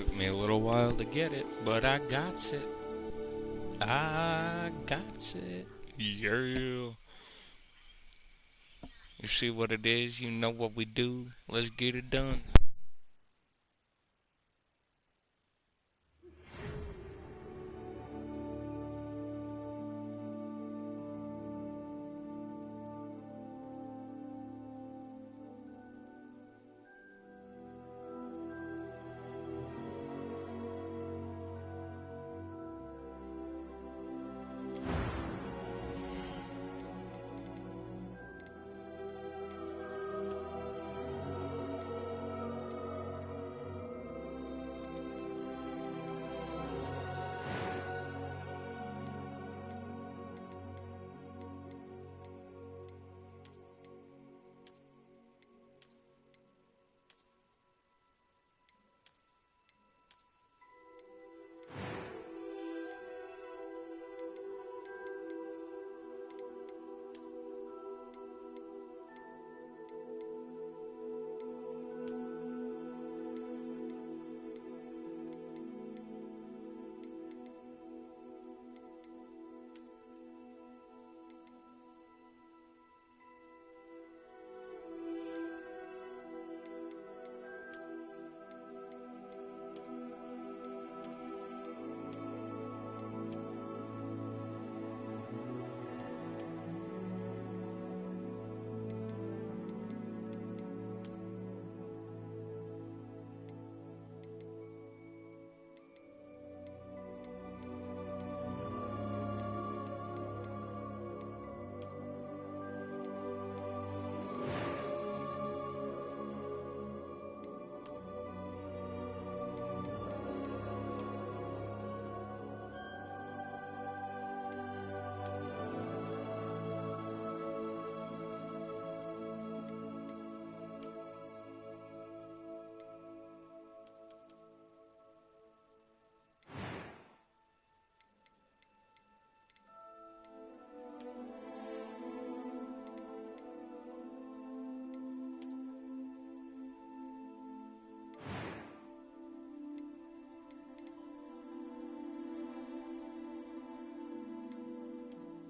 Took me a little while to get it, but I got it. I got it. Yeah. You see what it is, you know what we do. Let's get it done.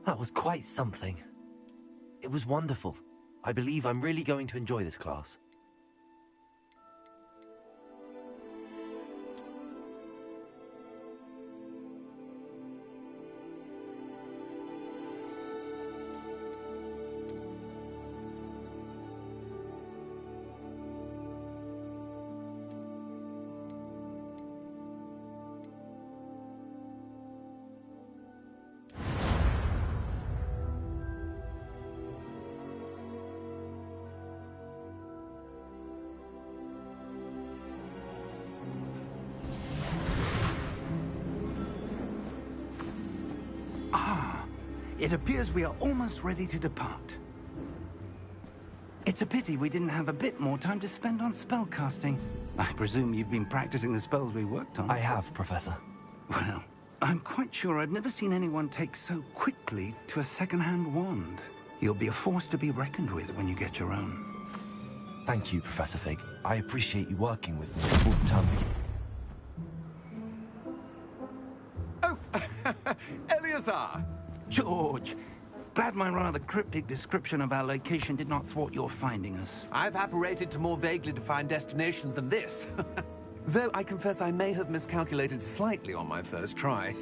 That was quite something. It was wonderful. I believe I'm really going to enjoy this class. It appears we are almost ready to depart. It's a pity we didn't have a bit more time to spend on spellcasting. I presume you've been practicing the spells we worked on. I have, Professor. Well, I'm quite sure I've never seen anyone take so quickly to a second-hand wand. You'll be a force to be reckoned with when you get your own. Thank you, Professor Fig. I appreciate you working with me all the time. Oh, Eleazar! George, glad my rather cryptic description of our location did not thwart your finding us. I've apparated to more vaguely defined destinations than this. Though I confess I may have miscalculated slightly on my first try.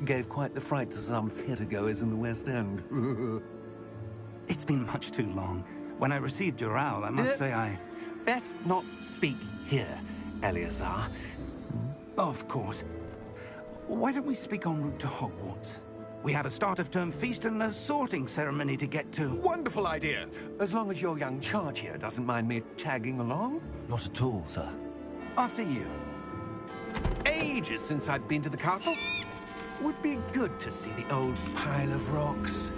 Gave quite the fright to some theatergoers in the West End. It's been much too long. When I received your owl, I must say I... Best not speak here, Eleazar. Of course. Why don't we speak en route to Hogwarts? We have a start-of-term feast and a sorting ceremony to get to. Wonderful idea! As long as your young charge here doesn't mind me tagging along. Not at all, sir. After you. Ages since I've been to the castle. Would be good to see the old pile of rocks.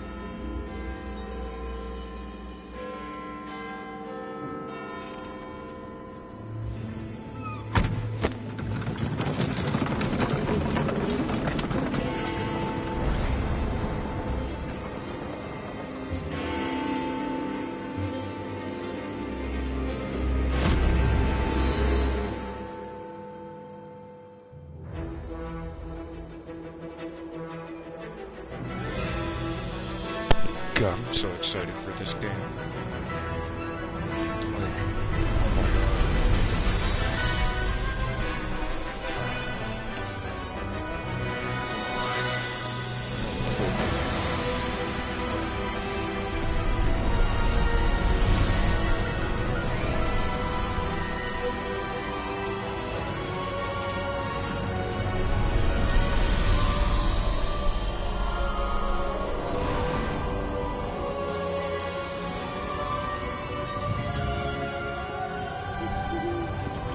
God, I'm so excited for this game. Like, oh my god.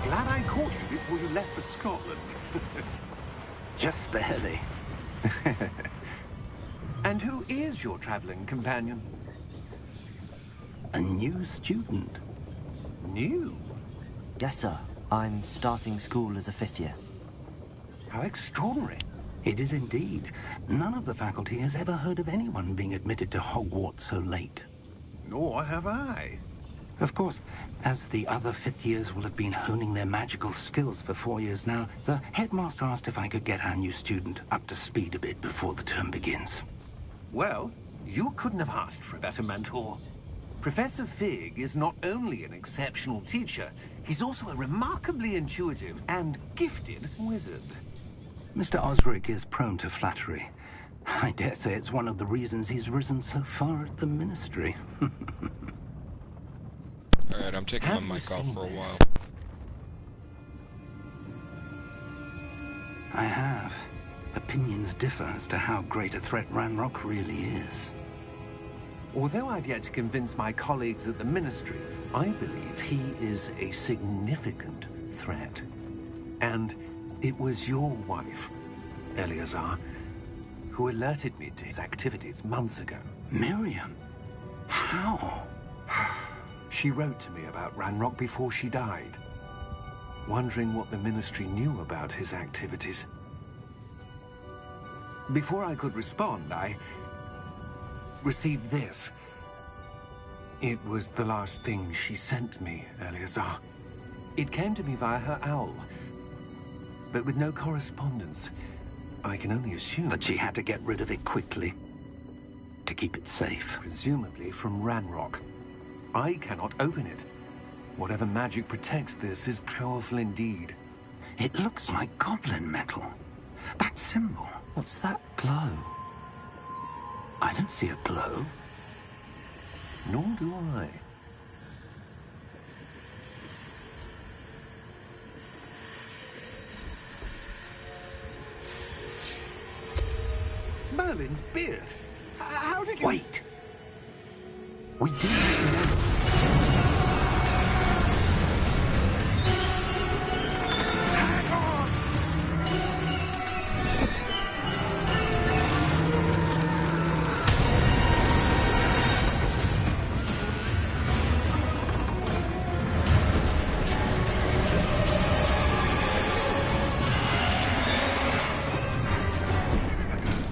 Glad I caught you before you left for Scotland. Just barely. And who is your traveling companion? A new student. New? Yes, sir. I'm starting school as a 5th year. How extraordinary. It is indeed. None of the faculty has ever heard of anyone being admitted to Hogwarts so late. Nor have I. Of course, as the other 5th years will have been honing their magical skills for 4 years now, the headmaster asked if I could get our new student up to speed a bit before the term begins. Well, you couldn't have asked for a better mentor. Professor Fig is not only an exceptional teacher, he's also a remarkably intuitive and gifted wizard. Mr. Osric is prone to flattery. I dare say it's one of the reasons he's risen so far at the Ministry. Alright, I'm taking my Have you mic off seen for a this? while. I have. Opinions differ as to how great a threat Ranrock really is. Although I've yet to convince my colleagues at the Ministry, I believe he is a significant threat. And it was your wife, Eleazar, who alerted me to his activities months ago. Miriam? How? She wrote to me about Ranrock before she died, wondering what the Ministry knew about his activities. Before I could respond, I received this. It was the last thing she sent me, Eleazar. It came to me via her owl, but with no correspondence. I can only assume That she had to get rid of it quickly. To keep it safe. presumably from Ranrock. I cannot open it. Whatever magic protects this is powerful indeed. It looks like goblin metal. That symbol. What's that glow? I don't see a glow. Nor do I. Merlin's beard. How did you... Wait! We do remember. Hang on!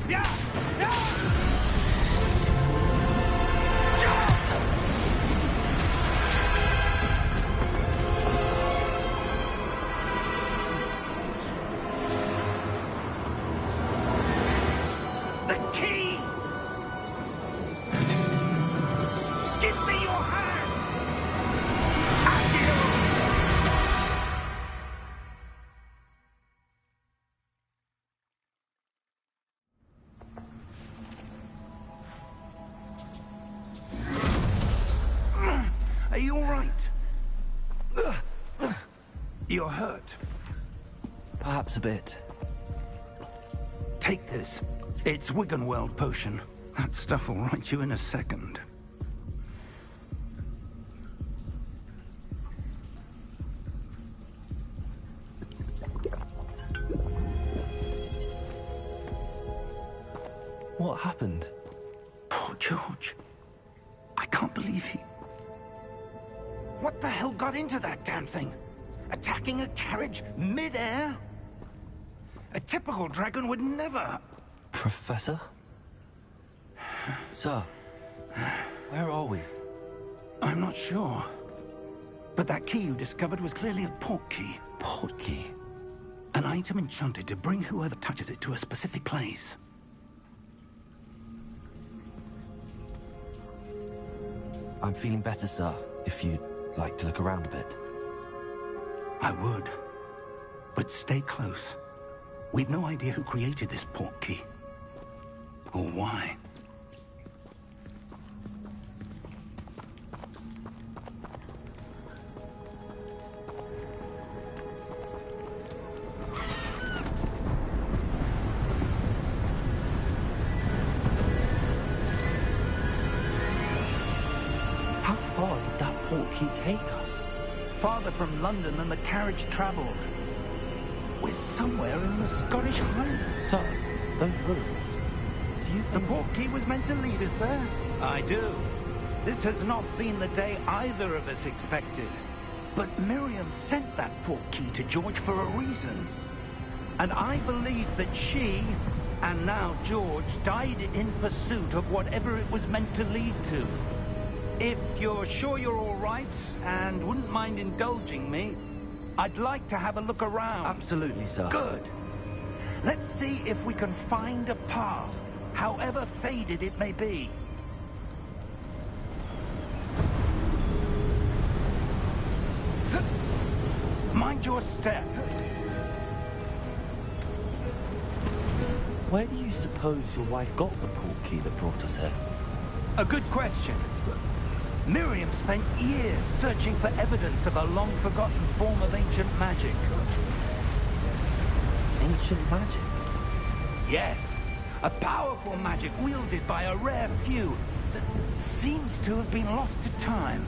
Yeah! Yeah! The key! Give me your hand! Are you all right? You're hurt. Perhaps a bit. Take this. It's Wiggenweld potion. That stuff will right you in a second. What happened? Poor George. I can't believe he... What the hell got into that damn thing? Attacking a carriage mid-air? A typical dragon would never... Professor? Sir, where are we? I'm not sure. But that key you discovered was clearly a port key. Port key? An item enchanted to bring whoever touches it to a specific place. I'm feeling better, sir, if you'd like to look around a bit. I would. But stay close. We've no idea who created this portkey. Or why. How far did that portkey take us? Farther from London than the carriage travelled. We're somewhere in the Scottish Highlands. Sir, those ruins. Do you The think... portkey was meant to lead us there? I do. This has not been the day either of us expected. But Miriam sent that portkey to George for a reason. And I believe that she, and now George, died in pursuit of whatever it was meant to lead to. If you're sure you're all right, and wouldn't mind indulging me, I'd like to have a look around. Absolutely, sir. Good. Let's see if we can find a path, however faded it may be. Mind your step. Where do you suppose your wife got the portkey that brought us here? A good question. Miriam spent years searching for evidence of a long-forgotten form of ancient magic. Ancient magic? Yes, a powerful magic wielded by a rare few that seems to have been lost to time.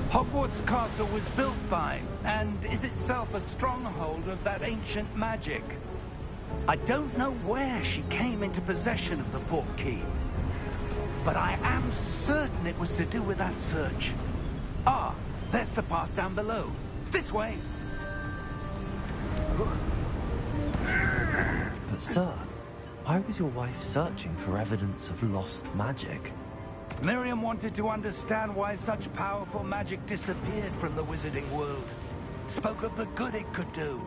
Hogwarts Castle was built by, and is itself a stronghold of that ancient magic. I don't know where she came into possession of the portkey, but I am certain it was to do with that search. Ah, there's the path down below. This way. But sir, why was your wife searching for evidence of lost magic? Miriam wanted to understand why such powerful magic disappeared from the wizarding world. Spoke of the good it could do.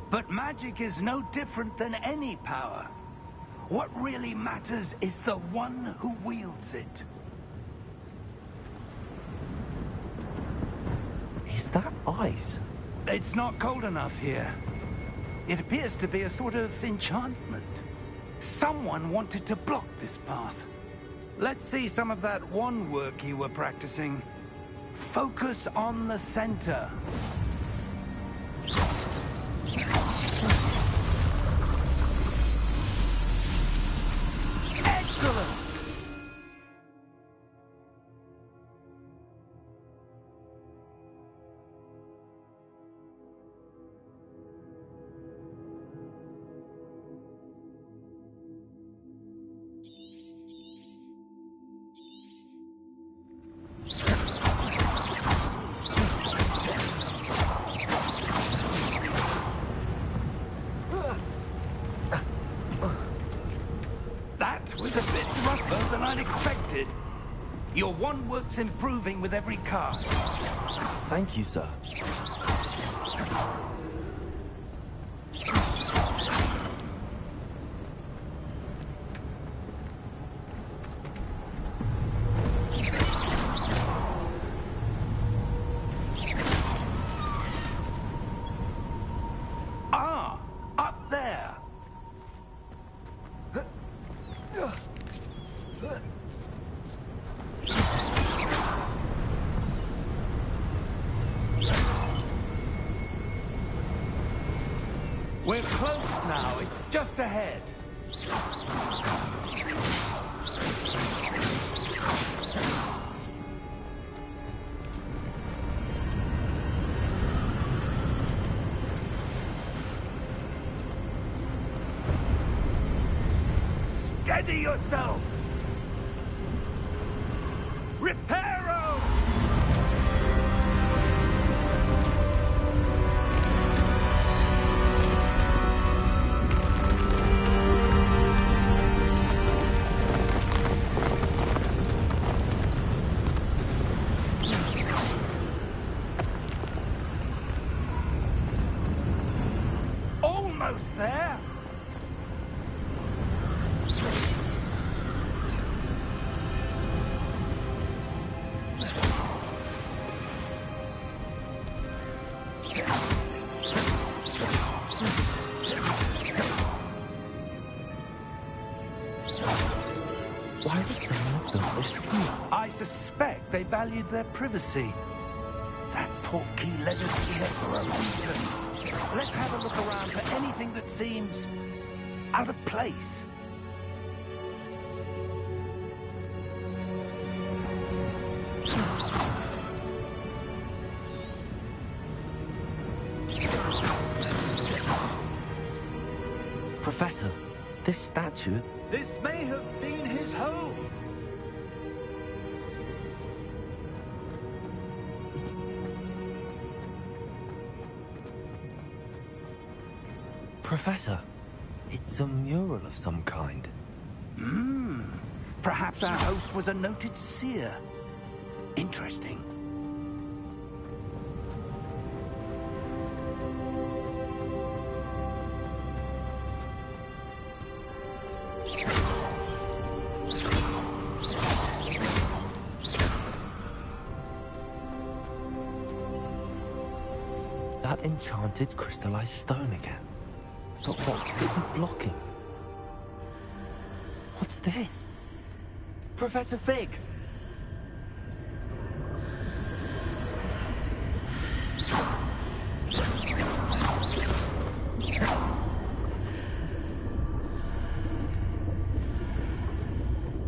But magic is no different than any power. What really matters is the one who wields it. Is that ice? It's not cold enough here. It appears to be a sort of enchantment. Someone wanted to block this path. Let's see some of that wand work you were practicing. Focus on the center. Excellent! Your wand work's improving with every cast. Thank you, sir. Ah, up there. We're close now. It's just ahead. Steady yourself. Reparo! Almost there. Why would someone have built this here? I suspect they valued their privacy. That portkey led us here for a reason. Let's have a look around for anything that seems out of place. Professor, this statue... This may have been his home. Professor, it's a mural of some kind. Perhaps our host was a noted seer. Interesting. That enchanted crystallized stone again. But what is it blocking? What's this? Professor Fig!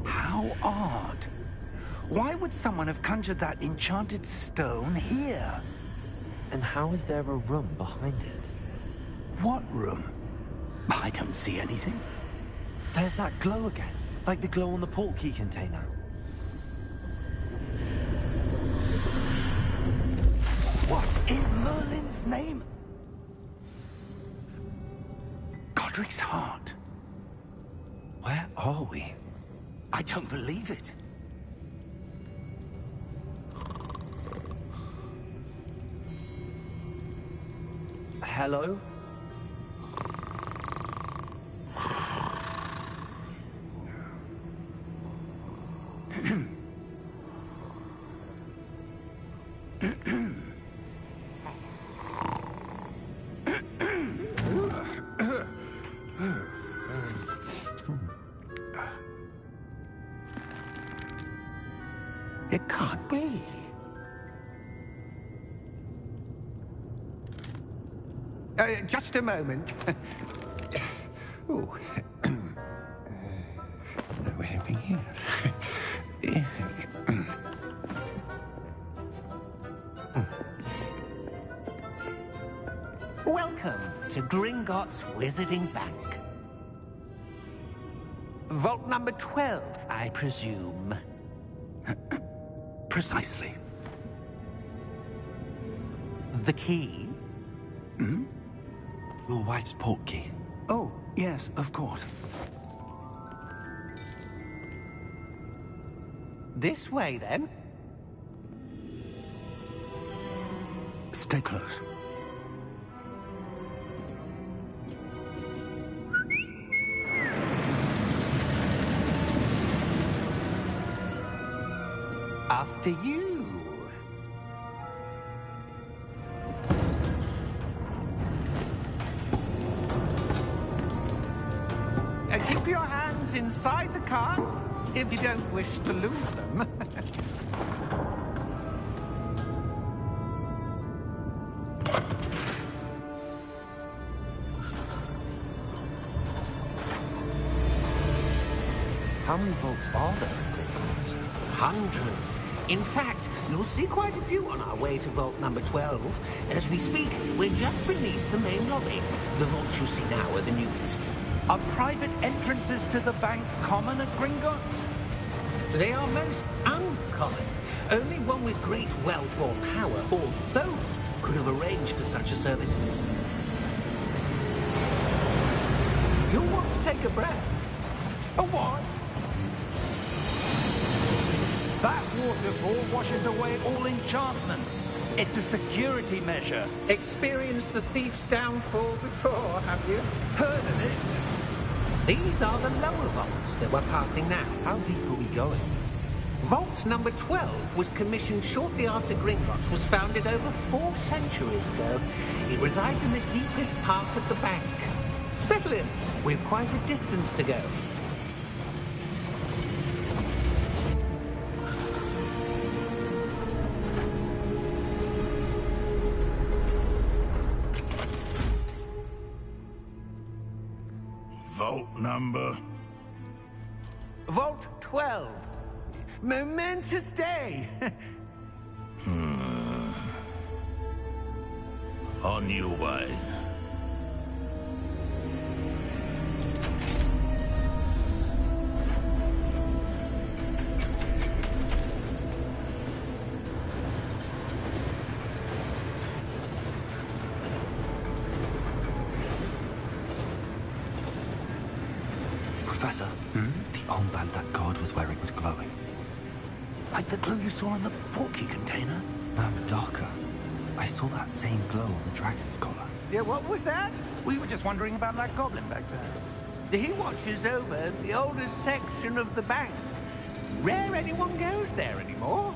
How odd. Why would someone have conjured that enchanted stone here? And how is there a room behind it? What room? I don't see anything. There's that glow again, like the glow on the portkey container. What in Merlin's name? Godric's heart. Where are we? I don't believe it. Hello? It can't be. Just a moment. Oh. Where are we here? Welcome to Gringotts Wizarding Bank. Vault number 12, I presume. Precisely. The key? Your wife's portkey. Oh, yes, of course. This way, then. Stay close. After you. Keep your hands inside the cart if you don't wish to lose them. How many vaults are there in Gringotts? Hundreds. In fact, you'll see quite a few on our way to vault number 12. As we speak, we're just beneath the main lobby. The vaults you see now are the newest. Are private entrances to the bank common at Gringotts? They are most uncommon. Only one with great wealth or power, or both, could have arranged for such a service. You'll want to take a breath. A what? That waterfall washes away all enchantments. It's a security measure. Experienced the thief's downfall before, have you? Heard of it? These are the lower vaults that we're passing now. How deep are we going? Vault number 12 was commissioned shortly after Gringotts was founded over 4 centuries ago. It resides in the deepest part of the bank. Settle in. We've quite a distance to go. Vault number? Vault 12. Momentous day. On your way. Professor, the armband that guard was wearing was glowing. Like the glow you saw in the porky container? No, darker. I saw that same glow on the dragon's collar. Yeah, what was that? We were just wondering about that goblin back there. He watches over the oldest section of the bank. Rare anyone goes there anymore.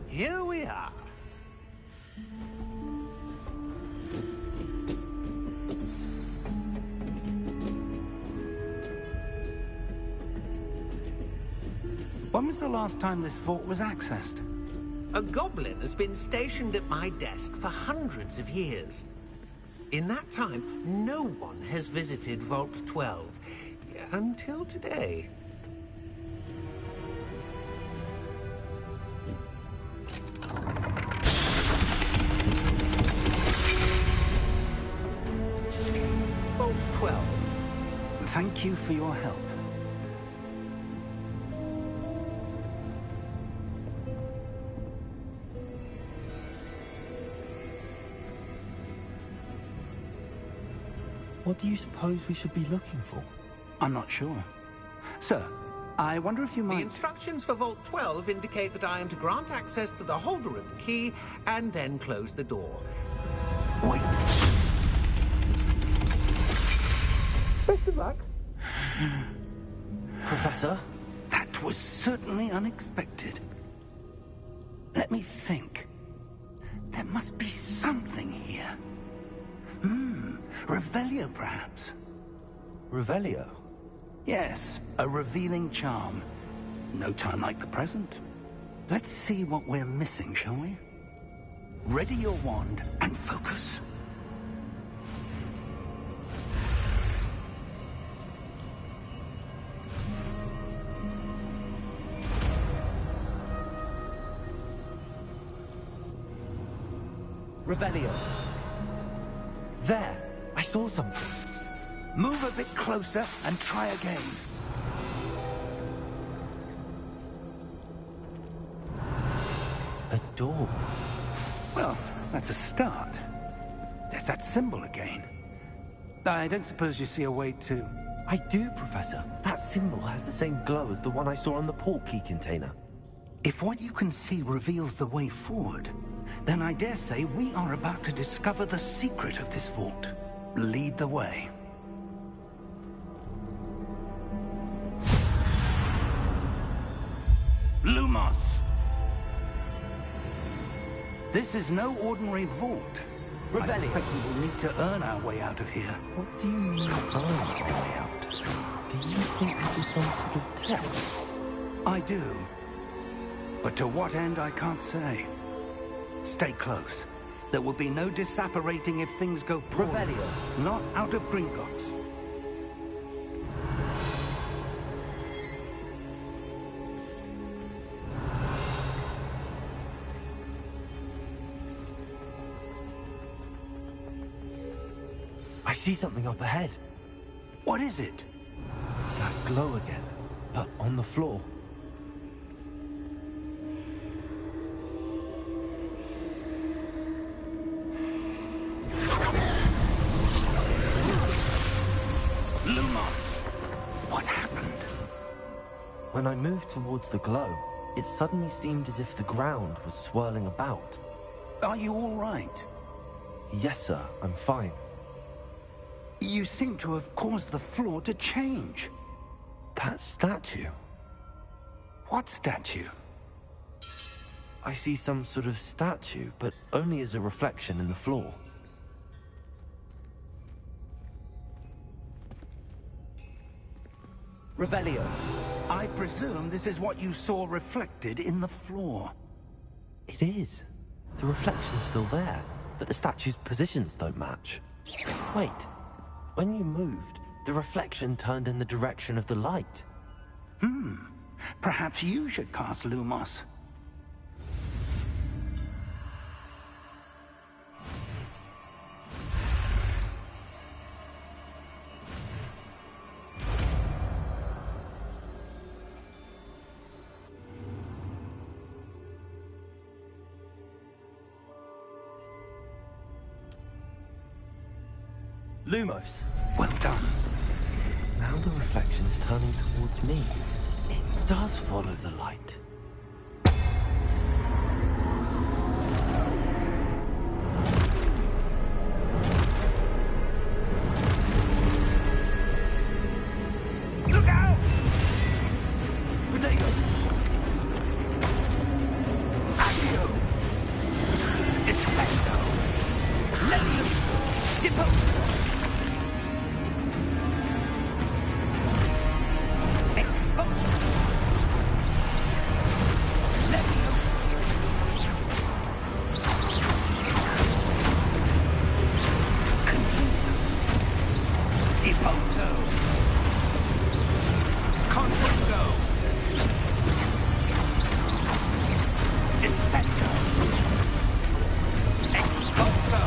Here we are. When was the last time this vault was accessed? A goblin has been stationed at my desk for hundreds of years. In that time, no one has visited Vault 12. Until today. Vault 12. Thank you for your help. What do you suppose we should be looking for? I'm not sure. Sir, I wonder if you The might... instructions for Vault 12 indicate that I am to grant access to the holder of the key and then close the door. Wait. Best of luck. Professor? That was certainly unexpected. Let me think. There must be something here. Revelio, perhaps? Revelio? Yes, a revealing charm. No time like the present. Let's see what we're missing, shall we? Ready your wand and focus. Revelio. There! I saw something. Move a bit closer and try again. A door. Well, that's a start. There's that symbol again. I don't suppose you see a way to... I do, Professor. That symbol has the same glow as the one I saw on the port key container. If what you can see reveals the way forward, then I dare say we are about to discover the secret of this vault. Lead the way. Lumos! This is no ordinary vault. I suspect we will need to earn our way out of here. What do you mean, earn our way out? Do you think this is some sort of test? I do. But to what end, I can't say. Stay close. There will be no disapparating if things go poorly. Revelio. Not out of Gringotts. I see something up ahead. What is it? That glow again, but on the floor. Lumos! What happened? When I moved towards the glow, it suddenly seemed as if the ground was swirling about. Are you all right? Yes, sir, I'm fine. You seem to have caused the floor to change. That statue. What statue? I see some sort of statue, but only as a reflection in the floor. Revelio, I presume this is what you saw reflected in the floor. It is. The reflection's still there, but the statue's positions don't match. Wait. When you moved, the reflection turned in the direction of the light. Perhaps you should cast Lumos. Lumos! Well done. Now the reflection's turning towards me. It does follow the light. Look out! Potato! Accio! Defendo! Levioso! Deposo! Exposo! Levioso! Confuso! Deposo! Confringo! Descendo! Exposo!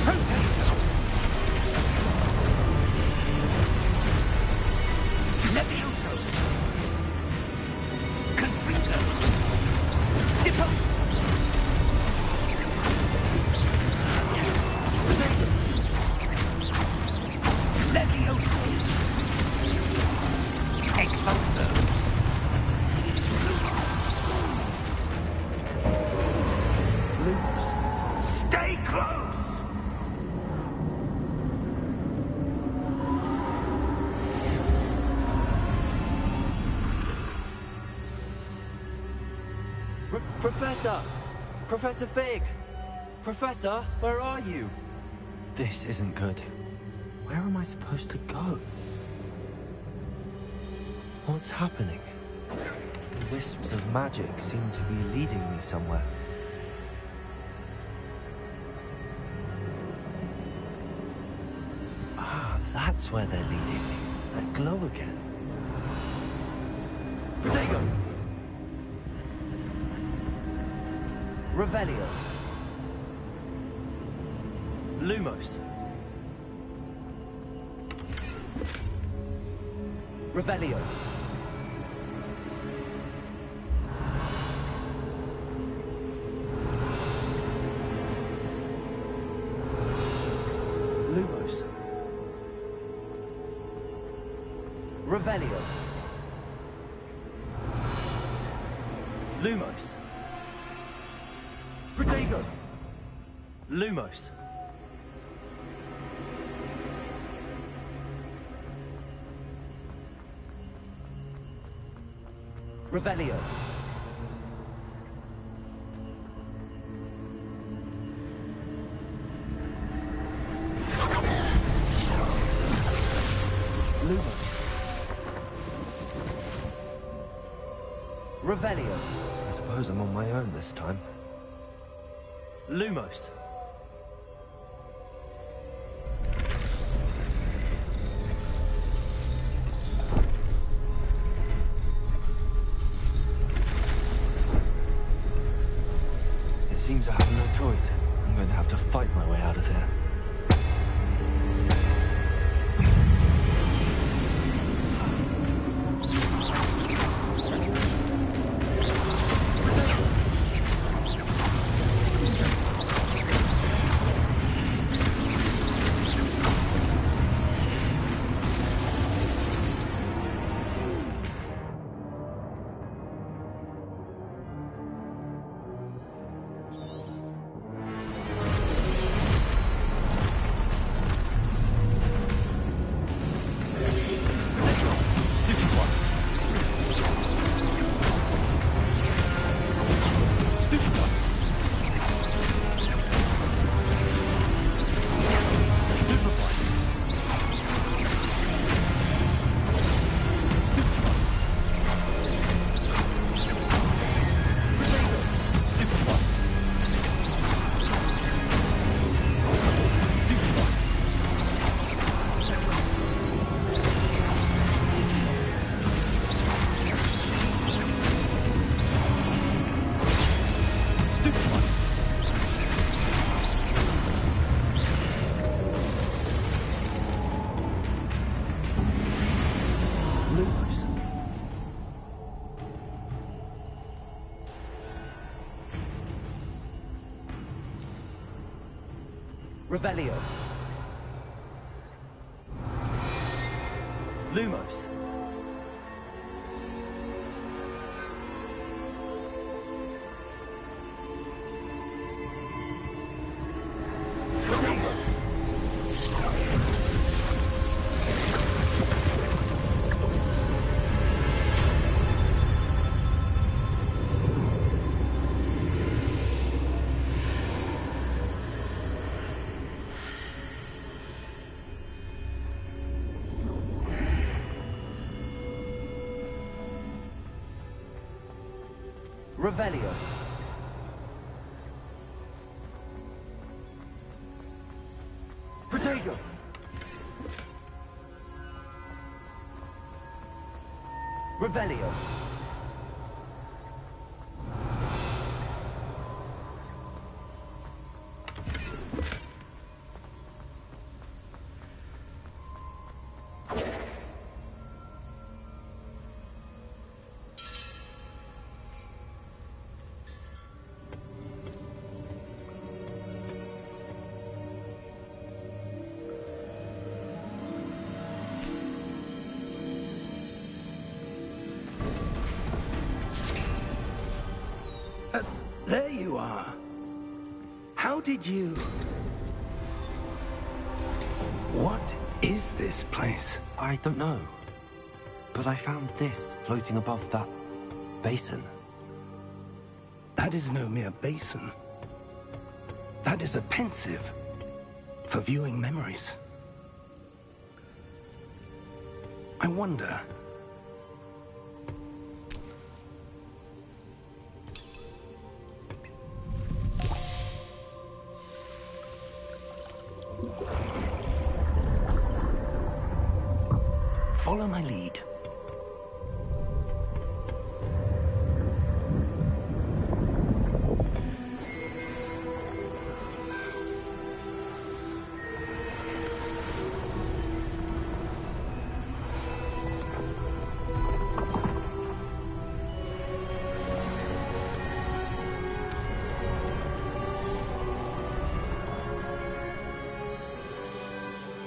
Rotato! Levioso! Confringo! Deposo! Levioso! Exposo! Lumos! Stay close! Professor! Professor Fig! Professor, where are you? This isn't good. Where am I supposed to go? What's happening? The wisps of magic seem to be leading me somewhere. Ah, that's where they're leading me. That glow again. Protego! Revelio. Lumos. Revelio. Lumos. Revelio. Lumos. Protego. Lumos. Revelio. Lumos. Revelio. I suppose I'm on my own this time. Lumos. It seems I have no choice. I'm going to have to fight my way out of here. Revelio. Lumos. Revelio. Protego. Revelio. There you are. How did you... What is this place? I don't know. But I found this floating above that basin. That is no mere basin. That is a pensive for viewing memories. I wonder... Follow my lead.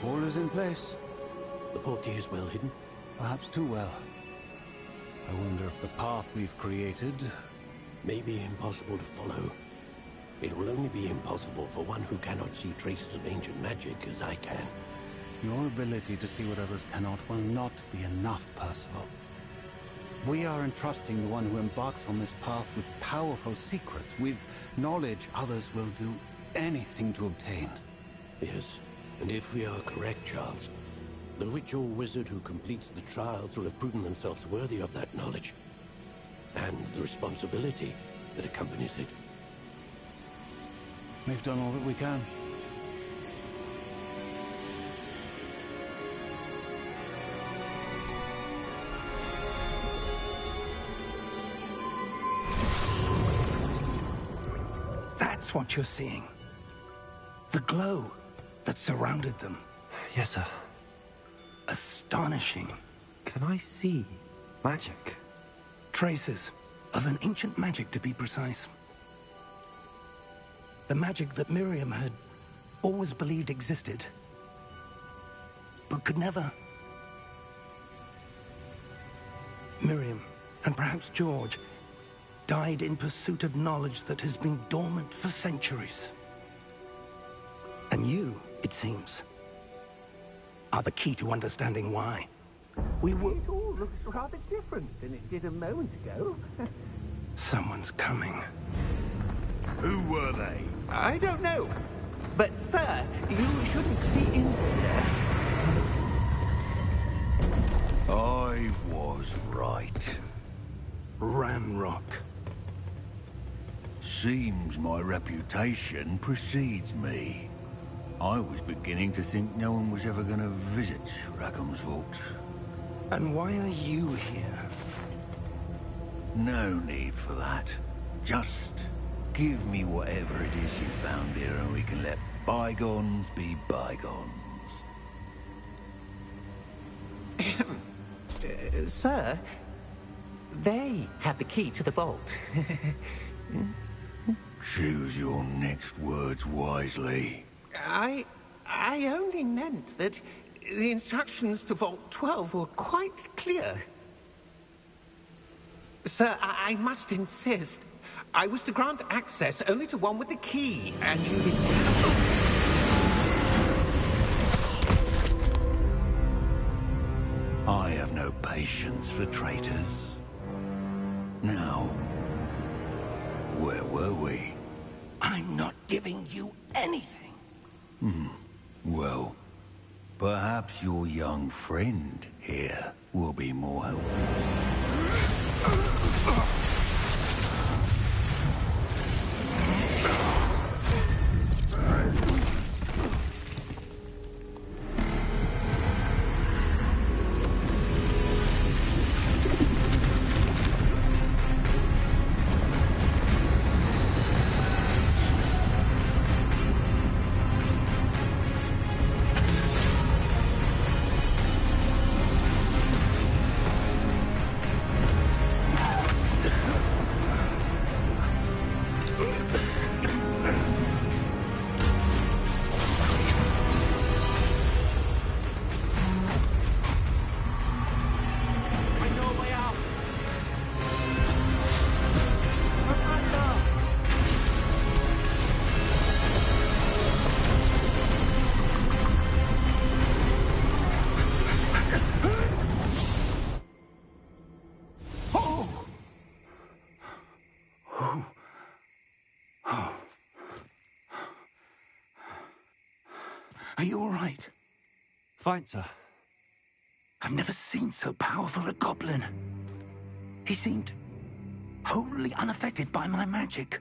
All is in place. The portkey is well hidden. Perhaps too well. I wonder if the path we've created... May be impossible to follow. It will only be impossible for one who cannot see traces of ancient magic as I can. Your ability to see what others cannot will not be enough, Percival. We are entrusting the one who embarks on this path with powerful secrets, with knowledge others will do anything to obtain. Yes, and if we are correct, Charles, the witch or wizard who completes the trials will have proven themselves worthy of that knowledge, and the responsibility that accompanies it. We've done all that we can. That's what you're seeing. The glow that surrounded them. Yes, sir. Astonishing. Can I see magic? Traces of an ancient magic, to be precise. The magic that Miriam had always believed existed, but could never. Miriam, and perhaps George, died in pursuit of knowledge that has been dormant for centuries. And you, it seems, are the key to understanding why. We will... It all looks rather different than it did a moment ago. Someone's coming. Who were they? I don't know. But, sir, you shouldn't be in here. I was right. Ramrock. Seems my reputation precedes me. I was beginning to think no one was ever going to visit Rackham's vault. And why are you here? No need for that. Just give me whatever it is you found here and we can let bygones be bygones. Sir, they have the key to the vault. Choose your next words wisely. I only meant that the instructions to Vault 12 were quite clear. Sir, I must insist. I was to grant access only to one with the key, and you did... I have no patience for traitors. Now, where were we? I'm not giving you anything. Well, perhaps your young friend here will be more helpful. Are you all right? Fine, sir. I've never seen so powerful a goblin. He seemed wholly unaffected by my magic.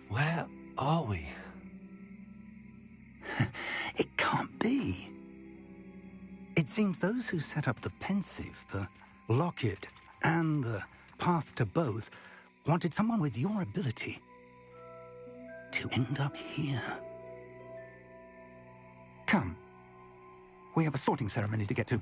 Where are we? It can't be. It seems those who set up the pensive, the locket, and the path to both wanted someone with your ability to end up here. Come. We have a sorting ceremony to get to.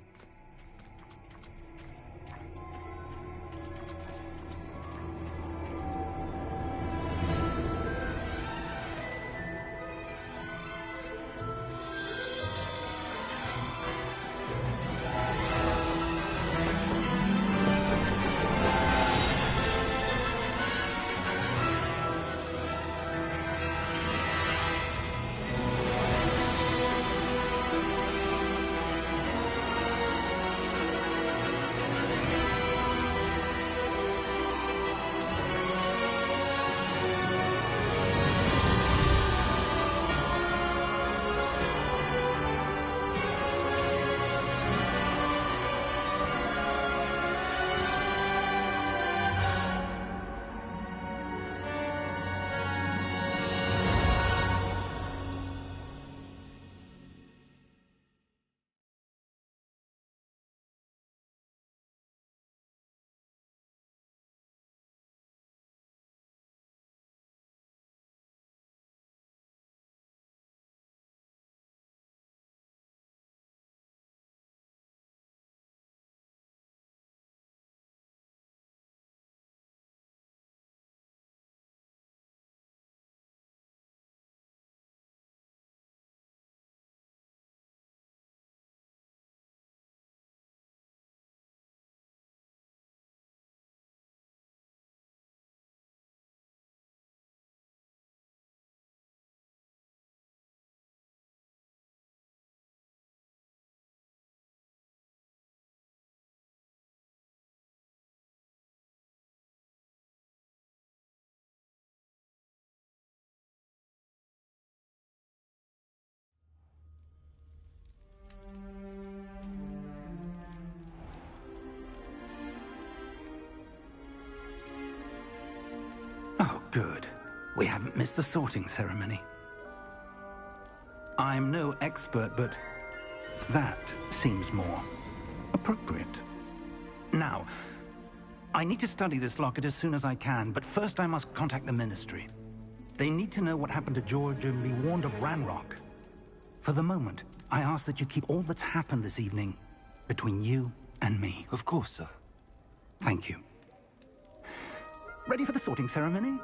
Oh, good. We haven't missed the sorting ceremony. I'm no expert, but that seems more appropriate. Now, I need to study this locket as soon as I can, but first I must contact the Ministry. They need to know what happened to George and be warned of Ranrock. For the moment, I ask that you keep all that's happened this evening between you and me. Of course, sir. Thank you. Ready for the sorting ceremony?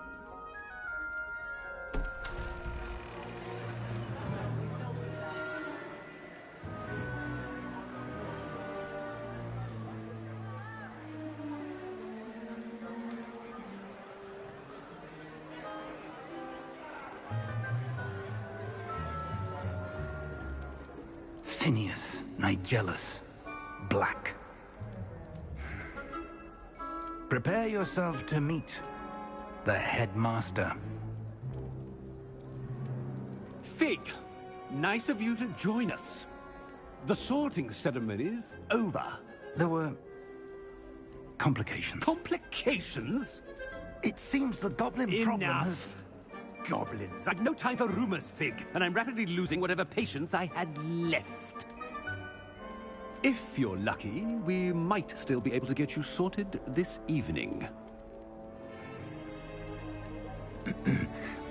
Phineas, Nigellus, Black. Prepare yourself to meet the headmaster. Fig, nice of you to join us. The sorting ceremony's over. There were complications. Complications? It seems the goblin problem has... Enough! Goblins. I've no time for rumors, Fig, and I'm rapidly losing whatever patience I had left. If you're lucky, we might still be able to get you sorted this evening.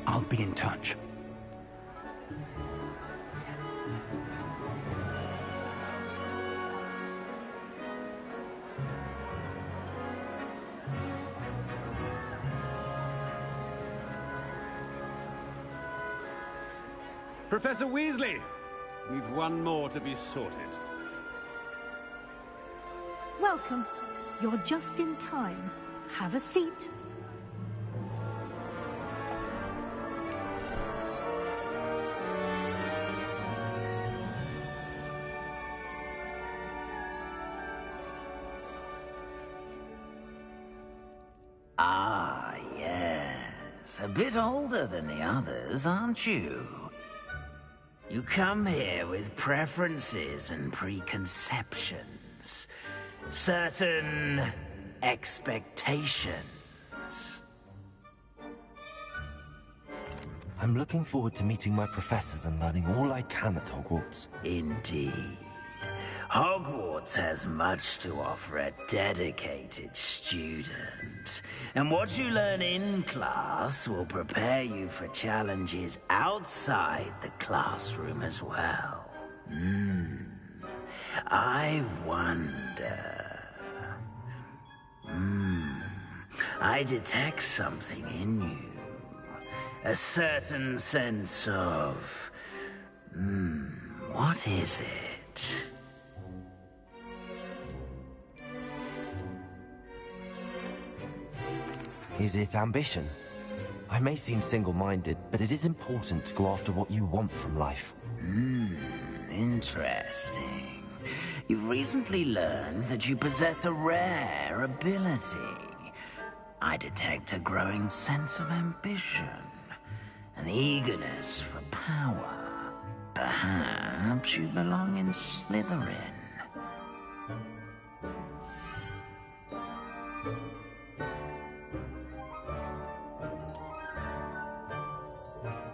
I'll be in touch. Professor Weasley, we've one more to be sorted. Welcome. You're just in time. Have a seat. Ah, yes. A bit older than the others, aren't you? You come here with preferences and preconceptions. Certain expectations. I'm looking forward to meeting my professors and learning all I can at Hogwarts. Indeed. Hogwarts has much to offer a dedicated student. And what you learn in class will prepare you for challenges outside the classroom as well. I wonder... I detect something in you. A certain sense of... what is it? Is it ambition? I may seem single-minded, but it is important to go after what you want from life. Interesting. You've recently learned that you possess a rare ability. I detect a growing sense of ambition, an eagerness for power. Perhaps you belong in Slytherin.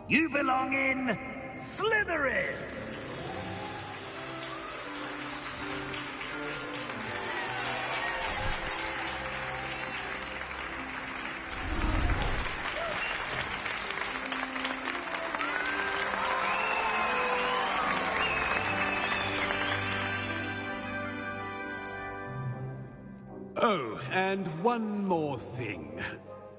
You belong in Slytherin! Oh, and one more thing.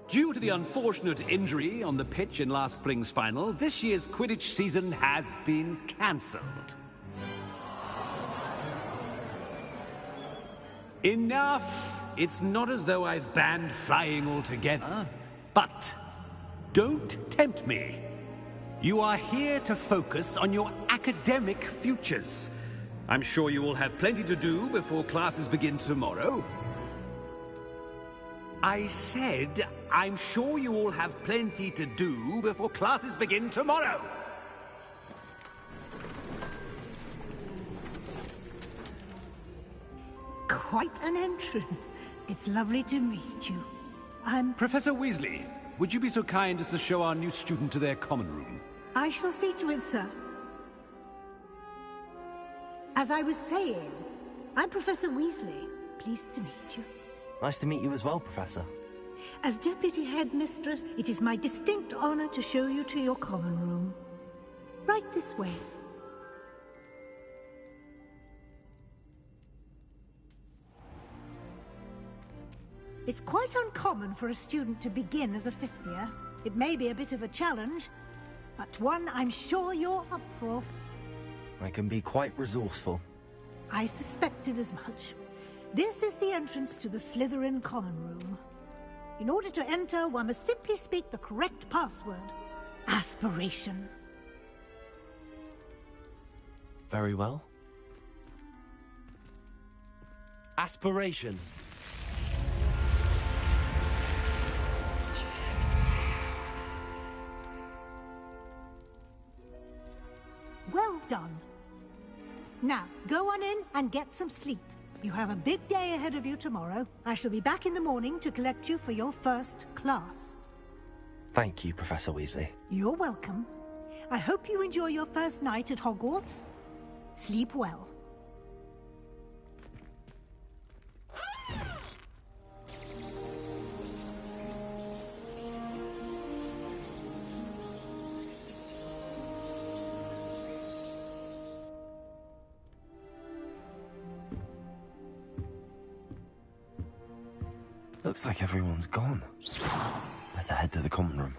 Due to the unfortunate injury on the pitch in last spring's final, this year's Quidditch season has been cancelled. Enough! It's not as though I've banned flying altogether, but don't tempt me. You are here to focus on your academic futures. I'm sure you will have plenty to do before classes begin tomorrow. I said, I'm sure you all have plenty to do before classes begin tomorrow. Quite an entrance. It's lovely to meet you. Professor Weasley, would you be so kind as to show our new student to their common room? I shall see to it, sir. As I was saying, I'm Professor Weasley. Pleased to meet you. Nice to meet you as well, Professor. As Deputy Headmistress, it is my distinct honor to show you to your common room. Right this way. It's quite uncommon for a student to begin as a fifth year. It may be a bit of a challenge, but one I'm sure you're up for. I can be quite resourceful. I suspected as much. This is the entrance to the Slytherin common room. In order to enter, one must simply speak the correct password. Aspiration. Very well. Aspiration. Well done. Now, go on in and get some sleep. You have a big day ahead of you tomorrow. I shall be back in the morning to collect you for your first class. Thank you, Professor Weasley. You're welcome. I hope you enjoy your first night at Hogwarts. Sleep well. Looks like everyone's gone. Better head to the common room.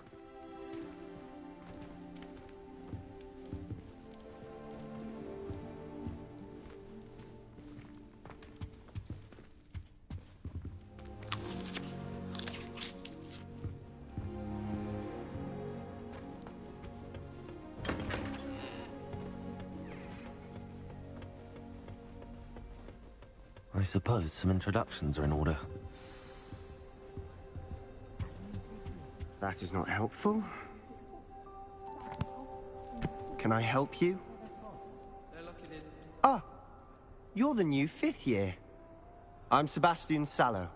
I suppose some introductions are in order. That is not helpful. Can I help you? Ah, you're the new 5th year. I'm Sebastian Sallow.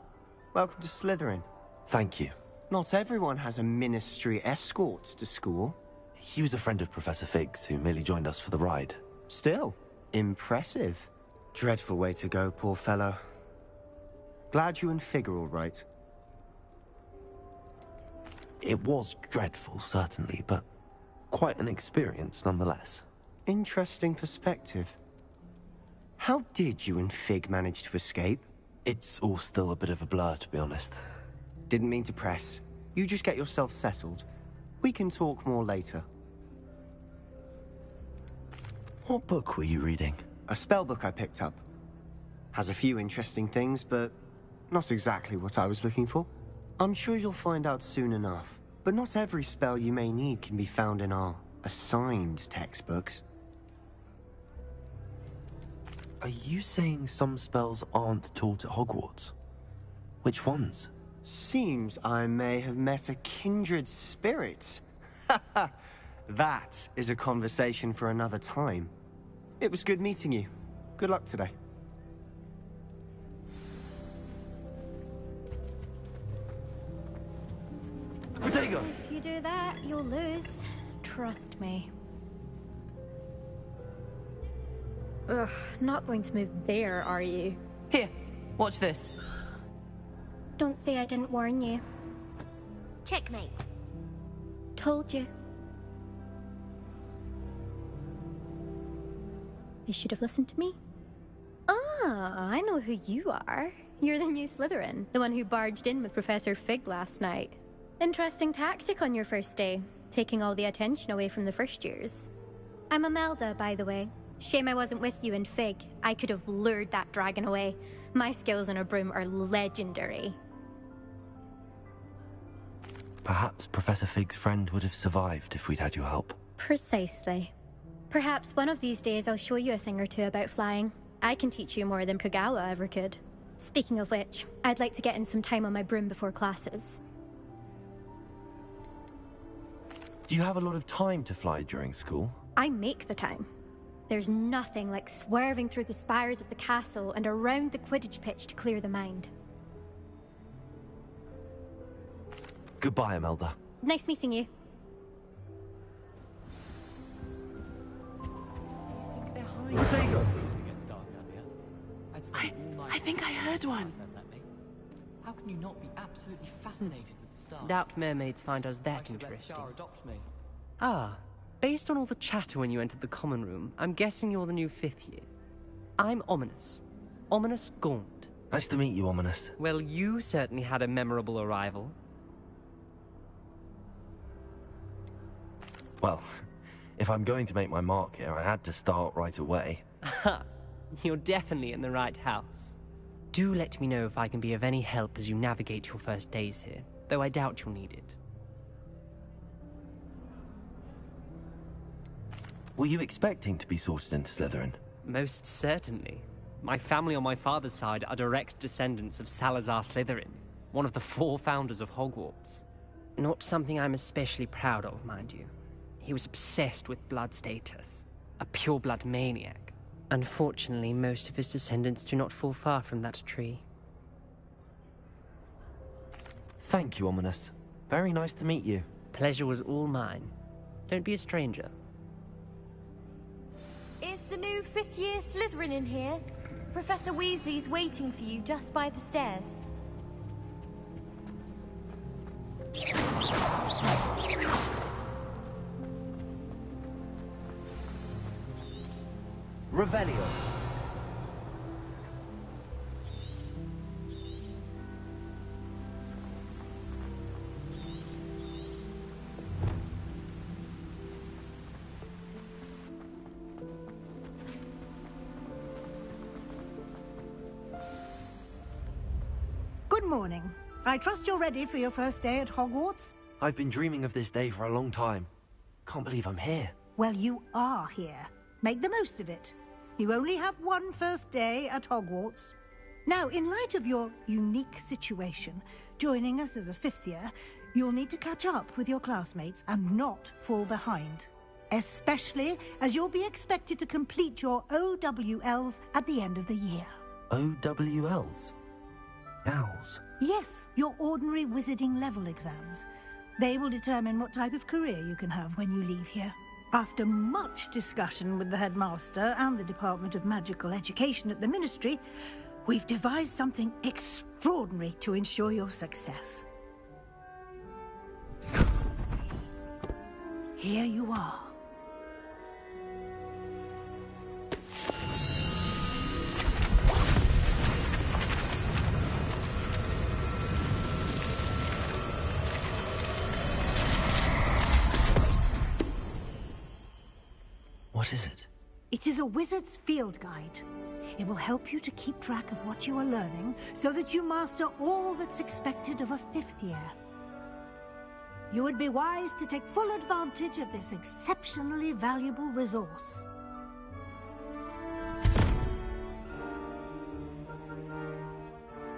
Welcome to Slytherin. Thank you. Not everyone has a ministry escort to school. He was a friend of Professor Fig's who merely joined us for the ride. Still, impressive. Dreadful way to go, poor fellow. Glad you and Fig are all right. It was dreadful, certainly, but quite an experience nonetheless. Interesting perspective. How did you and Fig manage to escape? It's all still a bit of a blur, to be honest. Didn't mean to press. You just get yourself settled. We can talk more later. What book were you reading? A spell book I picked up. Has a few interesting things, but not exactly what I was looking for. I'm sure you'll find out soon enough. But not every spell you may need can be found in our assigned textbooks. Are you saying some spells aren't taught at Hogwarts? Which ones? Seems I may have met a kindred spirit. That is a conversation for another time. It was good meeting you. Good luck today. Protego! If you do that, you'll lose. Trust me. Ugh, not going to move there, are you? Here, watch this. Don't say I didn't warn you. Checkmate. Told you. They should have listened to me. Ah, I know who you are. You're the new Slytherin, the one who barged in with Professor Fig last night. Interesting tactic on your first day, taking all the attention away from the first years. I'm Imelda, by the way. Shame I wasn't with you in Fig. I could have lured that dragon away. My skills on a broom are legendary. Perhaps Professor Fig's friend would have survived if we'd had your help. Precisely. Perhaps one of these days I'll show you a thing or two about flying. I can teach you more than Kogawa ever could. Speaking of which, I'd like to get in some time on my broom before classes. Do you have a lot of time to fly during school? I make the time. There's nothing like swerving through the spires of the castle and around the Quidditch pitch to clear the mind. Goodbye, Imelda. Nice meeting you. Protego! I think I heard one. How can you not be absolutely fascinated with the stars? Doubt mermaids find us that Let the interesting. star adopt me. Ah, based on all the chatter when you entered the common room, I'm guessing you're the new 5th year. I'm Ominous. Ominous Gaunt. Nice to meet you, Ominous. Well, you certainly had a memorable arrival. Well, if I'm going to make my mark here, I had to start right away. Ha! You're definitely in the right house. Do let me know if I can be of any help as you navigate your first days here, though I doubt you'll need it. Were you expecting to be sorted into Slytherin? Most certainly. My family on my father's side are direct descendants of Salazar Slytherin, one of the 4 founders of Hogwarts. Not something I'm especially proud of, mind you. He was obsessed with blood status, a pure-blood maniac. Unfortunately, most of his descendants do not fall far from that tree. Thank you, Ominous. Very nice to meet you. Pleasure was all mine. Don't be a stranger. Is the new 5th year Slytherin in here? Professor Weasley's waiting for you just by the stairs. Revelio. Good morning. I trust you're ready for your first day at Hogwarts? I've been dreaming of this day for a long time. Can't believe I'm here. Well, you are here. Make the most of it. You only have one first day at Hogwarts. Now, in light of your unique situation, joining us as a 5th year, you'll need to catch up with your classmates and not fall behind. Especially as you'll be expected to complete your OWLs at the end of the year. OWLs? Owls? Yes, your ordinary wizarding level exams. They will determine what type of career you can have when you leave here. After much discussion with the headmaster and the Department of Magical Education at the Ministry, we've devised something extraordinary to ensure your success. Here you are. What is it? It is a wizard's field guide. It will help you to keep track of what you are learning so that you master all that's expected of a 5th year. You would be wise to take full advantage of this exceptionally valuable resource.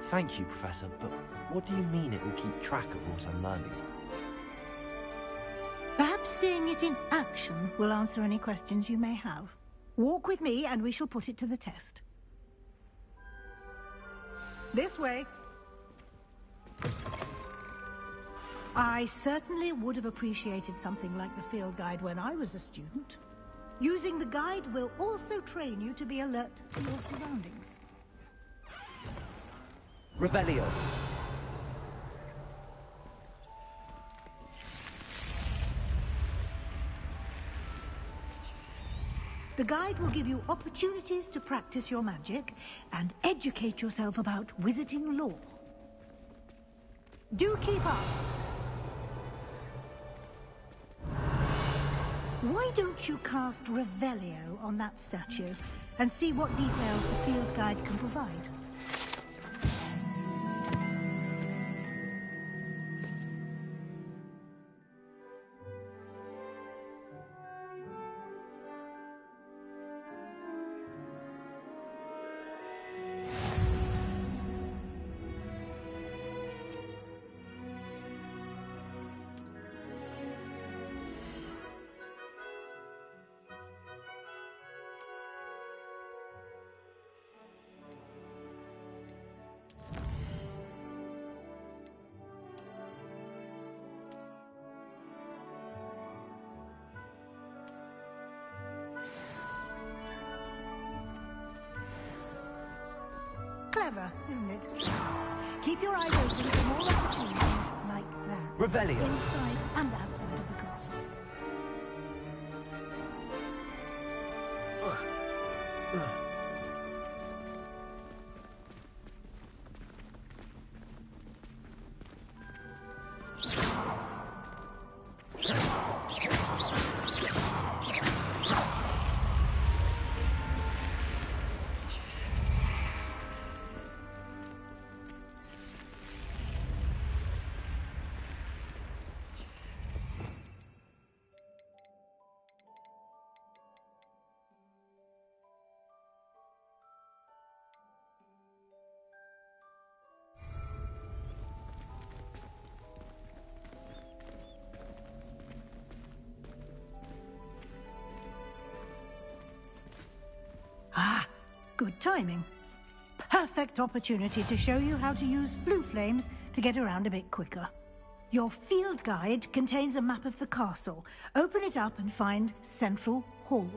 Thank you, Professor, but what do you mean it will keep track of what I'm learning? Perhaps seeing it in action will answer any questions you may have. Walk with me and we shall put it to the test. This way. I certainly would have appreciated something like the field guide when I was a student. Using the guide will also train you to be alert to your surroundings. Revelio. The guide will give you opportunities to practice your magic and educate yourself about wizarding lore. Do keep up! Why don't you cast Revelio on that statue and see what details the field guide can provide? Clever, isn't it? Keep your eyes open for more opportunities like that. Revelio. Inside and outside of the castle. Good timing. Perfect opportunity to show you how to use flue flames to get around a bit quicker. Your field guide contains a map of the castle. Open it up and find Central Hall.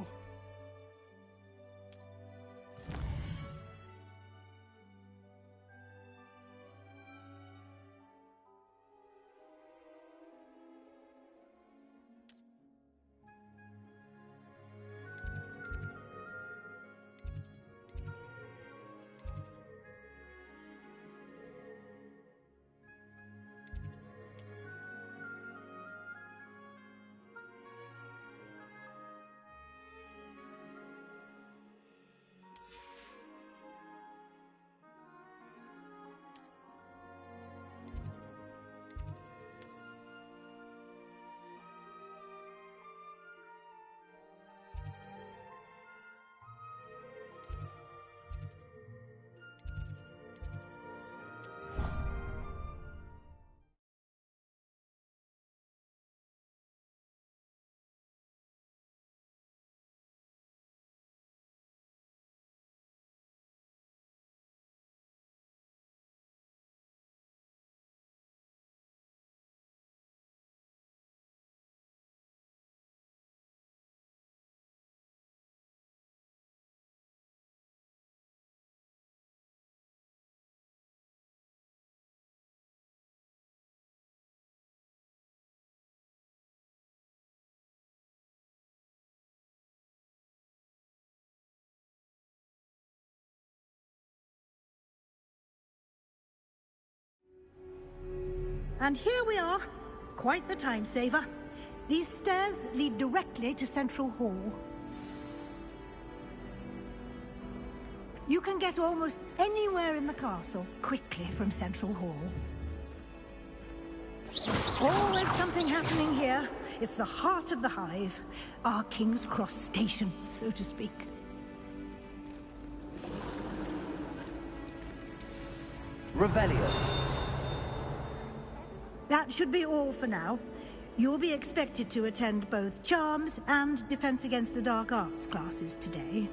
And here we are. Quite the time saver. These stairs lead directly to Central Hall. You can get almost anywhere in the castle quickly from Central Hall. Always something happening here. It's the heart of the hive. Our King's Cross station, so to speak. Revelio. That should be all for now. You'll be expected to attend both Charms and Defense Against the Dark Arts classes today.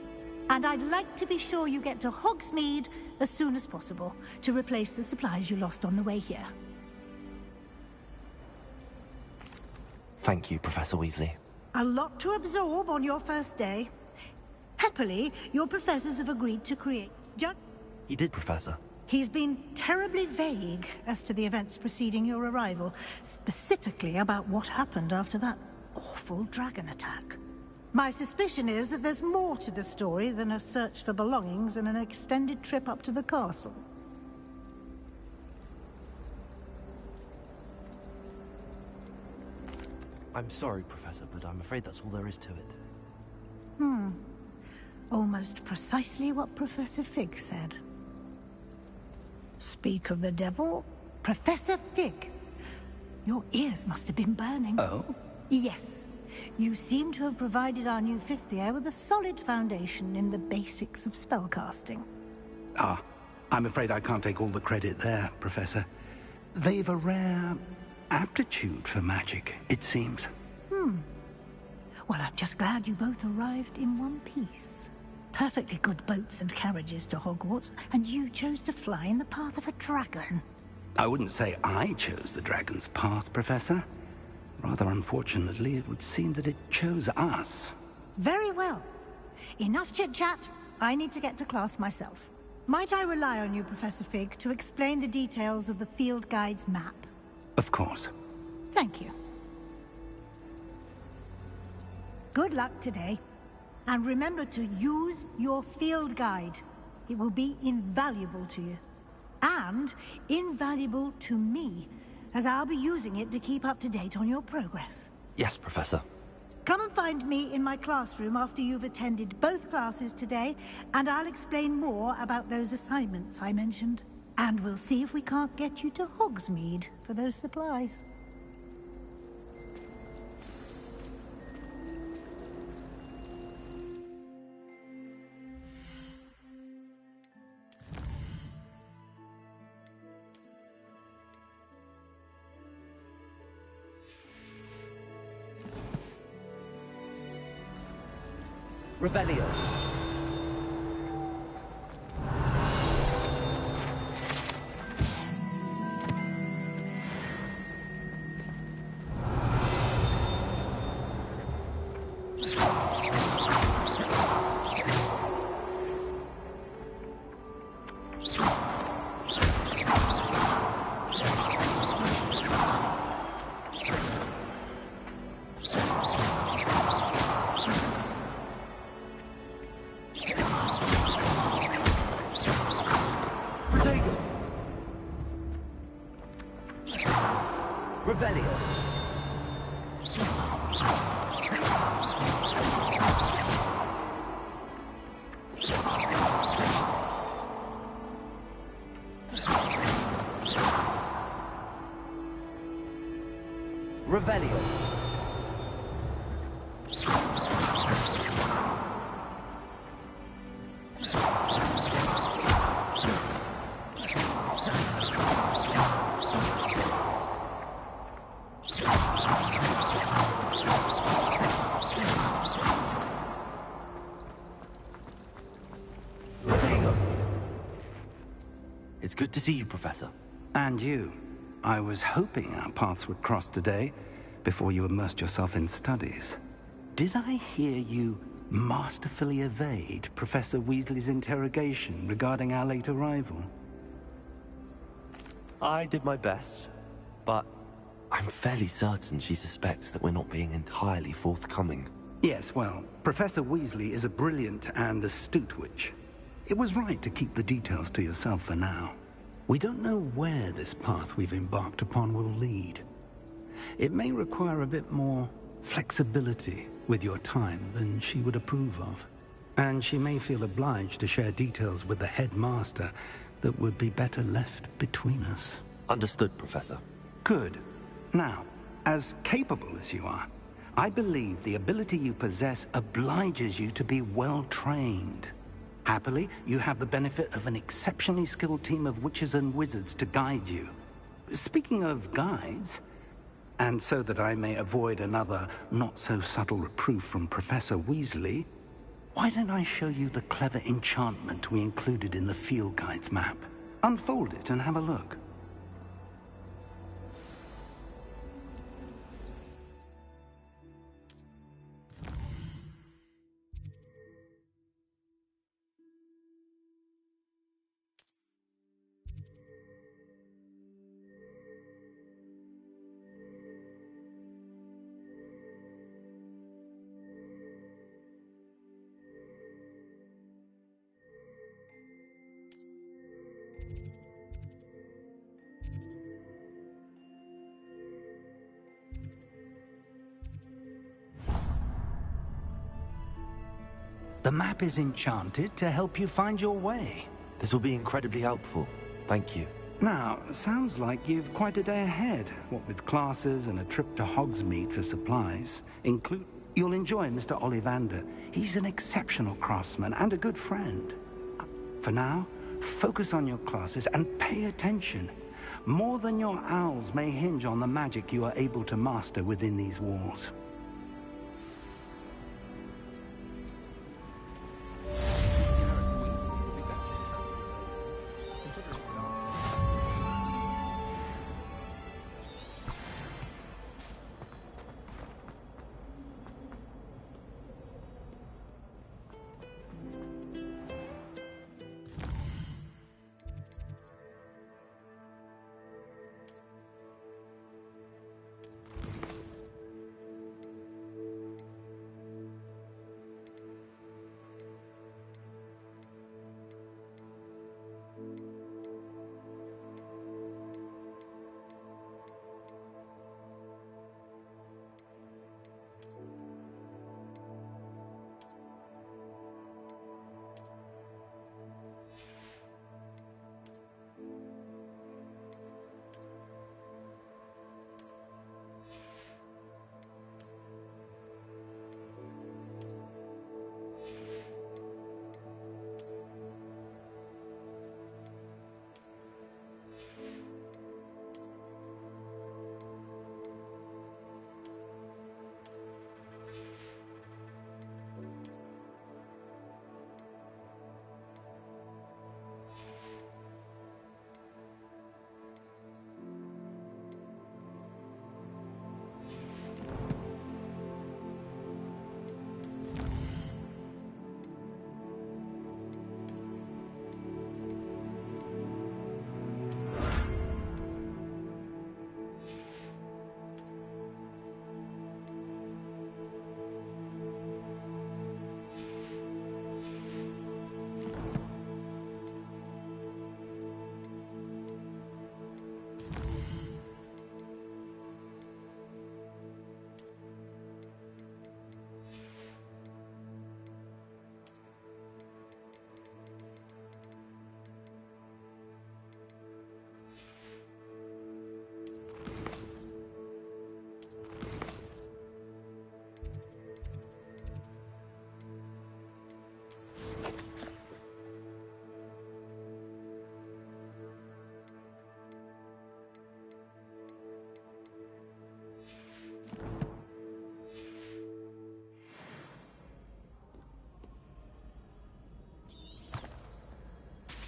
And I'd like to be sure you get to Hogsmeade as soon as possible to replace the supplies you lost on the way here. Thank you, Professor Weasley. A lot to absorb on your first day. Happily, your professors have agreed to create... He did, Professor. He's been terribly vague as to the events preceding your arrival, specifically about what happened after that awful dragon attack. My suspicion is that there's more to the story than a search for belongings and an extended trip up to the castle. I'm sorry, Professor, but I'm afraid that's all there is to it. Almost precisely what Professor Fig said. Speak of the devil, Professor Fig. Your ears must have been burning. Oh? Yes. You seem to have provided our new fifth year with a solid foundation in the basics of spellcasting. Ah, I'm afraid I can't take all the credit there, Professor. They've a rare aptitude for magic, it seems. Well, I'm just glad you both arrived in one piece. Perfectly good boats and carriages to Hogwarts, and you chose to fly in the path of a dragon. I wouldn't say I chose the dragon's path, Professor. Rather unfortunately, it would seem that it chose us. Very well. Enough chit-chat. I need to get to class myself. Might I rely on you, Professor Fig, to explain the details of the field guide's map? Of course. Thank you. Good luck today. And remember to use your field guide. It will be invaluable to you. And invaluable to me, as I'll be using it to keep up to date on your progress. Yes, Professor. Come and find me in my classroom after you've attended both classes today, and I'll explain more about those assignments I mentioned. And we'll see if we can't get you to Hogsmeade for those supplies. Revelio. It's good to see you, Professor. And you. I was hoping our paths would cross today, before you immersed yourself in studies. Did I hear you masterfully evade Professor Weasley's interrogation regarding our late arrival? I did my best, but I'm fairly certain she suspects that we're not being entirely forthcoming. Yes, well, Professor Weasley is a brilliant and astute witch. It was right to keep the details to yourself for now. We don't know where this path we've embarked upon will lead. It may require a bit more flexibility with your time than she would approve of. And she may feel obliged to share details with the headmaster that would be better left between us. Understood, Professor. Good. Now, as capable as you are, I believe the ability you possess obliges you to be well-trained. Happily, you have the benefit of an exceptionally skilled team of witches and wizards to guide you. Speaking of guides, and so that I may avoid another not-so-subtle reproof from Professor Weasley, why don't I show you the clever enchantment we included in the field guide's map? Unfold it and have a look. The map is enchanted to help you find your way. This will be incredibly helpful. Thank you. Now, sounds like you've quite a day ahead, what with classes and a trip to Hogsmeade for supplies. You'll enjoy Mr. Ollivander. He's an exceptional craftsman and a good friend. For now, focus on your classes and pay attention. More than your owls may hinge on the magic you are able to master within these walls.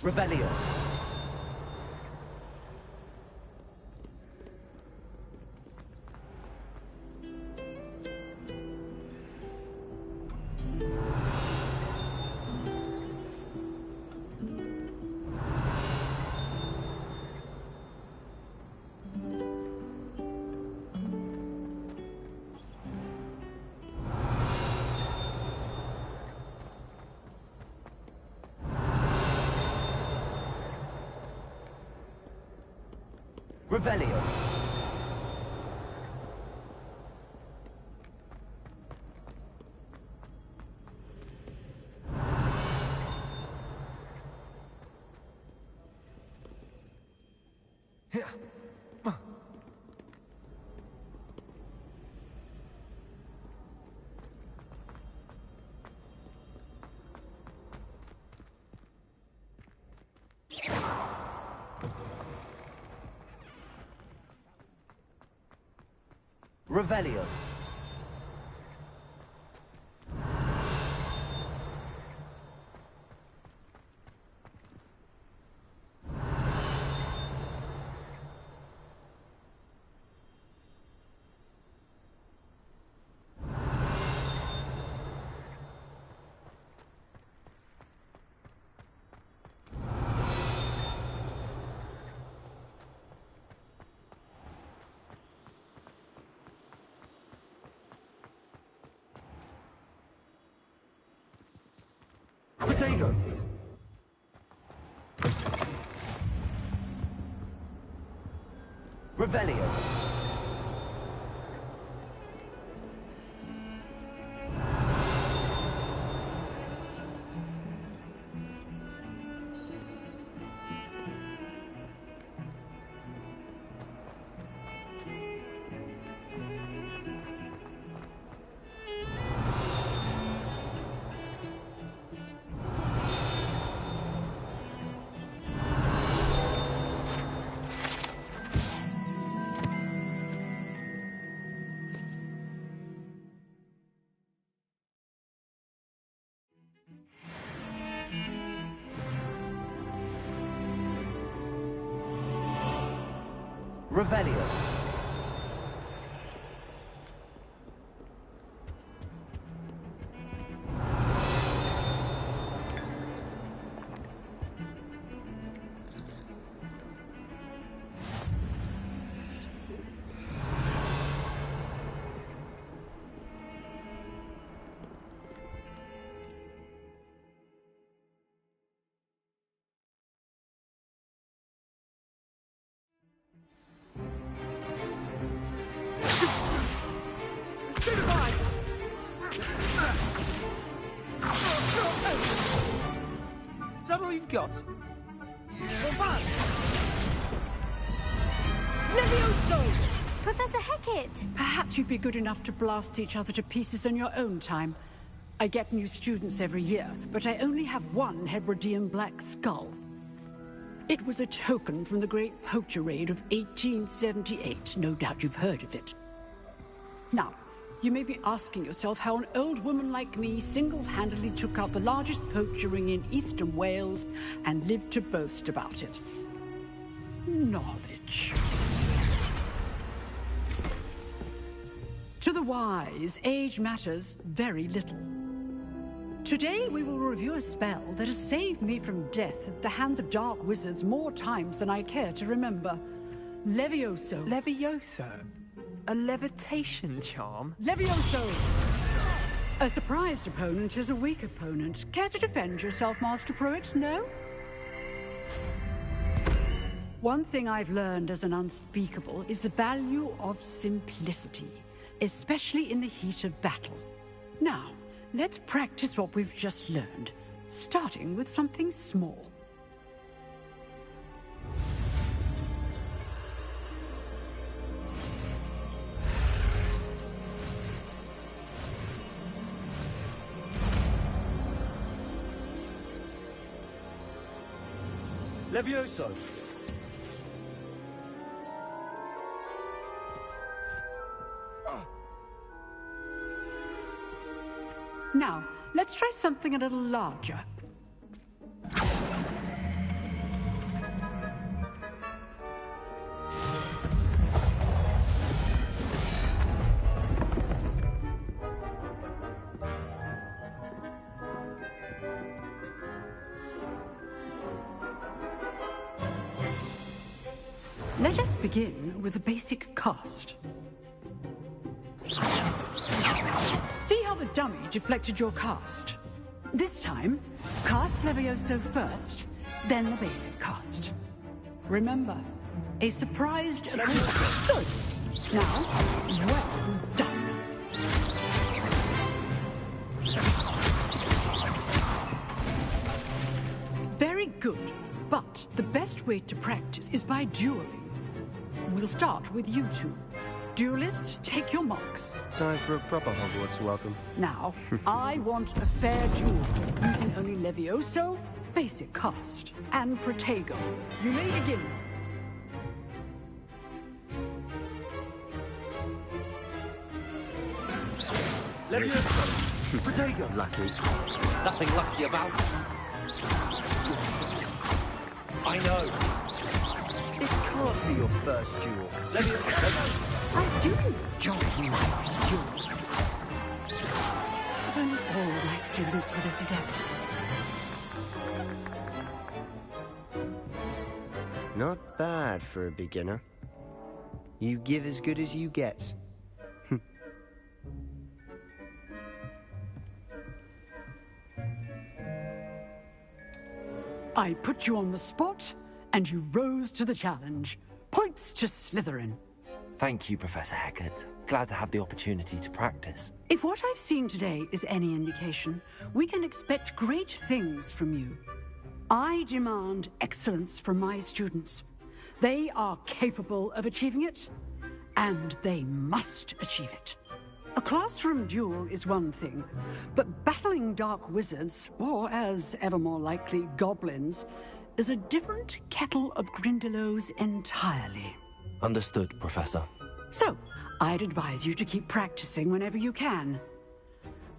Revelio. Revelio. Revelio. Potato. Revelio. Revelio. Is that all you've got? Levioso! Professor Hecat! Perhaps you'd be good enough to blast each other to pieces on your own time. I get new students every year, but I only have one Hebridean black skull. It was a token from the Great Poacher Raid of 1878. No doubt you've heard of it. Now, you may be asking yourself how an old woman like me single-handedly took out the largest poacher ring in eastern Wales and lived to boast about it. Knowledge. To the wise, age matters very little. Today we will review a spell that has saved me from death at the hands of dark wizards more times than I care to remember. Levioso. Levioso? A levitation charm? Levioso! A surprised opponent is a weak opponent. Care to defend yourself, Master Pruitt? No? One thing I've learned as an unspeakable is the value of simplicity, especially in the heat of battle. Now, let's practice what we've just learned, starting with something small. Levioso. Now, let's try something a little larger. Let us begin with the basic cast. See how the dummy deflected your cast? This time, cast Levioso first, then the basic cast. Remember, A surprised... Good. Now, well done. Very good. But the best way to practice is by dueling. We'll start with you two. Duelists, take your marks. Time for a proper Hogwarts welcome. Now, I want a fair duel, using only Levioso, basic cast, and Protego. You may begin. Levioso! Protego! Lucky. Nothing lucky about it. I know. This can't be your first duel. I do enjoy my duels. If only all my students were this adept. Not bad for a beginner. You give as good as you get. I put you on the spot, and you rose to the challenge. Points to Slytherin. Thank you, Professor Hecat. Glad to have the opportunity to practice. If what I've seen today is any indication, we can expect great things from you. I demand excellence from my students. They are capable of achieving it, and they must achieve it. A classroom duel is one thing, but battling dark wizards, or as ever more likely, goblins, is a different kettle of Grindylows entirely. Understood, Professor. So, I'd advise you to keep practicing whenever you can.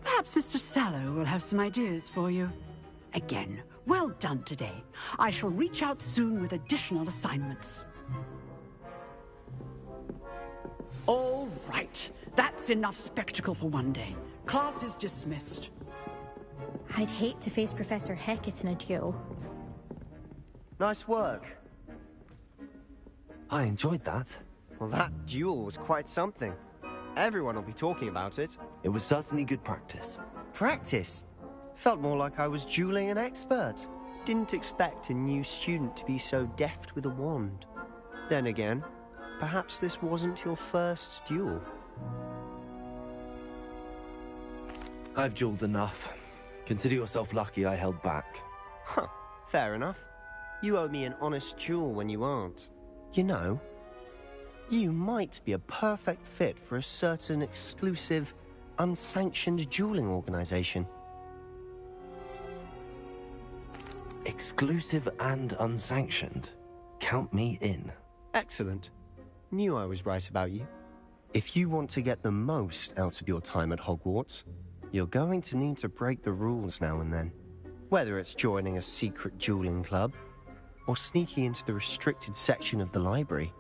Perhaps Mr. Sallow will have some ideas for you. Again, well done today. I shall reach out soon with additional assignments. All right. That's enough spectacle for one day. Class is dismissed. I'd hate to face Professor Hecat in a duel. Nice work. I enjoyed that. Well, that duel was quite something. Everyone will be talking about it. It was certainly good practice. Practice? Felt more like I was dueling an expert. Didn't expect a new student to be so deft with a wand. Then again, perhaps this wasn't your first duel. I've dueled enough. Consider yourself lucky I held back. Huh, fair enough. You owe me an honest duel when you aren't. You know, you might be a perfect fit for a certain exclusive, unsanctioned dueling organization. Exclusive and unsanctioned? Count me in. Excellent. Knew I was right about you. If you want to get the most out of your time at Hogwarts, you're going to need to break the rules now and then. Whether it's joining a secret dueling club, or sneaking into the restricted section of the library,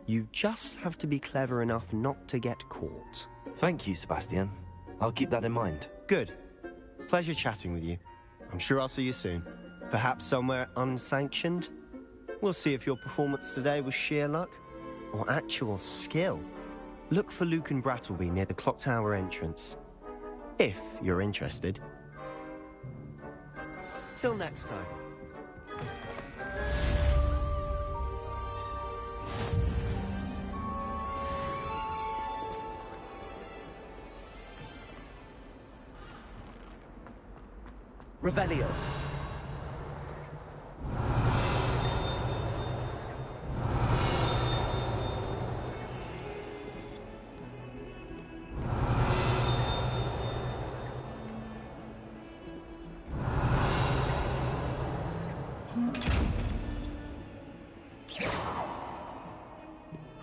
you just have to be clever enough not to get caught. Thank you, Sebastian. I'll keep that in mind. Good. Pleasure chatting with you. I'm sure I'll see you soon. Perhaps somewhere unsanctioned? We'll see if your performance today was sheer luck, or actual skill. Look for Luke and Brattleby near the clock tower entrance. If you're interested. Till next time. Revelio.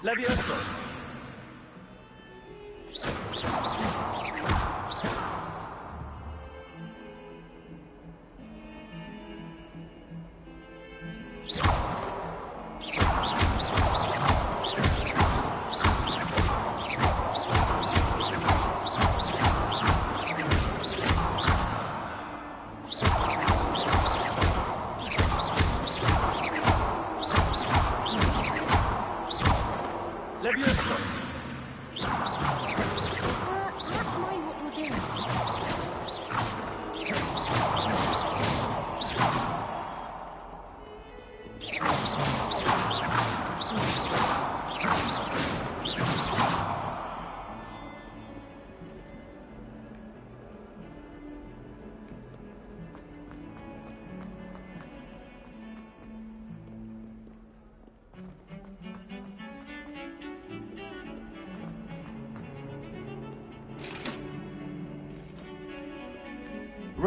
Levioso. Levioso.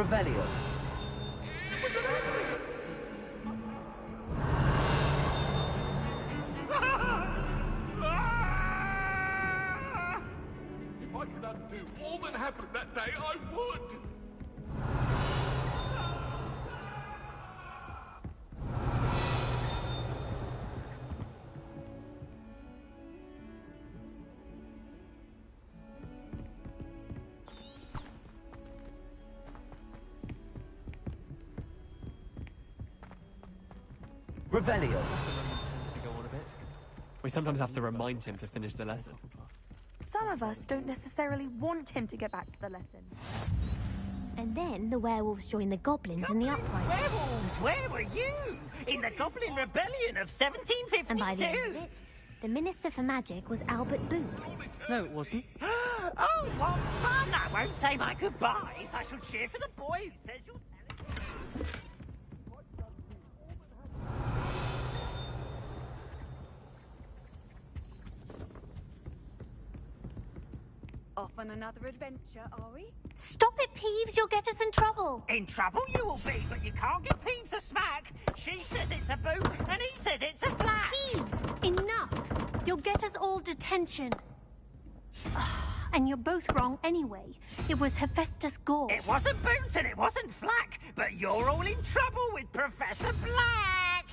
Revelio. If I could undo all that happened that day, I would! Revelio. We sometimes have to remind him to finish the lesson. Some of us don't necessarily want him to get back to the lesson. And then the werewolves joined the goblins in the uprising. Werewolves, where were you? In the Goblin Rebellion of 1752? And by the end of it, the Minister for Magic was Albert Boot. No, it wasn't. Oh, what fun! I won't say my goodbyes. I shall cheer for the boy who says you'll tell it. Off on another adventure, are we? Stop it, Peeves! You'll get us in trouble! In trouble you will be, but you can't give Peeves a smack. She says it's a boot, and he says it's a flat. Peeves! Enough! You'll get us all detention. And you're both wrong anyway. It was Hephaestus Gore. It wasn't Boots and it wasn't Flack, but you're all in trouble with Professor Black.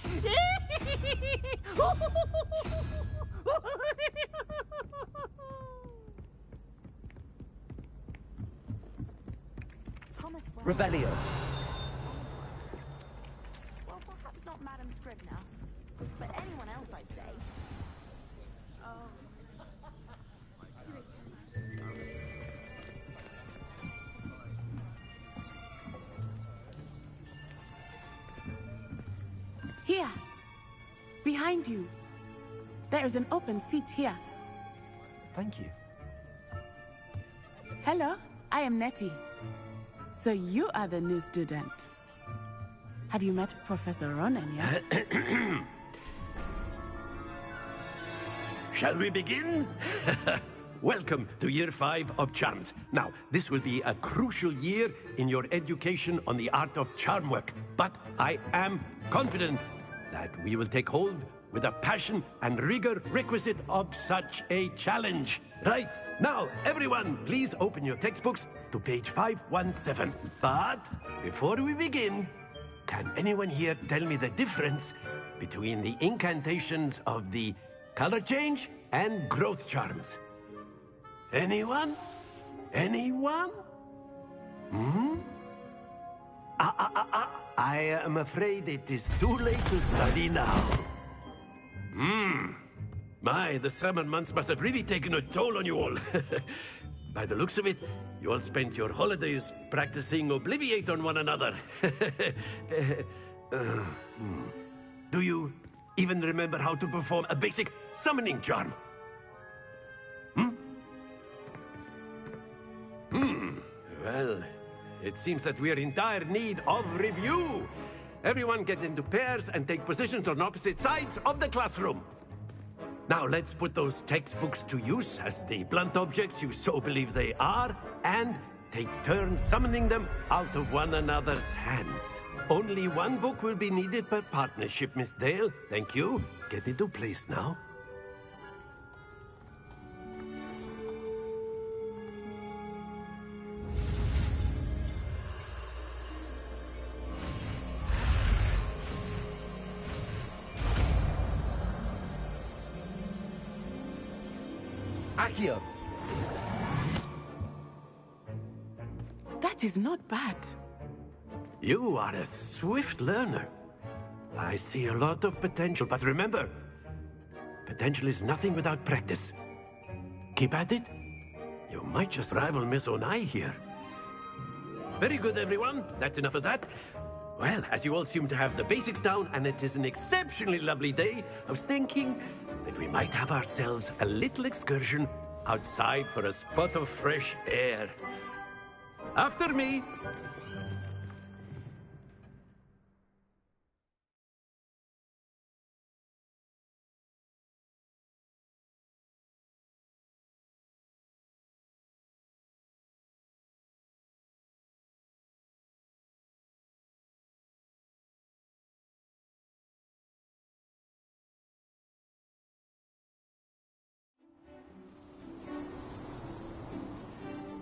Revelio. Well, perhaps not Madam Scribner, but anyone else, I'd say. Oh. Here. Behind you. There is an open seat here. Thank you. Hello, I am Nettie. So you are the new student. Have you met Professor Ronan yet? Shall we begin? Welcome to Year 5 of Charms. Now, this will be a crucial year in your education on the art of charm work, but I am confident that we will take hold with the passion and rigor requisite of such a challenge. Right, now, everyone, please open your textbooks to page 517. But before we begin, can anyone here tell me the difference between the incantations of the color change and growth charms? Anyone? Anyone? I am afraid it is too late to study now. My, the summer months must have really taken a toll on you all. By the looks of it, you all spent your holidays practicing Obliviate on one another. Do you even remember how to perform a basic summoning charm? Well, it seems that we are in dire need of review. Everyone get into pairs and take positions on opposite sides of the classroom. Now let's put those textbooks to use as the blunt objects you so believe they are, and take turns summoning them out of one another's hands. Only one book will be needed per partnership, Miss Dale. Thank you. Get into place now. Accio. That is not bad. You are a swift learner. I see a lot of potential, but remember, potential is nothing without practice. Keep at it. You might just rival Miss Onai here. Very good, everyone. That's enough of that. Well, as you all seem to have the basics down, and it is an exceptionally lovely day, I was thinking that we might have ourselves a little excursion outside for a spot of fresh air. After me.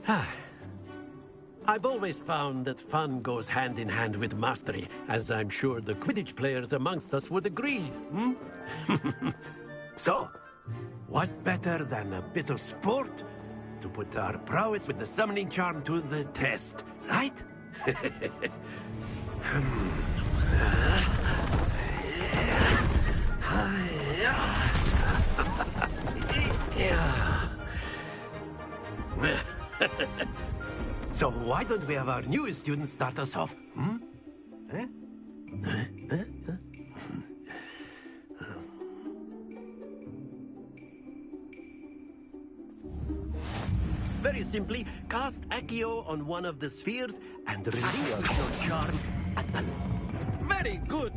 I've always found that fun goes hand in hand with mastery, as I'm sure the Quidditch players amongst us would agree, hmm? So, what better than a bit of sport to put our prowess with the summoning charm to the test, right? So why don't we have our newest student start us off? Hmm? Eh? Very simply, cast Accio on one of the spheres and relinquish your charm at the... Very good!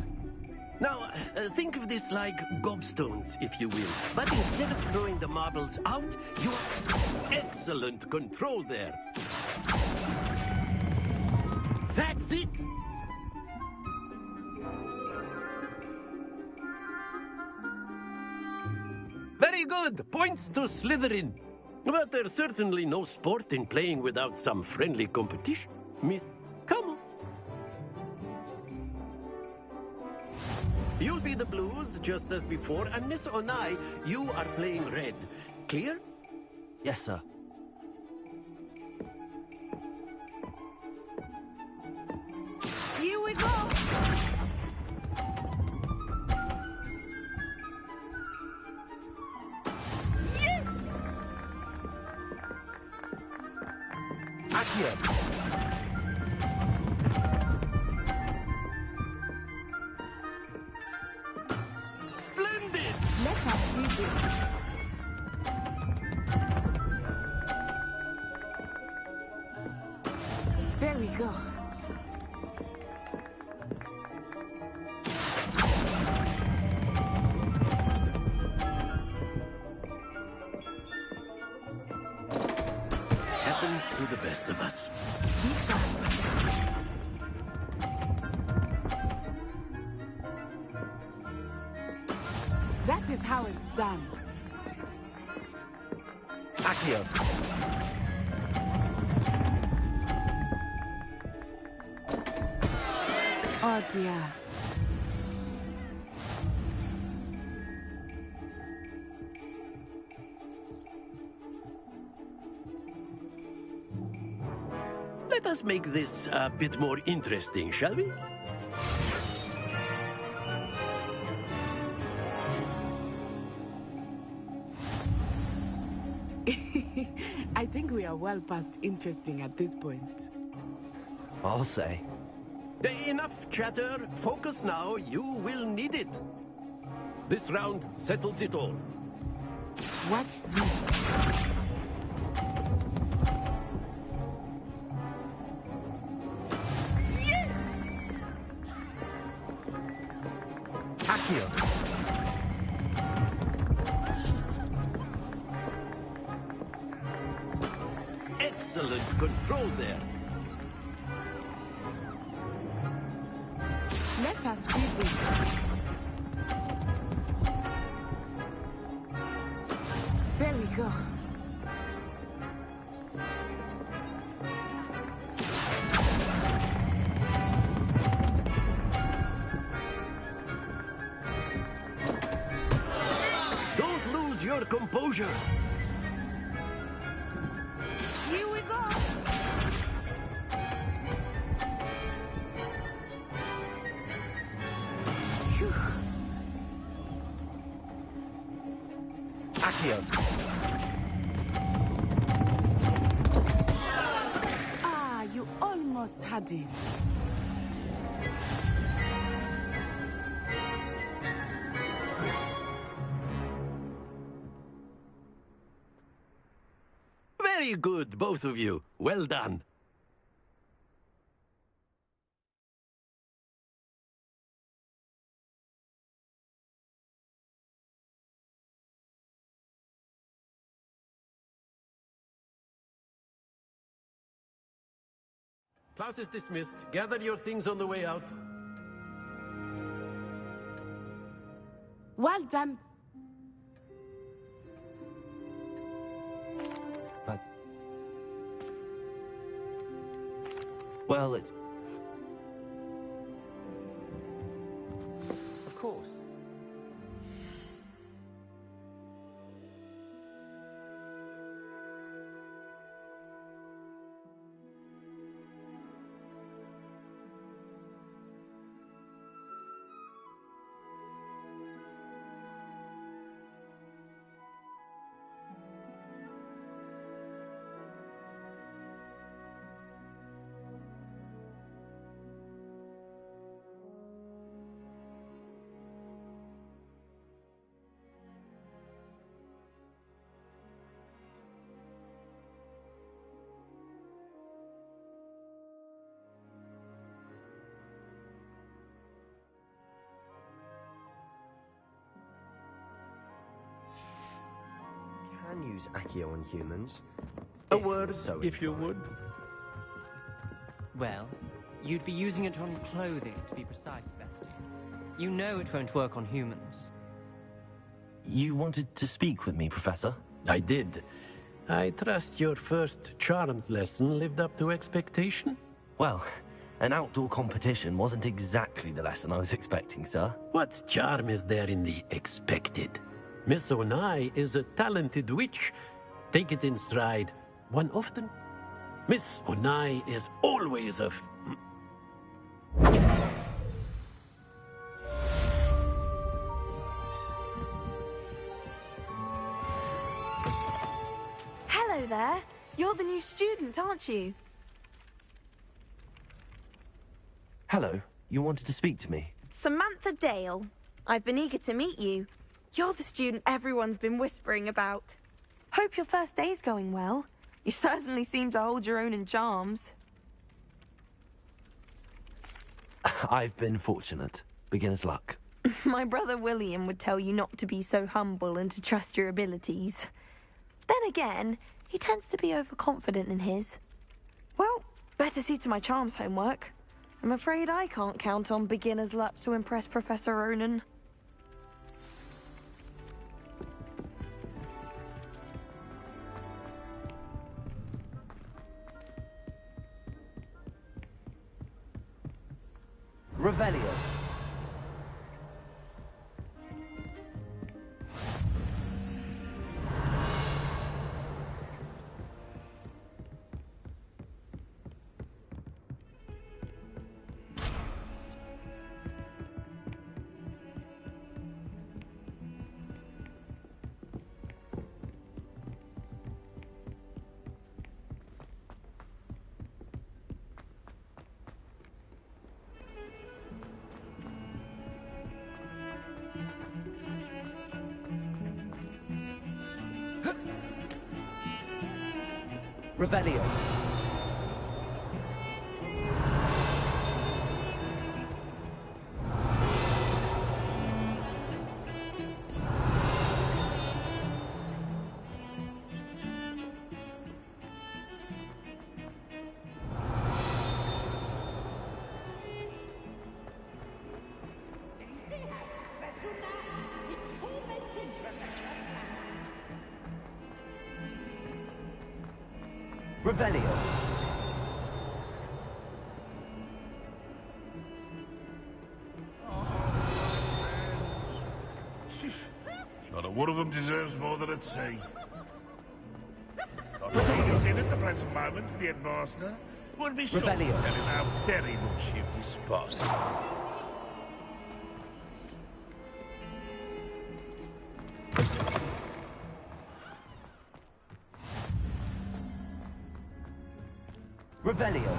Now, think of this like gobstones, if you will. But instead of throwing the marbles out, you have excellent control there. That's it! Very good! Points to Slytherin. But there's certainly no sport in playing without some friendly competition. Miss, come on. You'll be the blues, just as before, and Miss Onai, you are playing red. Clear? Yes, sir. Here we go! Yes! Accio. Splendid! Let us see this. There we go. Happens to the best of us. Be sharp. That is how it's done. Accio. Oh dear. Let us make this a bit more interesting, shall we? I think we are well past interesting at this point. I'll say. Enough chatter. Focus now. You will need it. This round settles it all. Watch this. Yes! Accio. Excellent control there. Let us see this. There we go. Don't lose your composure. Here we go. Phew. Accio. Ah, you almost had it. Very good, both of you. Well done. Class is dismissed. Gather your things on the way out. Well done. Well, it's... Of course. Can use Accio on humans. A word, if you would. Well, you'd be using it on clothing, to be precise, Sebastian. You know it won't work on humans. You wanted to speak with me, Professor? I did. I trust your first charms lesson lived up to expectation? Well, an outdoor competition wasn't exactly the lesson I was expecting, sir. What charm is there in the expected? Miss Onai is a talented witch. Take it in stride. One often. Miss Onai is always a... Hello there. You're the new student, aren't you? Hello, you wanted to speak to me? Samantha Dale. I've been eager to meet you. You're the student everyone's been whispering about. Hope your first day's going well. You certainly seem to hold your own in charms. I've been fortunate. Beginner's luck. My brother William would tell you not to be so humble and to trust your abilities. Then again, he tends to be overconfident in his. Well, better see to my charms homework. I'm afraid I can't count on beginner's luck to impress Professor Ronan. Revelio. Revelio. Revelio. Not a one of them deserves more than a tea. Not taking us in at the present moment, the headmaster. Would be sure to tell him how very much you despise. Revelio.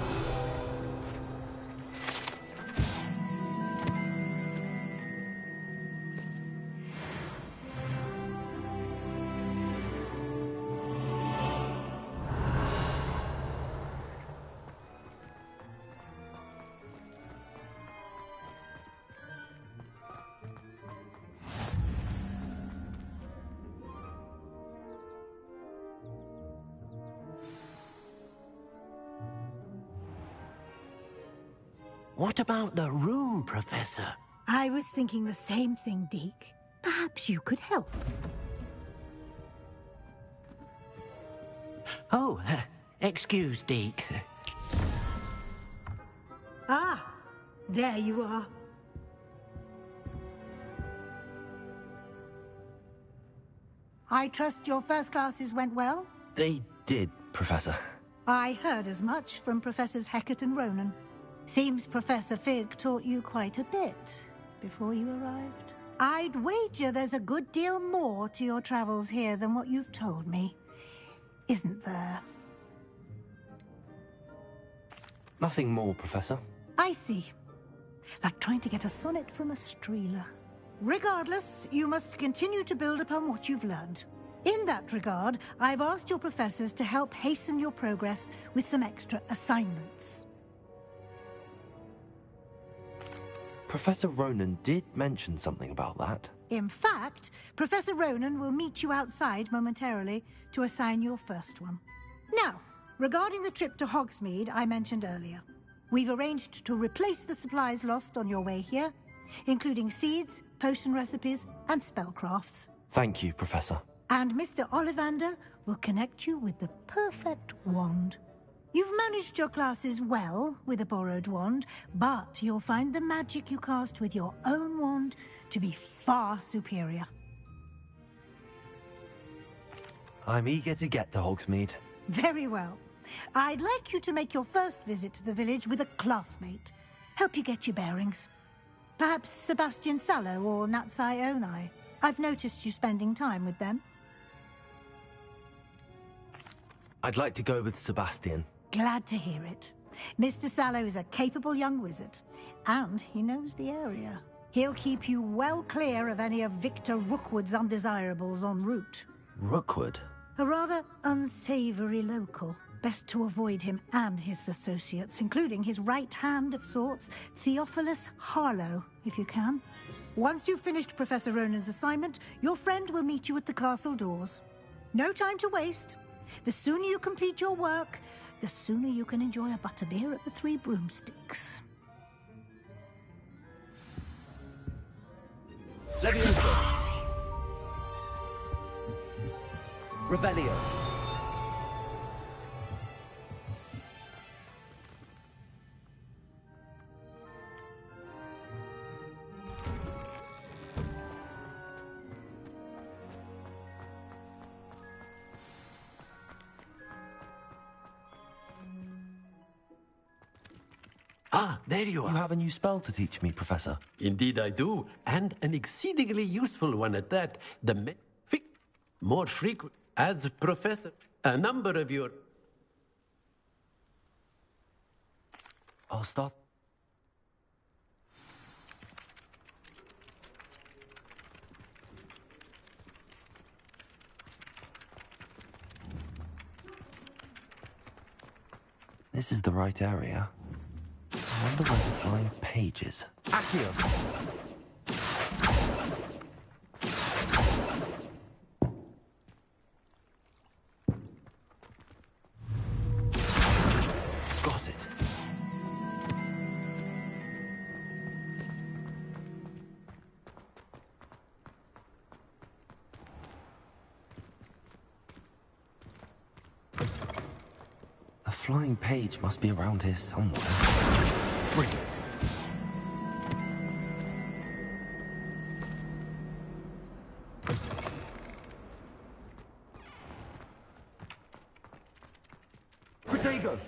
What about the room, Professor? I was thinking the same thing, Deke. Perhaps you could help. Oh, excuse, Deke. Ah, there you are. I trust your first classes went well? They did, Professor. I heard as much from Professors Hecat and Ronan. Seems Professor Fig taught you quite a bit before you arrived. I'd wager there's a good deal more to your travels here than what you've told me. Isn't there? Nothing more, Professor. I see. Like trying to get a sonnet from a streeler. Regardless, you must continue to build upon what you've learned. In that regard, I've asked your professors to help hasten your progress with some extra assignments. Professor Ronan did mention something about that. In fact, Professor Ronan will meet you outside momentarily to assign your first one. Now, regarding the trip to Hogsmeade I mentioned earlier, we've arranged to replace the supplies lost on your way here, including seeds, potion recipes, and spellcrafts. Thank you, Professor. And Mr. Ollivander will connect you with the perfect wand. You've managed your classes well with a borrowed wand, but you'll find the magic you cast with your own wand to be far superior. I'm eager to get to Hogsmeade. Very well. I'd like you to make your first visit to the village with a classmate. Help you get your bearings. Perhaps Sebastian Sallow or Natsai Onai. I've noticed you spending time with them. I'd like to go with Sebastian. Glad to hear it. Mr. Sallow is a capable young wizard, and he knows the area. He'll keep you well clear of any of Victor Rookwood's undesirables en route. Rookwood? A rather unsavory local. Best to avoid him and his associates, including his right hand of sorts, Theophilus Harlow, if you can. Once you've finished Professor Ronan's assignment, your friend will meet you at the castle doors. No time to waste. The sooner you complete your work, the sooner you can enjoy a butterbeer at the Three Broomsticks. Leviosa! Revelio! Ah, there you are. You have a new spell to teach me, Professor. Indeed I do, and an exceedingly useful one at that. More frequent. As Professor, a number of your... I'll start... This is the right area. I wonder where the flying page is. Accio! Got it. The flying page must be around here somewhere. Brilliant. Protego!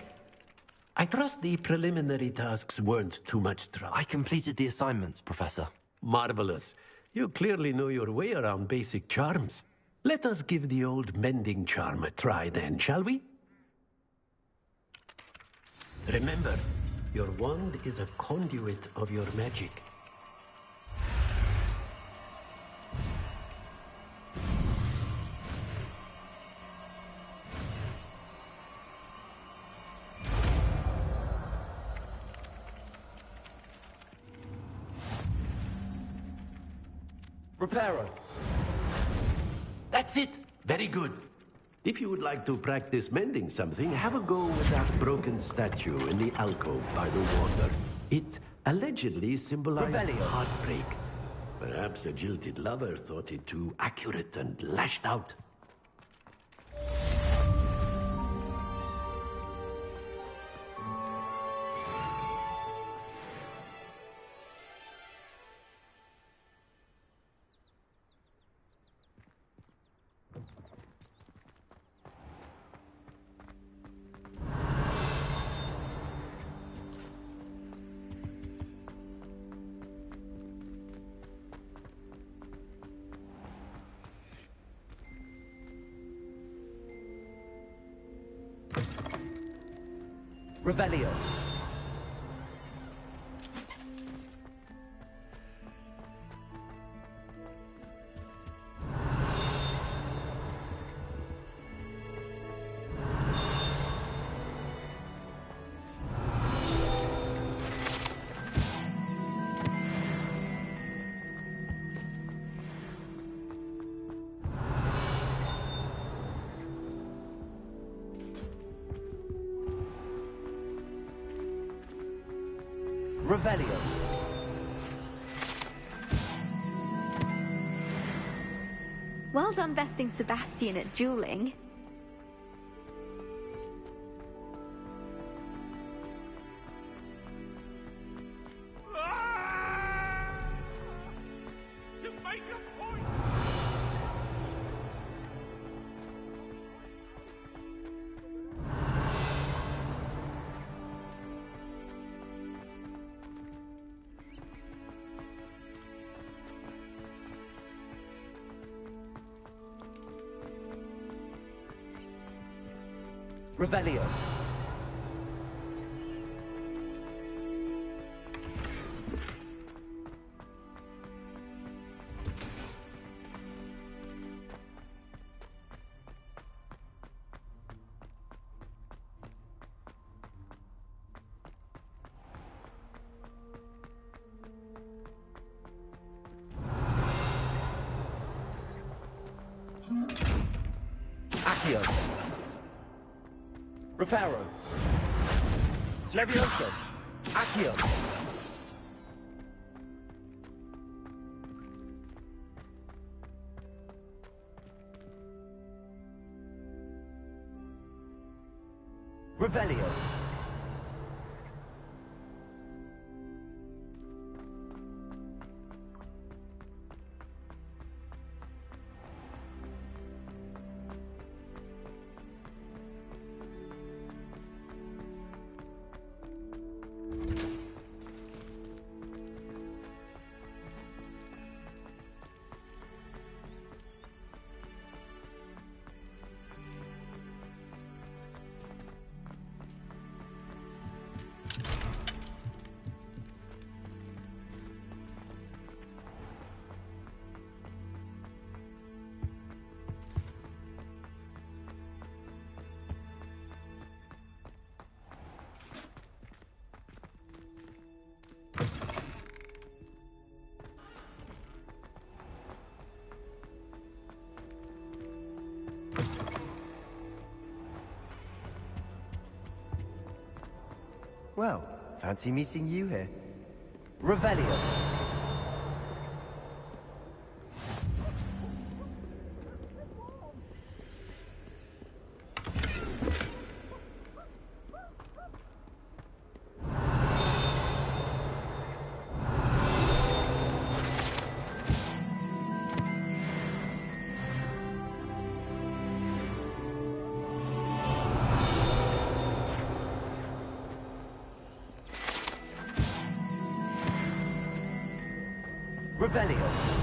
I trust the preliminary tasks weren't too much trouble. I completed the assignments, Professor. Marvelous. You clearly know your way around basic charms. Let us give the old mending charm a try then, shall we? Remember, your wand is a conduit of your magic. Reparo. That's it. Very good. If you would like to practice mending something, have a go with that broken statue in the alcove by the water. It allegedly symbolized heartbreak. Perhaps a jilted lover thought it too accurate and lashed out. Revelio. Revelio. Well done besting Sebastian at dueling. Revelio. Accio. Reparo. Levioso. Accio. Revelio. Well, fancy meeting you here. Revelio. Revelio.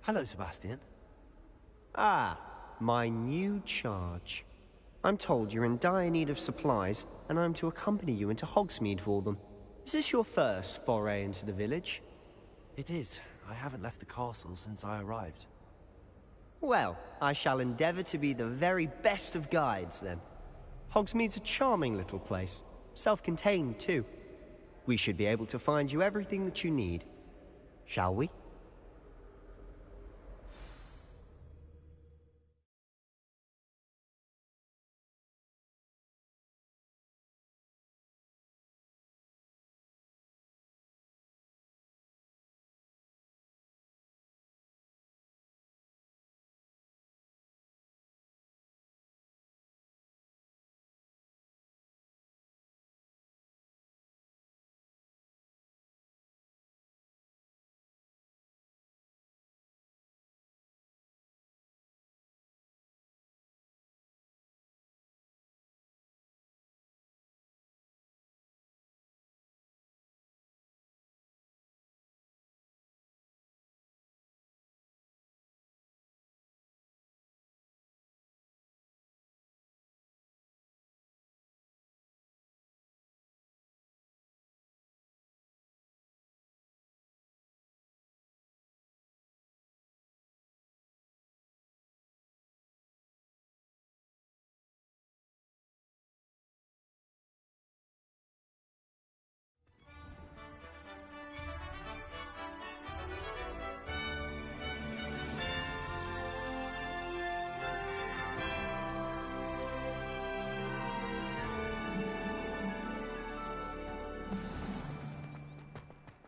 Hello, Sebastian. Ah, my new charge. I'm told you're in dire need of supplies, and I'm to accompany you into Hogsmeade for them. Is this your first foray into the village? It is. I haven't left the castle since I arrived. Well, I shall endeavor to be the very best of guides, then. Hogsmeade's a charming little place. Self-contained, too. We should be able to find you everything that you need. Shall we?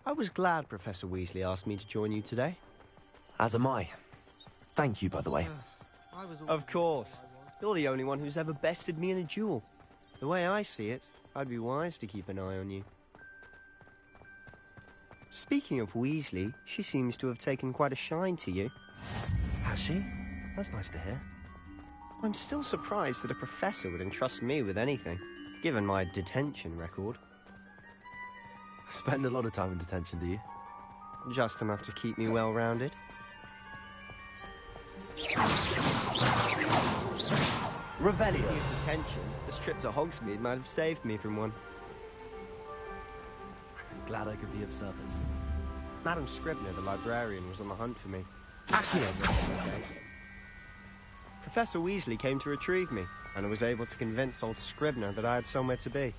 I was glad Professor Weasley asked me to join you today. As am I. Thank you, by the way. Of course. You're the only one who's ever bested me in a duel. The way I see it, I'd be wise to keep an eye on you. Speaking of Weasley, she seems to have taken quite a shine to you. Has she? That's nice to hear. I'm still surprised that a professor would entrust me with anything, given my detention record. Spend a lot of time in detention, do you? Just enough to keep me well-rounded. Revelio. Speaking of detention, this trip to Hogsmeade might have saved me from one. Glad I could be of service. Madam Scribner, the librarian, was on the hunt for me. Professor Weasley came to retrieve me, and was able to convince old Scribner that I had somewhere to be.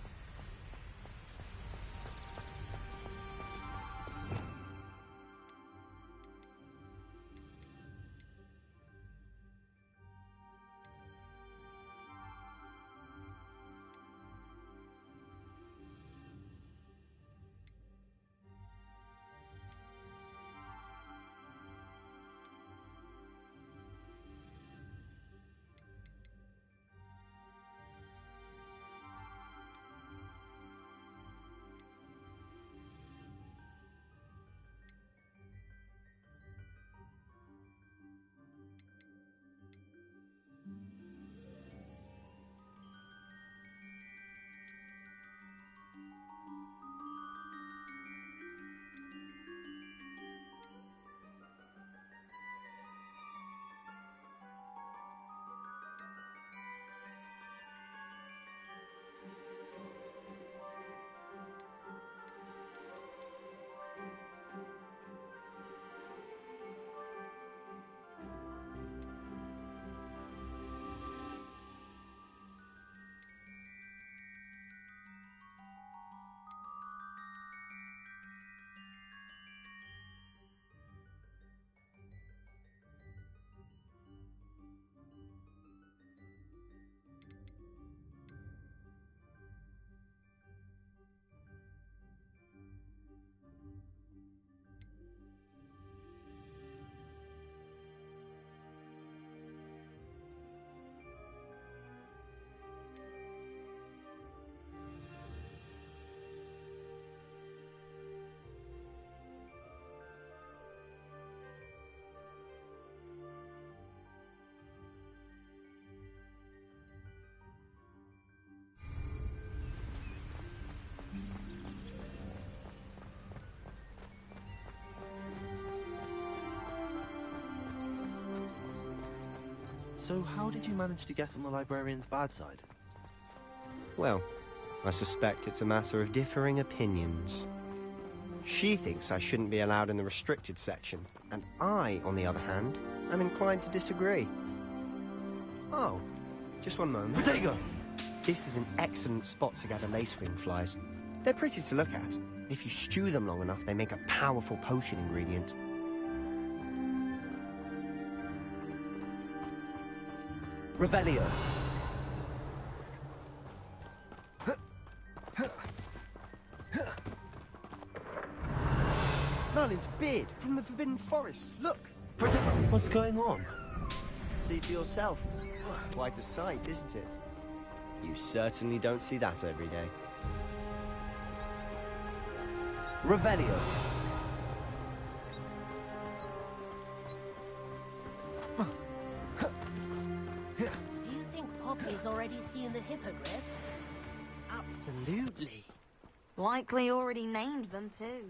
So how did you manage to get on the librarian's bad side? Well, I suspect it's a matter of differing opinions. She thinks I shouldn't be allowed in the restricted section, and I, on the other hand, am inclined to disagree. Oh, just one moment. Potato! This is an excellent spot to gather lacewing flies. They're pretty to look at. If you stew them long enough, they make a powerful potion ingredient. Revelio. Merlin's beard from the Forbidden Forest. Look! What's going on? See for yourself. Quite a sight, isn't it? You certainly don't see that every day. Revelio. Do you think Poppy's already seen the hippogriff? Absolutely. Likely already named them too.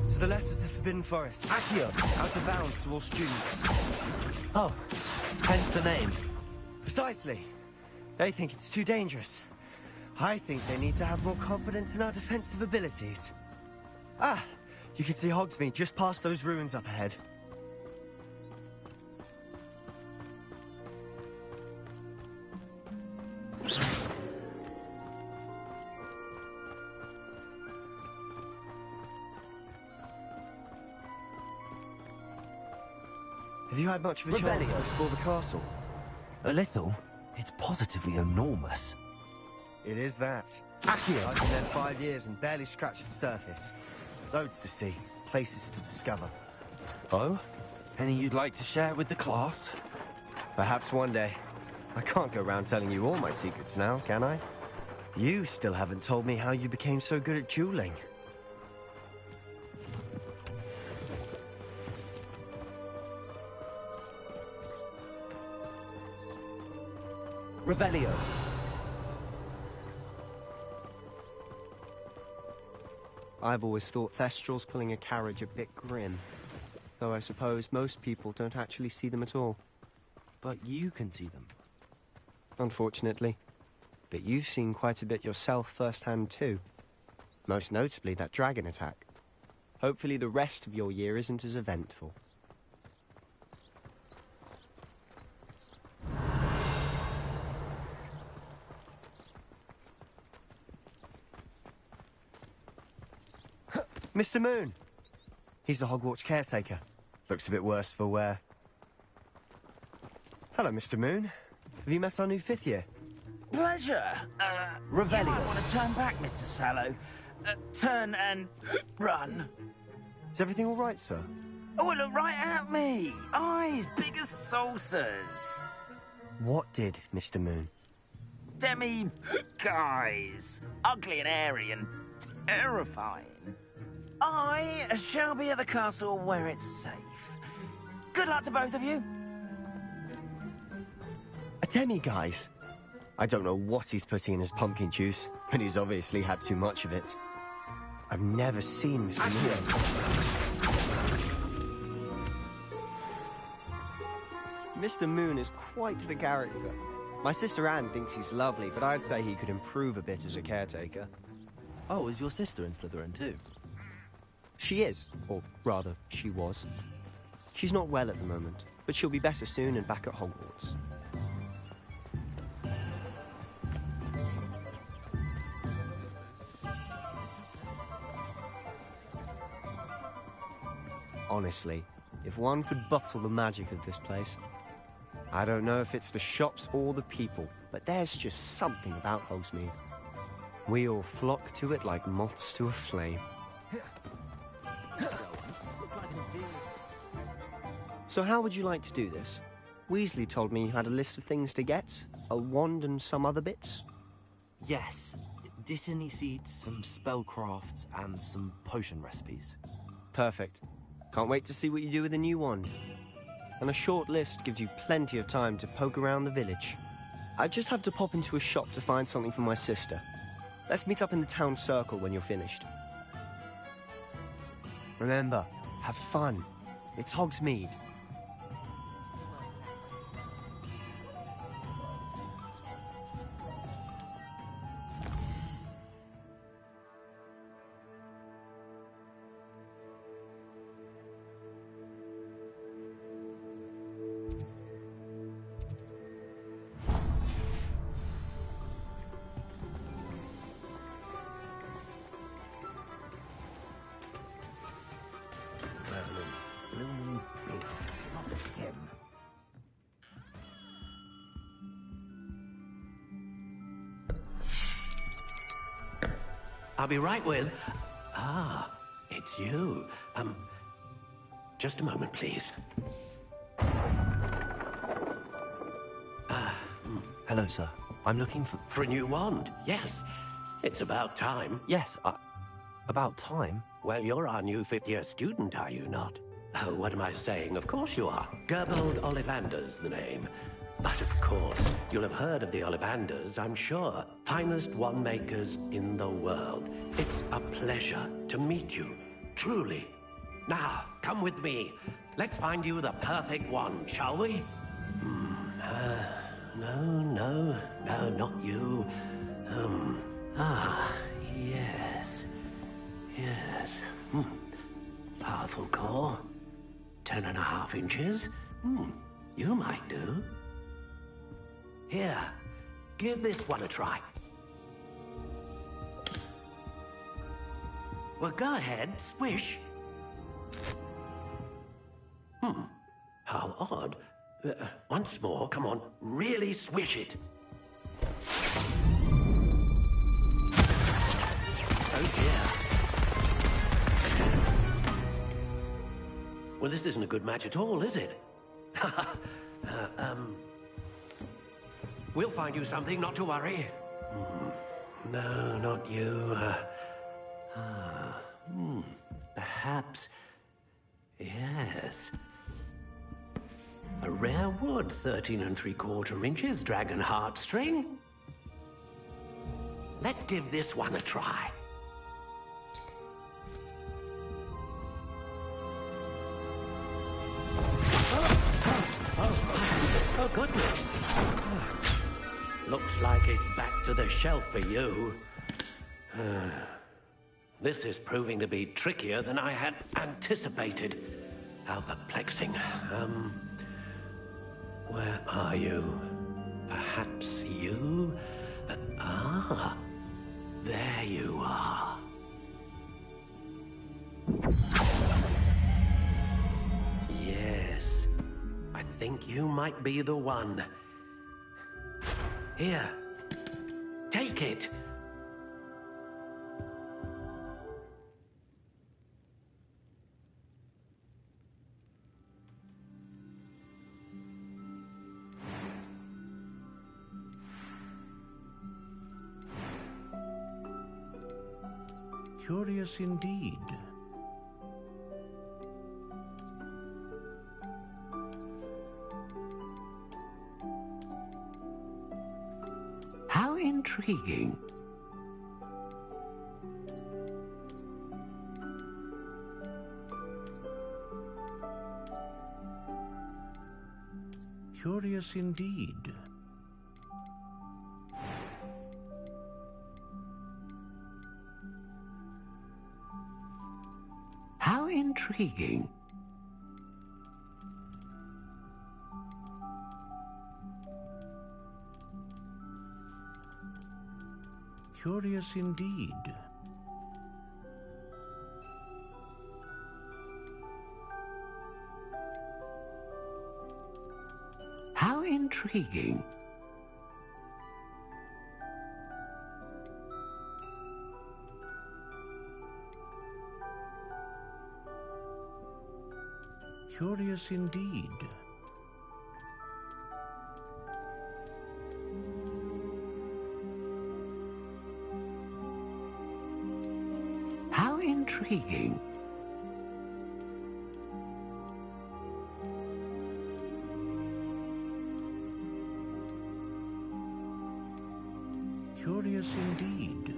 To the left is the Forbidden Forest. Accio, out of bounds to all students. Oh, hence the name. Precisely. They think it's too dangerous. I think they need to have more confidence in our defensive abilities. Ah, you can see Hogsmeade just past those ruins up ahead. Have you had much of a chance to explore the castle? A little. It's positively enormous. It is that. Accio! I've been there 5 years and barely scratched the surface. Loads to see, places to discover. Oh? Any you'd like to share with the class? Perhaps one day. I can't go around telling you all my secrets now, can I? You still haven't told me how you became so good at dueling. Revelio. I've always thought Thestrals pulling a carriage a bit grim. Though I suppose most people don't actually see them at all. But you can see them. Unfortunately. But you've seen quite a bit yourself firsthand too. Most notably that dragon attack. Hopefully the rest of your year isn't as eventful. Mr. Moon! He's the Hogwarts caretaker. Looks a bit worse for wear. Hello, Mr. Moon. Have you met our new 5th year? Pleasure. Revelio. You might want to turn back, Mr. Sallow. Turn and run. Is everything all right, sir? Oh, look right at me. Eyes big as saucers. What did, Mr. Moon? Guys. Ugly and airy and terrifying. I shall be at the castle where it's safe. Good luck to both of you. A demi-guise? I don't know what he's putting in his pumpkin juice, but he's obviously had too much of it. I've never seen Mr. Moon. Mr. Moon is quite the character. My sister Anne thinks he's lovely, but I'd say he could improve a bit as a caretaker. Oh, is your sister in Slytherin too? She is, or rather, she was. She's not well at the moment, but she'll be better soon and back at Hogwarts. Honestly, if one could bottle the magic of this place. I don't know if it's the shops or the people, but there's just something about Hogsmeade. We all flock to it like moths to a flame. So how would you like to do this? Weasley told me you had a list of things to get, a wand and some other bits. Yes. Dittany seeds, some spellcrafts, and some potion recipes. Perfect. Can't wait to see what you do with the new wand. And a short list gives you plenty of time to poke around the village. I just have to pop into a shop to find something for my sister. Let's meet up in the town circle when you're finished. Remember, have fun. It's Hogsmeade. I'll be right with... Ah, it's you. Just a moment, please. Hello, sir. I'm looking for... For a new wand, yes. It's about time. Yes, about time? Well, you're our new fifth-year student, are you not? Oh, what am I saying? Of course you are. Gerbold Ollivander's the name. But of course, you'll have heard of the Ollivanders, I'm sure. Finest wand makers in the world. It's a pleasure to meet you, truly. Now, come with me. Let's find you the perfect wand, shall we? No, not you. Yes. Yes. Powerful core. 10.5 inches. You might do. Here, give this one a try. Well, go ahead, swish. How odd. Once more, come on, really swish it. Oh dear. Well, this isn't a good match at all, is it? We'll find you something, not to worry. No, not you. Perhaps... Yes. A rare wood, 13 3/4 inches, dragon heartstring. Let's give this one a try. Oh, goodness. Looks like it's back to the shelf for you. This is proving to be trickier than I had anticipated. How perplexing. Where are you? Perhaps you? There you are. Yes. I think you might be the one. Here. Take it. Curious indeed. How intriguing. Curious indeed. How intriguing. Curious indeed. How intriguing. Curious indeed. How intriguing. Curious indeed.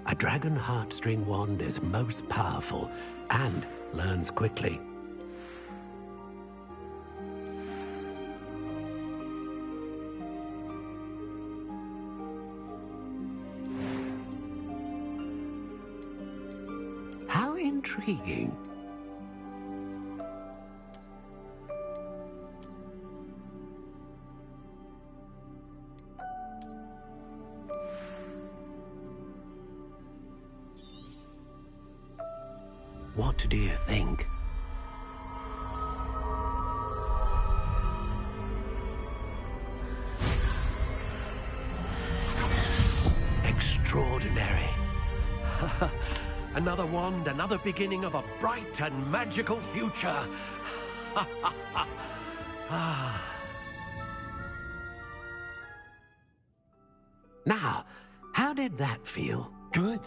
A dragon heartstring wand is most powerful and learns quickly. How intriguing. What do you think? Extraordinary. Another wand, another beginning of a bright and magical future. Now, how did that feel? Good.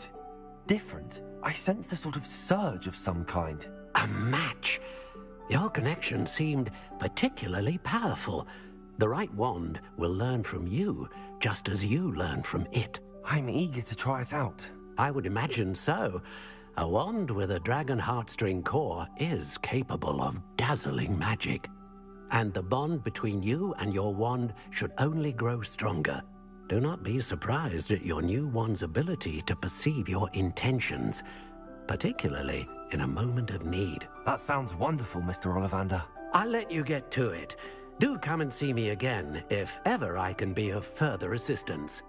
Different. I sensed a sort of surge of some kind. A match. Your connection seemed particularly powerful. The right wand will learn from you, just as you learn from it. I'm eager to try it out. I would imagine so. A wand with a dragon heartstring core is capable of dazzling magic. And the bond between you and your wand should only grow stronger. Do not be surprised at your new wand's ability to perceive your intentions, particularly in a moment of need. That sounds wonderful, Mr. Ollivander. I'll let you get to it. Do come and see me again if ever I can be of further assistance.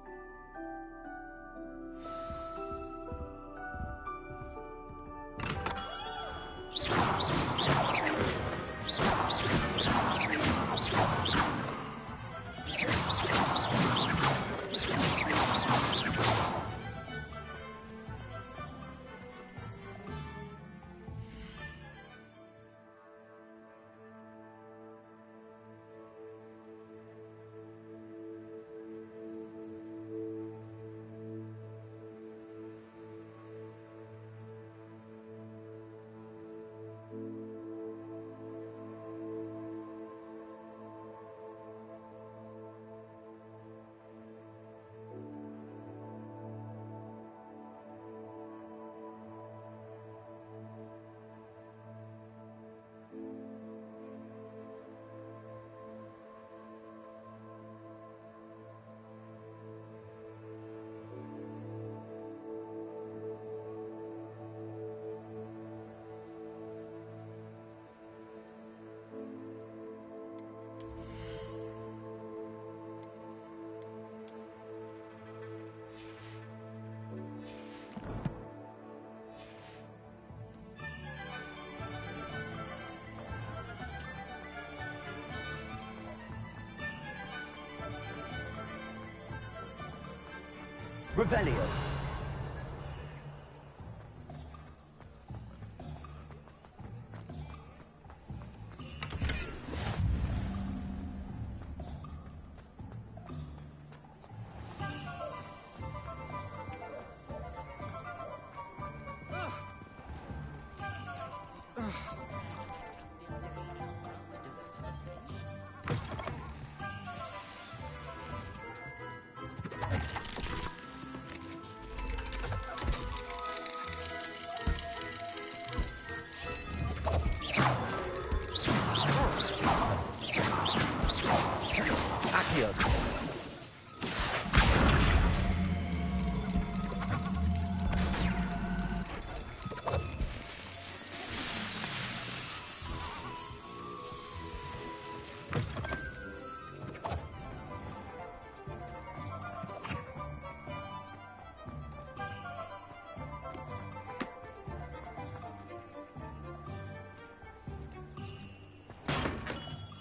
Revelio.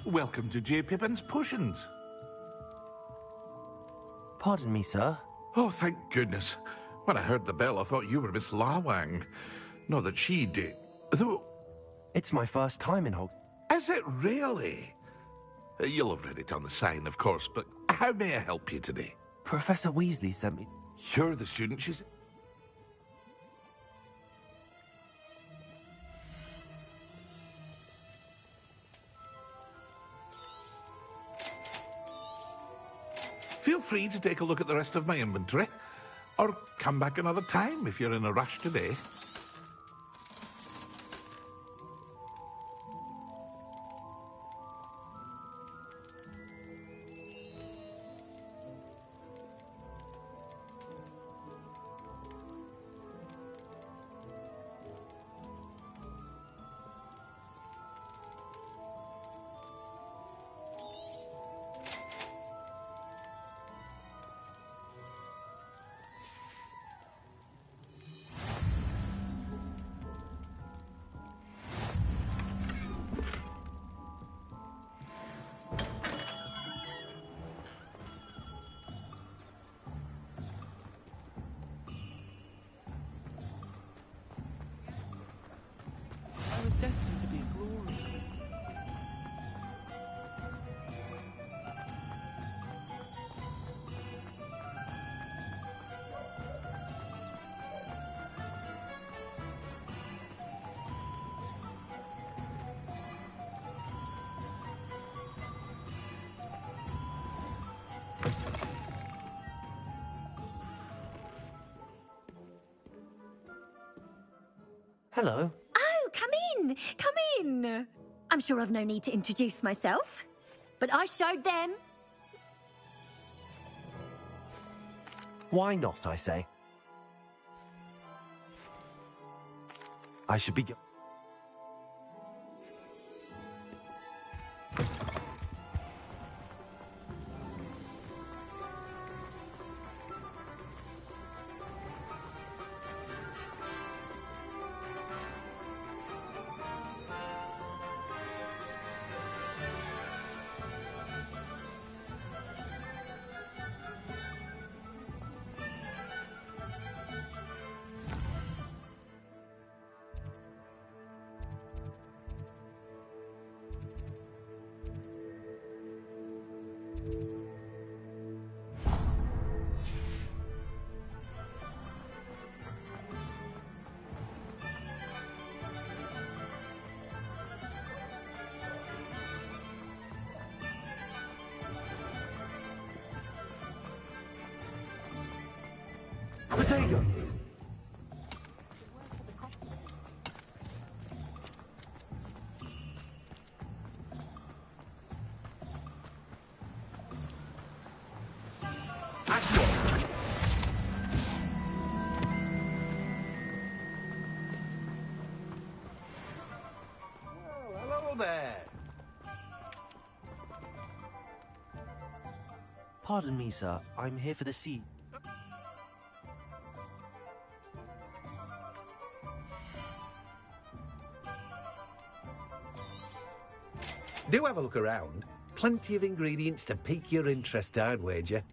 Welcome to J. Pippin's Potions. Pardon me, sir. Oh, thank goodness. When I heard the bell, I thought you were Miss Lawang. Not that she did. Though... It's my first time in Hogwarts. Is it really? You'll have read it on the sign, of course, but how may I help you today? Professor Weasley sent me... You're the student she's... Feel free to take a look at the rest of my inventory. Or come back another time if you're in a rush today. I was destined to be glorious. Hello. Oh, come in! Come in! I'm sure I've no need to introduce myself, but I showed them. Why not, I say? I should be... Potato! Hello there. Pardon me, sir. I'm here for the sea. Do have a look around. Plenty of ingredients to pique your interest, I'd wager.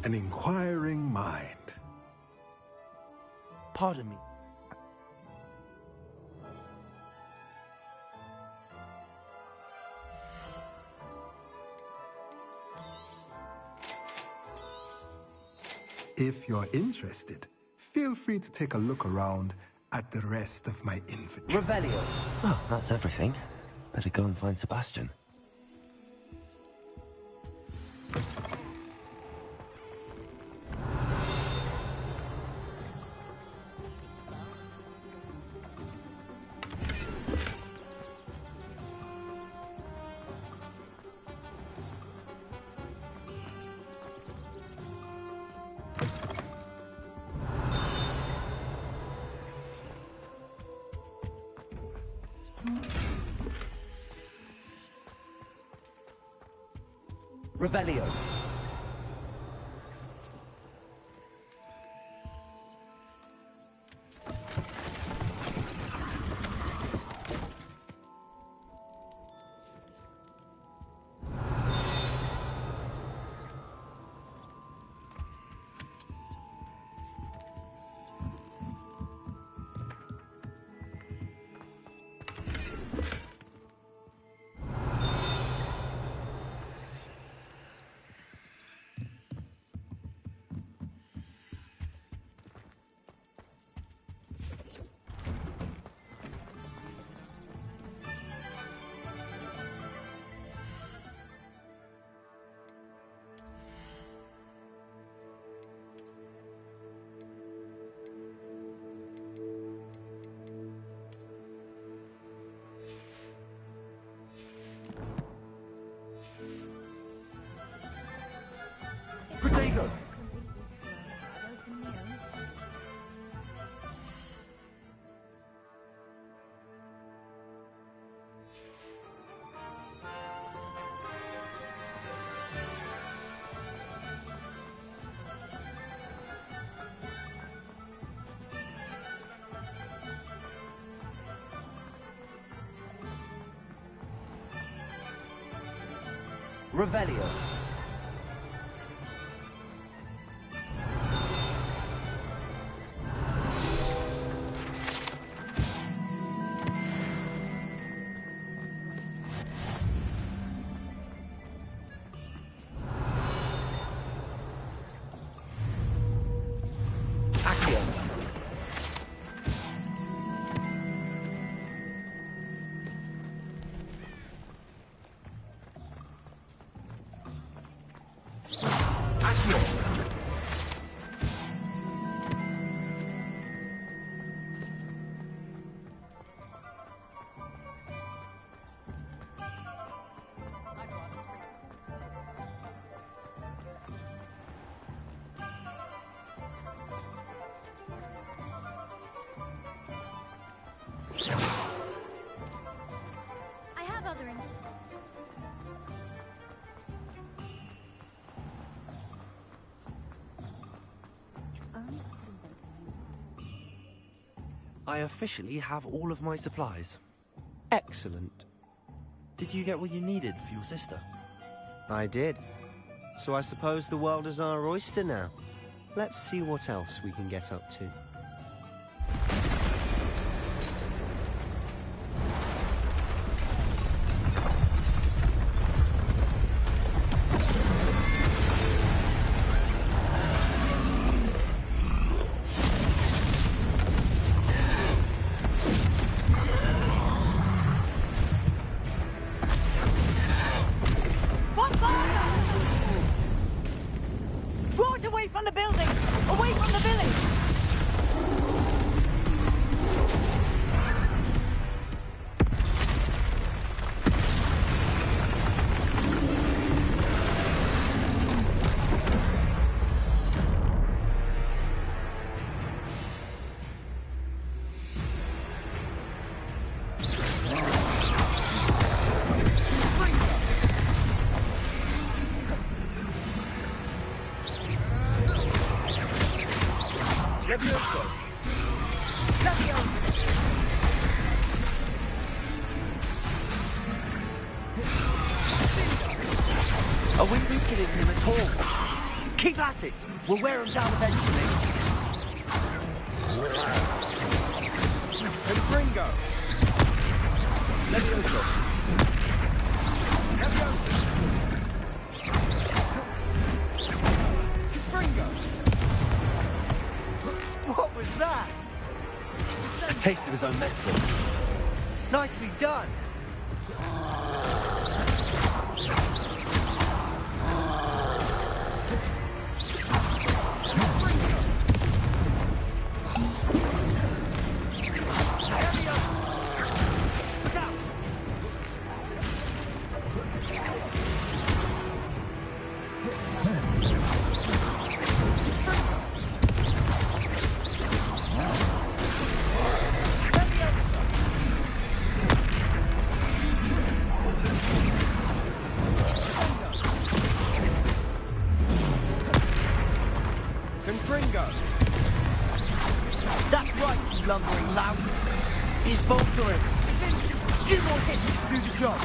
An inquiring mind. Pardon me. If you're interested, feel free to take a look around at the rest of my inventory. Revelio. Oh, that's everything. Better go and find Sebastian. Revelio. Protego! Revelio. I have othering. I officially have all of my supplies. Excellent. Did you get what you needed for your sister? I did. So I suppose the world is our oyster now. Let's see what else we can get up to. Draw it away from the building! Away from the village! Levioso! Are we weakening him at all? Keep at it! We'll wear him down eventually. And Gringo! Levioso! Levioso! Gringo! What was that? A taste of his own medicine. Nicely done! Do the job.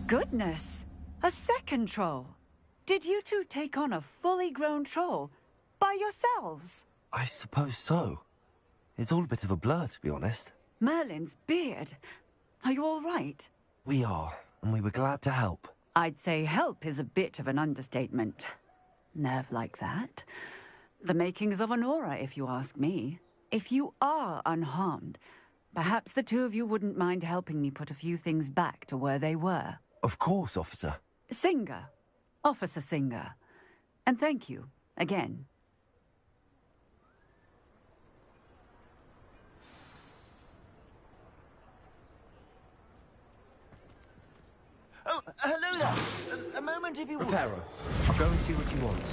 Goodness! A second troll! Did you two take on a fully grown troll? By yourselves? I suppose so. It's all a bit of a blur, to be honest. Merlin's beard. Are you all right? We are, and we were glad to help. I'd say help is a bit of an understatement. Nerve like that. The makings of an aura, if you ask me. If you are unharmed, perhaps the two of you wouldn't mind helping me put a few things back to where they were. Of course, officer. Singer. Officer Singer. And thank you, again. Oh, hello there. A moment if you would. Reparo, I'll go and see what he wants.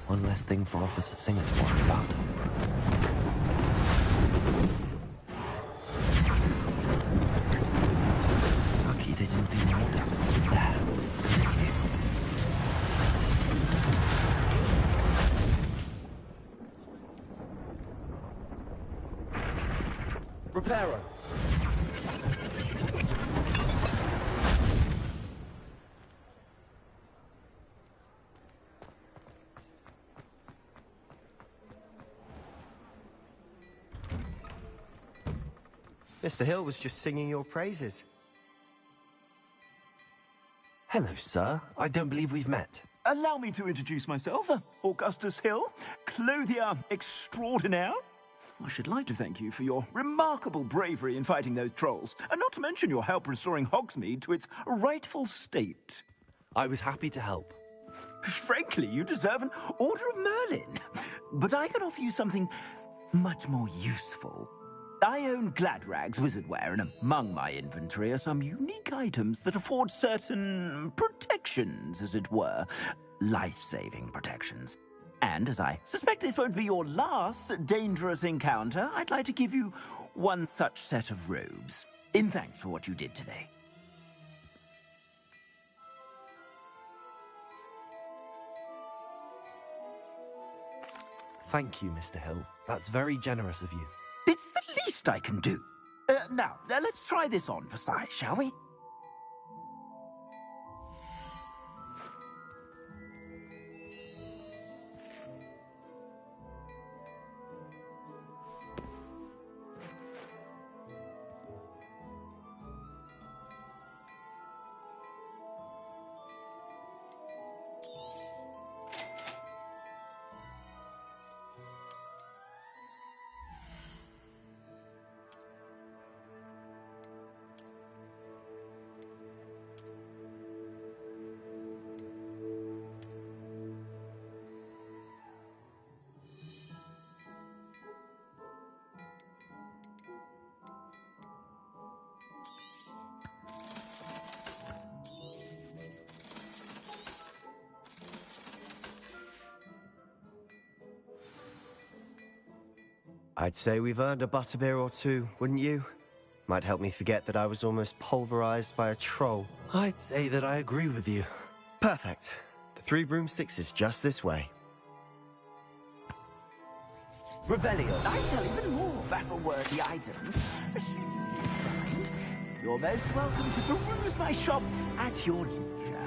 One less thing for Officer Singer to worry about. Lucky they didn't do more damage. There. Reparo. Mr. Hill was just singing your praises. Hello, sir. I don't believe we've met. Allow me to introduce myself, Augustus Hill, clothier extraordinaire. I should like to thank you for your remarkable bravery in fighting those trolls, and not to mention your help restoring Hogsmeade to its rightful state. I was happy to help. Frankly, you deserve an Order of Merlin. But I can offer you something much more useful. I own Gladrag's wizardware, and among my inventory are some unique items that afford certain protections, as it were. Life-saving protections. And as I suspect this won't be your last dangerous encounter, I'd like to give you one such set of robes, in thanks for what you did today. Thank you, Mr. Hill. That's very generous of you. It's the least I can do. Now, let's try this on for size, shall we? I'd say we've earned a butterbeer or two, wouldn't you? Might help me forget that I was almost pulverized by a troll. I'd say that I agree with you. Perfect. The 3 broomsticks is just this way. Revelio. I sell even more battle-worthy items. You're most welcome to peruse my shop at your leisure.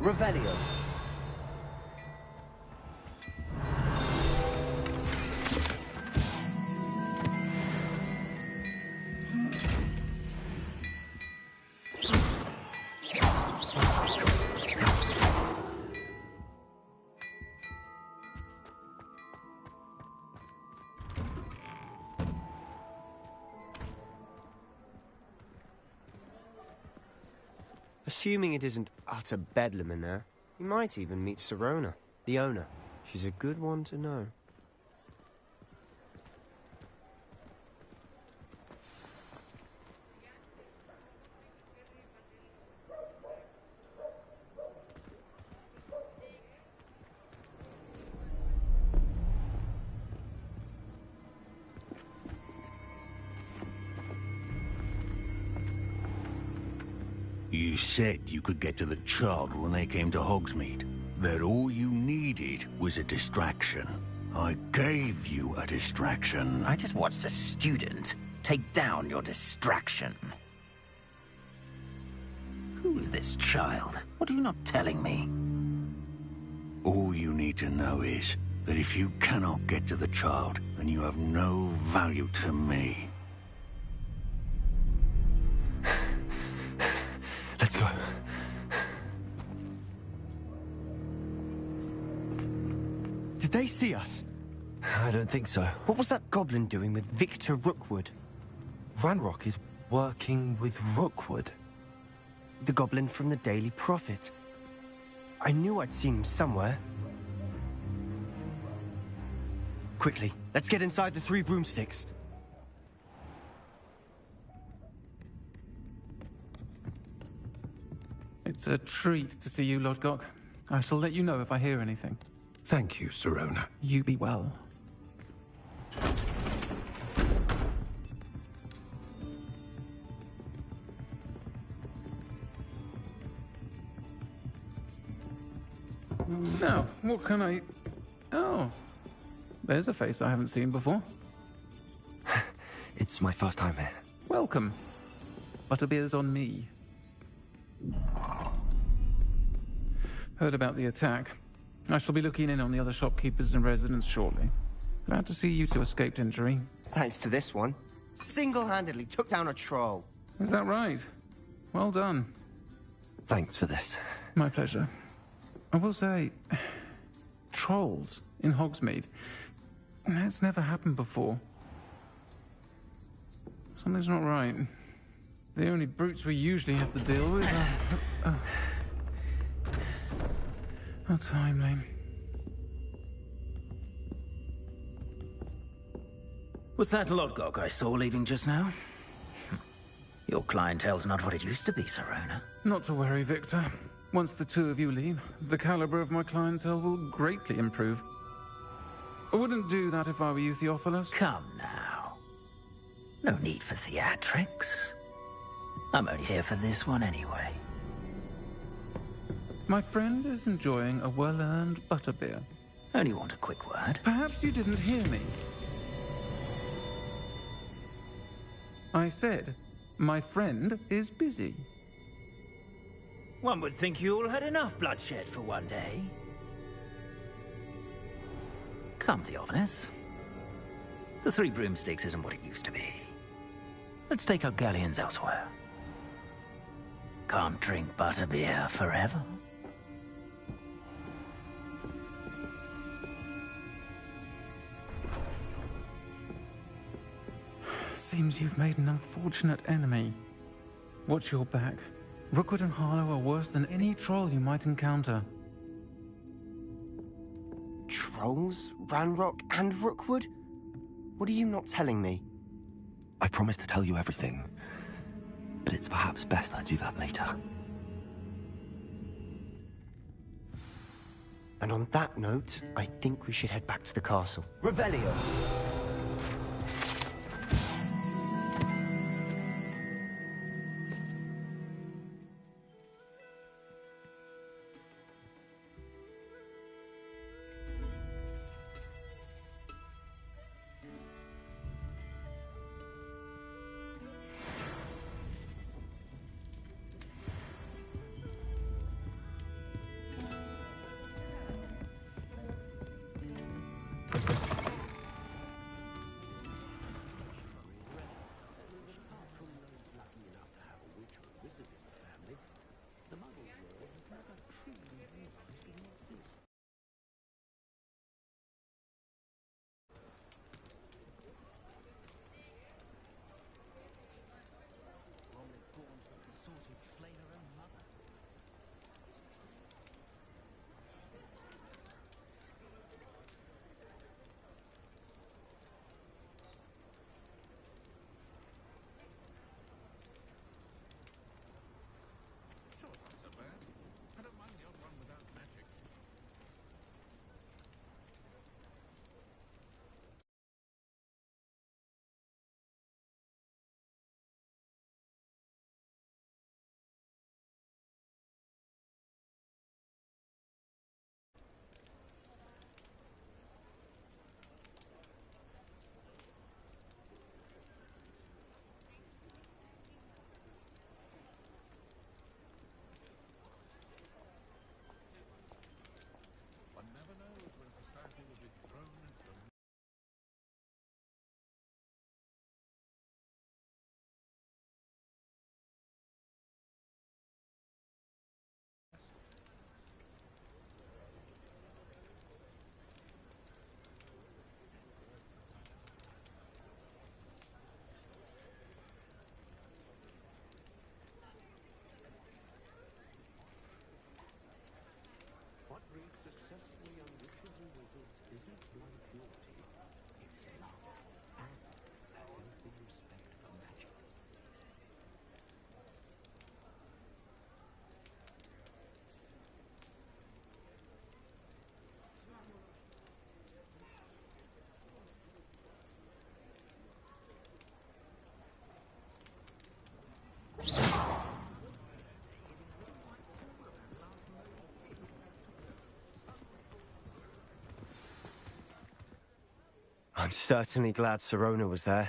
Revelio. Assuming it isn't utter bedlam in there, you might even meet Sirona, the owner. She's a good one to know. You said you could get to the child when they came to Hogsmeade. That all you needed was a distraction. I gave you a distraction. I just watched a student take down your distraction. Who is this child? What are you not telling me? All you need to know is that if you cannot get to the child, then you have no value to me. Let's go. Did they see us? I don't think so. What was that goblin doing with Victor Rookwood? Ranrock is working with Rookwood. The goblin from the Daily Prophet. I knew I'd seen him somewhere. Quickly, let's get inside the 3 broomsticks. It's a treat to see you, Lodgok. I shall let you know if I hear anything. Thank you, Sirona. You be well. Now, what can I... Oh, there's a face I haven't seen before. It's my first time here. Welcome. Butterbeer's on me. Heard about the attack. I shall be looking in on the other shopkeepers and residents shortly. Glad to see you two escaped injury. Thanks to this one. Single-handedly took down a troll. Is that right? Well done. Thanks for this. My pleasure. I will say, trolls in Hogsmeade. That's never happened before. Something's not right. The only brutes we usually have to deal with are... How timely. Was that Lodgok I saw leaving just now? Your clientele's not what it used to be, Sirona. Not to worry, Victor. Once the 2 of you leave, the caliber of my clientele will greatly improve. I wouldn't do that if I were you, Theophilus. Come now. No need for theatrics. I'm only here for this one anyway. My friend is enjoying a well-earned butterbeer. Only want a quick word. Perhaps you didn't hear me. I said, my friend is busy. One would think you all had enough bloodshed for one day. Come, Theophilus. The 3 broomsticks isn't what it used to be. Let's take our galleons elsewhere. Can't drink butterbeer forever. Seems you've made an unfortunate enemy. Watch your back. Rookwood and Harlow are worse than any troll you might encounter. Trolls? Ranrock and Rookwood? What are you not telling me? I promise to tell you everything, but it's perhaps best I do that later. And on that note, I think we should head back to the castle. Revelio! I'm certainly glad Sirona was there.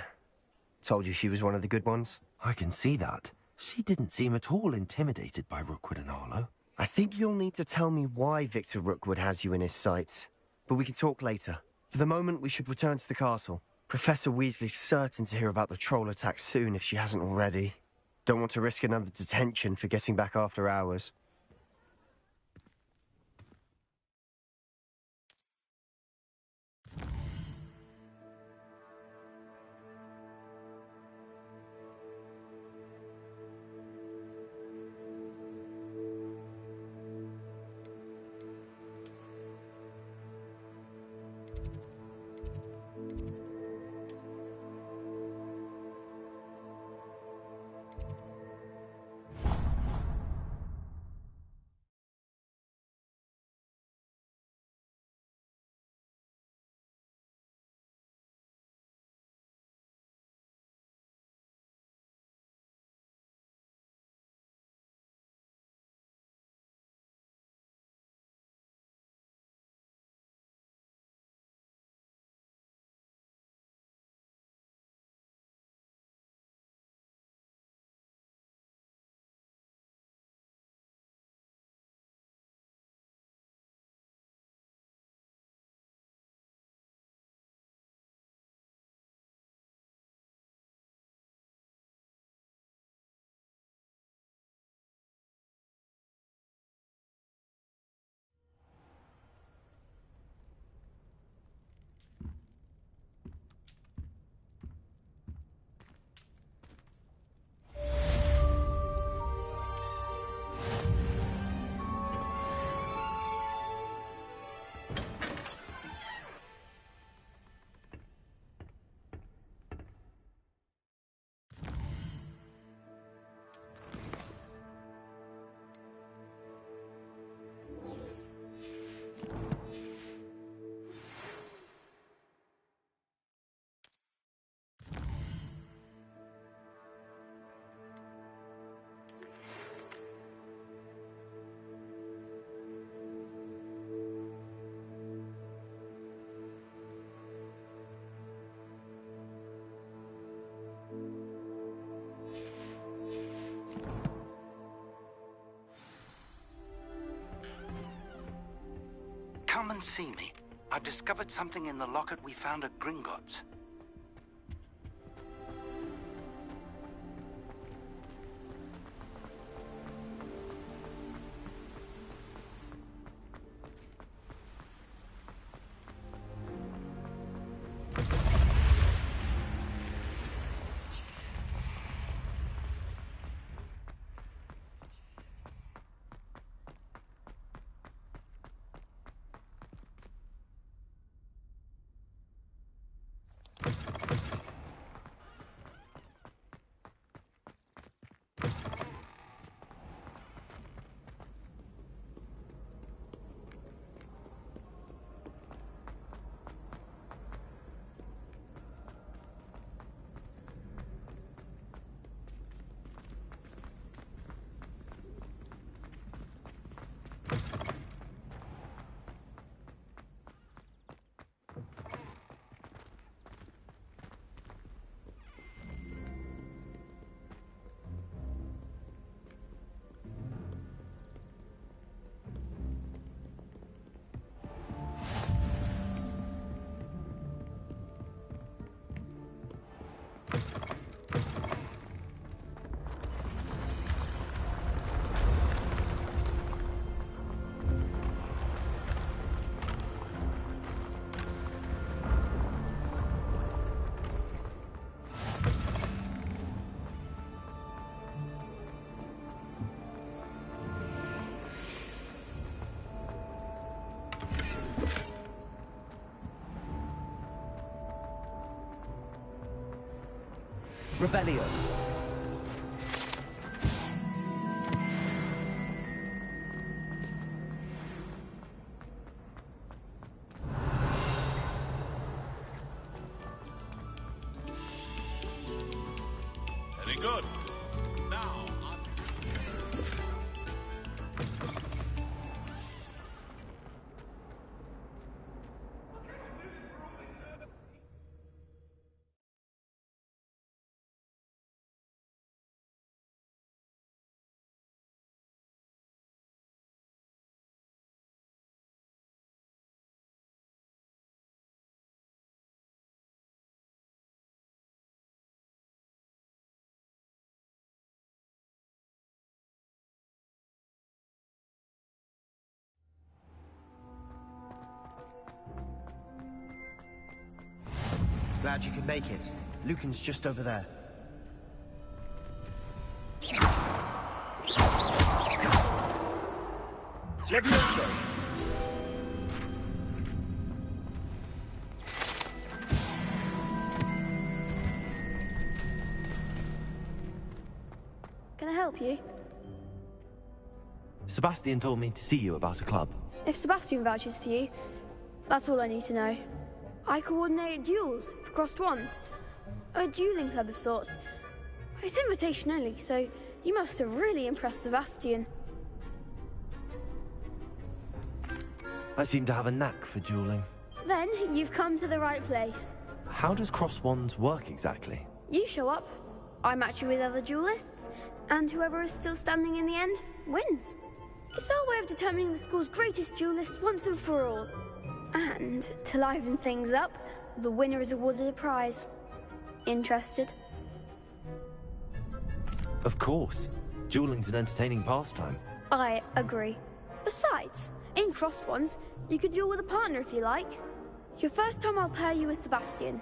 Told you she was one of the good ones. I can see that. She didn't seem at all intimidated by Rookwood and Arlo. I think you'll need to tell me why Victor Rookwood has you in his sights. But we can talk later. For the moment, we should return to the castle. Professor Weasley's certain to hear about the troll attack soon if she hasn't already. Don't want to risk another detention for getting back after hours. Come and see me. I've discovered something in the locket we found at Gringotts. Revelio. Very good. Now, glad you could make it. Lucan's just over there. Levioso! Can I help you? Sebastian told me to see you about a club. If Sebastian vouches for you, that's all I need to know. I coordinate duels for crossed ones. A dueling club of sorts. It's invitation only, so you must have really impressed Sebastian. I seem to have a knack for dueling. Then you've come to the right place. How does cross wands work exactly? You show up, I match you with other duelists, and whoever is still standing in the end wins. It's our way of determining the school's greatest duelist once and for all. And to liven things up, the winner is awarded a prize. Interested? Of course. Dueling's an entertaining pastime. I agree. Besides, in crossed ones, you could duel with a partner if you like. Your first time I'll pair you with Sebastian.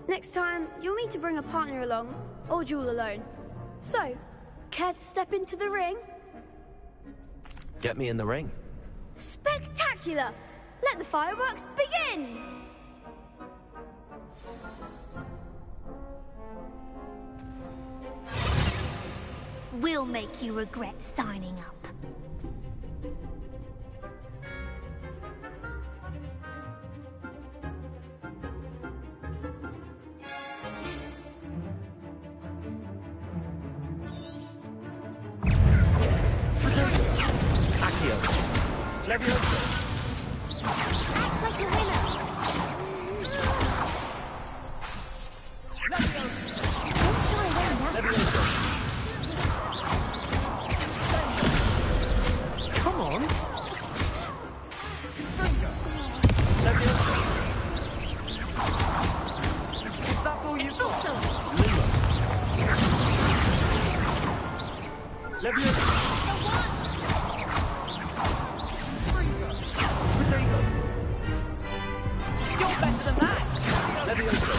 Next time, you'll need to bring a partner along, or duel alone. So, care to step into the ring? Get me in the ring. Spectacular! Let the fireworks begin! We'll make you regret signing up. Accio. Levioso. Act like a winner. Don't shy away now. Come on. Is that all you've got? Levioso. You're better than that! Levioso.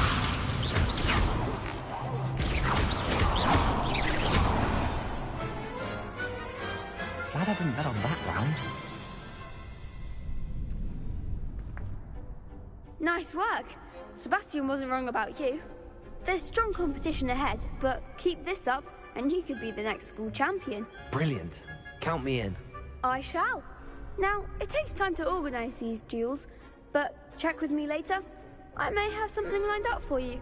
Glad I didn't bet on that round. Nice work. Sebastian wasn't wrong about you. There's strong competition ahead, but keep this up and you could be the next school champion. Brilliant. Count me in. I shall. Now, it takes time to organise these duels, but check with me later. I may have something lined up for you.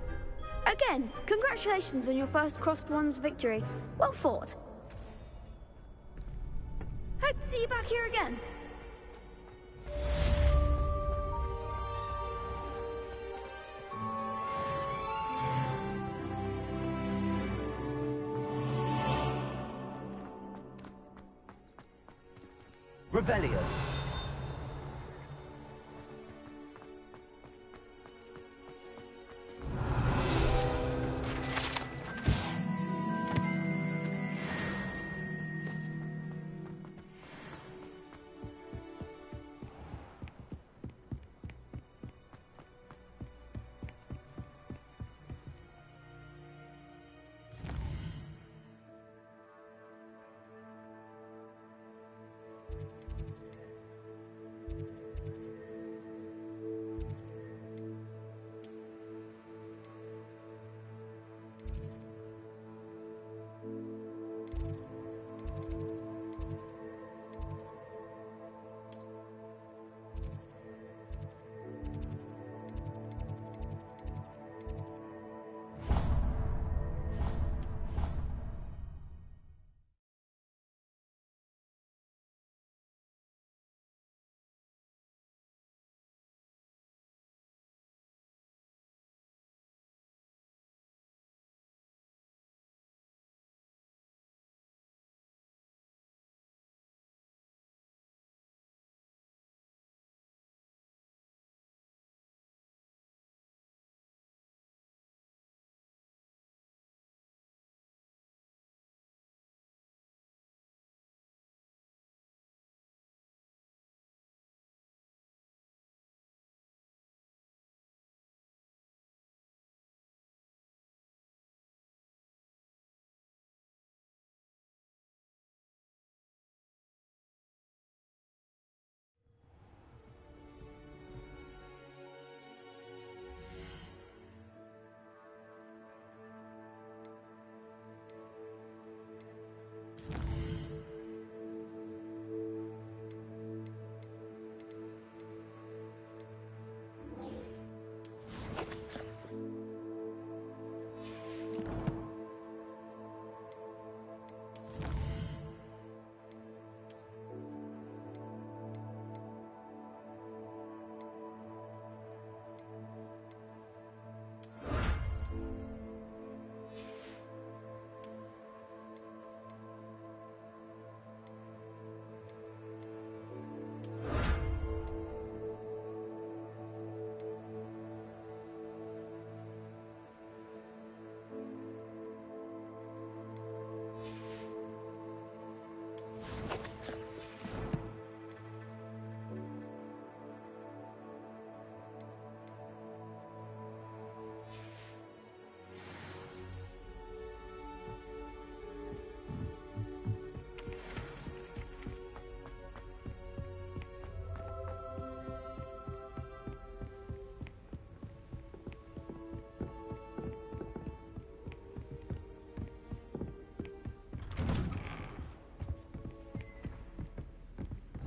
Again, congratulations on your first crossed ones victory. Well fought. Hope to see you back here again. Revelio.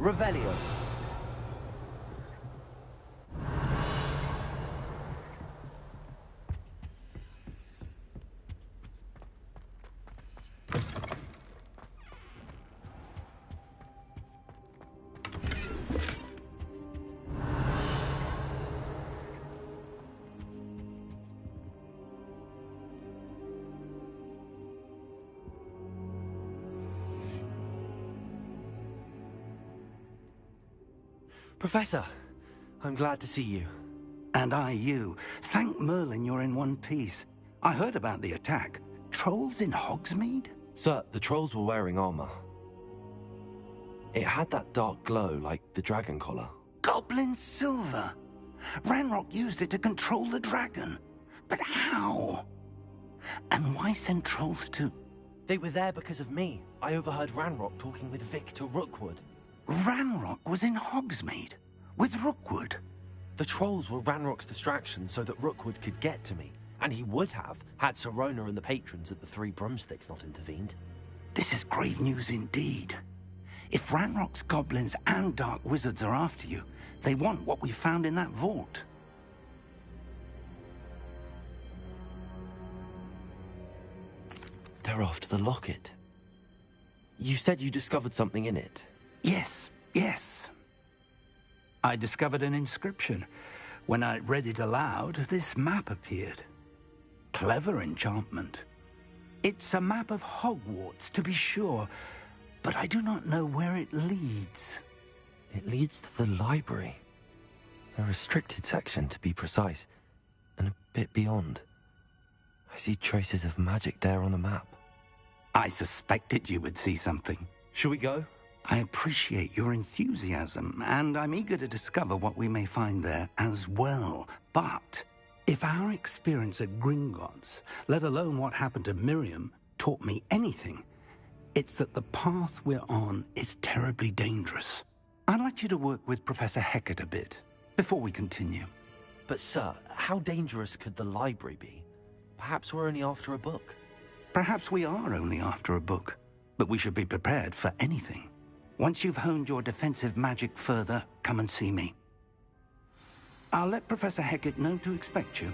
Revelio. Professor, I'm glad to see you. And I you. Thank Merlin you're in one piece. I heard about the attack. Trolls in Hogsmeade? Sir, the trolls were wearing armor. It had that dark glow like the dragon collar. Goblin silver. Ranrock used it to control the dragon. But how? And why send trolls to... They were there because of me. I overheard Ranrock talking with Victor Rookwood. Ranrock was in Hogsmeade? With Rookwood? The trolls were Ranrock's distraction so that Rookwood could get to me. And he would have, had Sirona and the patrons at the Three Broomsticks not intervened. This is grave news indeed. If Ranrock's goblins and dark wizards are after you, they want what we found in that vault. They're after the locket. You said you discovered something in it. Yes, yes. I discovered an inscription. When I read it aloud, this map appeared. Clever enchantment. It's a map of Hogwarts, to be sure, but I do not know where it leads. It leads to the library. A restricted section, to be precise, and a bit beyond. I see traces of magic there on the map. I suspected you would see something. Shall we go? I appreciate your enthusiasm, and I'm eager to discover what we may find there as well. But if our experience at Gringotts, let alone what happened to Miriam, taught me anything, it's that the path we're on is terribly dangerous. I'd like you to work with Professor Hecat a bit, before we continue. But sir, how dangerous could the library be? Perhaps we're only after a book. Perhaps we are only after a book, but we should be prepared for anything. Once you've honed your defensive magic further, come and see me. I'll let Professor Hecat know to expect you.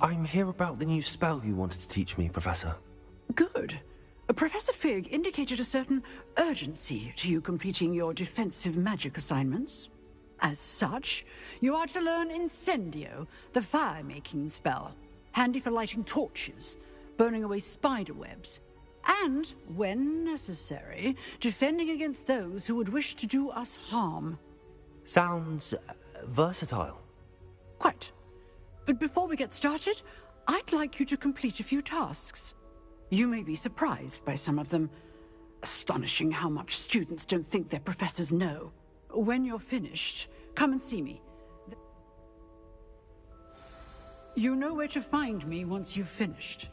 I'm here about the new spell you wanted to teach me, Professor. Good. Professor Fig indicated a certain urgency to you completing your defensive magic assignments. As such, you are to learn Incendio, the fire-making spell, handy for lighting torches, burning away spider webs, and, when necessary, defending against those who would wish to do us harm. Sounds versatile. Quite. But before we get started, I'd like you to complete a few tasks. You may be surprised by some of them. Astonishing how much students don't think their professors know. When you're finished, come and see me. You know where to find me once you've finished.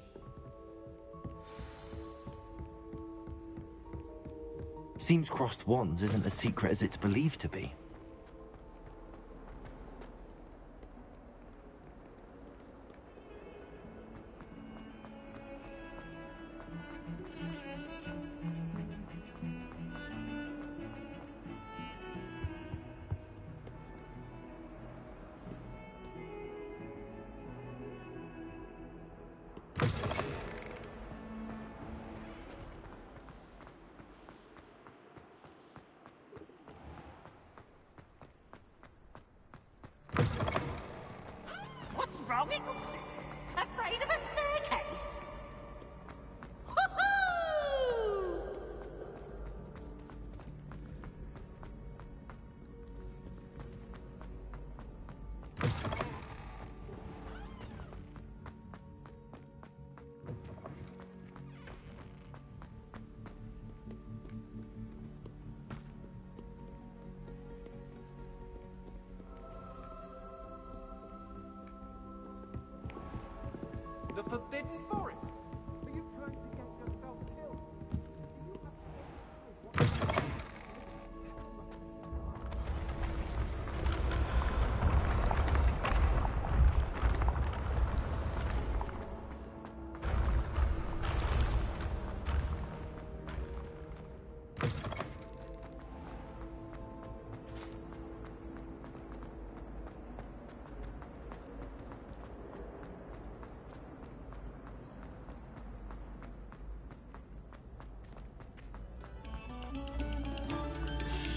Seems crossed wands isn't as secret as it's believed to be. What's wrong in afraid of a staircase? The Forbidden Forest. Are you trying to get yourself killed?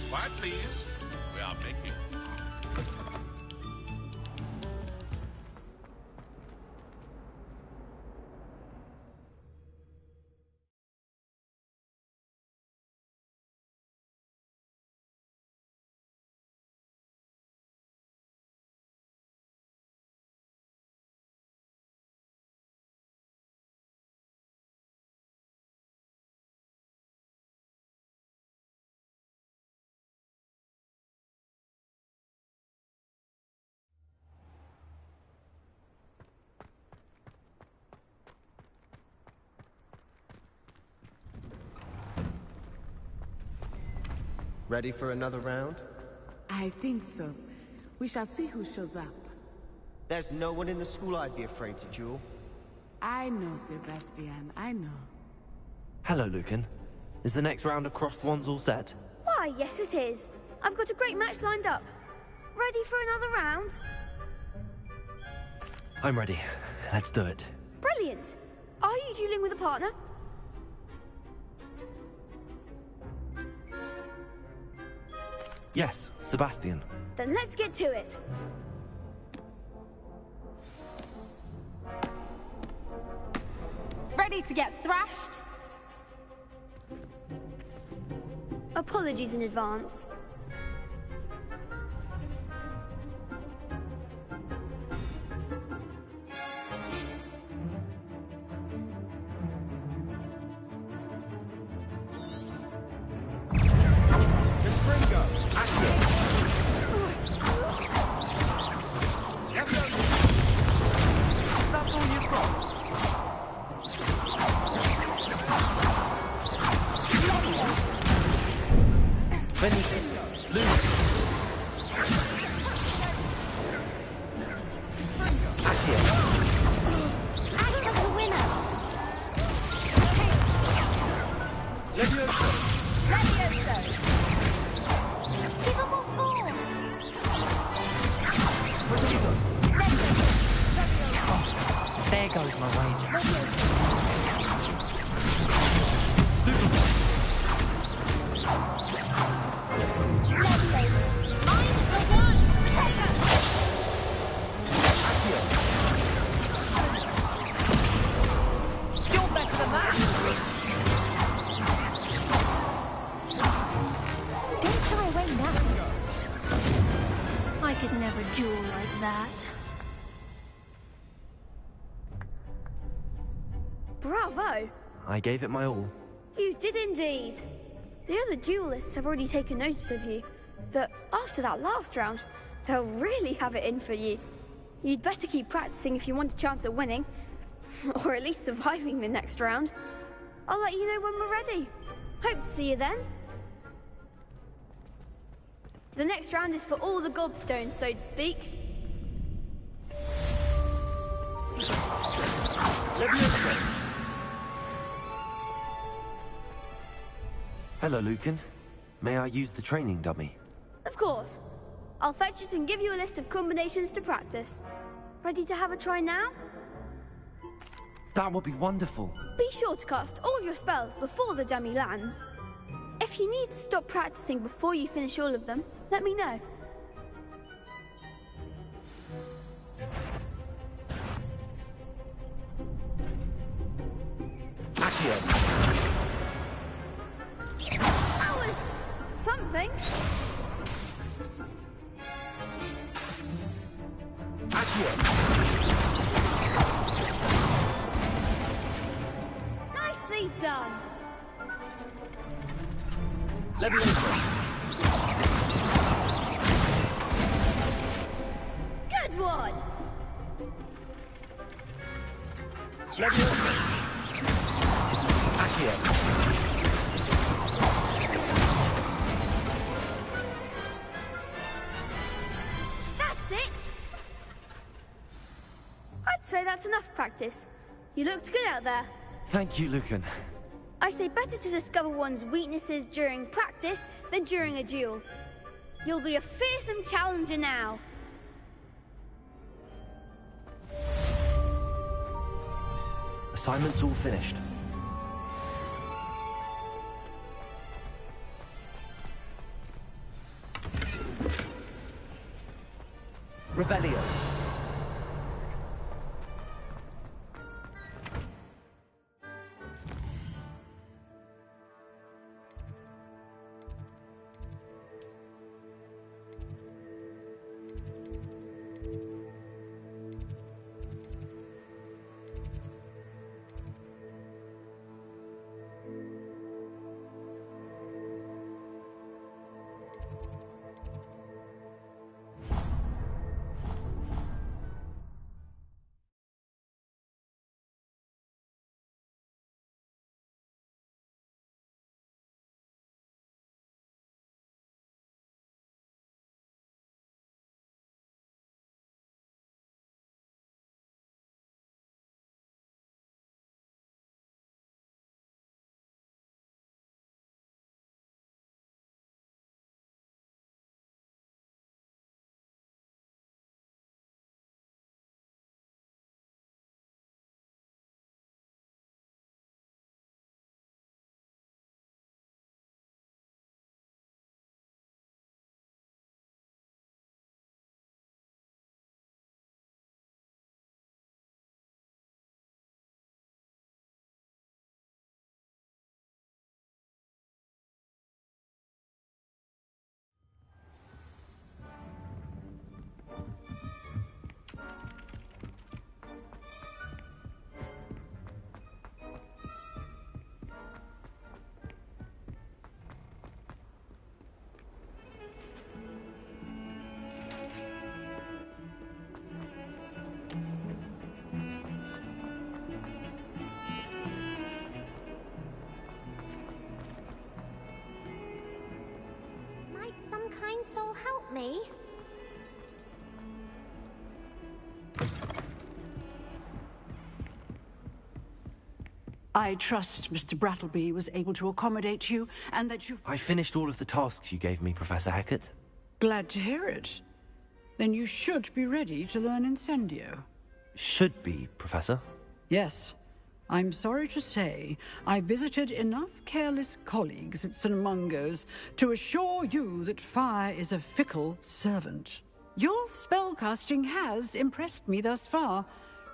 Quiet, please. We are making. Ready for another round? I think so. We shall see who shows up. There's no one in the school I'd be afraid to duel. I know, Sebastian, I know. Hello, Lucan. Is the next round of crossed wands all set? Why, yes it is. I've got a great match lined up. Ready for another round? I'm ready. Let's do it. Brilliant. Are you dueling with a partner? Yes, Sebastian. Then let's get to it. Ready to get thrashed? Apologies in advance. Finish it. There goes my wager. You're better than that. Don't shy away now. I could never duel like that. Bravo! I gave it my all. You did indeed. The other duelists have already taken notice of you, but after that last round, they'll really have it in for you. You'd better keep practicing if you want a chance at winning, or at least surviving the next round. I'll let you know when we're ready. Hope to see you then. The next round is for all the gobstones, so to speak. Hello, Lucan. May I use the training dummy? Of course. I'll fetch it and give you a list of combinations to practice. Ready to have a try now? That would be wonderful. Be sure to cast all your spells before the dummy lands. If you need to stop practicing before you finish all of them, let me know. Accio. That was something. Nicely done. Good one. That's it. I'd say that's enough practice. You looked good out there. Thank you, Lucan. I say better to discover one's weaknesses during practice than during a duel. You'll be a fearsome challenger now. Assignment's all finished. Revelio. Might some kind soul help me? I trust Mr. Brattleby was able to accommodate you, and that you... I finished all of the tasks you gave me, Professor Hackett. Glad to hear it. Then you should be ready to learn Incendio. Should be, Professor. Yes. I'm sorry to say, I visited enough careless colleagues at St. Mungo's to assure you that fire is a fickle servant. Your spellcasting has impressed me thus far,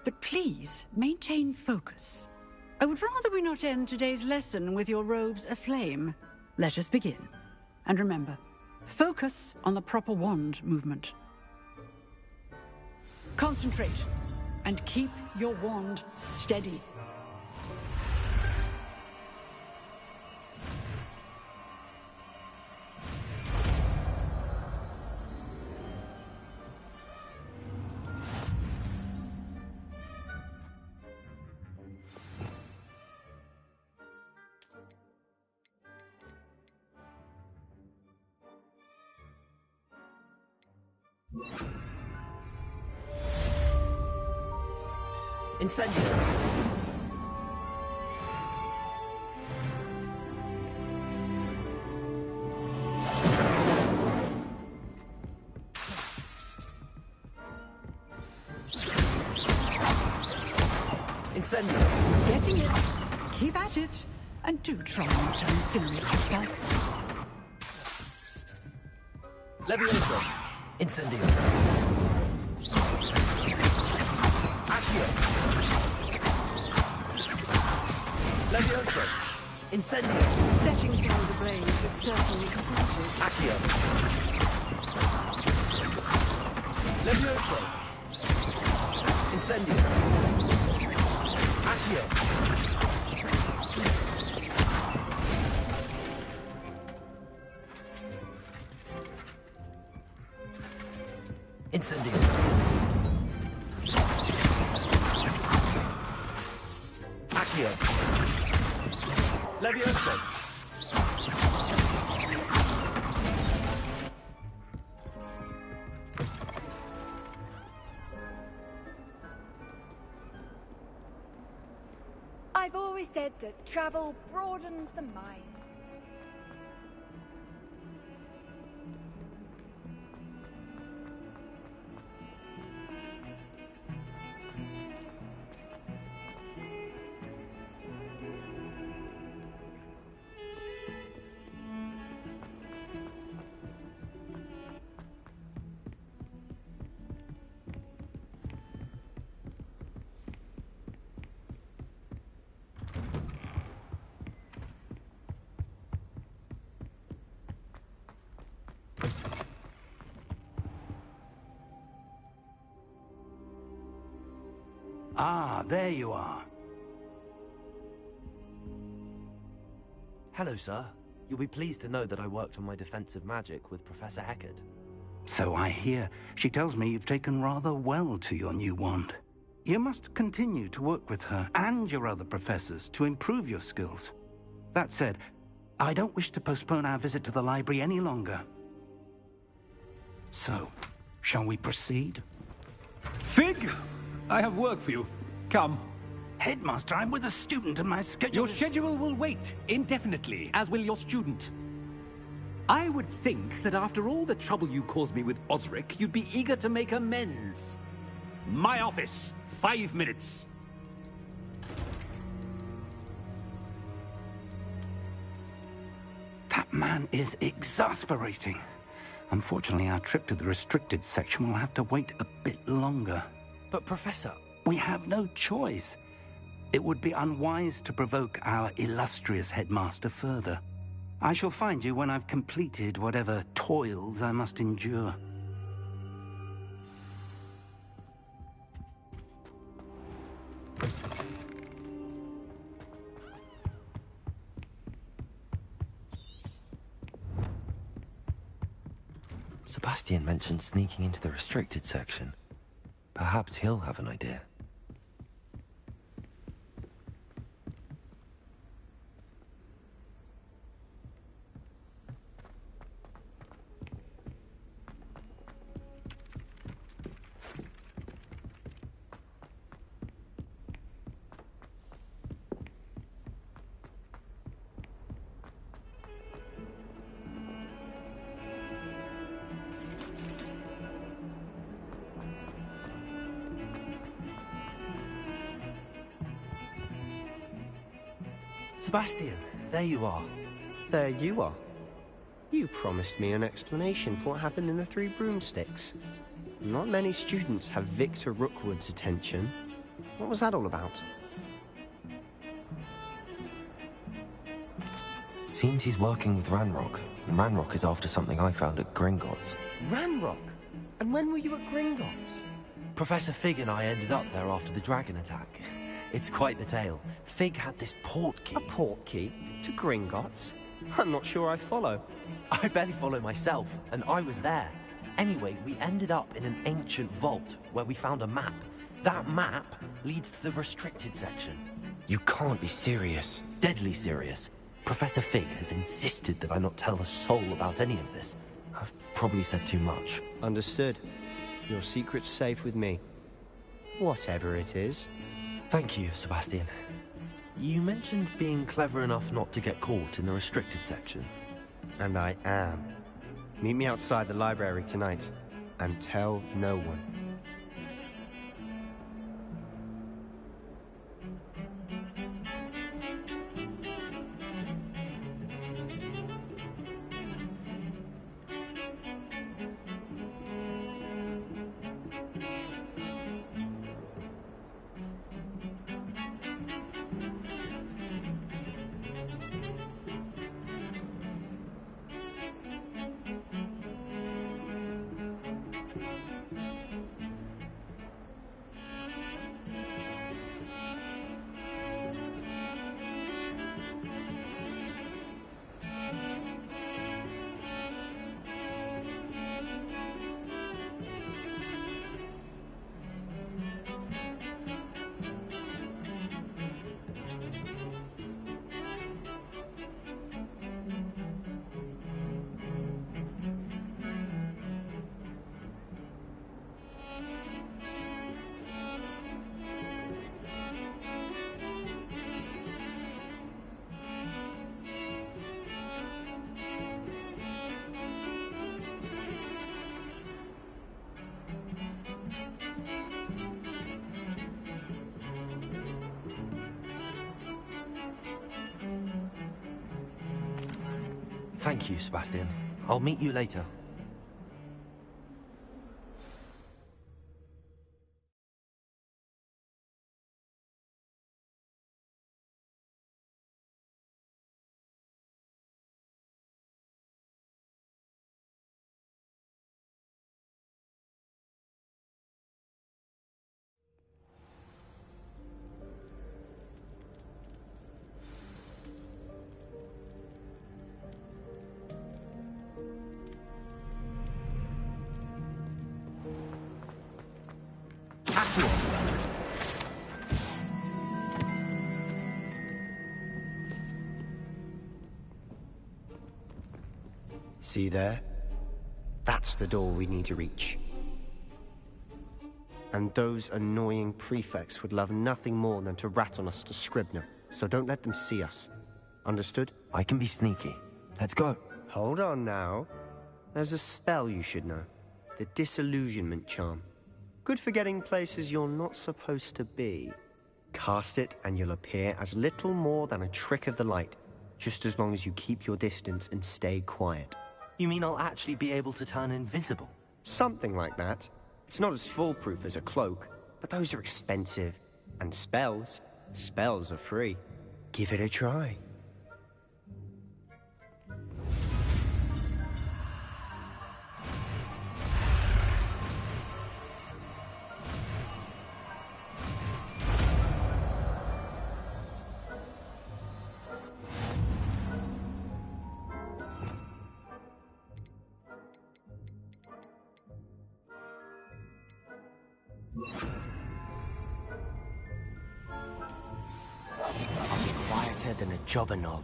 but please maintain focus. I would rather we not end today's lesson with your robes aflame. Let us begin. And remember, focus on the proper wand movement. Concentrate, and keep your wand steady. Incendio! Incendio! Getting it. Keep at it. And do try not to incinerate yourself. Levioso! Incendio! Accio! Levioso! Incendio! Setting things ablaze is certainly completed. Accio! Levioso! Incendio! Accio! Incendio! Accio! Levioso! I've always said that travel broadens the mind. Ah, there you are. Hello, sir. You'll be pleased to know that I worked on my defensive magic with Professor Eckert. So I hear. She tells me you've taken rather well to your new wand. You must continue to work with her and your other professors to improve your skills. That said, I don't wish to postpone our visit to the library any longer. So, shall we proceed? Fig! I have work for you. Come. Headmaster, I'm with a student and my schedule Your schedule will wait indefinitely, as will your student. I would think that after all the trouble you caused me with Osric, you'd be eager to make amends. My office, 5 minutes. That man is exasperating. Unfortunately, our trip to the restricted section will have to wait a bit longer. But, Professor... We have no choice. It would be unwise to provoke our illustrious headmaster further. I shall find you when I've completed whatever toils I must endure. Sebastian mentioned sneaking into the restricted section. Perhaps he'll have an idea. Sebastian, there you are. There you are. You promised me an explanation for what happened in the Three Broomsticks. Not many students have Victor Rookwood's attention. What was that all about? Seems he's working with Ranrock, and Ranrock is after something I found at Gringotts. Ranrock? And when were you at Gringotts? Professor Fig and I ended up there after the dragon attack. It's quite the tale. Fig had this port key. A port key? To Gringotts? I'm not sure I follow. I barely follow myself, and I was there. Anyway, we ended up in an ancient vault where we found a map. That map leads to the restricted section. You can't be serious. Deadly serious. Professor Fig has insisted that I not tell a soul about any of this. I've probably said too much. Understood. Your secret's safe with me. Whatever it is. Thank you, Sebastian. You mentioned being clever enough not to get caught in the restricted section. And I am. Meet me outside the library tonight, and tell no one. Thank you, Sebastian. I'll meet you later. See there? That's the door we need to reach. And those annoying prefects would love nothing more than to rat on us to Scribner, so don't let them see us. Understood? I can be sneaky. Let's go. Hold on now. There's a spell you should know. The Disillusionment Charm. Good for getting places you're not supposed to be. Cast it and you'll appear as little more than a trick of the light, just as long as you keep your distance and stay quiet. You mean I'll actually be able to turn invisible? Something like that. It's not as foolproof as a cloak, but those are expensive. And spells are free. Give it a try. I'll be quieter than a jobberknoll.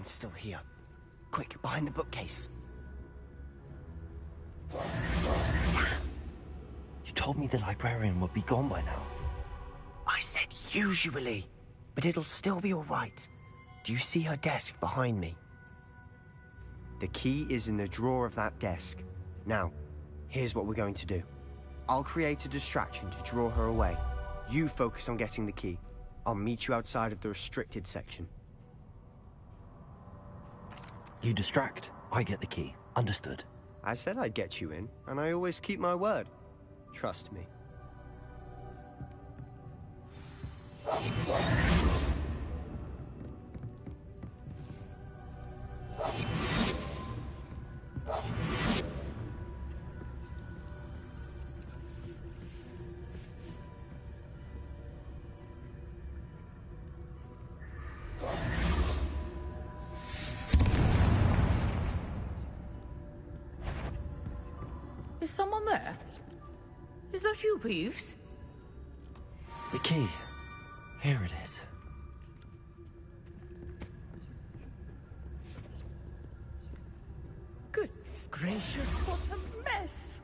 librarian's still here. Quick, behind the bookcase. You told me the librarian would be gone by now. I said usually, but it'll still be all right. Do you see her desk behind me? The key is in the drawer of that desk. Now, here's what we're going to do. I'll create a distraction to draw her away. You focus on getting the key. I'll meet you outside of the restricted section. You distract, I get the key. Understood. I said I'd get you in, and I always keep my word. Trust me. Is someone there? Is that you, Peeves? The key. Here it is. Goodness gracious, what a mess!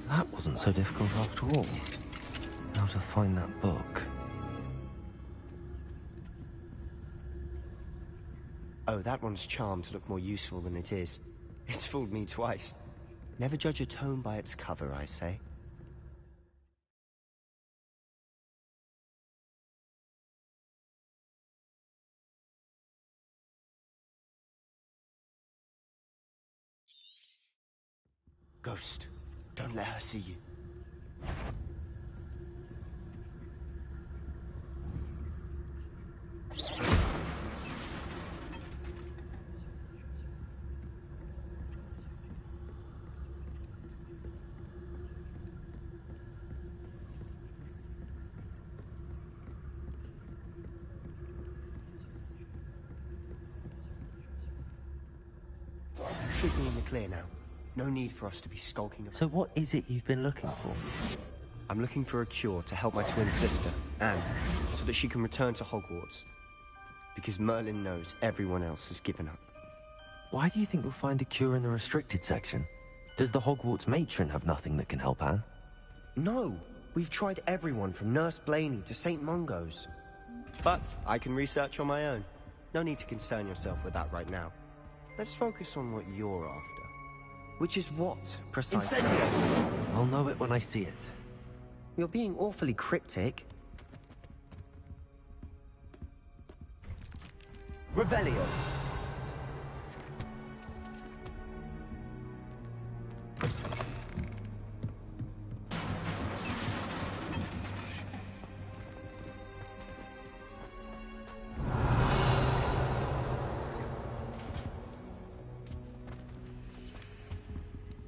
That wasn't so difficult after all. How to find that book. Oh, that one's charmed to look more useful than it is. It's fooled me twice. Never judge a tome by its cover, I say. Ghost, don't let her see you. Should be in the clear now. No need for us to be skulking. So what is it you've been looking for? I'm looking for a cure to help my twin sister, Anne, so that she can return to Hogwarts. Because Merlin knows everyone else has given up. Why do you think you'll find a cure in the restricted section? Does the Hogwarts matron have nothing that can help Anne? No! We've tried everyone from Nurse Blaney to St. Mungo's. But I can research on my own. No need to concern yourself with that right now. Let's focus on what you're after. Which is what, precisely? Incendio! I'll know it when I see it. You're being awfully cryptic. Revelio.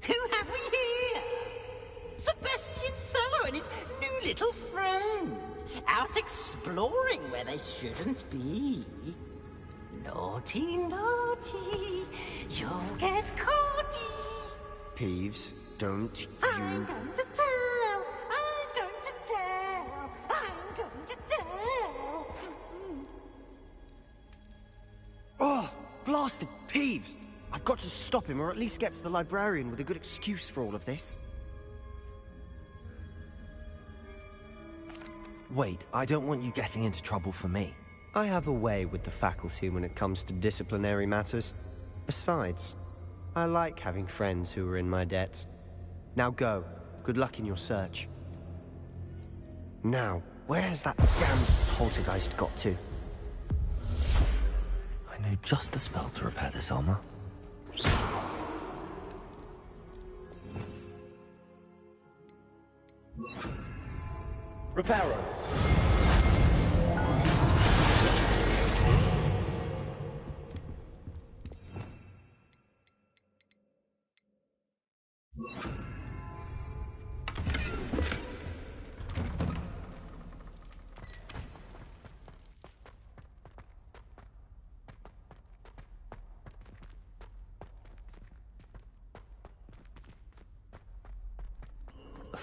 Who have we here? Sebastian Cello and his new little friend. Out exploring where they shouldn't be. Naughty, naughty. You'll get caughty. Peeves, don't you... I'm going to tell. I'm going to tell. I'm going to tell. Oh, blasted Peeves! I've got to stop him, or at least get to the librarian with a good excuse for all of this. Wait, I don't want you getting into trouble for me. I have a way with the faculty when it comes to disciplinary matters. Besides, I like having friends who are in my debt. Now go. Good luck in your search. Now, where has that damned poltergeist got to? I know just the spell to repair this armor. Reparo.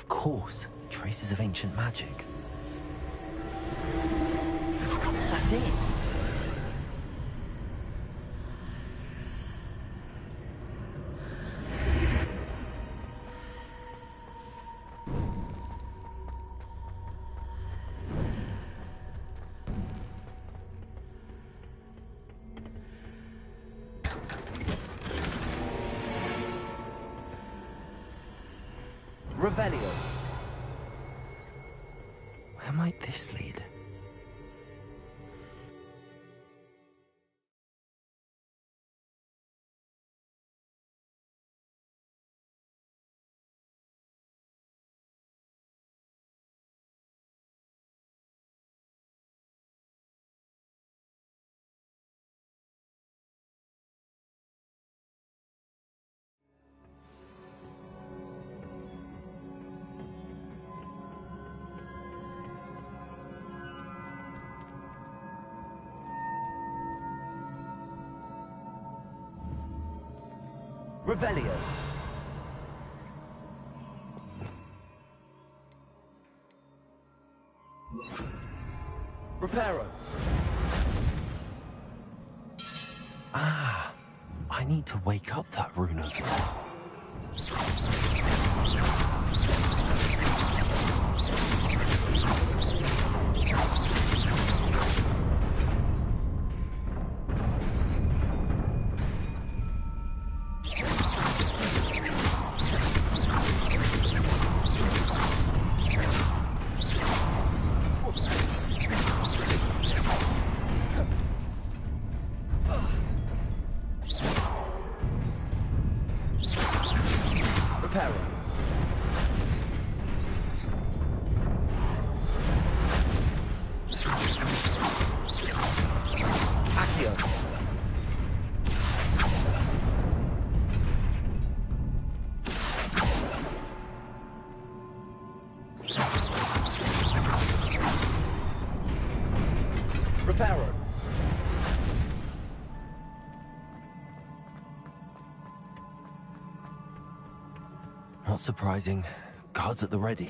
Of course, traces of ancient magic. That's it! Revelio. Where might this lead? Revelio. Reparo. Ah, I need to wake up that rune over there. Not surprising. Guards at the ready.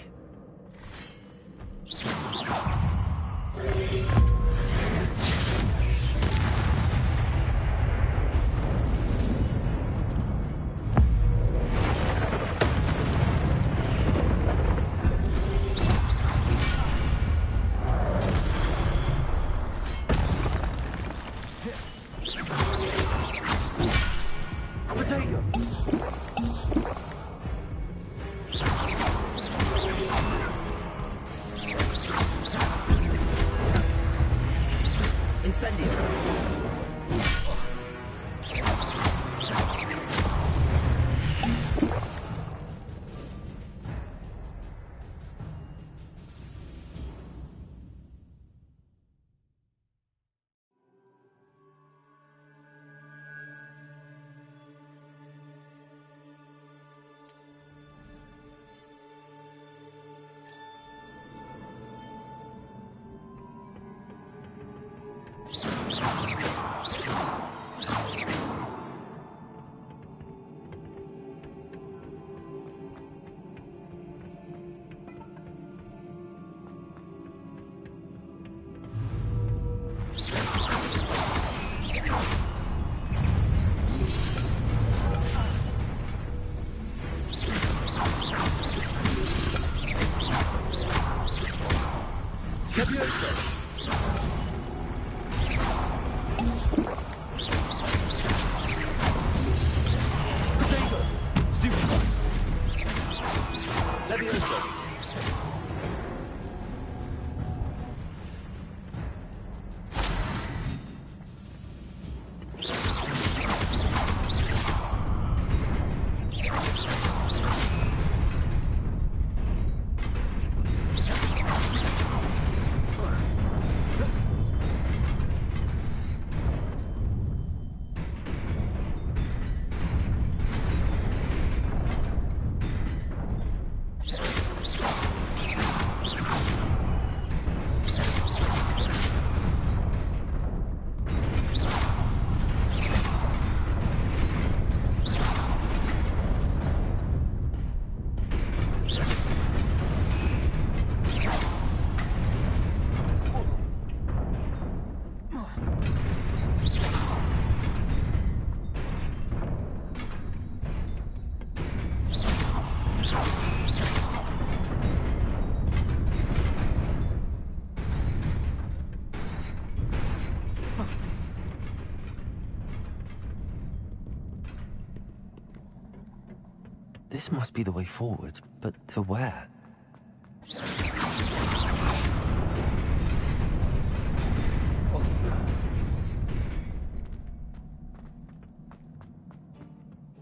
This must be the way forward, but to where?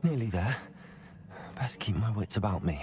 Nearly there. Best keep my wits about me.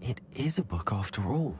It is a book after all.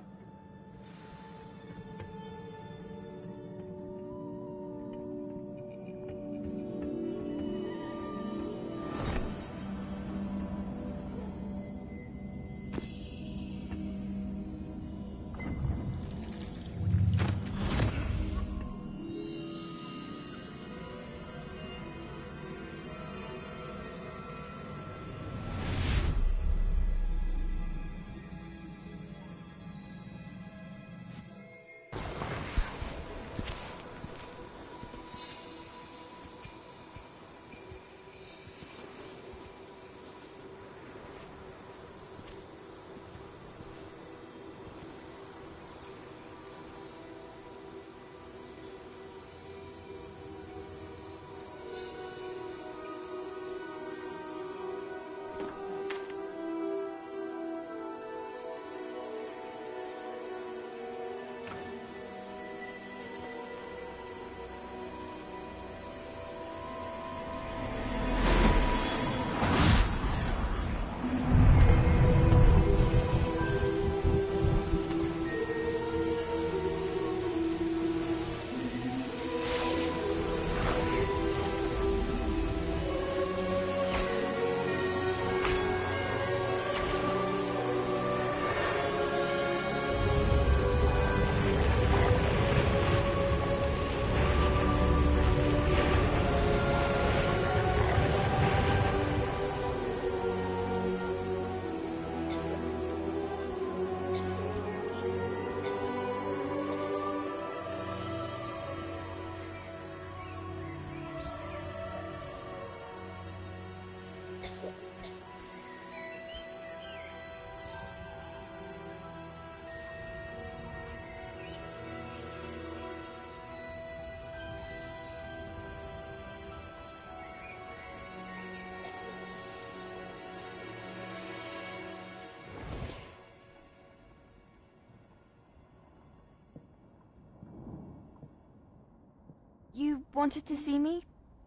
You wanted to see me?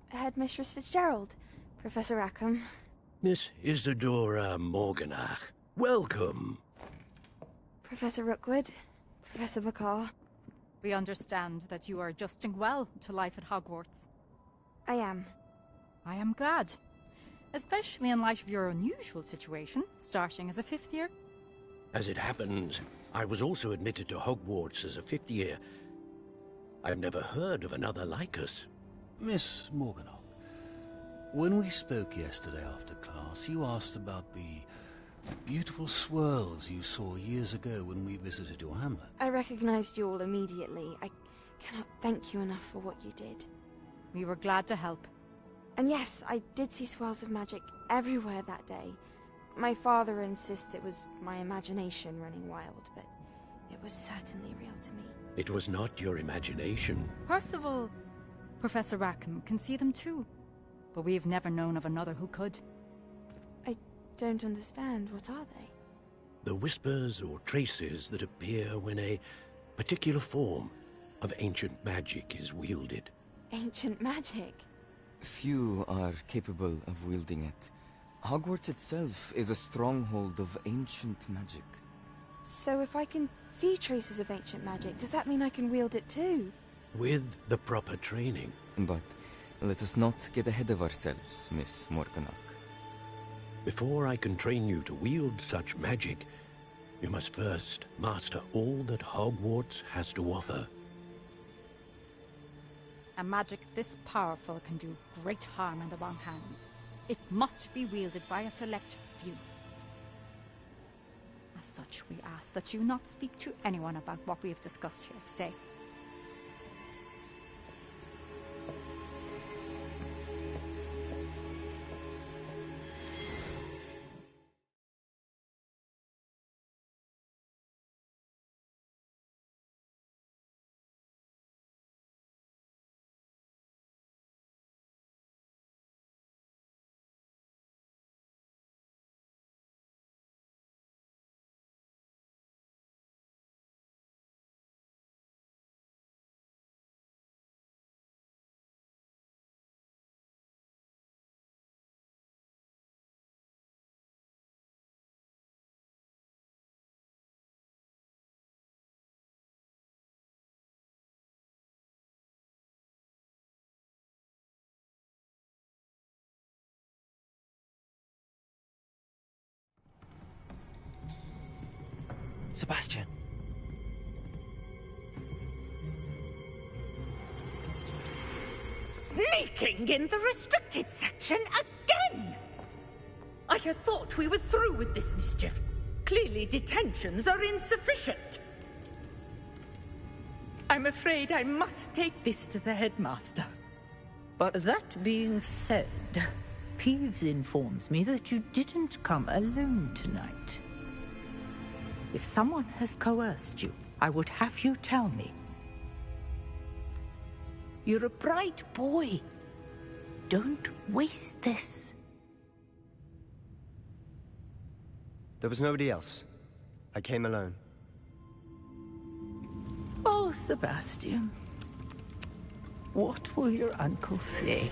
Headmistress Fitzgerald, Professor Rackham. Miss Isadora Morganach, welcome. Professor Rookwood, Professor McCaw. We understand that you are adjusting well to life at Hogwarts. I am. I am glad. Especially in light of your unusual situation, starting as a 5th year. As it happens, I was also admitted to Hogwarts as a 5th year. I've never heard of another like us. Miss Morganach, when we spoke yesterday after class, you asked about the beautiful swirls you saw years ago when we visited your hamlet. I recognized you all immediately. I cannot thank you enough for what you did. We were glad to help. And yes, I did see swirls of magic everywhere that day. My father insists it was my imagination running wild, but it was certainly real to me. It was not your imagination. Percival, Professor Rackham can see them too. But we've never known of another who could. I don't understand. What are they? The whispers or traces that appear when a particular form of ancient magic is wielded. Ancient magic? Few are capable of wielding it. Hogwarts itself is a stronghold of ancient magic. So if I can see traces of ancient magic, does that mean I can wield it too? With the proper training. But let us not get ahead of ourselves, Miss Morganach. Before I can train you to wield such magic, you must first master all that Hogwarts has to offer. A magic this powerful can do great harm in the wrong hands. It must be wielded by a select few. As such, we ask that you not speak to anyone about what we have discussed here today. Sebastian. Sneaking in the restricted section again! I had thought we were through with this mischief. Clearly detentions are insufficient. I'm afraid I must take this to the headmaster. But that being said, Peeves informs me that you didn't come alone tonight. If someone has coerced you, I would have you tell me. You're a bright boy. Don't waste this. There was nobody else. I came alone. Oh, Sebastian. What will your uncle say?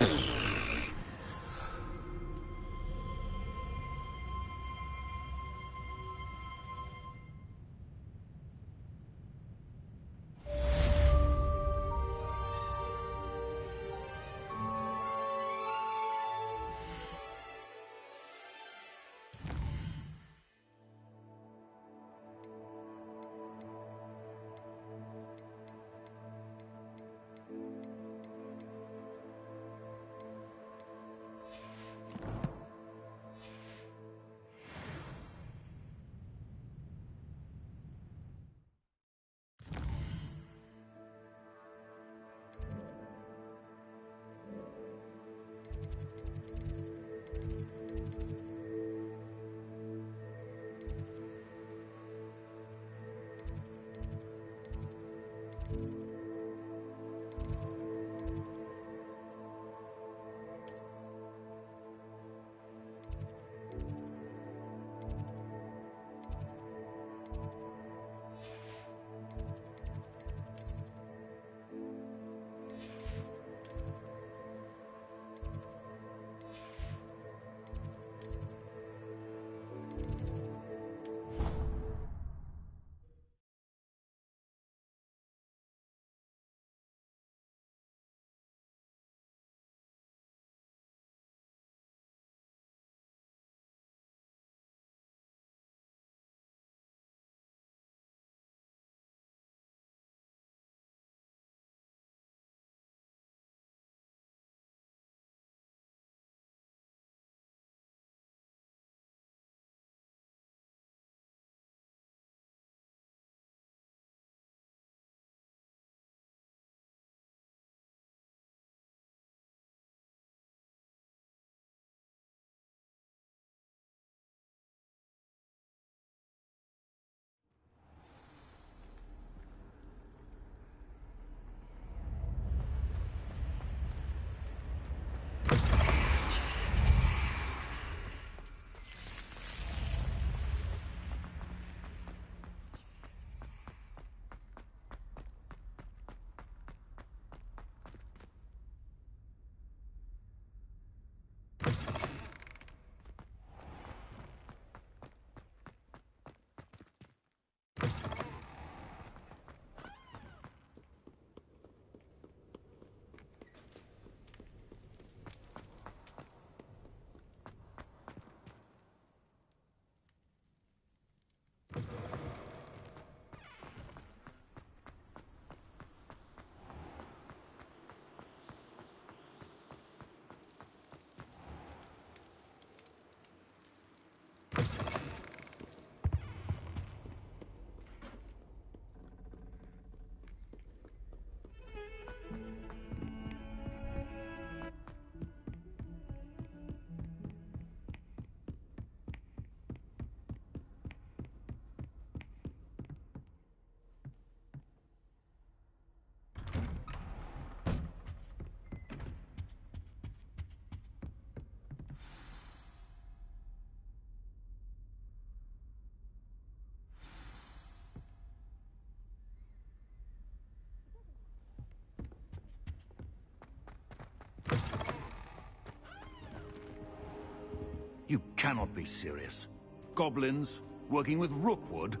You cannot be serious. Goblins working with Rookwood?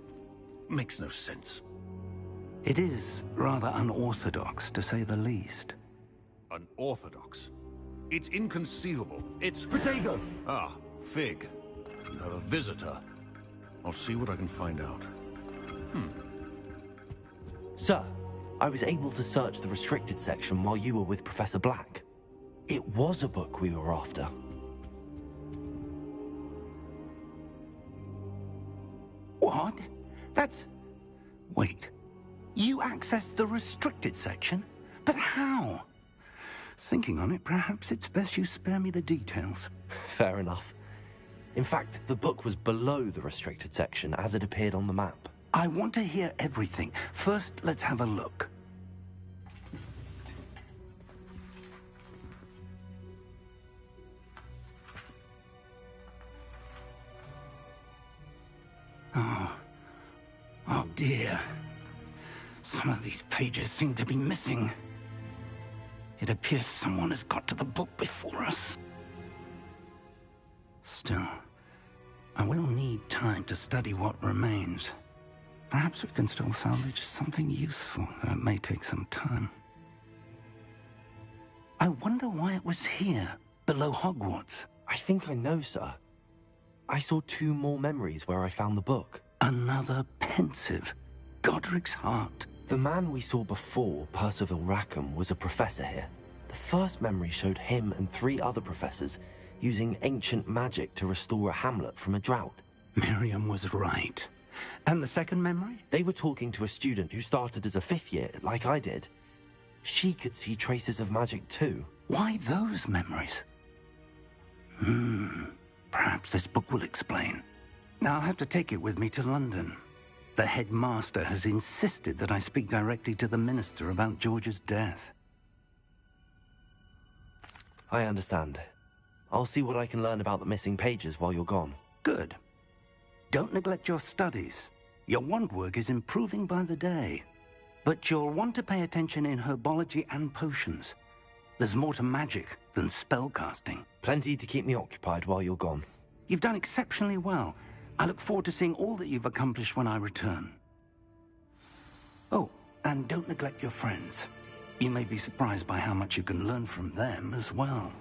Makes no sense. It is rather unorthodox, to say the least. Unorthodox? It's inconceivable. It's... Protego! Ah, Fig. You have a visitor. I'll see what I can find out. Sir, I was able to search the restricted section while you were with Professor Black. It was a book we were after. What? That's... Wait. You accessed the restricted section? But how? Thinking on it, perhaps it's best you spare me the details. Fair enough. In fact, the book was below the restricted section as it appeared on the map. I want to hear everything. First, let's have a look. Oh dear. Some of these pages seem to be missing. It appears someone has got to the book before us. Still, I will need time to study what remains. Perhaps we can still salvage something useful, though it may take some time. I wonder why it was here, below Hogwarts. I think I know, sir. I saw 2 more memories where I found the book. Another pensive. Godric's heart. The man we saw before, Percival Rackham, was a professor here. The first memory showed him and 3 other professors using ancient magic to restore a hamlet from a drought. Miriam was right. And the second memory? They were talking to a student who started as a 5th year, like I did. She could see traces of magic too. Why those memories? Perhaps this book will explain. Now I'll have to take it with me to London. The headmaster has insisted that I speak directly to the minister about George's death. I understand. I'll see what I can learn about the missing pages while you're gone. Good. Don't neglect your studies. Your wand work is improving by the day. But you'll want to pay attention in herbology and potions. There's more to magic than spellcasting. Plenty to keep me occupied while you're gone. You've done exceptionally well. I look forward to seeing all that you've accomplished when I return. Oh, and don't neglect your friends. You may be surprised by how much you can learn from them as well.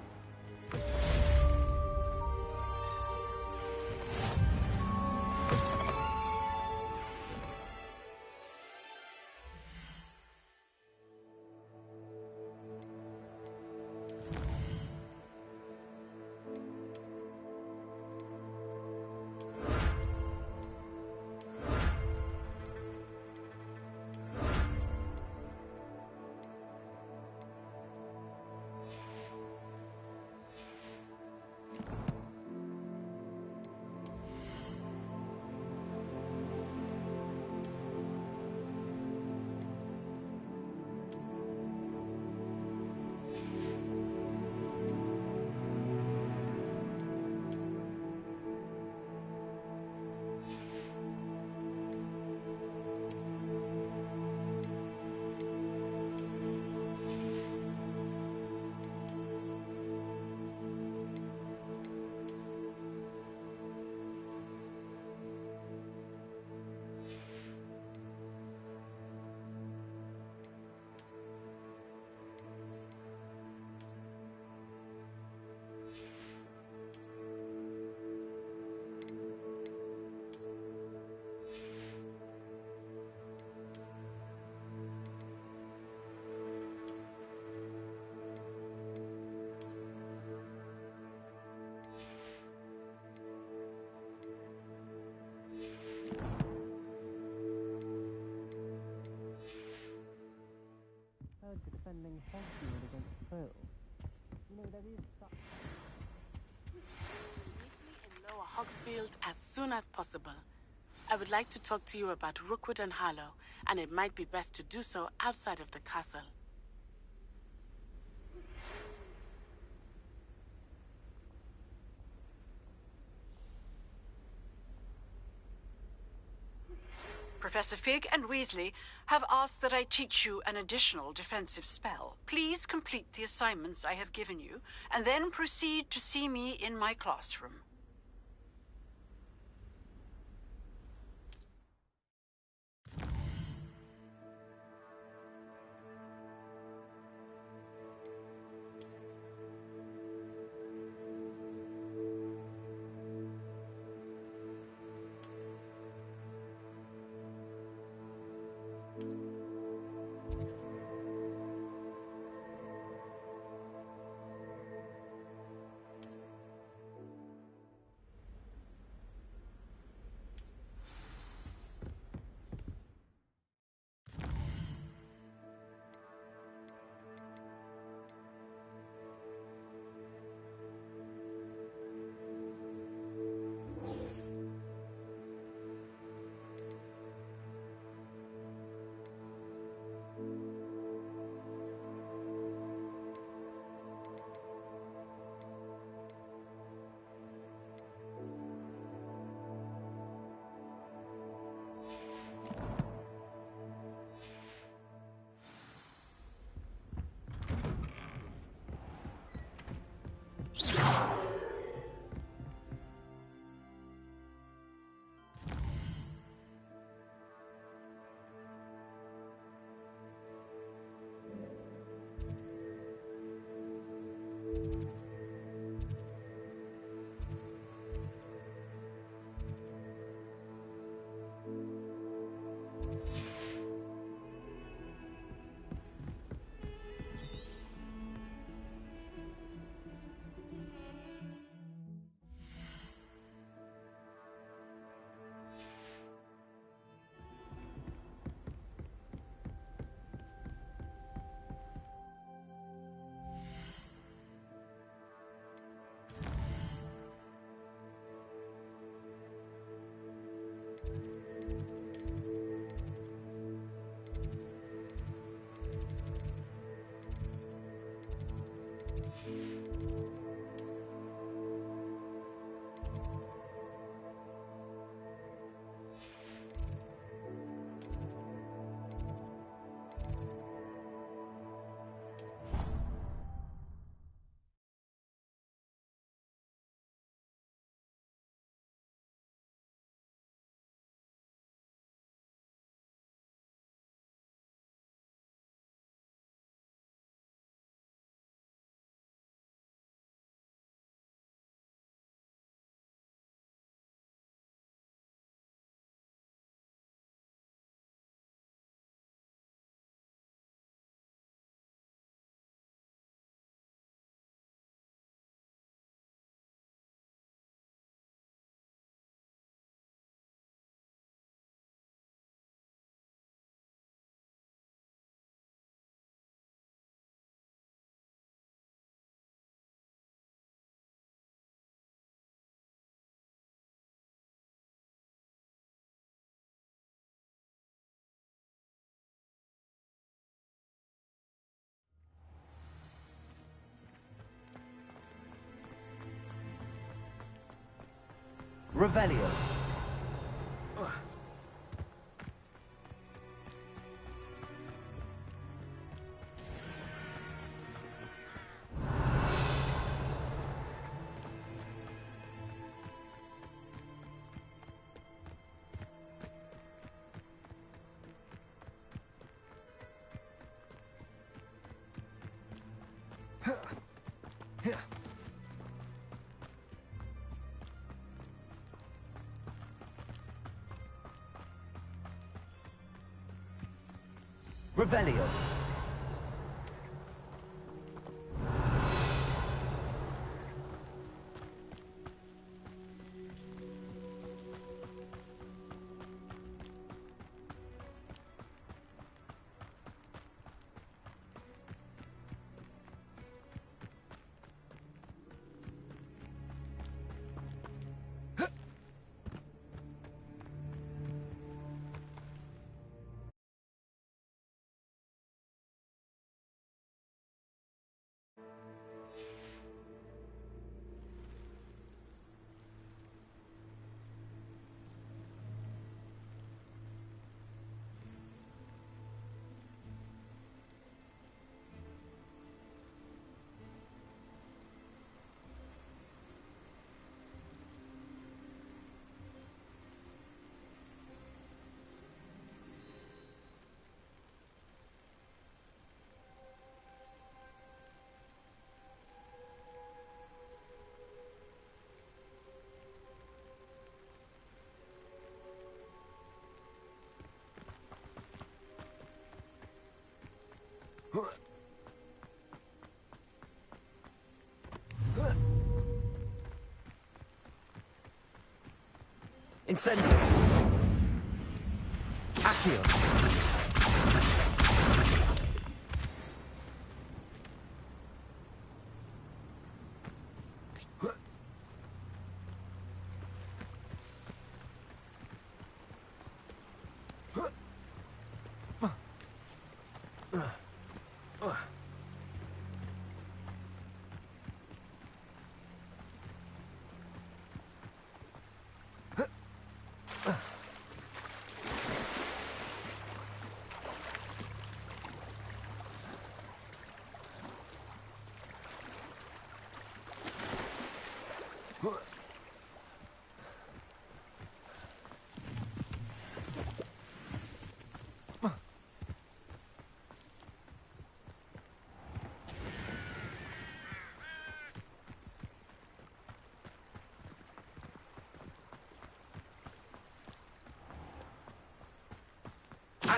Defending Hogwarts against Phil. You know, there is such... Meet me in Lower Hogsfield as soon as possible. I would like to talk to you about Rookwood and Harlow, and it might be best to do so outside of the castle. Professor Fig and Weasley have asked that I teach you an additional defensive spell. Please complete the assignments I have given you, and then proceed to see me in my classroom. Revelio. Revelio. Incendio. Accio.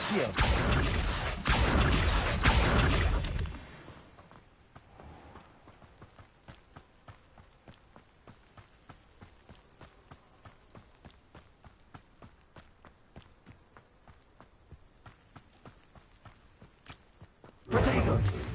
Accio. Protego.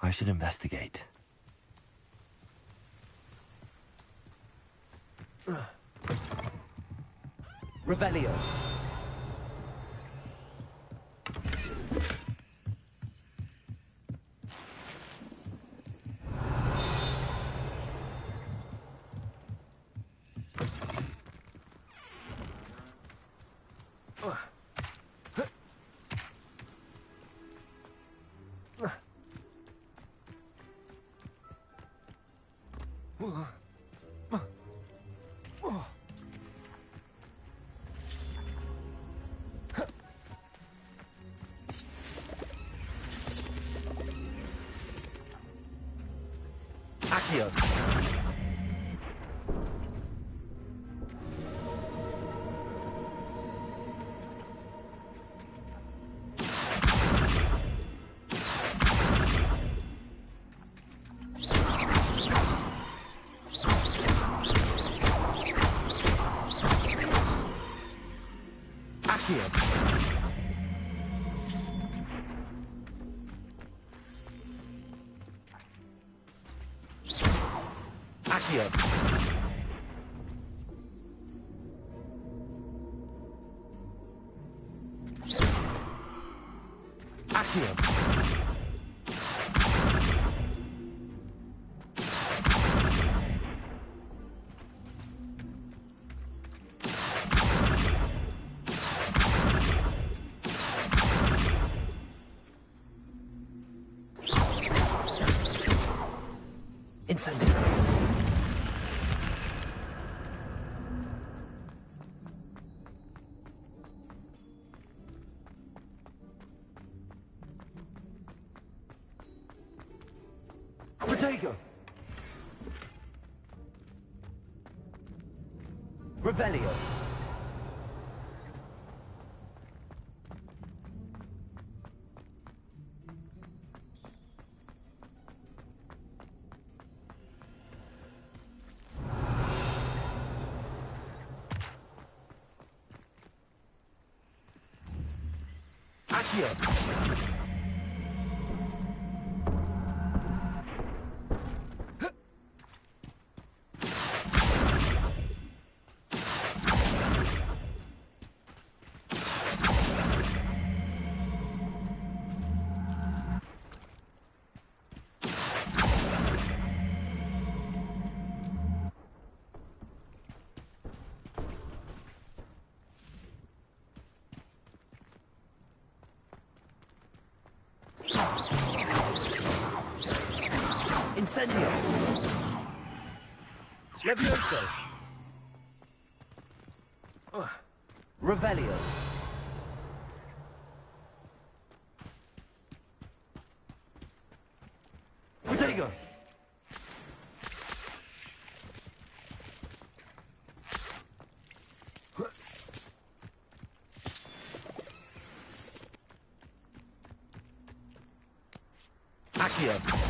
I should investigate. Revelio. Accio. Accio. Accio. Incendio. Protego. Revelio. Accio. Incendio. Levioso. Revelio. Protego. Accio.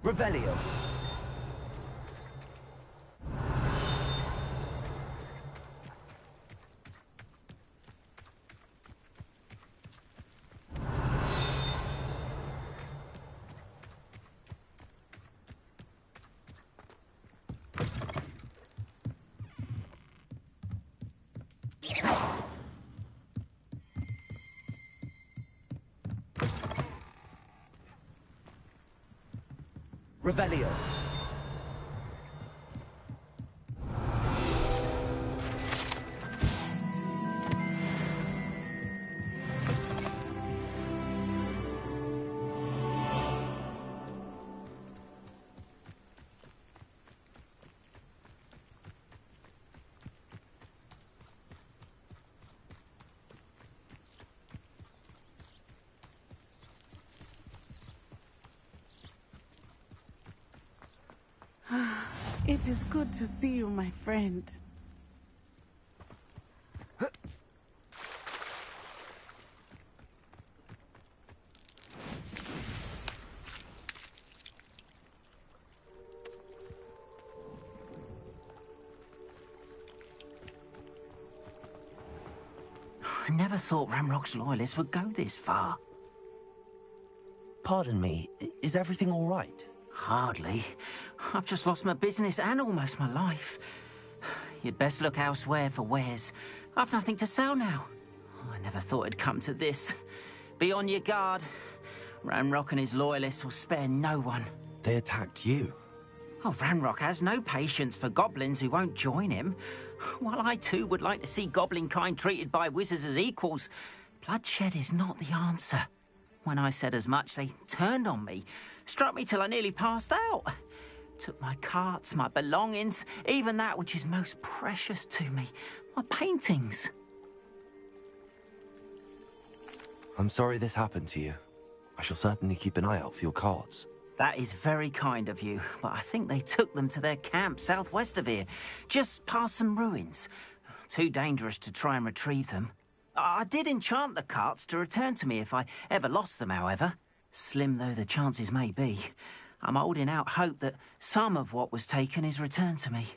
Revelio. Revelio. It is good to see you, my friend. never thought Ramrock's loyalists would go this far. Pardon me, is everything all right? Hardly. I've just lost my business and almost my life. You'd best look elsewhere for wares. I've nothing to sell now. I never thought it'd come to this. Be on your guard. Ranrock and his loyalists will spare no one. They attacked you? Oh, Ranrock has no patience for goblins who won't join him. While I too would like to see goblin kind treated by wizards as equals, bloodshed is not the answer. When I said as much, they turned on me, struck me till I nearly passed out. Took my carts, my belongings, even that which is most precious to me, my paintings. I'm sorry this happened to you. I shall certainly keep an eye out for your carts. That is very kind of you, but I think they took them to their camp southwest of here, just past some ruins. Too dangerous to try and retrieve them. I did enchant the carts to return to me if I ever lost them, however. Slim though the chances may be, I'm holding out hope that some of what was taken is returned to me.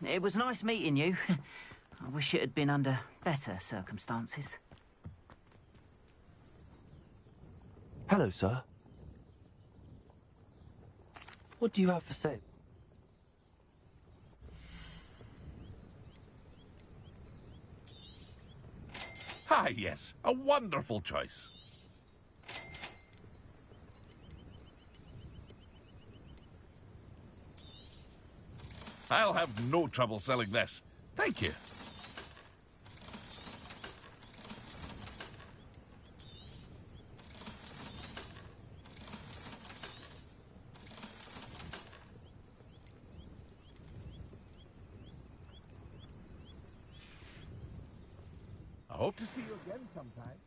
It was nice meeting you. I wish it had been under better circumstances. Hello, sir. What do you have for sale? Ah, yes. A wonderful choice. I'll have no trouble selling this. Thank you. I hope to see you again sometime.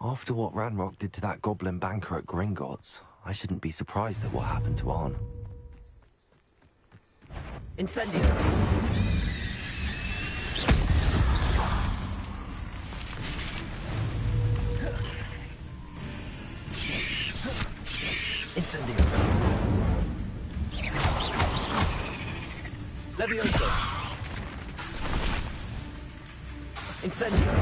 After what Ranrock did to that goblin banker at Gringotts, I shouldn't be surprised at what happened to Arn. Incendio! Incendio! Levioso! Incendio!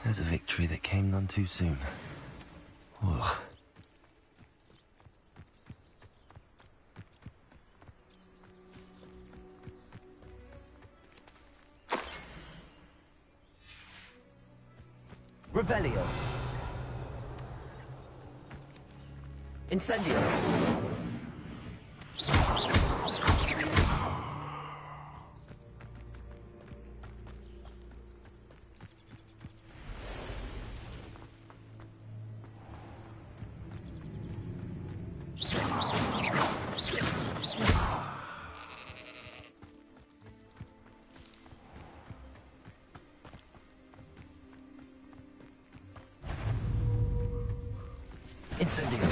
There's a victory that came none too soon. Ugh. Revelio! Incendio! Incendio!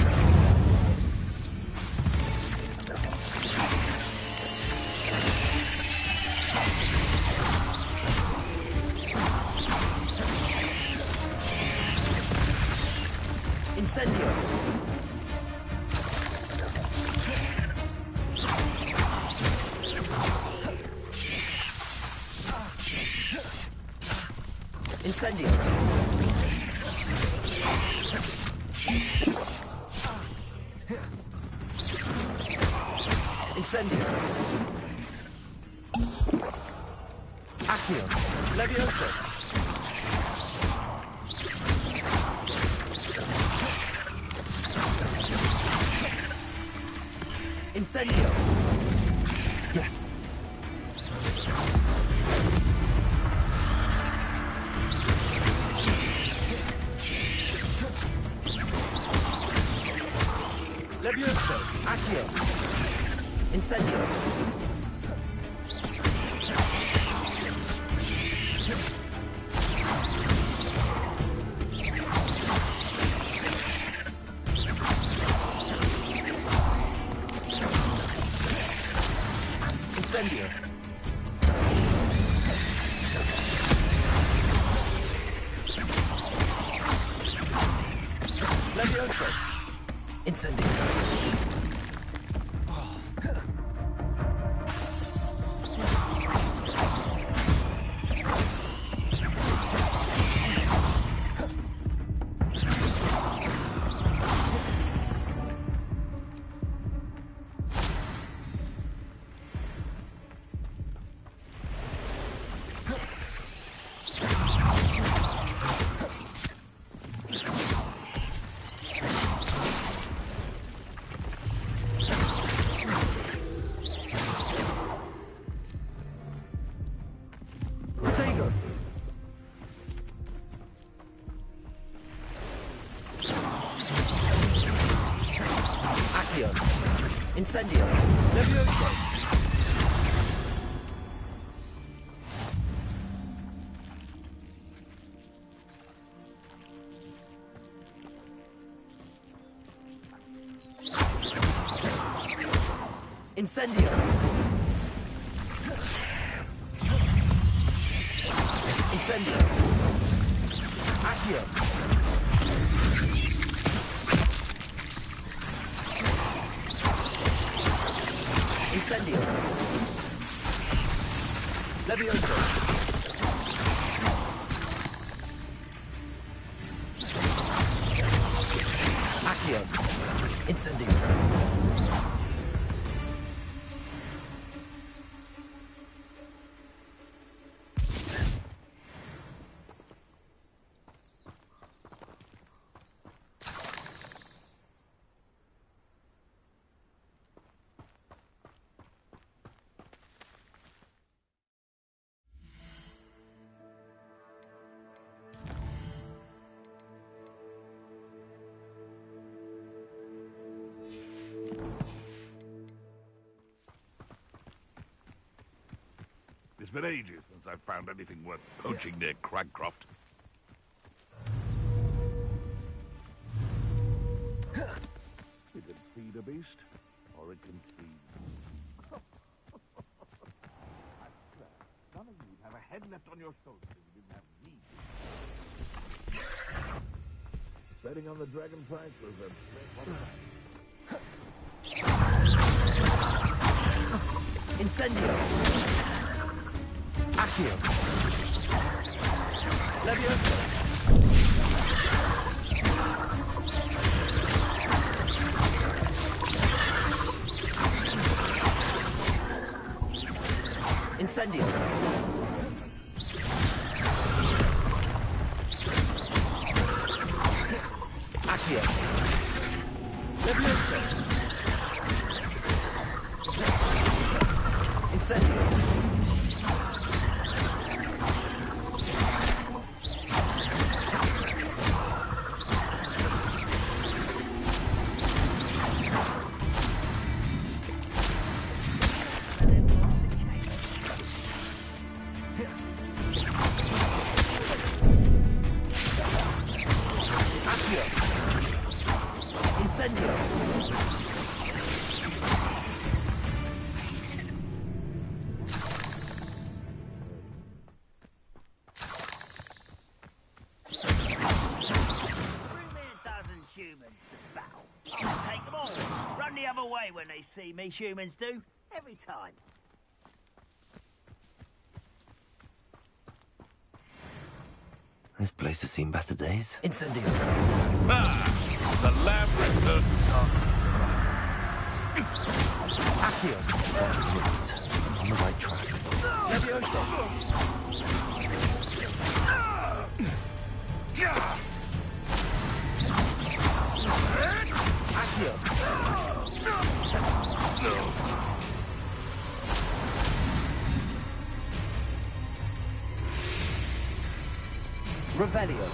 Incendio! Incendio! Accio! Levioso! Incendio! Yes. Levioso! Accio! Incendio! Incendio! Levioso! Incendio. Incendio. Levioso. Incendio. Incendio. Accio. Incendio. Levioso. Accio. Incendio. It's been ages since I've found anything worth poaching near Cragcroft. It can feed a beast, or it can feed. I swear, none of you'd have a head left on your shoulders if you didn't have me. Betting on the dragon price was a big one. Incendio. Accio. Levioso. Incendio. Accio. Levioso. Incendio. When they see me, humans do. Every time. This place has seen better days. Incendio. Ah! The lab returns. Accio. On the right track. Levioso. Accio. Revelio.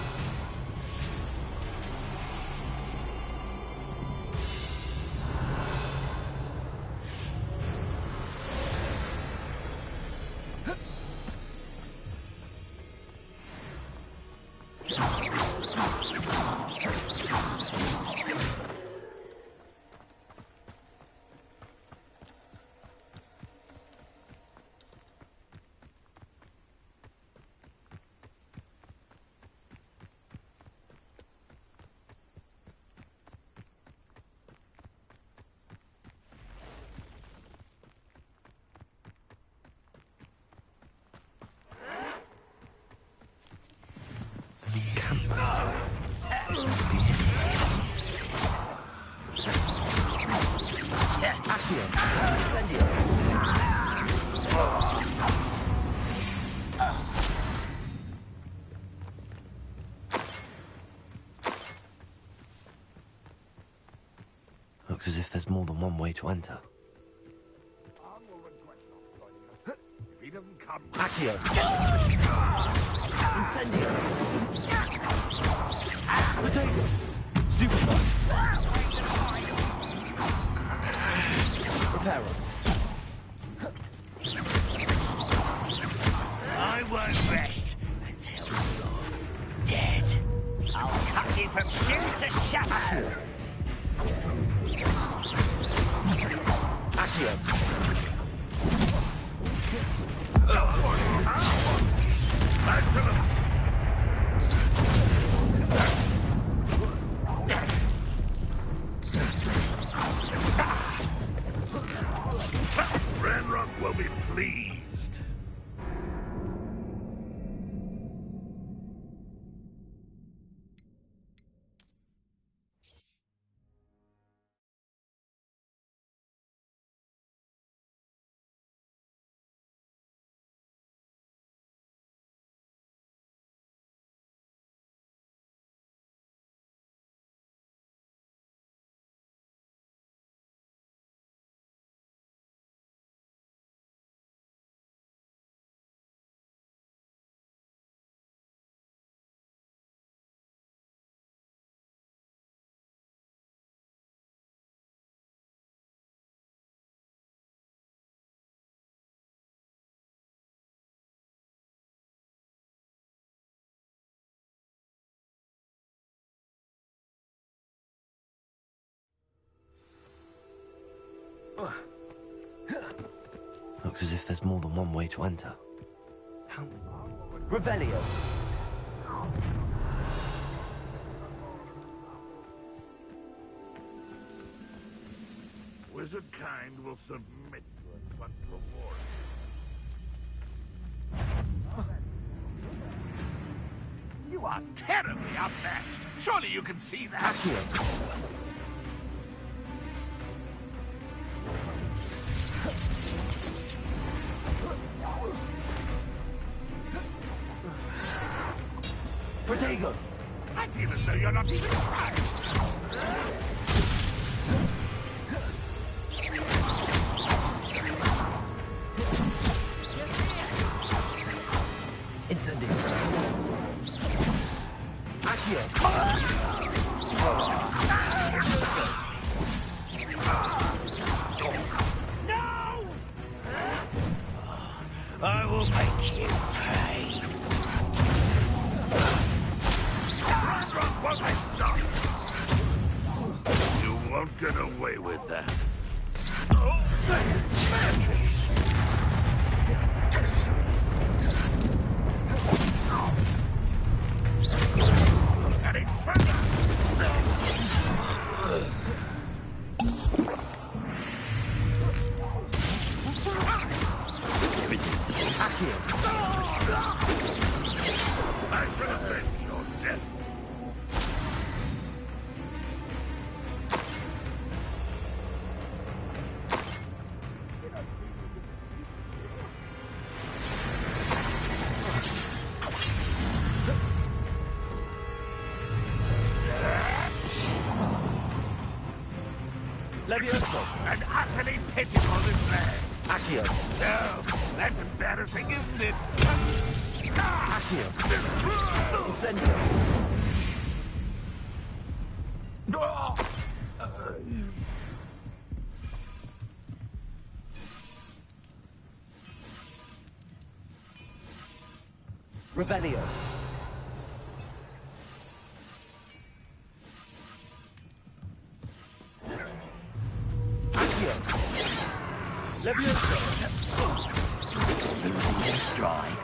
Looks as if there's more than one way to enter. If he doesn't come... Accio! Incendio! Potato! Stupid one! Reparo! I won't rest until you're dead. I'll cut you from shoes to shadow. Accio! Ranrock will be pleased. Looks as if there's more than one way to enter. How? Revelio! Wizard kind will submit to it once rewarded. You are terribly outmatched. Surely you can see that. Accio! Protego! I feel as though you're not even trying. Incendio! Accio! No! I will make you pay. Ranrock won't be stopped. You won't get away with that. Oh, magic! An inferno! Accio! I shall avenge your death. Levioso! An utterly pitiful display. Accio! No, that's embarrassing, isn't it? Accio! Incendio! Revelio! Accio! Levioso! Losing your stride.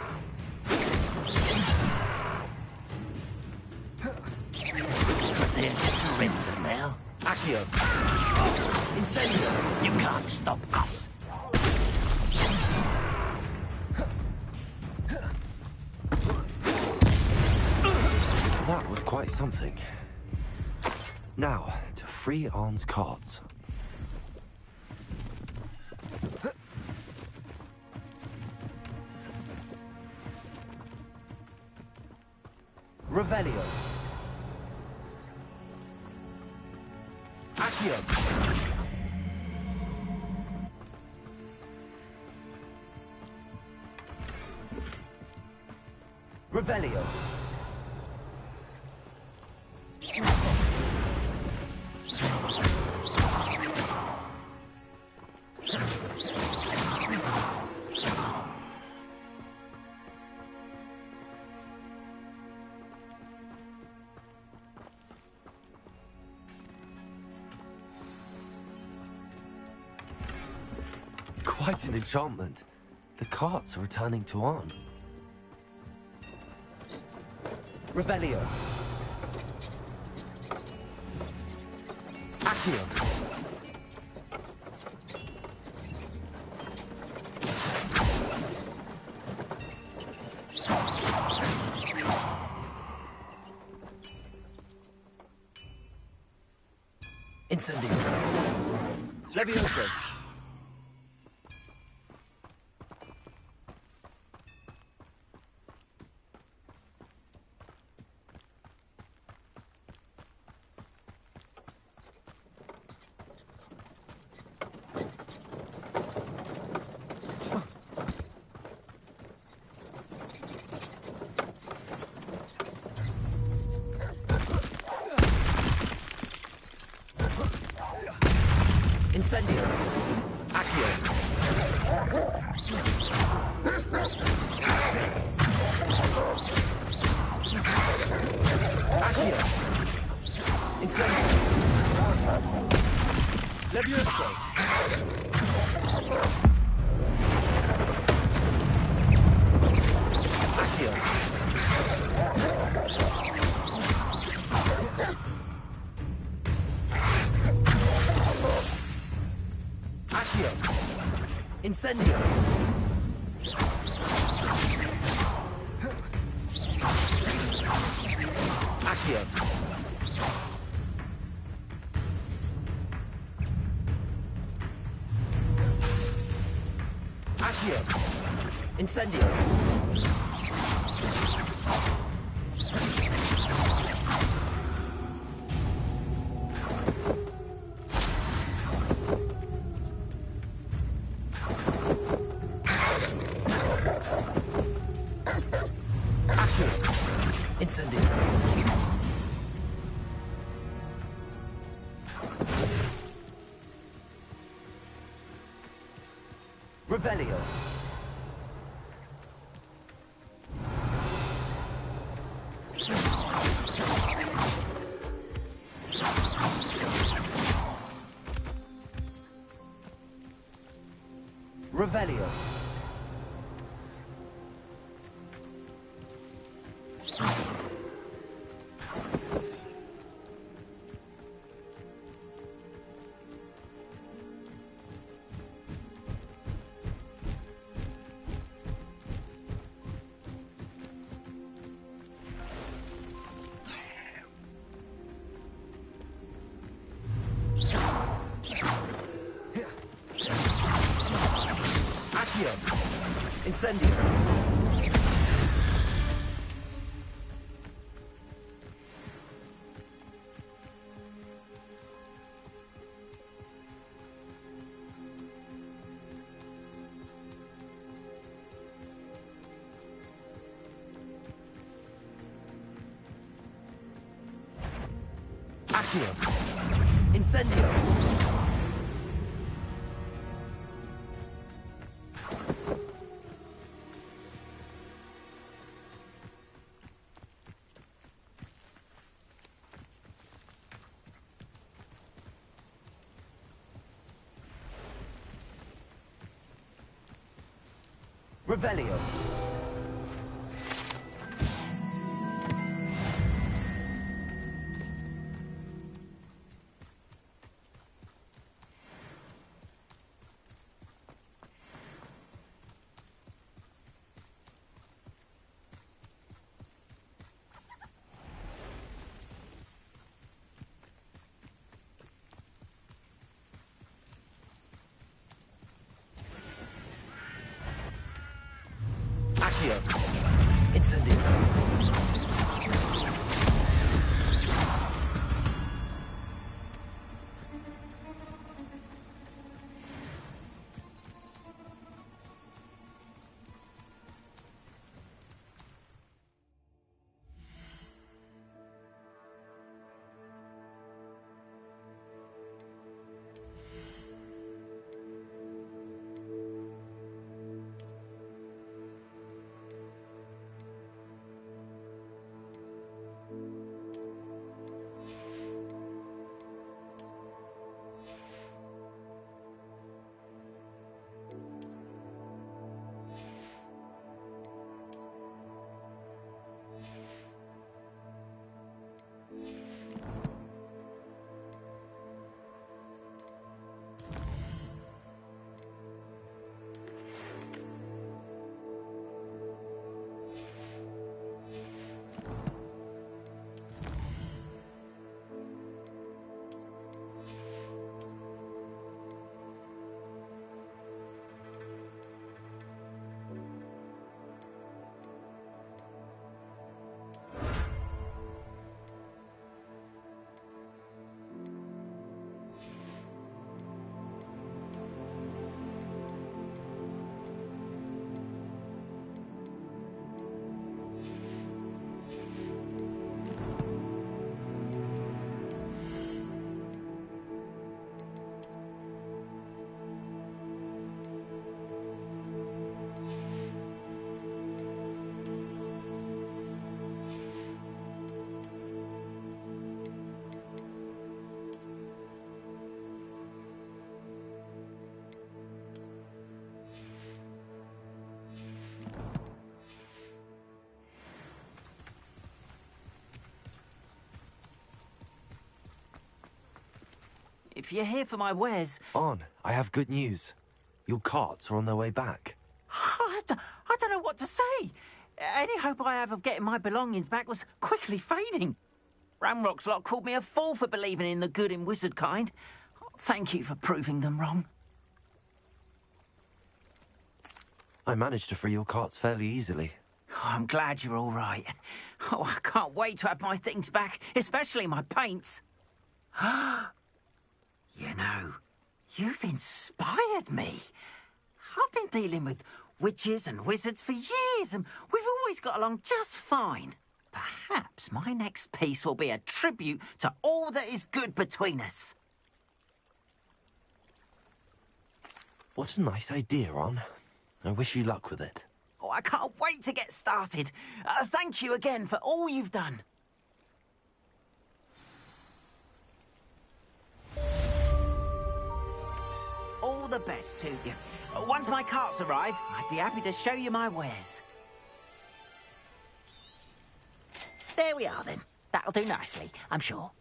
But they're surrendered now. Accio! Incendio! You can't stop us. That was quite something. Now, to free Arn's cards. Revelio. Accio. Revelio. Quite an enchantment. The carts are returning to Arn. Revelio. Accio. Incendio. Levioso. Incendio. Accio. Accio. Incendio. Levioso. Accio. Accio. Incendio. Accio. Accio. Incendio. Incendio. Revelio. Revelio. Accio. Incendio. Accio. Incendio. Revelio. Accio. Incendio. If you're here for my wares... On, I have good news. Your carts are on their way back. I don't know what to say. Any hope I have of getting my belongings back was quickly fading. Ramrock's lot called me a fool for believing in the good in wizard kind. Thank you for proving them wrong. I managed to free your carts fairly easily. Oh, I'm glad you're all right. Oh, I can't wait to have my things back, especially my paints. You know, you've inspired me. I've been dealing with witches and wizards for years, and we've always got along just fine. Perhaps my next piece will be a tribute to all that is good between us. What a nice idea, On. I wish you luck with it. Oh, I can't wait to get started. Thank you again for all you've done. All the best to you. Once my carts arrive, I'd be happy to show you my wares. There we are, then. That'll do nicely, I'm sure.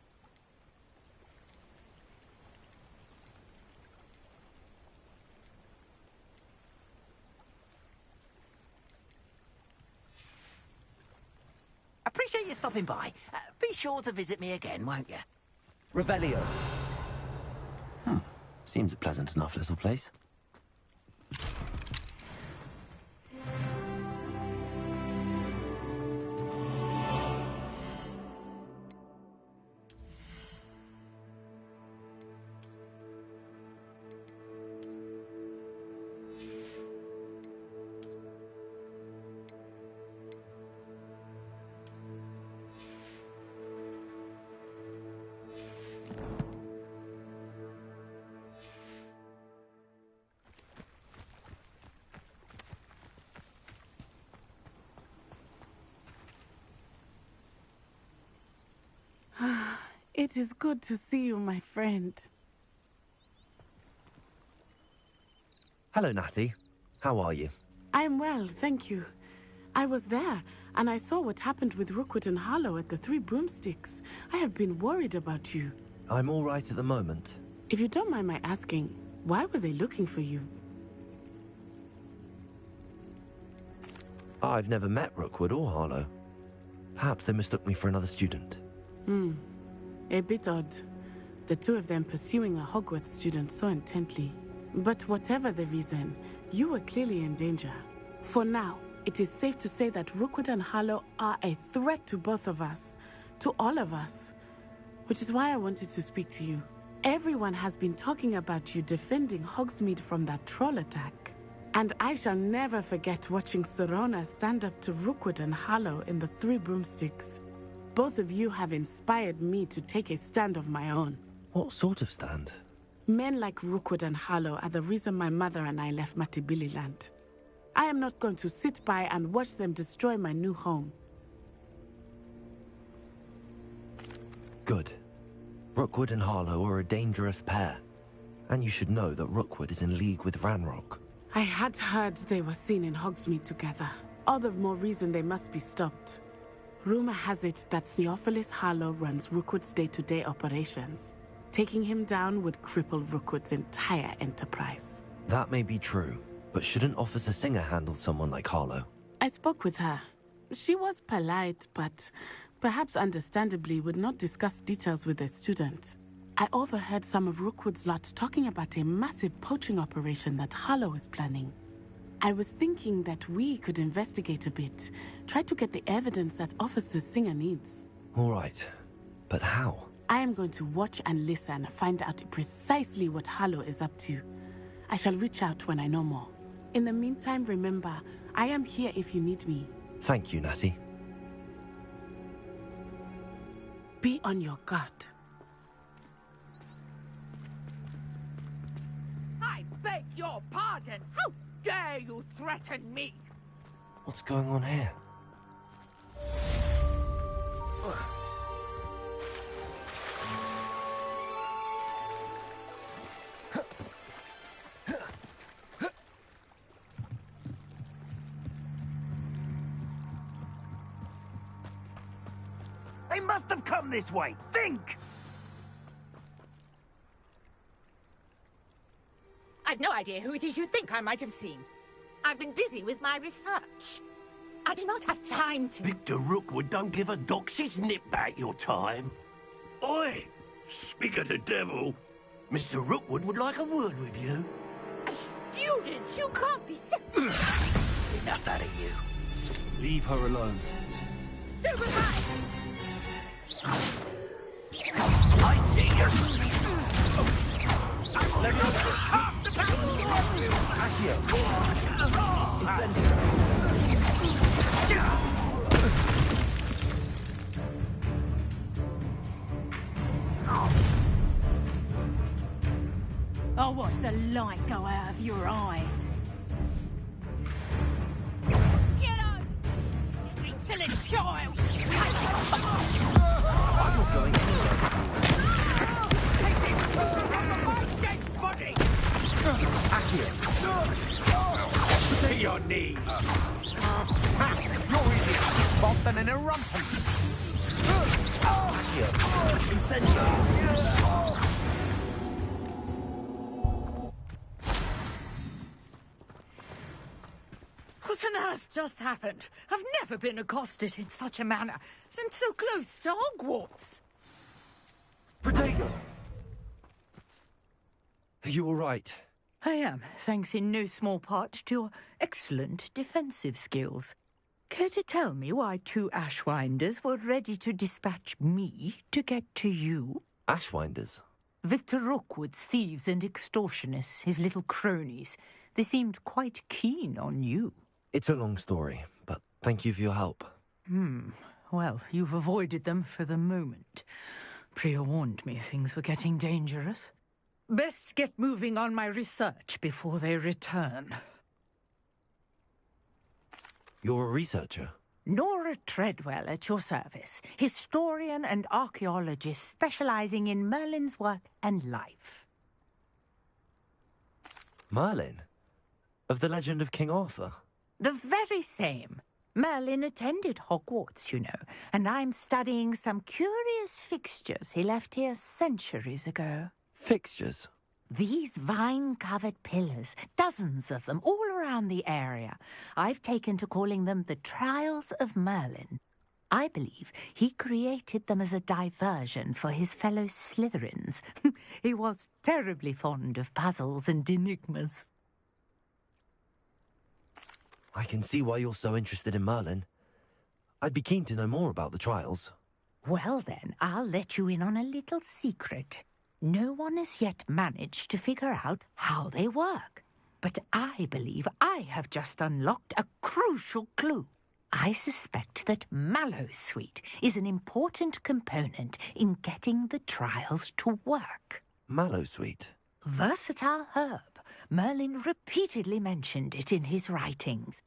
Appreciate you stopping by. Be sure to visit me again, won't you? Revelio. Seems a pleasant enough little place. It is good to see you, my friend. Hello, Natty. How are you? I'm well, thank you. I was there, and I saw what happened with Rookwood and Harlow at the Three Broomsticks. I have been worried about you. I'm all right at the moment. If you don't mind my asking, why were they looking for you? I've never met Rookwood or Harlow. Perhaps they mistook me for another student. A bit odd. The two of them pursuing a Hogwarts student so intently. But whatever the reason, you were clearly in danger. For now, it is safe to say that Rookwood and Harlow are a threat to both of us. To all of us. Which is why I wanted to speak to you. Everyone has been talking about you defending Hogsmeade from that troll attack. And I shall never forget watching Serona stand up to Rookwood and Harlow in the Three Broomsticks. Both of you have inspired me to take a stand of my own. What sort of stand? Men like Rookwood and Harlow are the reason my mother and I left Matibili-land. I am not going to sit by and watch them destroy my new home. Good. Rookwood and Harlow are a dangerous pair. And you should know that Rookwood is in league with Ranrock. I had heard they were seen in Hogsmeade together. All the more reason they must be stopped. Rumor has it that Theophilus Harlow runs Rookwood's day-to-day operations. Taking him down would cripple Rookwood's entire enterprise. That may be true, but shouldn't Officer Singer handle someone like Harlow? I spoke with her. She was polite, but perhaps understandably would not discuss details with a student. I overheard some of Rookwood's lot talking about a massive poaching operation that Harlow is planning. I was thinking that we could investigate a bit, try to get the evidence that Officer Singer needs. All right, but how? I am going to watch and listen, find out precisely what Harlow is up to. I shall reach out when I know more. In the meantime, remember, I am here if you need me. Thank you, Natty. Be on your guard. I beg your pardon. How dare you threaten me? What's going on here? They must have come this way. Think! I've no idea who it is you think I might have seen. I've been busy with my research. I do not have time to... Victor Rookwood don't give a doxy's nip back your time. Oi! Speak of the devil. Mr. Rookwood would like a word with you. A student? You can't be so... Enough out of you. Leave her alone. Stupefy! I see you! I'll watch the light go out of your eyes. Get up! You insolent child! I'm not going anywhere. Take this from my dead body! To your knees! You're easier to spot than an eruption. Incendio! What on earth just happened? I've never been accosted in such a manner, and so close to Hogwarts. Protego! Are you all right? I am, thanks in no small part to your excellent defensive skills. Care to tell me why 2 Ashwinders were ready to dispatch me to get to you? Ashwinders? Victor Rookwood's thieves and extortionists, his little cronies. They seemed quite keen on you. It's a long story, but thank you for your help. Well, you've avoided them for the moment. Priya warned me things were getting dangerous. Best get moving on my research before they return. You're a researcher? Nora Treadwell at your service, historian and archaeologist specializing in Merlin's work and life. Merlin? Of the legend of King Arthur? The very same. Merlin attended Hogwarts, you know, and I'm studying some curious fixtures he left here centuries ago. Fixtures? These vine-covered pillars, dozens of them, all around the area. I've taken to calling them the Trials of Merlin. I believe he created them as a diversion for his fellow Slytherins. He was terribly fond of puzzles and enigmas. I can see why you're so interested in Merlin. I'd be keen to know more about the trials. Well then, I'll let you in on a little secret. No one has yet managed to figure out how they work. But I believe I have just unlocked a crucial clue. I suspect that Mallowsweet is an important component in getting the trials to work. Mallowsweet? Versatile herb. Merlin repeatedly mentioned it in his writings.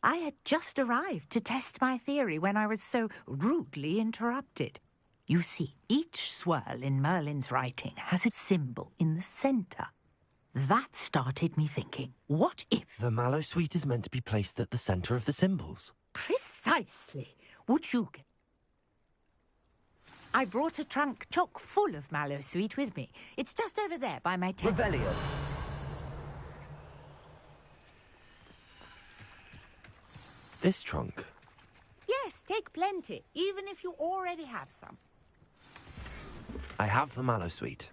I had just arrived to test my theory when I was so rudely interrupted. You see, each swirl in Merlin's writing has a symbol in the center. That started me thinking, what if... The Mallowsweet is meant to be placed at the center of the symbols. Precisely. Would you... I brought a trunk chock full of Mallowsweet with me. It's just over there by my tent. Revelio. This trunk? Yes, take plenty, even if you already have some. I have the Mallowsweet.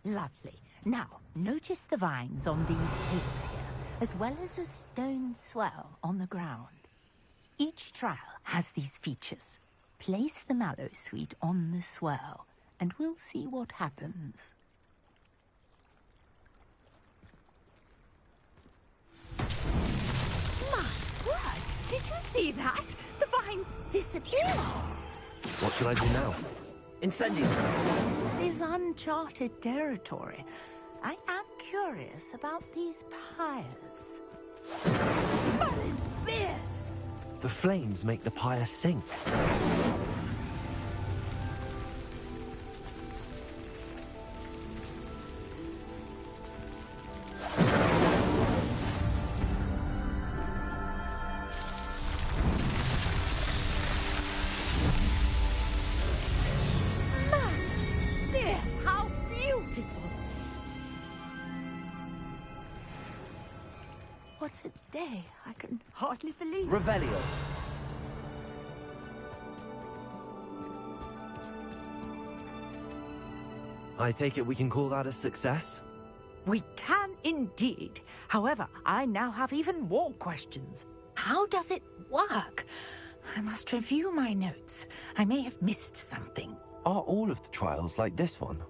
Lovely. Now, notice the vines on these pillars here, as well as a stone swell on the ground. Each trial has these features. Place the Mallowsweet on the swirl, and we'll see what happens. My word! Did you see that? The vines disappeared! What should I do now? Incendio! This is uncharted territory. I am curious about these pyres. Merlin's beard! The flames make the pyre sink. What a day. I can hardly believe it. Revelio. I take it we can call that a success? We can indeed. However, I now have even more questions. How does it work? I must review my notes. I may have missed something. Are all of the trials like this one?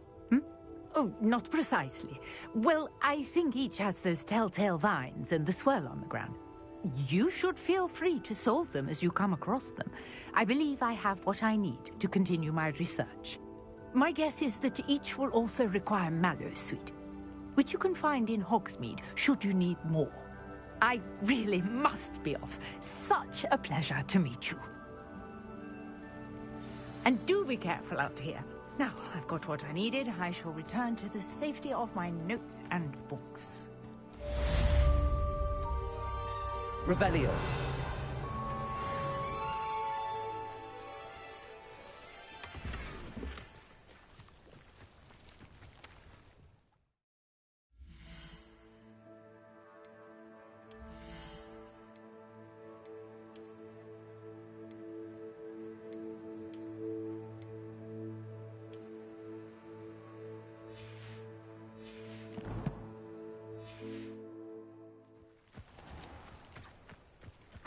Oh, not precisely. Well, I think each has those telltale vines and the swirl on the ground. You should feel free to solve them as you come across them. I believe I have what I need to continue my research. My guess is that each will also require mallow sweet, which you can find in Hogsmeade should you need more. I really must be off. Such a pleasure to meet you. And do be careful out here. Now, I've got what I needed. I shall return to the safety of my notes and books. Revelio.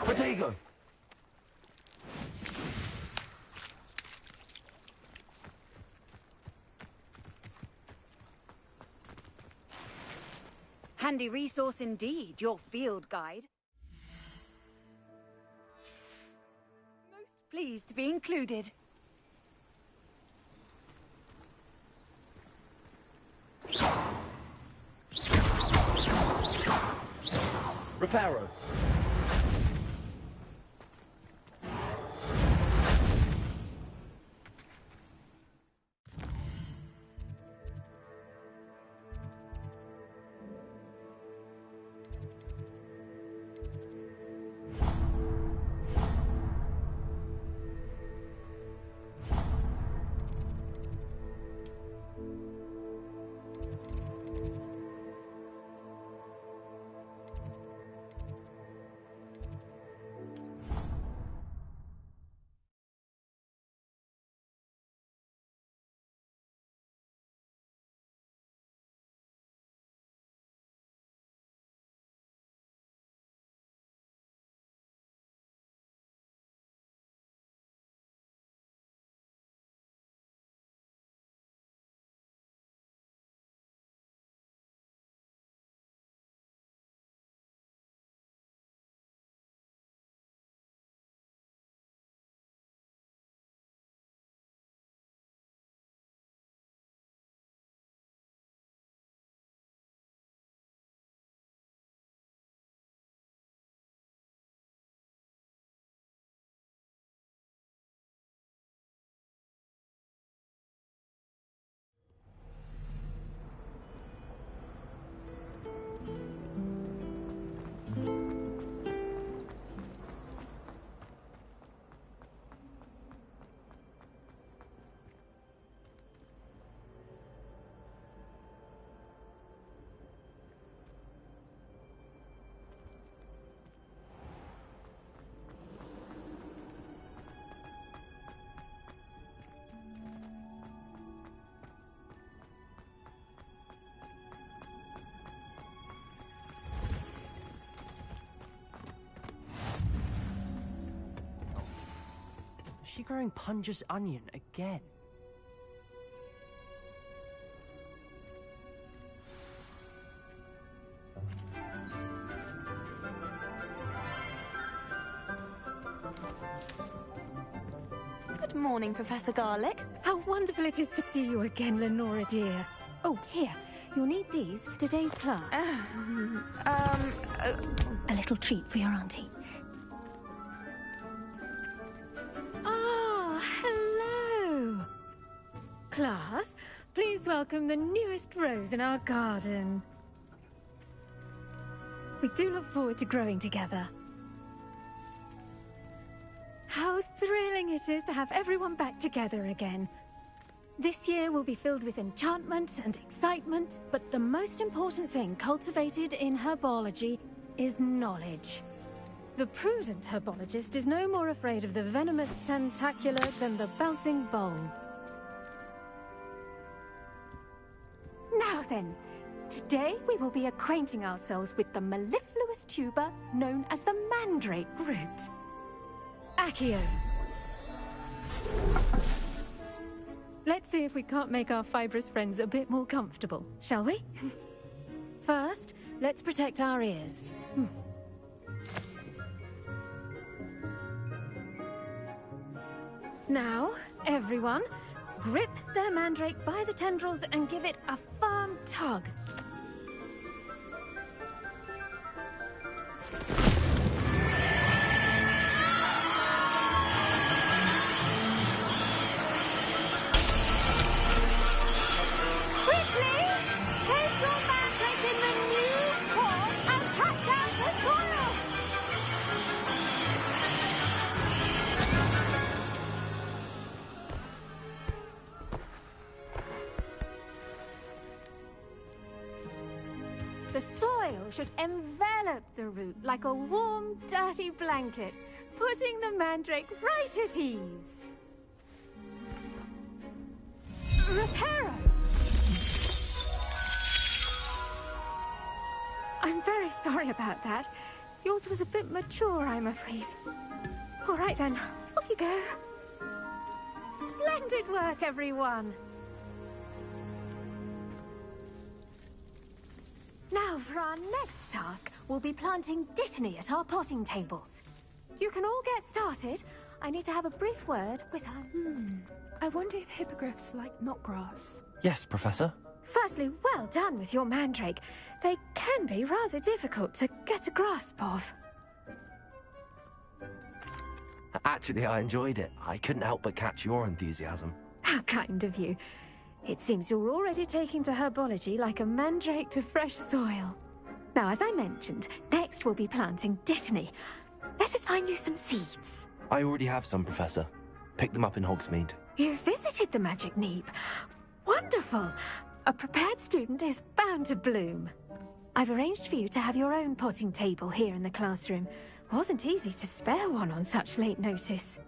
Protego! Handy resource indeed, your field guide. Most pleased to be included. Reparo. Is she growing Punja's onion again? Good morning, Professor Garlick. How wonderful it is to see you again, Lenora dear. Oh, here. You'll need these for today's class. A little treat for your auntie. Ah, hello. Class, please welcome the newest rose in our garden. We do look forward to growing together. How thrilling it is to have everyone back together again. This year will be filled with enchantment and excitement, but the most important thing cultivated in herbology is knowledge. The prudent herbologist is no more afraid of the venomous tentacular than the bouncing bulb. Now then, today we will be acquainting ourselves with the mellifluous tuber known as the mandrake root. Accio. Let's see if we can't make our fibrous friends a bit more comfortable, shall we? First, let's protect our ears. Now, everyone, grip their mandrake by the tendrils and give it a firm tug. Quickly! Place your mandrake in the new form and cut down the soil! The soil should envelop the root like a warm, dirty blanket, putting the mandrake right at ease. Reparo! I'm very sorry about that. Yours was a bit mature, I'm afraid. All right then, off you go. Splendid work, everyone. Now, for our next task, we'll be planting dittany at our potting tables. You can all get started. I need to have a brief word with our... I wonder if hippogriffs like knotgrass. Yes, Professor. Firstly, well done with your mandrake. They can be rather difficult to get a grasp of. Actually, I enjoyed it. I couldn't help but catch your enthusiasm. How kind of you. It seems you're already taking to herbology like a mandrake to fresh soil. Now, as I mentioned, next we'll be planting dittany. Let us find you some seeds. I already have some, Professor. Picked them up in Hogsmeade. You visited the Magic Neep. Wonderful! A prepared student is bound to bloom. I've arranged for you to have your own potting table here in the classroom. Wasn't easy to spare one on such late notice.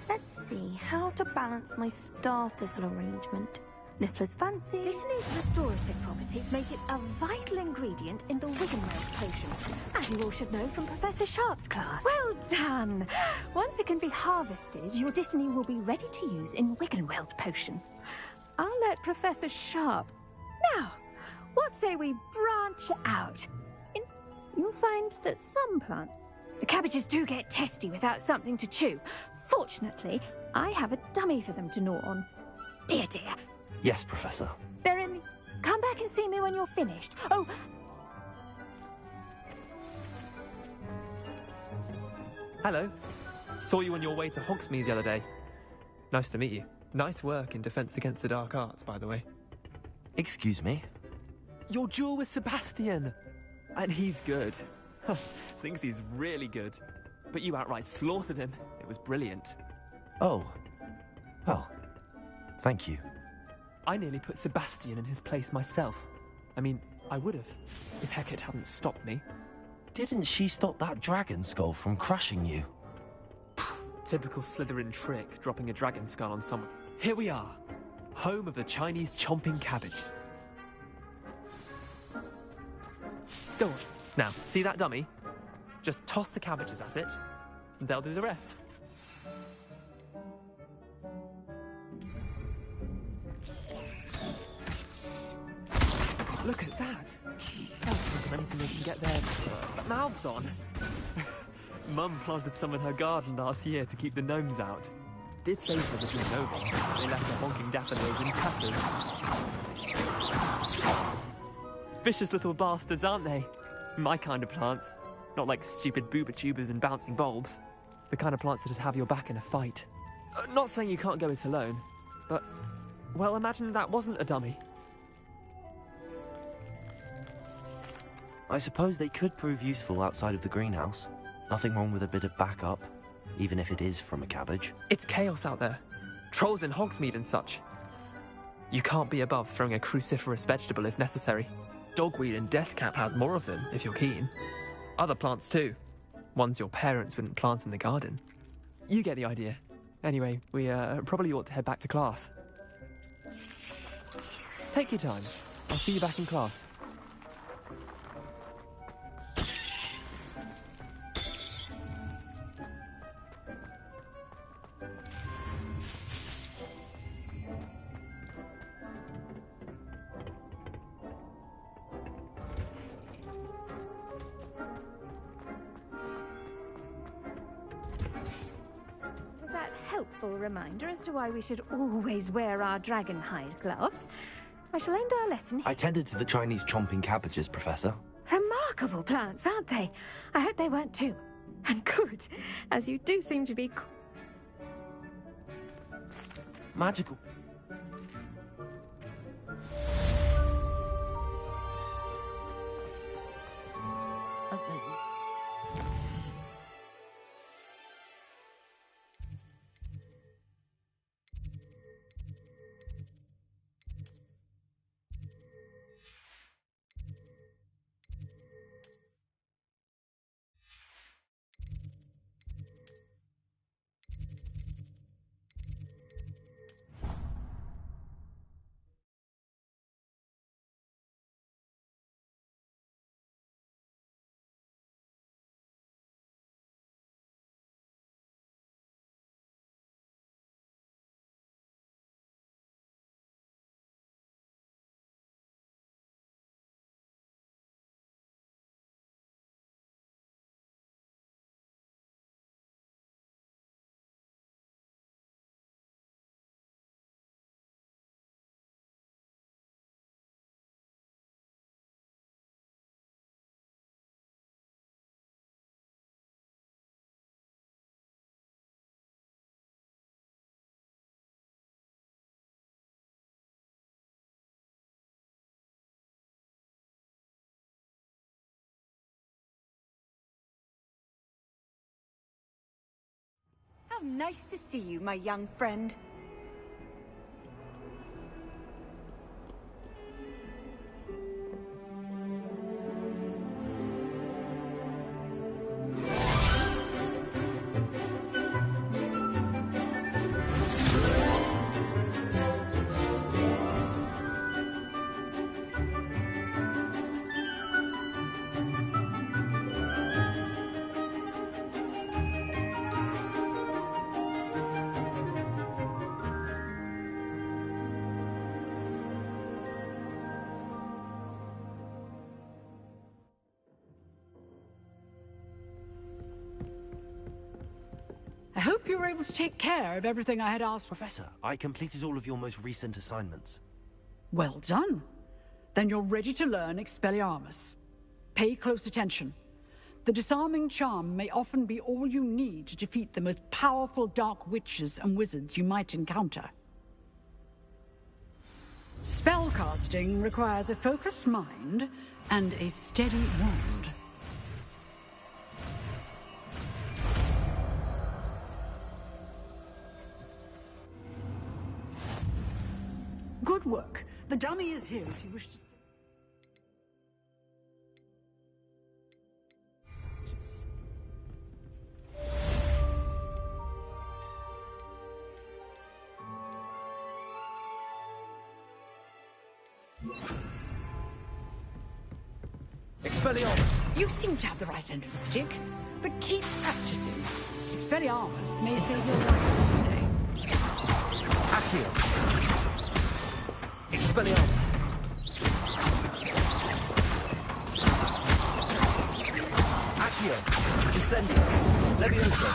Let's see how to balance my star thistle arrangement. Niffler's fancy. Dittany's restorative properties make it a vital ingredient in the Wiggenweld potion, as you all should know from Professor Sharp's class. Well done! Once it can be harvested, your dittany will be ready to use in Wiggenweld potion. I'll let Professor Sharp... Now, what say we branch out? You'll find that some plants... The cabbages do get testy without something to chew. Fortunately, I have a dummy for them to gnaw on. Dear, dear. Yes, Professor. They're in the... Come back and see me when you're finished. Oh... Hello. Saw you on your way to Hogsmeade the other day. Nice to meet you. Nice work in Defense Against the Dark Arts, by the way. Excuse me? Your duel with Sebastian! And he's good. Thinks he's really good. But you outright slaughtered him. It was brilliant. Oh. Well, thank you. I nearly put Sebastian in his place myself. I mean, I would have, if Hecate hadn't stopped me. Didn't she stop that dragon skull from crushing you? Typical Slytherin trick, dropping a dragon skull on someone. Here we are, home of the Chinese chomping cabbage. Go on. Now, see that dummy? Just toss the cabbages at it, and they'll do the rest. Look at that! They'll think of anything they can get their mouths on. Mum planted some in her garden last year to keep the gnomes out. Did say so was noble. They left the honking daffodils in tatters. Vicious little bastards, aren't they? My kind of plants. Not like stupid booba tubers and bouncing bulbs. The kind of plants that'd have your back in a fight. Not saying you can't go it alone, but... Well, imagine that wasn't a dummy. I suppose they could prove useful outside of the greenhouse. Nothing wrong with a bit of backup, even if it is from a cabbage. It's chaos out there. Trolls in Hogsmeade and such. You can't be above throwing a cruciferous vegetable if necessary. Dogweed and Deathcap has more of them, if you're keen. Other plants too. Ones your parents wouldn't plant in the garden. You get the idea. Anyway, we probably ought to head back to class. Take your time. I'll see you back in class. Helpful reminder as to why we should always wear our dragonhide gloves. I shall end our lesson here. I tended to the Chinese chomping cabbages, Professor. Remarkable plants, aren't they? I hope they weren't too. And good, as you do seem to be... Magical. How nice to see you, my young friend. I hope you were able to take care of everything I had asked for. Professor, I completed all of your most recent assignments. Well done. Then you're ready to learn Expelliarmus. Pay close attention. The disarming charm may often be all you need to defeat the most powerful dark witches and wizards you might encounter. Spellcasting requires a focused mind and a steady wand. Good work. The dummy is here if you wish to... Expelliarmus! You seem to have the right end of the stick, but keep practicing. Expelliarmus may save your life someday. Accio! Expelliarmus! Accio! Incendio! Levioso!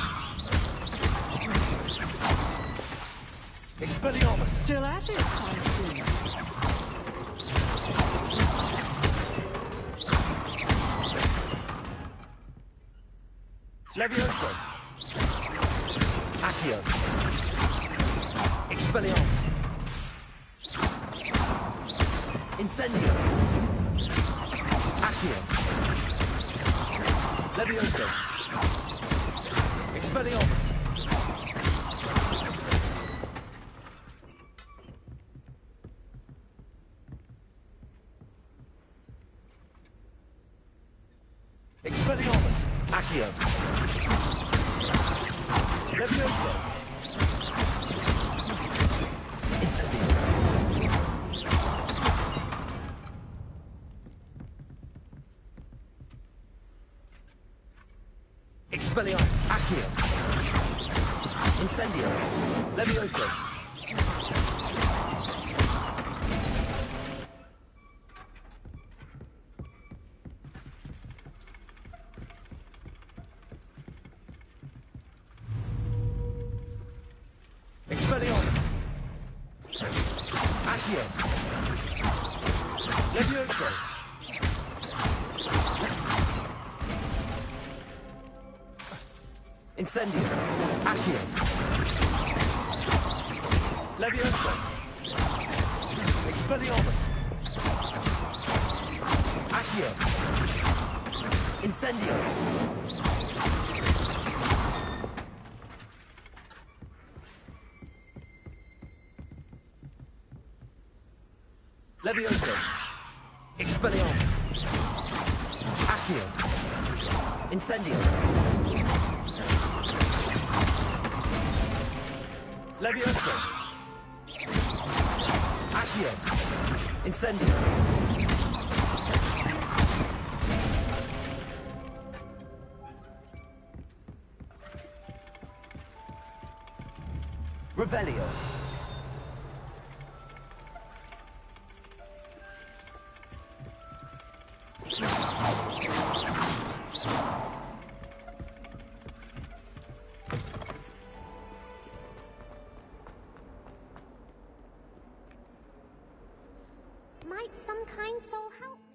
Expelliarmus! Still at it, I see. Levioso! Accio! Expelliarmus! Incendio! Accio! Levioso! Expelliarmus! Expelliarmus! Accio! Levioso! Incendio! Expelliarmus! Accio! Incendio! Levioso! Expelliarmus! Accio! Levioso! Incendio! Accio! Levioso! Expelliarmus! Accio! Incendio! Levioso! Expelliarmus! Accio! Incendio! Levioso! Accio! Incendio! Revelio! Might some kind soul help me?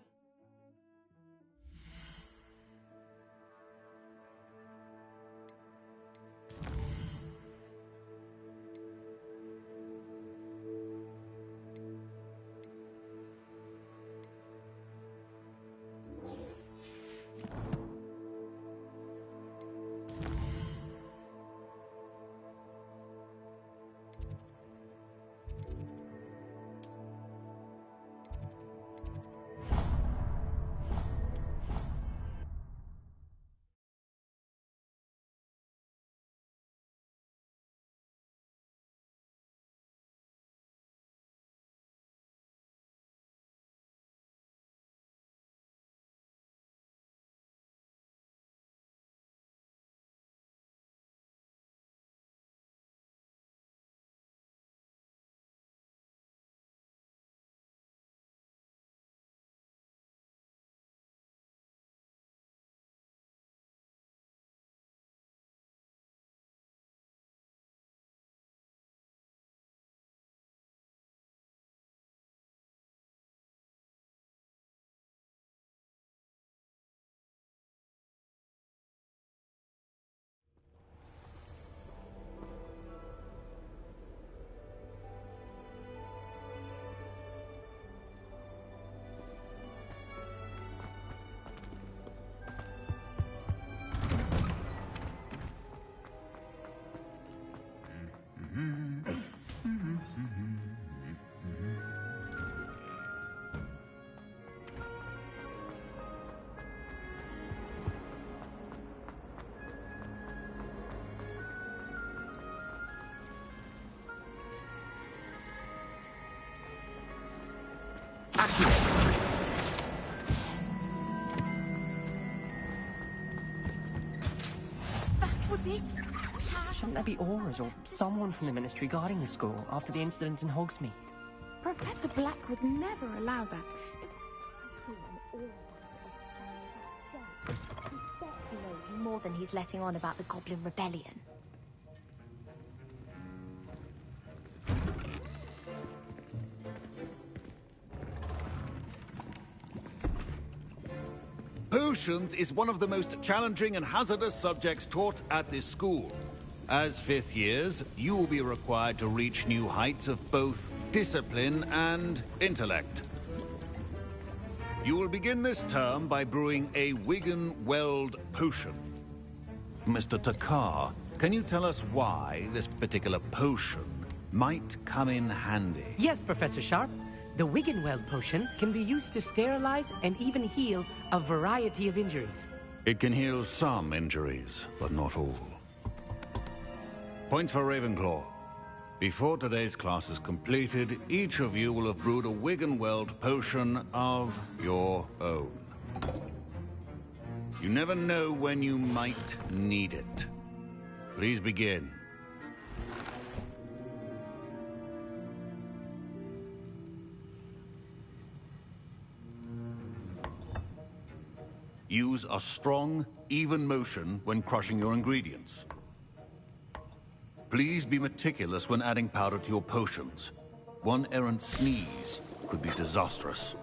Was it? Shouldn't there be Aurors or someone from the Ministry guarding the school after the incident in Hogsmeade? Professor Black would never allow that. He knows more than he's letting on about the Goblin Rebellion. Potions is one of the most challenging and hazardous subjects taught at this school. As fifth years, you will be required to reach new heights of both discipline and intellect. You will begin this term by brewing a Wigan-Weld potion. Mr. Takar, can you tell us why this particular potion might come in handy? Yes, Professor Sharp. The Wigan-Weld potion can be used to sterilize and even heal a variety of injuries. It can heal some injuries, but not all. Point for Ravenclaw. Before today's class is completed, each of you will have brewed a Wiggenweld potion of your own. You never know when you might need it. Please begin. Use a strong, even motion when crushing your ingredients. Please be meticulous when adding powder to your potions. One errant sneeze could be disastrous.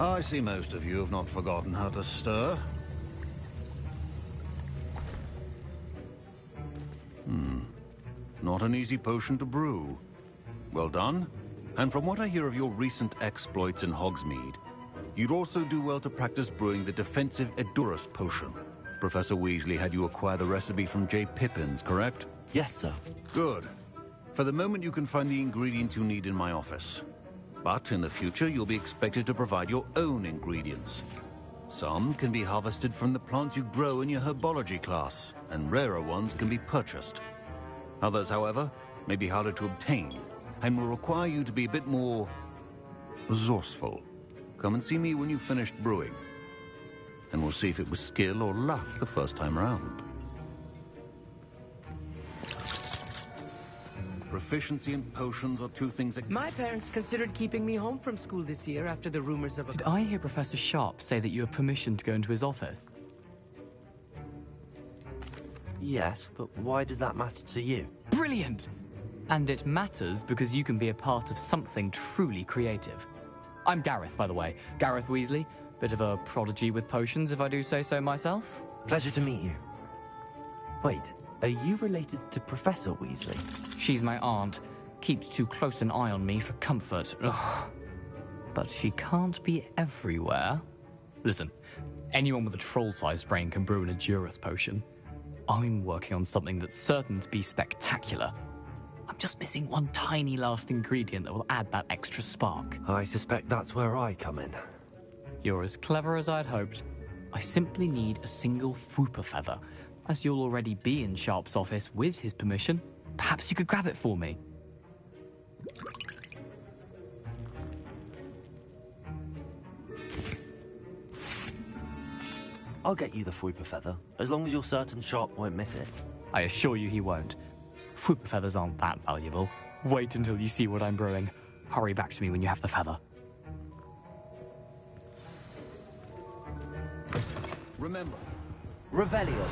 I see most of you have not forgotten how to stir. Not an easy potion to brew. Well done. And from what I hear of your recent exploits in Hogsmeade, you'd also do well to practice brewing the defensive Edurus potion. Professor Weasley had you acquire the recipe from J. Pippins, correct? Yes, sir. Good. For the moment, you can find the ingredients you need in my office. But in the future, you'll be expected to provide your own ingredients. Some can be harvested from the plants you grow in your herbology class, and rarer ones can be purchased. Others, however, may be harder to obtain, and will require you to be a bit more resourceful. Come and see me when you've finished brewing, and we'll see if it was skill or luck the first time round. Proficiency in potions are two things that... My parents considered keeping me home from school this year after the rumors of a... Did I hear Professor Sharp say that you have permission to go into his office? Yes, but why does that matter to you? Brilliant! And it matters because you can be a part of something truly creative. I'm Gareth, by the way. Gareth Weasley. Bit of a prodigy with potions, if I do say so myself. Pleasure to meet you. Wait, are you related to Professor Weasley? She's my aunt. Keeps too close an eye on me for comfort. Ugh. But she can't be everywhere. Listen, anyone with a troll-sized brain can brew an Edurus potion. I'm working on something that's certain to be spectacular. I'm just missing one tiny last ingredient that will add that extra spark. I suspect that's where I come in. You're as clever as I'd hoped. I simply need a single Fwooper feather. As you'll already be in Sharp's office with his permission, perhaps you could grab it for me. I'll get you the Fwooper feather, as long as you're certain Sharp won't miss it. I assure you he won't. Fwooper feathers aren't that valuable. Wait until you see what I'm brewing. Hurry back to me when you have the feather. Remember, Revelio.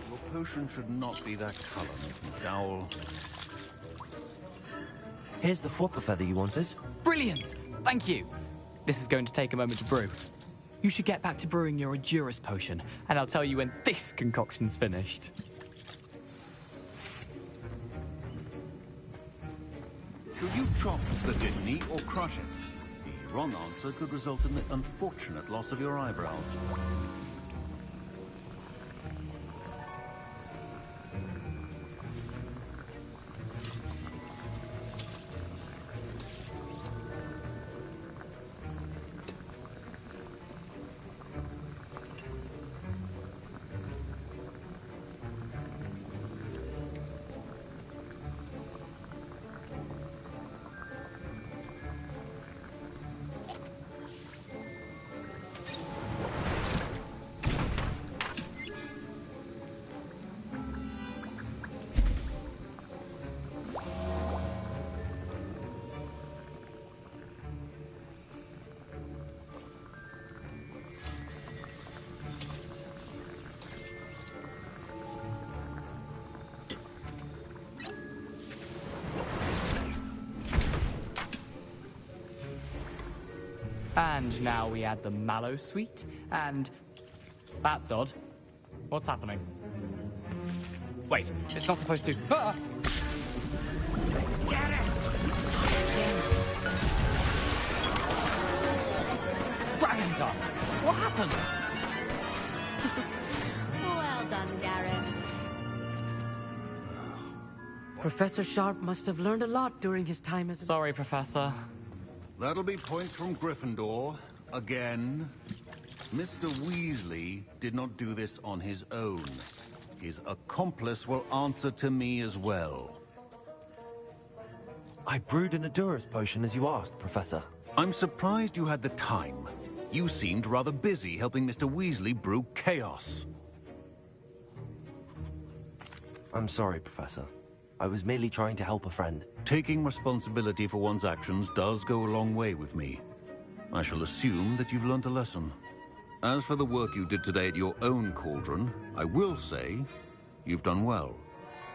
Your potion should not be that color, Miss McDowell. Here's the Fwooper feather you wanted. Brilliant! Thank you! This is going to take a moment to brew. You should get back to brewing your Edurus potion, and I'll tell you when this concoction's finished. Should you chop the kidney or crush it? The wrong answer could result in the unfortunate loss of your eyebrows. And now we add the mallow sweet, and... That's odd. What's happening? Wait, it's not supposed to... Ah! Get it! Dragon's Tongue! What happened? Well done, Gareth. Professor Sharp must have learned a lot during his time as... Sorry, Professor. That'll be points from Gryffindor. Again. Mr. Weasley did not do this on his own. His accomplice will answer to me as well. I brewed an Adurus potion as you asked, Professor. I'm surprised you had the time. You seemed rather busy helping Mr. Weasley brew chaos. I'm sorry, Professor. I was merely trying to help a friend. Taking responsibility for one's actions does go a long way with me. I shall assume that you've learnt a lesson. As for the work you did today at your own cauldron, I will say you've done well.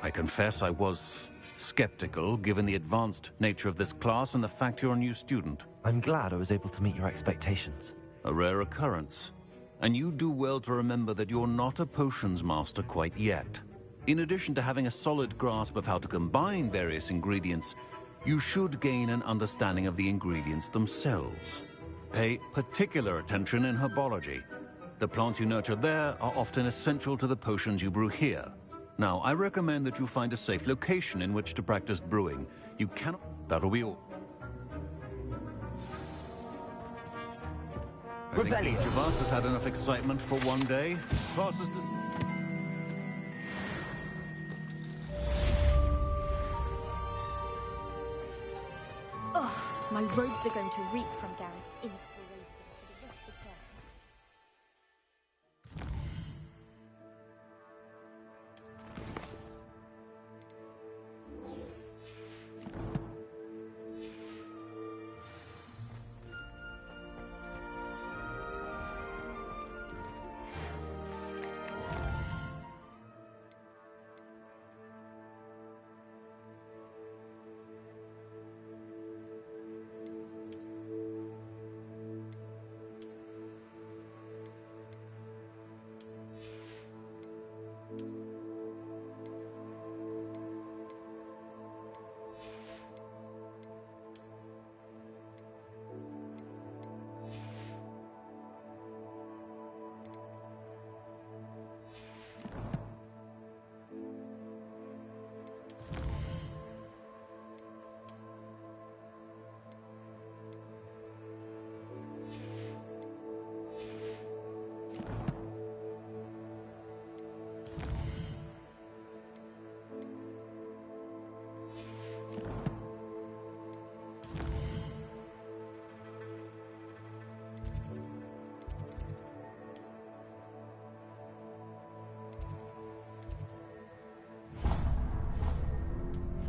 I confess I was skeptical, given the advanced nature of this class and the fact you're a new student. I'm glad I was able to meet your expectations. A rare occurrence. And you do well to remember that you're not a potions master quite yet. In addition to having a solid grasp of how to combine various ingredients, you should gain an understanding of the ingredients themselves. Pay particular attention in herbology. The plants you nurture there are often essential to the potions you brew here. Now, I recommend that you find a safe location in which to practice brewing. You cannot... That'll be all. I think each of us has had enough excitement for one day. Classes to... Oh, my robes are going to reek from Gareth's inspiration for the rest of the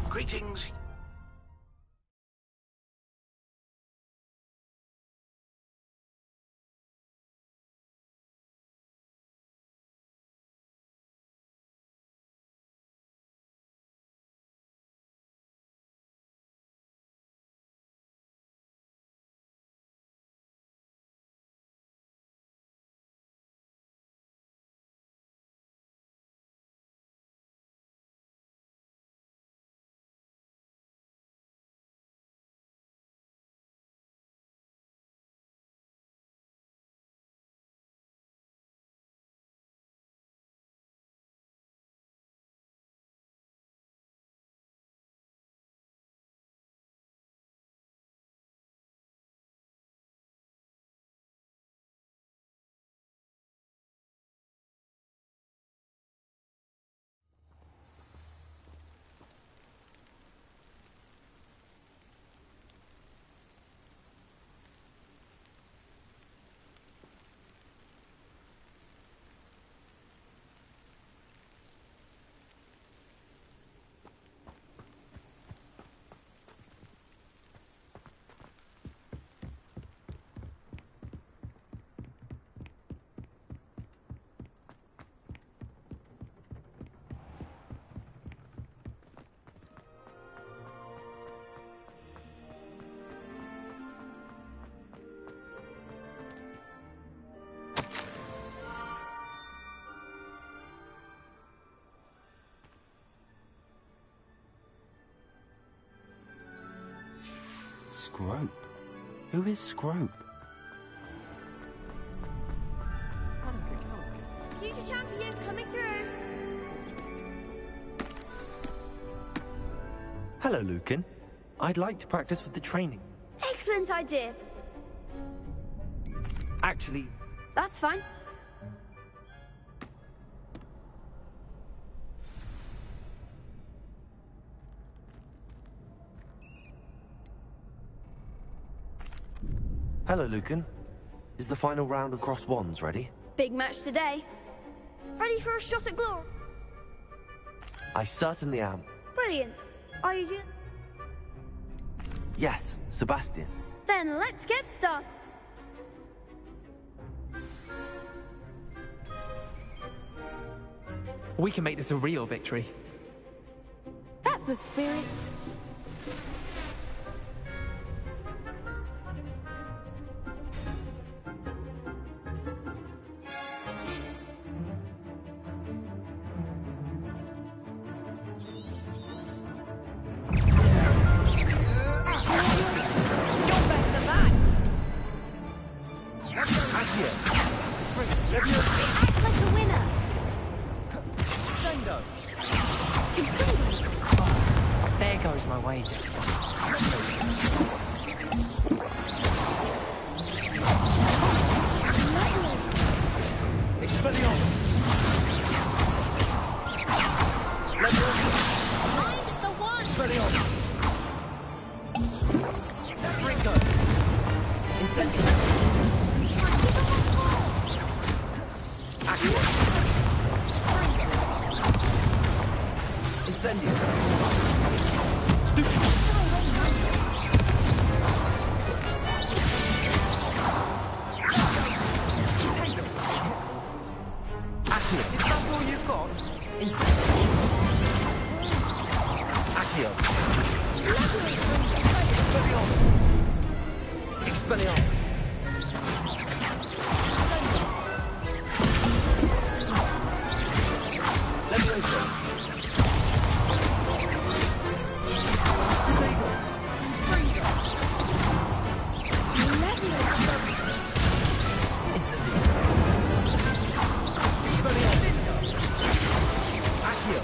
Greetings. Scrope? Who is Scrope? Future champion coming through. Hello, Lucan. I'd like to practice with the training. Excellent idea. Actually, That's fine. hello, Lucan. Is the final round of cross wands ready? Big match today. Ready for a shot at glory? I certainly am. Brilliant. Are you doing? Yes, Sebastian. Then let's get started. We can make this a real victory. That's the spirit. There goes my wager. Expelliarmus! Mind the one. Expelliarmus! Ringo! Incendio! Accio! Incendio! Stupid! Accio! Is that all you've got? Incendio! Accio! Expelliarmus! Expelliarmus! Levioso! Incendio! Expelliarmus! Accio!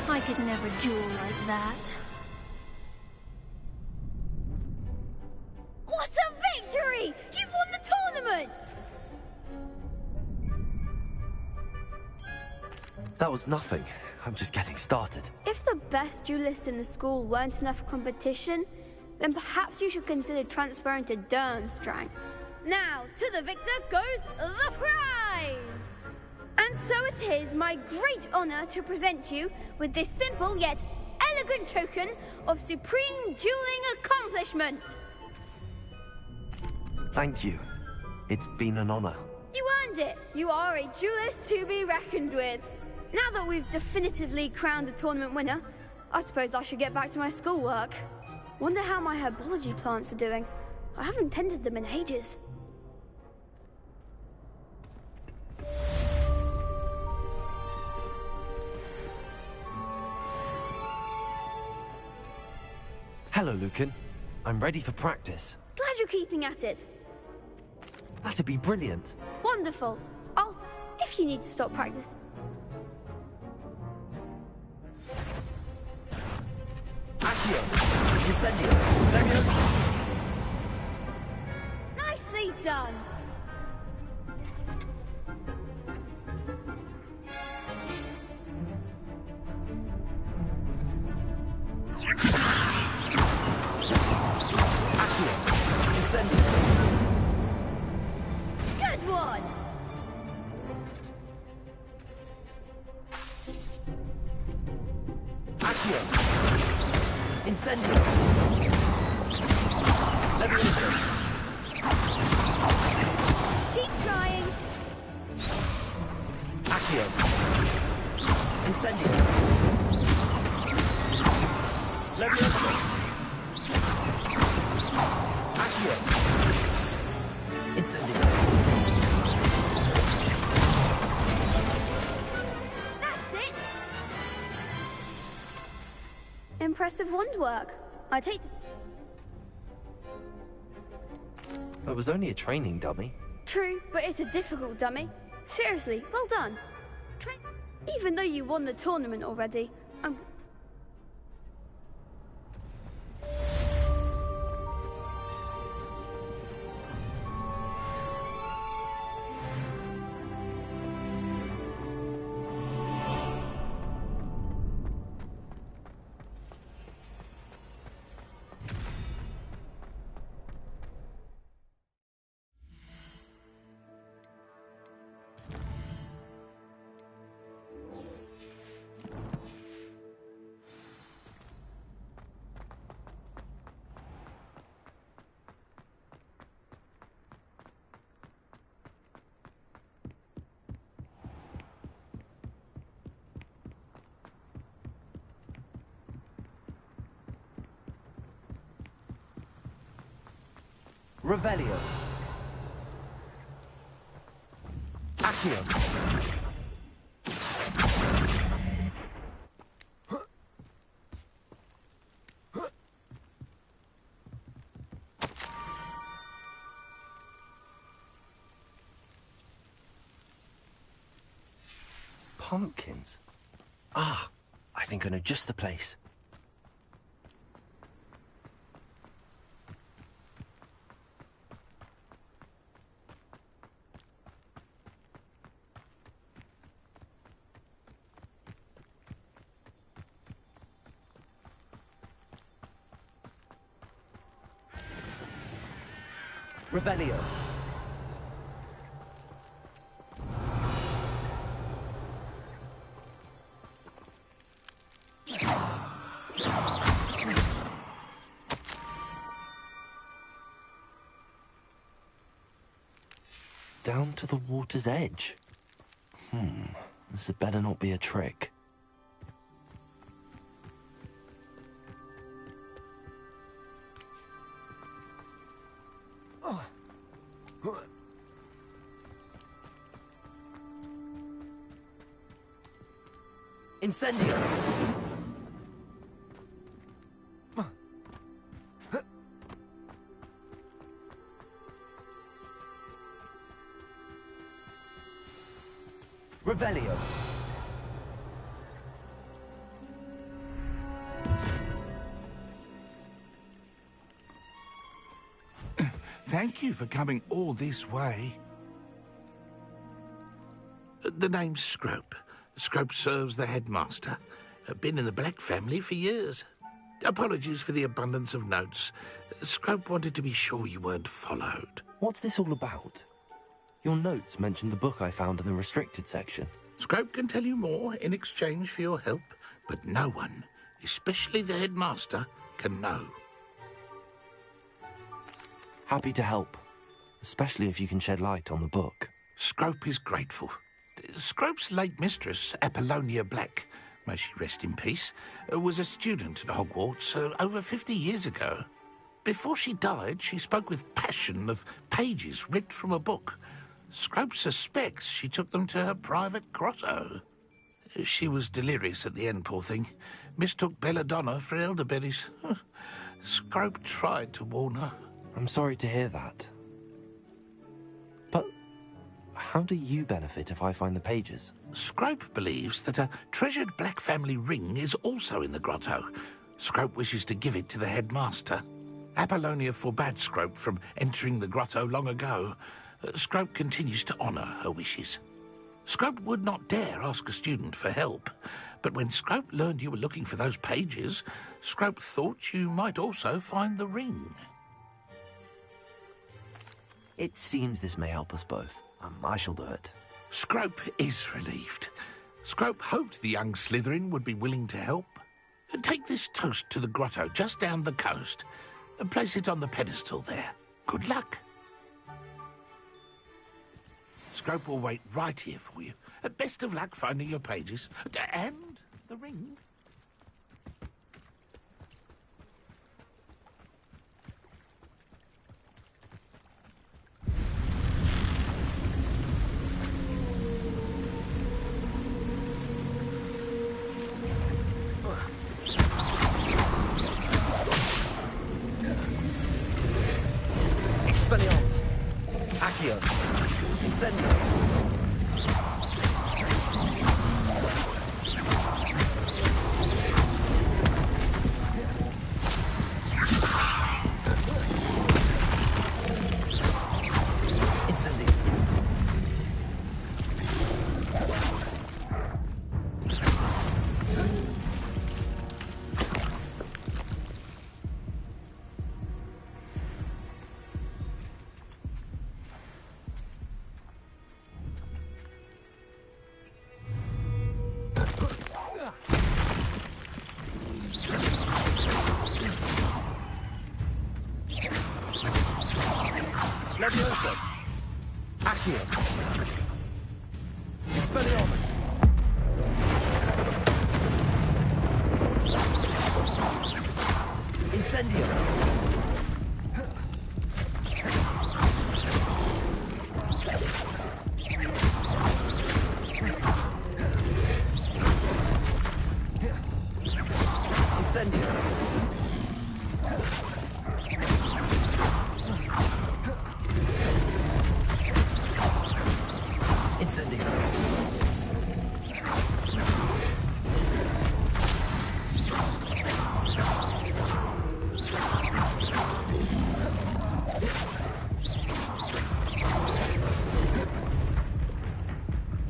I could never duel like that. What a victory! You've won the tournament! That was nothing. I'm just getting started. If the best duelists in the school weren't enough for competition, then perhaps you should consider transferring to Durmstrang. Now, to the victor goes the prize! And so it is my great honor to present you with this simple yet elegant token of supreme dueling accomplishment. Thank you. It's been an honor. You earned it. You are a duelist to be reckoned with. Now that we've definitively crowned the tournament winner, I suppose I should get back to my schoolwork. Wonder how my herbology plants are doing. I haven't tended them in ages. Hello, Lucan. I'm ready for practice. Glad you're keeping at it. That'd be brilliant. Wonderful. If you need to stop practicing. Accio! Incendio! Levioso! Nicely done. Accio! Incendio! Good one. Accio! Incendio! Levioso! Keep trying. Accio! Incendio! Levioso! Accio! Incendio! impressive wand work. I'd hate to... It was only a training dummy. True, but it's a difficult dummy. Seriously, well done. Even though you won the tournament already, I'm... Revelio. Accio. Pumpkins? Ah, I think I know just the place. Revelio. Down to the water's edge. This had better not be a trick. Incendio! Revelio! Thank you for coming all this way. The name's Scrope. Scrope serves the headmaster. Been in the Black family for years. Apologies for the abundance of notes. Scrope wanted to be sure you weren't followed. What's this all about? Your notes mentioned the book I found in the restricted section. Scrope can tell you more in exchange for your help, but no one, especially the headmaster, can know. Happy to help, especially if you can shed light on the book. Scrope is grateful. Scrope's late mistress, Apollonia Black, may she rest in peace, was a student at Hogwarts over 50 years ago. Before she died, she spoke with passion of pages ripped from a book. Scrope suspects she took them to her private grotto. She was delirious at the end, poor thing. Mistook belladonna for elderberries. Scrope tried to warn her. I'm sorry to hear that. But how do you benefit if I find the pages? Scrope believes that a treasured Black family ring is also in the grotto. Scrope wishes to give it to the headmaster. Apollonia forbade Scrope from entering the grotto long ago. Scrope continues to honour her wishes. Scrope would not dare ask a student for help, but when Scrope learned you were looking for those pages, Scrope thought you might also find the ring. It seems this may help us both. I shall do it. Scrope is relieved. Scrope hoped the young Slytherin would be willing to help. Take this toast to the grotto just down the coast and place it on the pedestal there. Good luck. Scrope will wait right here for you. Best of luck finding your pages. And the ring. Incendio! Levioso. Accio. Expelliarmus. Incendio. Incendio. Incendio.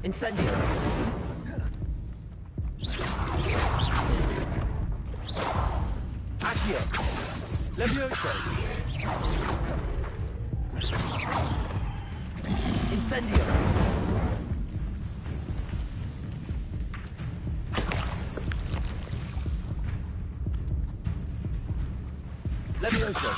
Incendio. Accio. Levioso. Incendio. Levioso.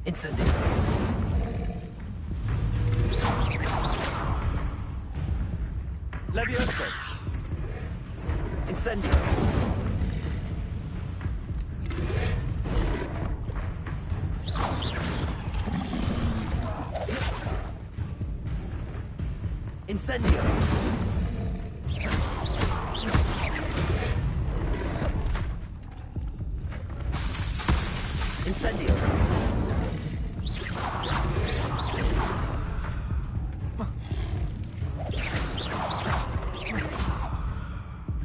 Incendio. Levioso. Incendio. Incendio. Incendio.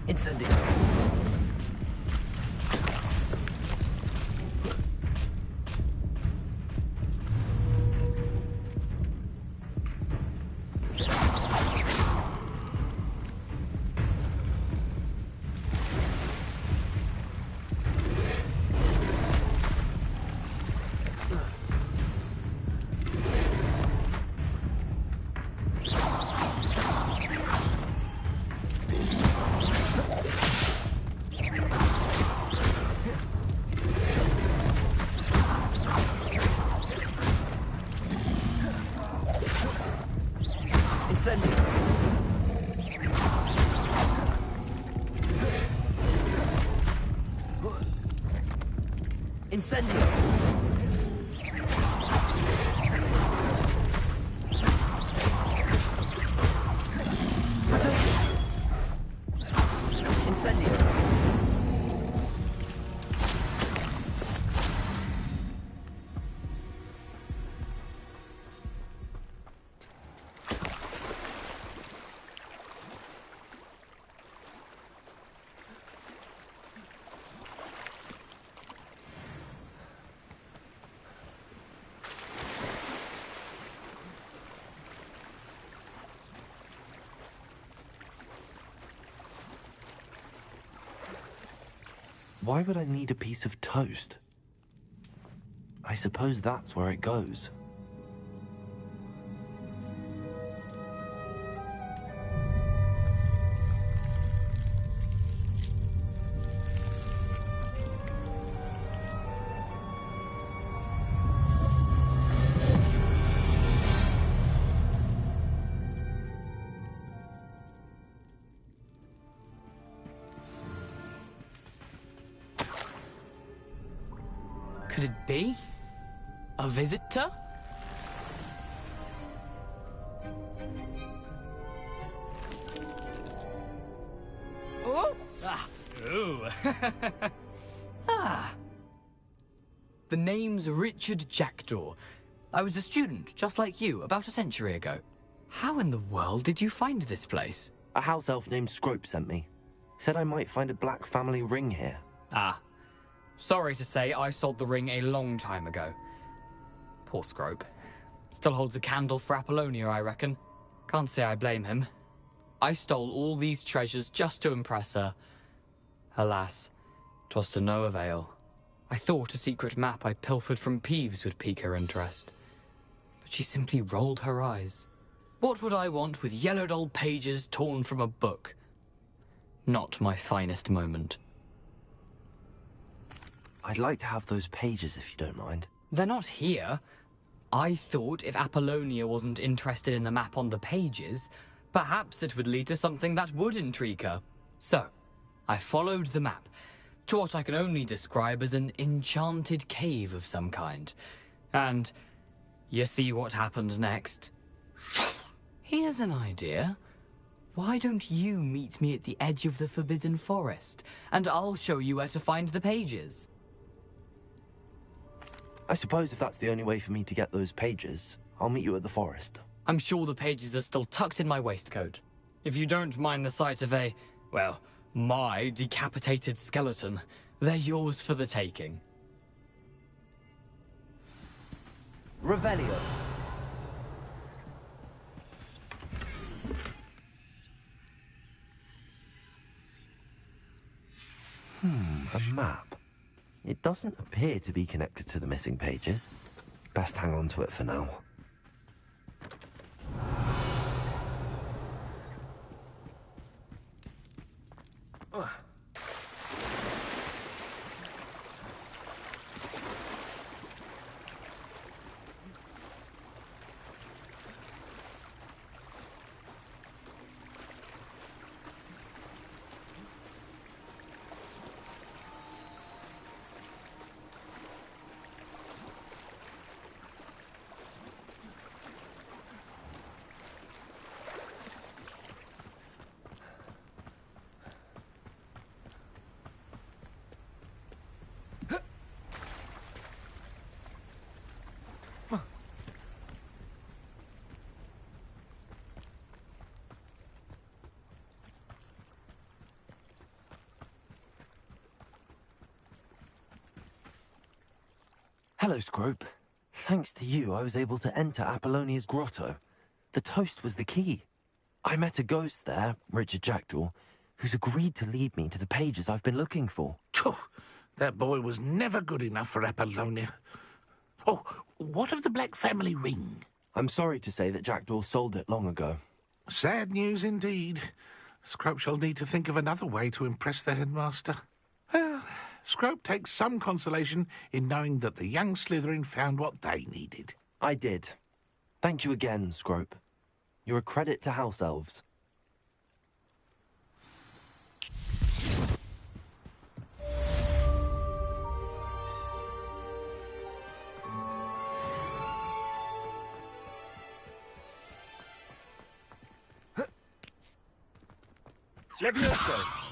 Incendio. Incendio. Incendio. Incendio. Why would I need a piece of toast? I suppose that's where it goes. Could it be? A visitor? Oh? Ah, Ooh. Ah. The name's Richard Jackdaw. I was a student, just like you, about a century ago. How in the world did you find this place? A house elf named Scrope sent me. Said I might find a black family ring here. Ah. Sorry to say, I sold the ring a long time ago. Poor Scrope. Still holds a candle for Apollonia, I reckon. Can't say I blame him. I stole all these treasures just to impress her. Alas, 'twas to no avail. I thought a secret map I pilfered from Peeves would pique her interest. But she simply rolled her eyes. What would I want with yellowed old pages torn from a book? Not my finest moment. I'd like to have those pages if you don't mind. They're not here. I thought if Apollonia wasn't interested in the map on the pages, perhaps it would lead to something that would intrigue her. So, I followed the map to what I can only describe as an enchanted cave of some kind. And you see what happened next? Here's an idea. Why don't you meet me at the edge of the Forbidden Forest, and I'll show you where to find the pages? I suppose if that's the only way for me to get those pages, I'll meet you at the forest. I'm sure the pages are still tucked in my waistcoat. If you don't mind the sight of a, well, my decapitated skeleton, they're yours for the taking. Revelio. A map. It doesn't appear to be connected to the missing pages. Best hang on to it for now. Hello, Scrope. Thanks to you, I was able to enter Apollonia's grotto. The toast was the key. I met a ghost there, Richard Jackdaw, who's agreed to lead me to the pages I've been looking for. Phew, that boy was never good enough for Apollonia. Oh, what of the Black family ring? I'm sorry to say that Jackdaw sold it long ago. Sad news indeed. Scrope shall need to think of another way to impress the headmaster. Well, Scrope takes some consolation in knowing that the young Slytherin found what they needed. I did. Thank you again, Scrope. You're a credit to House Elves. Levioso!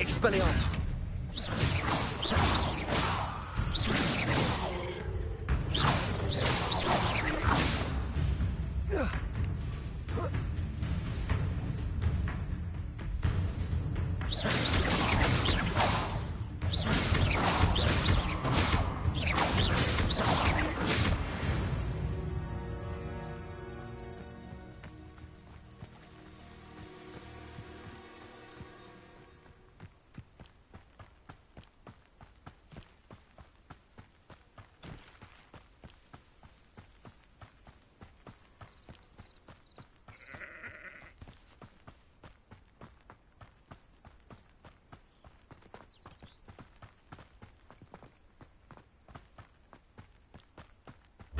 Expelliarmus!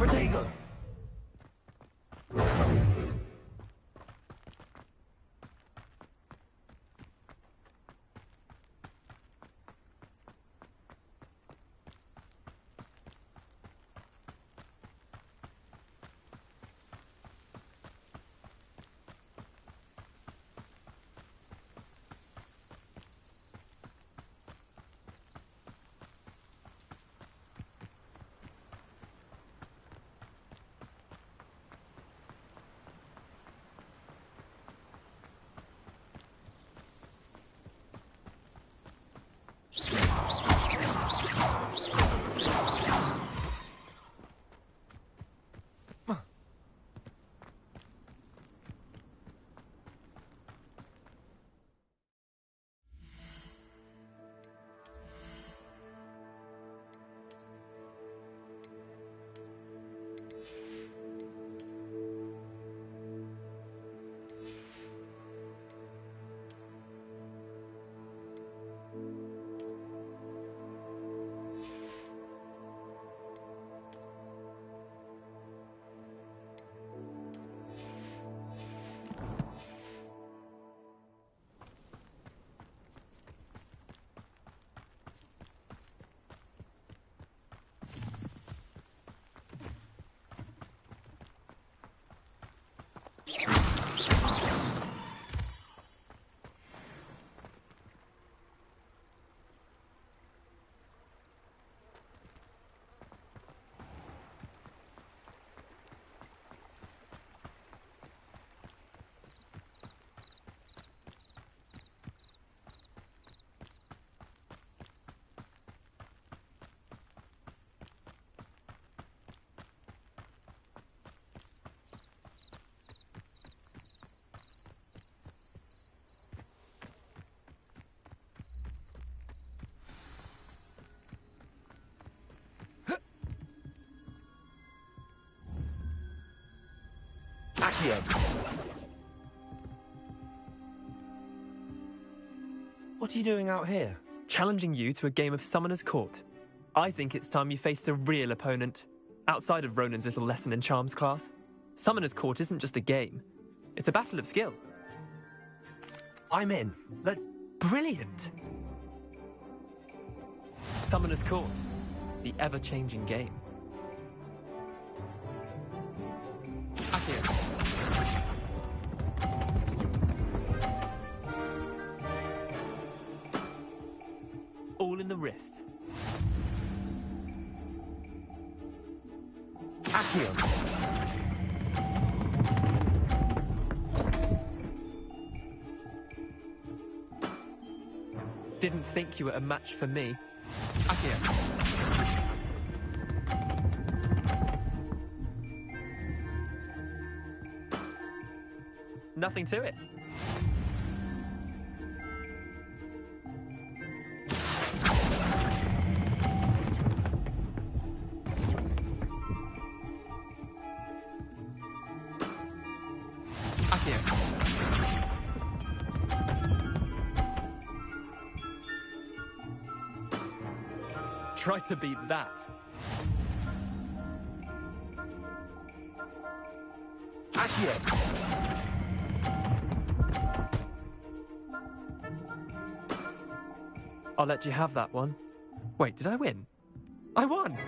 Protego! Accio! What are you doing out here? Challenging you to a game of Summoner's Court. I think it's time you faced a real opponent, outside of Ronan's little lesson in charms class. Summoner's Court isn't just a game. It's a battle of skill. I'm in. Let's... Brilliant! Summoner's Court, the ever-changing game. Accio. All in the wrist. Accio. Didn't think you were a match for me. Accio. Nothing to it. Try to beat that. Accio! I'll let you have that one. Wait, did I win? I won!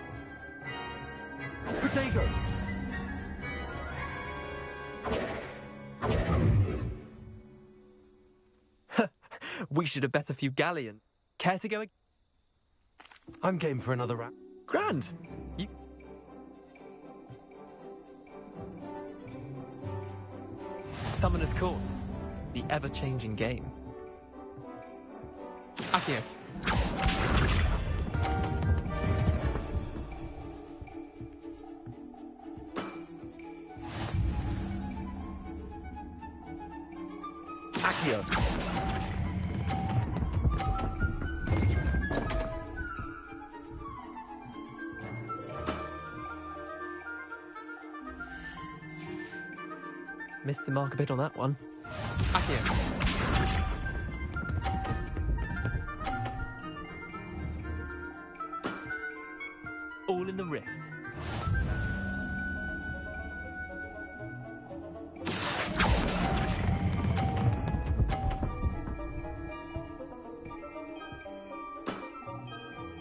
Protego! We should have bet a few galleons. Care to go? I'm game for another round. Grand. You... Summoner's Court, the ever-changing game. Accio. Accio. Missed the mark a bit on that one. Accio. All in the wrist.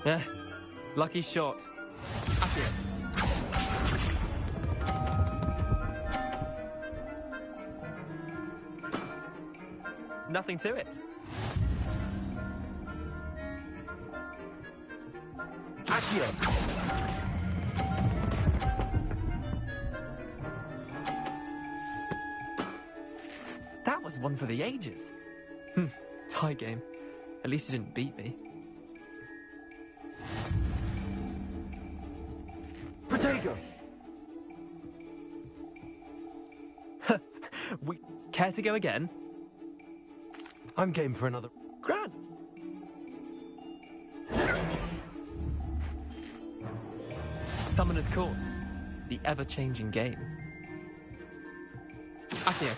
Eh, lucky shot. Accio. Nothing to it. Accio. That was one for the ages. Tie game. At least you didn't beat me. Protego! We care to go again? I'm game for another. Grant. Summoner's Court. The ever-changing game. Accio.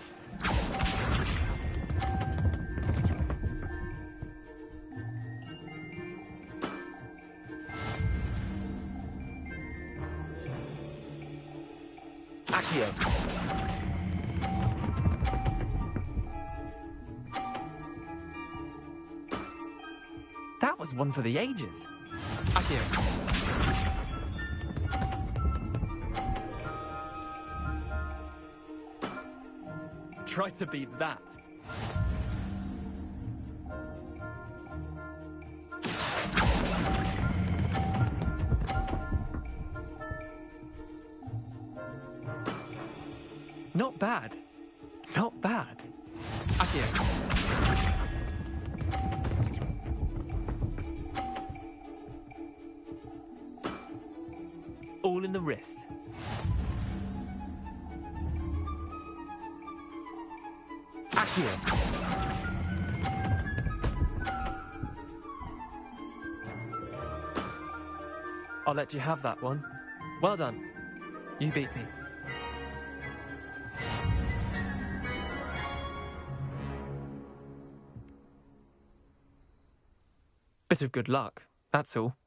Accio. That was one for the ages. Accio. Try to beat that. Not bad. Not bad. Accio. All in the wrist. Accio. I'll let you have that one. Well done. You beat me. Bit of good luck, that's all.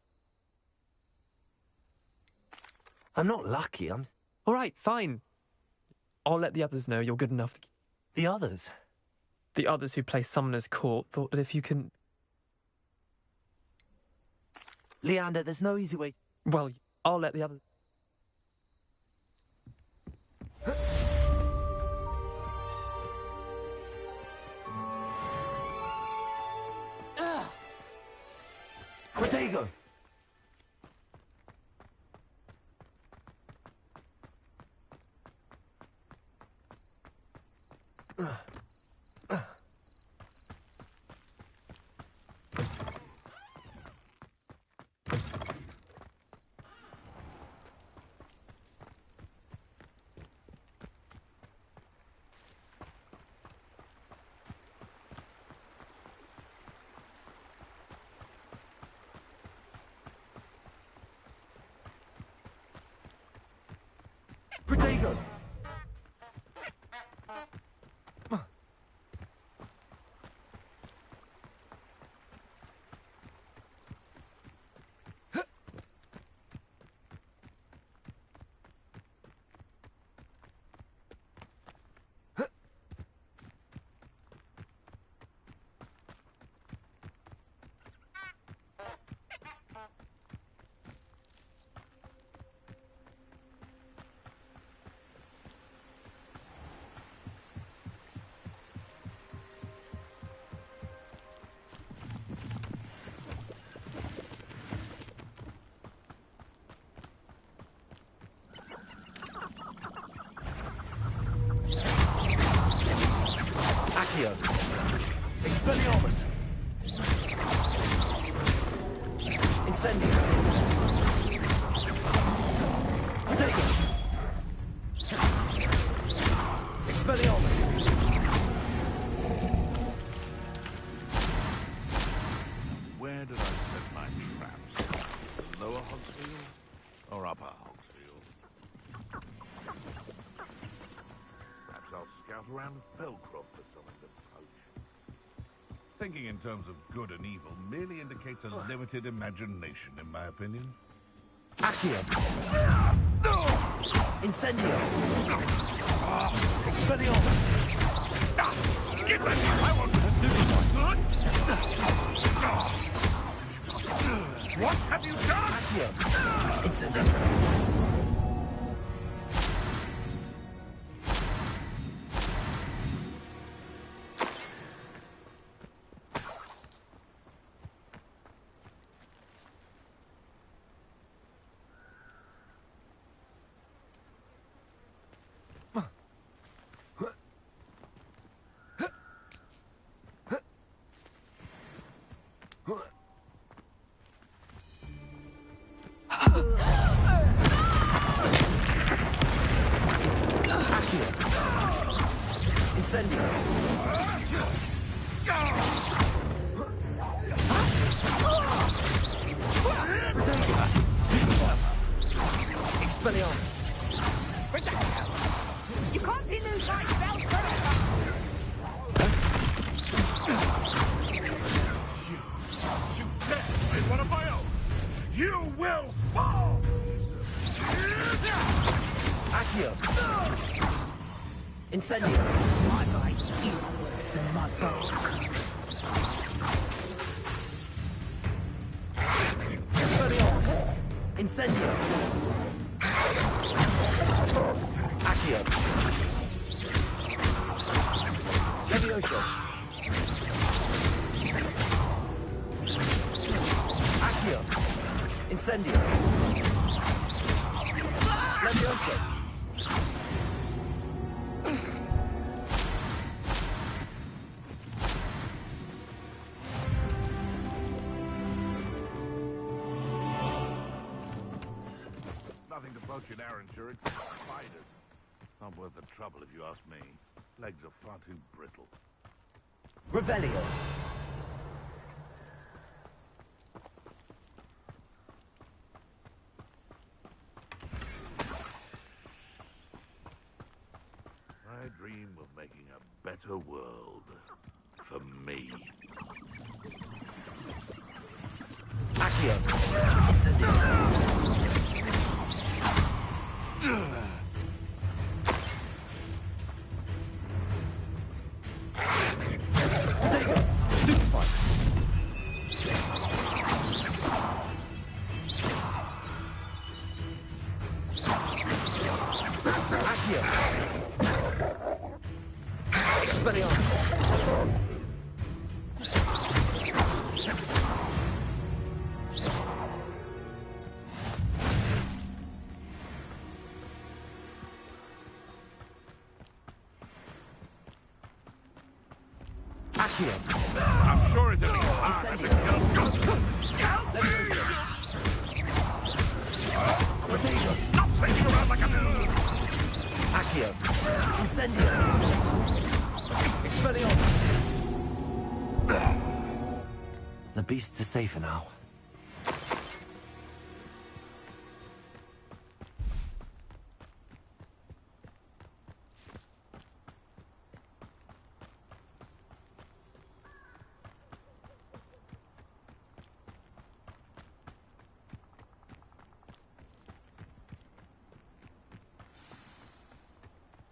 I'm not lucky, I'm... All right, fine. I'll let the others know you're good enough to... The others? The others who play Summoner's Court thought that if you can... Leander, there's no easy way... Well, I'll let the others... Protego! Protego! Accio. Expelliarmus. Incendio. Protego. Expelliarmus. Where did I set my traps? Lower Hogsfield or upper Hogsfield? Perhaps I'll scout around Felcroft for something to poach. Thinking in terms of good and evil merely indicates a limited imagination, in my opinion. Accio. Incendio. Expelliarmus. Give that! I want to do this one. What have you done? Here. Incendio. You can't lose my spells forever! You dare with one of my own! You will fall! Accio. Incendio. My bite is worse than my bulk. Expelliarmus. Incendio. Accio. Levioso. Accio. Incendio. Levioso. Nothing to poach in Arranger, it's spiders. Not worth the trouble if you ask me. Legs are far too brittle. Revelio. I dream of making a better world. For me. Accio. Incendio. Potato. Stupefy. Accio. Expelliarmus. Accio. I'm sure it's only hard to kill. Potato. Stop sitting around like a... Accio. Incendio. Expelliarmus. The beasts are safer now.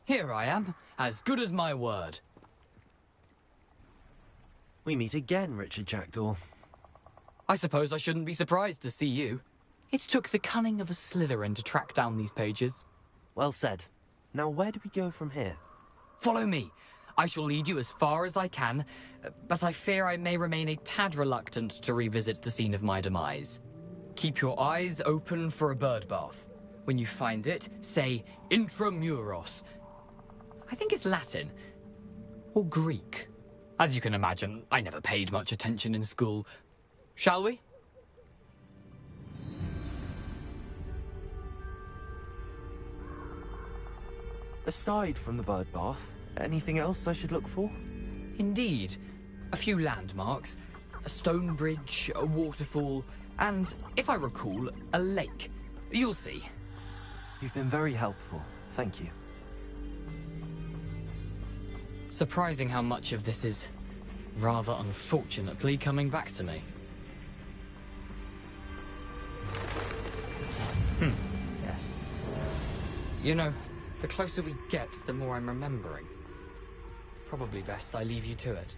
Here I am, as good as my word. We meet again, Richard Jackdaw. I suppose I shouldn't be surprised to see you. It took the cunning of a Slytherin to track down these pages. Well said. Now where do we go from here? Follow me. I shall lead you as far as I can, but I fear I may remain a tad reluctant to revisit the scene of my demise. Keep your eyes open for a bird bath. When you find it, say intramuros. I think it's Latin. Or Greek. As you can imagine, I never paid much attention in school. Shall we? Aside from the bird bath, anything else I should look for? Indeed. A few landmarks. A stone bridge, a waterfall, and, if I recall, a lake. You'll see. You've been very helpful. Thank you. Surprising how much of this is, rather unfortunately, coming back to me. Yes. You know, the closer we get, the more I'm remembering. Probably best I leave you to it.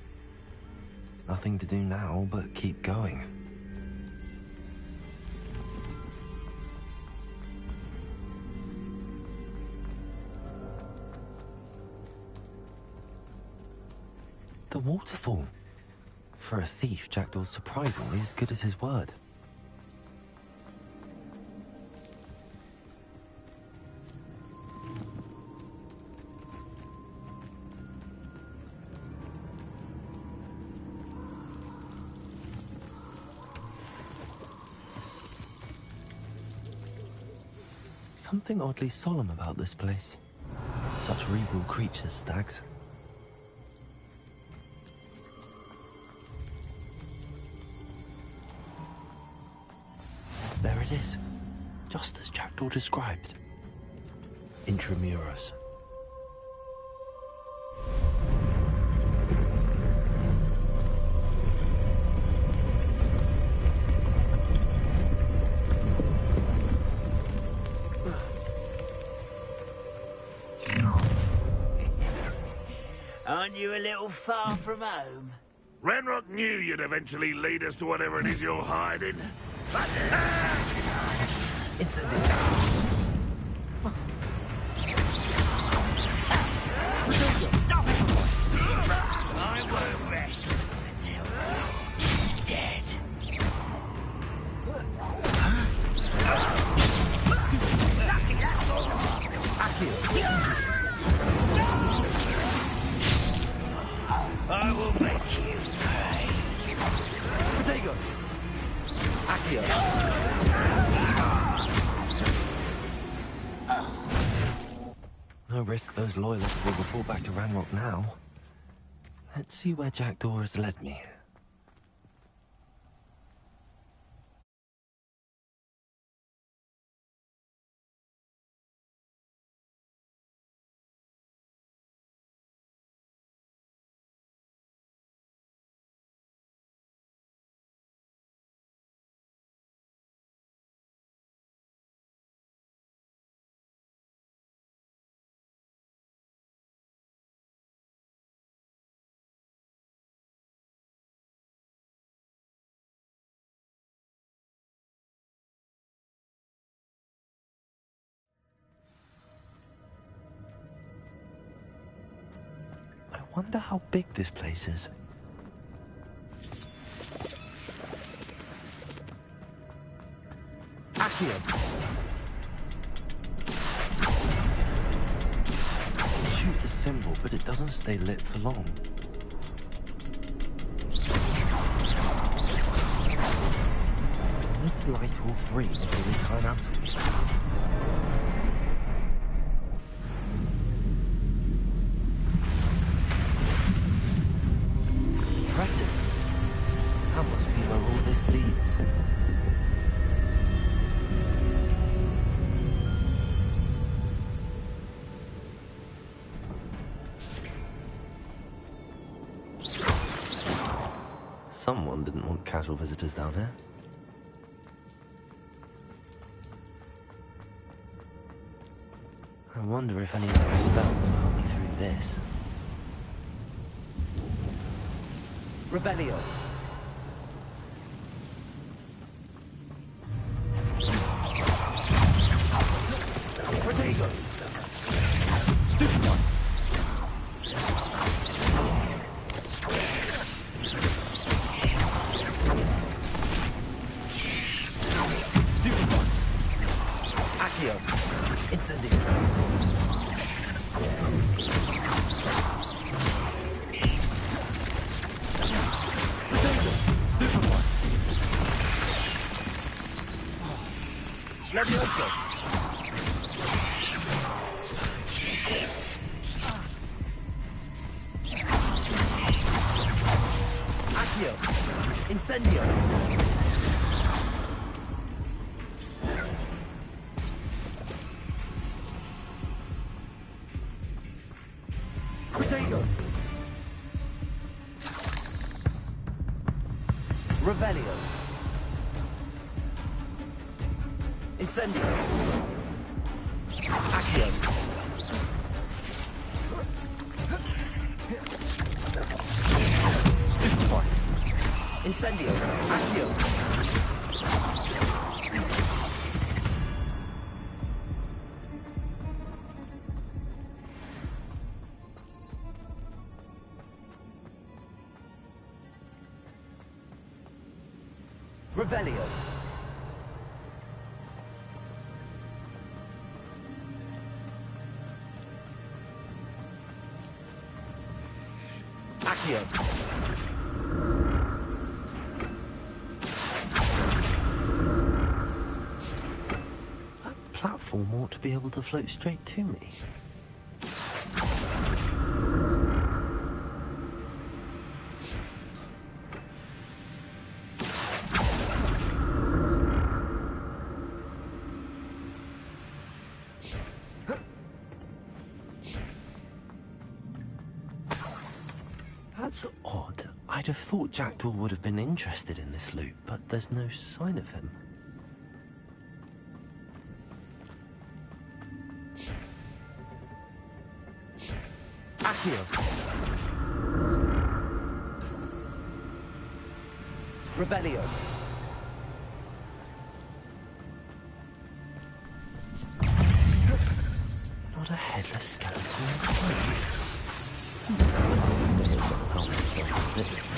Nothing to do now but keep going. The waterfall. For a thief, Jackdaw's surprisingly as good as his word. Something oddly solemn about this place. Such regal creatures, stags. There it is, just as Jackdaw described. Intramuros. Aren't you a little far from home? Ranrock knew you'd eventually lead us to whatever it is you're hiding. It's a Stop it! I won't rest until you're dead. I will make you pay. Potato! Accio! No risk those loyalists will report back to Ranrock now. Let's see where Jackdaw has led me. I wonder how big this place is. Accio! Shoot the symbol, but it doesn't stay lit for long. I need to light all three before they time out on me. Impressive. That must be where all this leads. Someone didn't want casual visitors down here. I wonder if any of my spells will help me through this. Revelio. Protego. Stupid one. Stupid one. Accio. Incendio. Levioso! Accio! Incendio! Protego! Revelio! Incendio! Accio! Stupid boy! Incendio! Accio! Revelio. Accio. That platform ought to be able to float straight to me. That's odd. I'd have thought Jackdaw would have been interested in this loot, but there's no sign of him. Accio. Revelio. Not a headless skeleton inside. Help himself with this.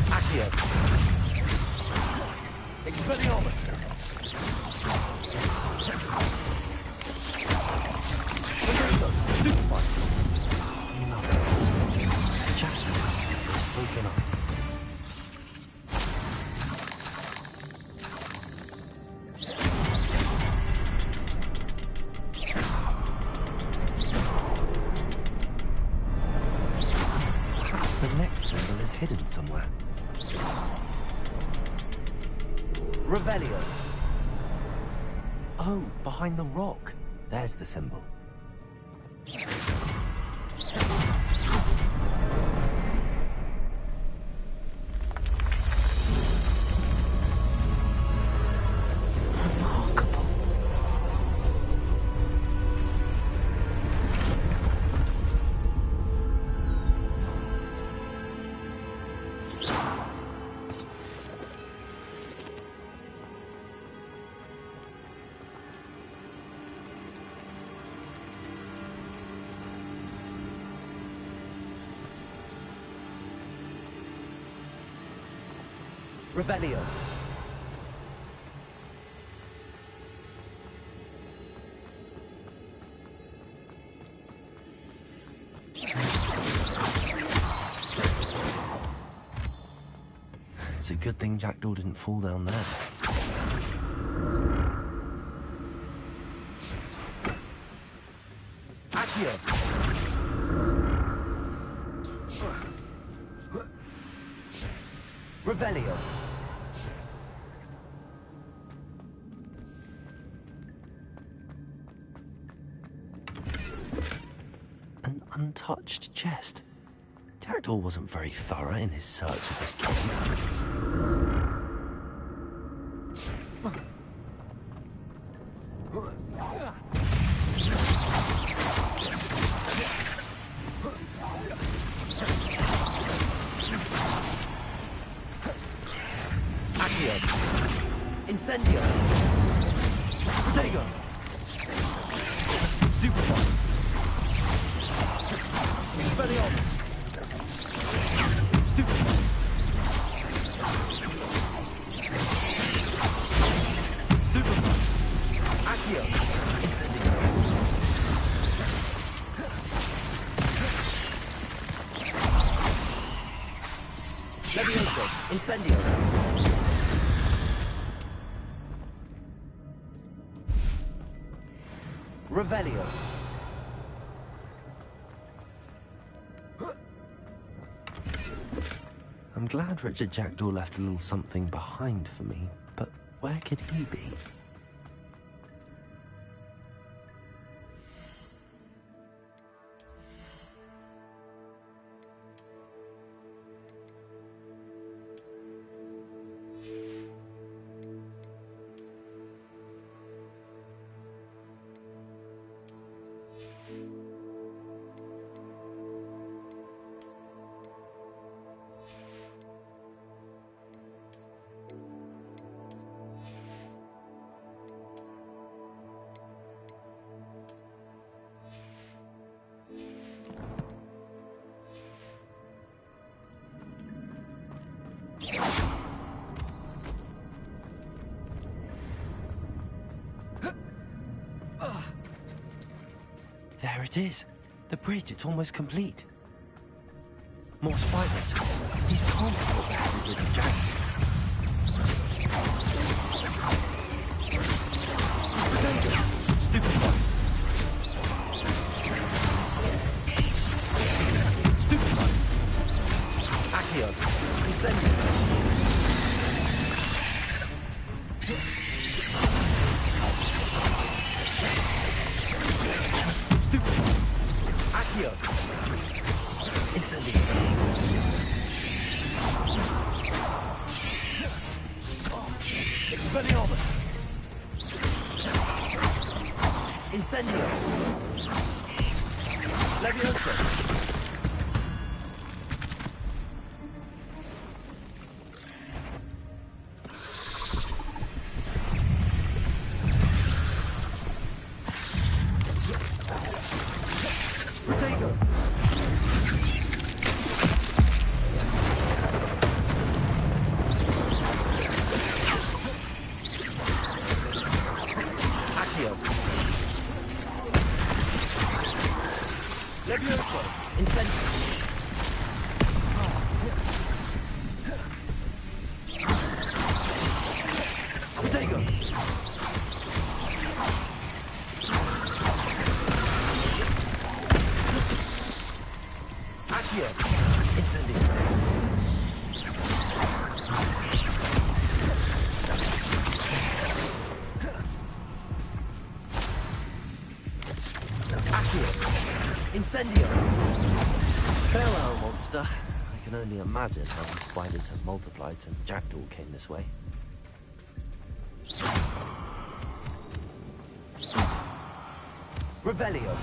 Accio. Expelliarmus. Stupefy. Jackdaw is soaking up. The next symbol is hidden somewhere. Revelio. Oh, behind the rock. There's the symbol. Remarkable. Revelio. It's a good thing Jackdaw didn't fall down there. Accio. Revelio. An untouched chest. Jackdaw wasn't very thorough in his search of this cave. Incendio! Protego! Stupefy! Expelliarmus! Stupefy! Stupefy! Accio! Incendio! Levioso! Incendio! Revelio. I'm glad Richard Jackdaw left a little something behind for me, but where could he be? There it is. The bridge, it's almost complete. More spiders. These can't be what happened with the jacket. Stupid one. Stupid one. Accio. Incendio. Stupid one. Accio. Incendio. Expelliarmus. Incendio. Leviosa. Protego. Accio. Leviosa. Incendio. Protego. Accio. Incendio. Accio. Incendio. Farewell, monster. I can only imagine how the spiders have multiplied since Jackdaw came this way. Revelio.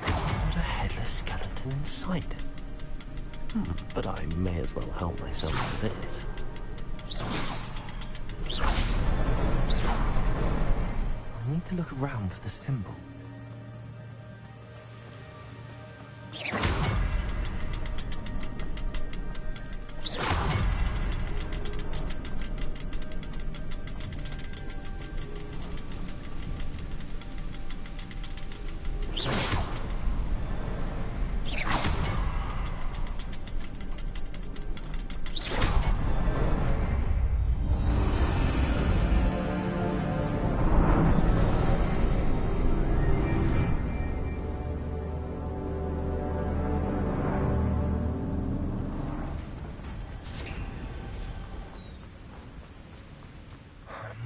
Not a headless skeleton in sight. But I may as well help myself to this. I need to look around for the symbol.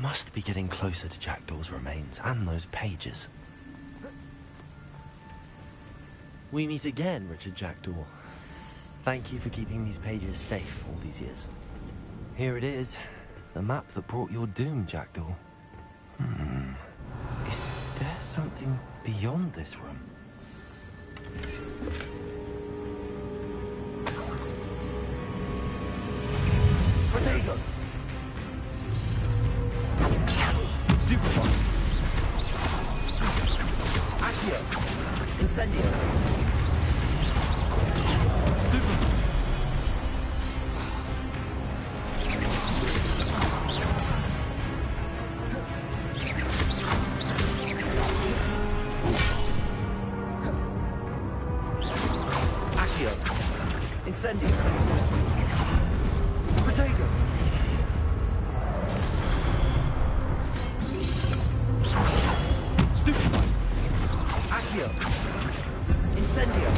Must be getting closer to Jackdaw's remains and those pages. We meet again, Richard Jackdaw. Thank you for keeping these pages safe all these years. Here it is, the map that brought your doom, Jackdaw. Is there something beyond this room? Protego! Stupid one. Accio. Incendio. Stupid one. Accio. Incendio. Protego. Stupid one. Accio. Incendio.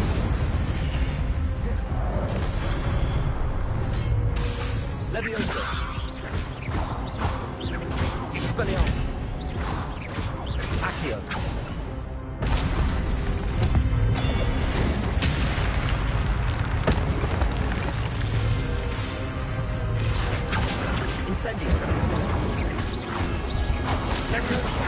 Leviosa. Expelliarmus. Accio. Incendio. Leviosa.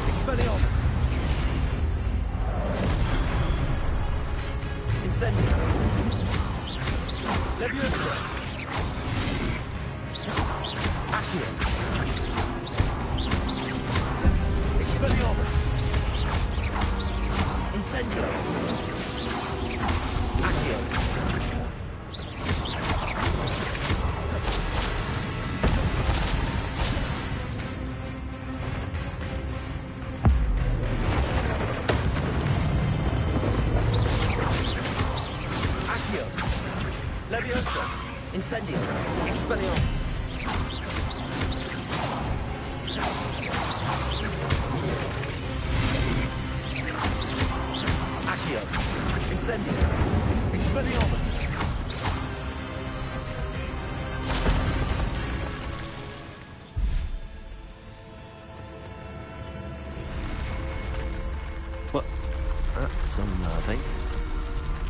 Expelliarmus. Incendio. Leviosa. Accio. Expelliarmus. Incendio. Accio. Leviosa. Incendio. Expelliarmus. Accio. Incendio. Expelliarmus. What? That's unnerving.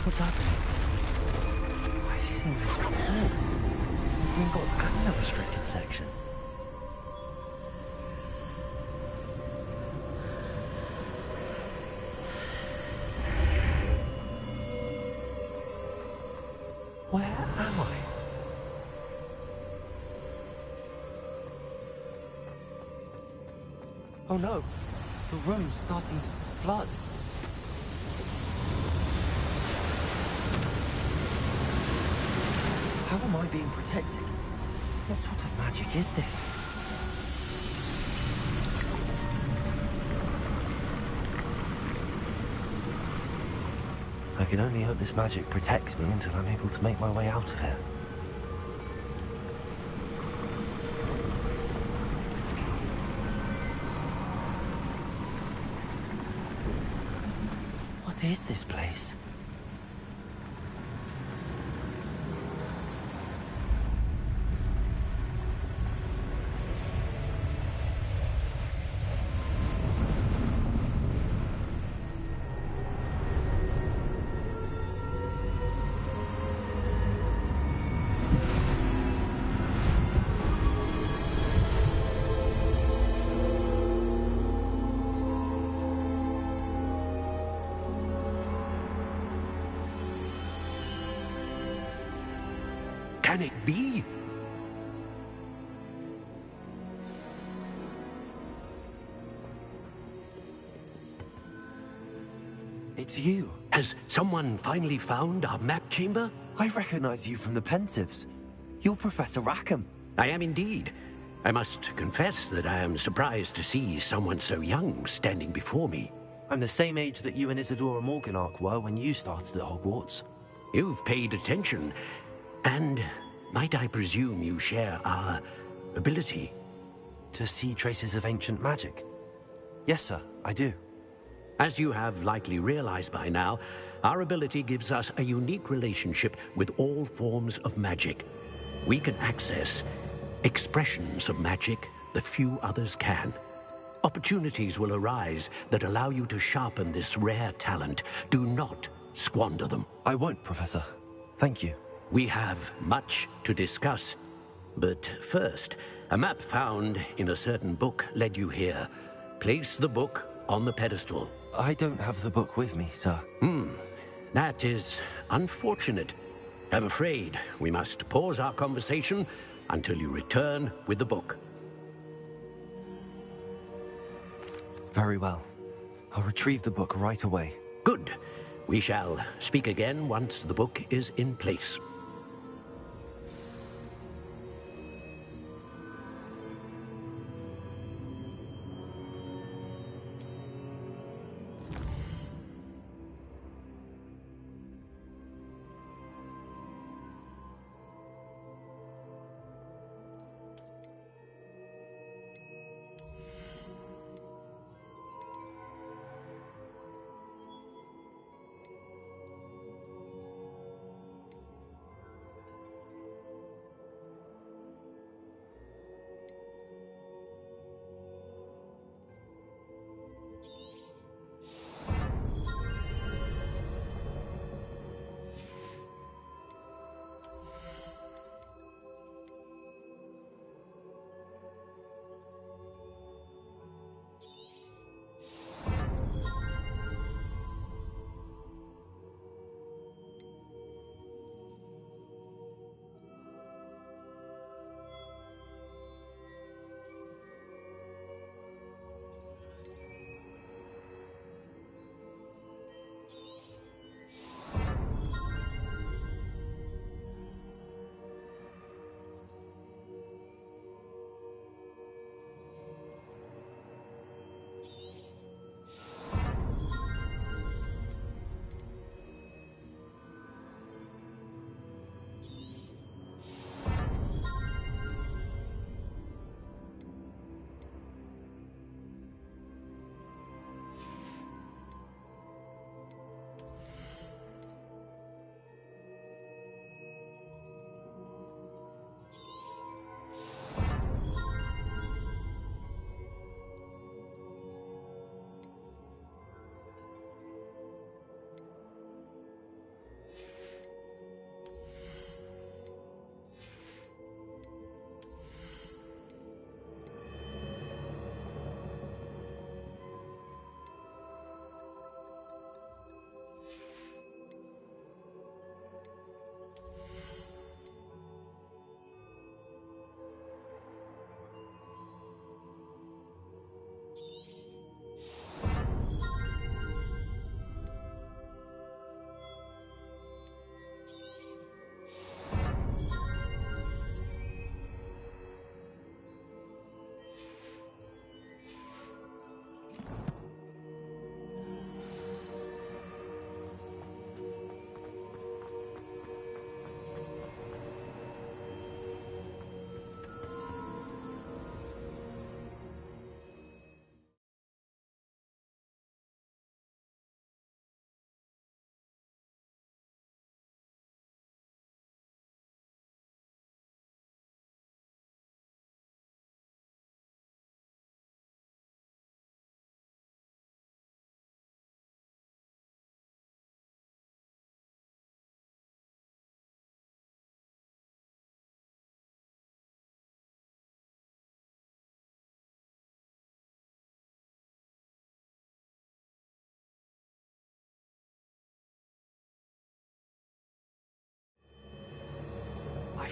What's happening? I've seen this before. Gringotts and a restricted section. Where am I? Oh no! The room's starting to flood. How am I being protected? What sort of magic is this? I can only hope this magic protects me until I'm able to make my way out of here. What is this place? Can it be? It's you. Has someone finally found our map chamber? I recognize you from the Pensieves. You're Professor Rackham. I am indeed. I must confess that I am surprised to see someone so young standing before me. I'm the same age that you and Isadora Morganach were when you started at Hogwarts. You've paid attention, and might I presume you share our ability? To see traces of ancient magic? Yes, sir, I do. As you have likely realized by now, our ability gives us a unique relationship with all forms of magic. We can access expressions of magic that few others can. Opportunities will arise that allow you to sharpen this rare talent. Do not squander them. I won't, Professor. Thank you. We have much to discuss. But first, a map found in a certain book led you here. Place the book on the pedestal. I don't have the book with me, sir. That is unfortunate. I'm afraid we must pause our conversation until you return with the book. Very well. I'll retrieve the book right away. Good. We shall speak again once the book is in place.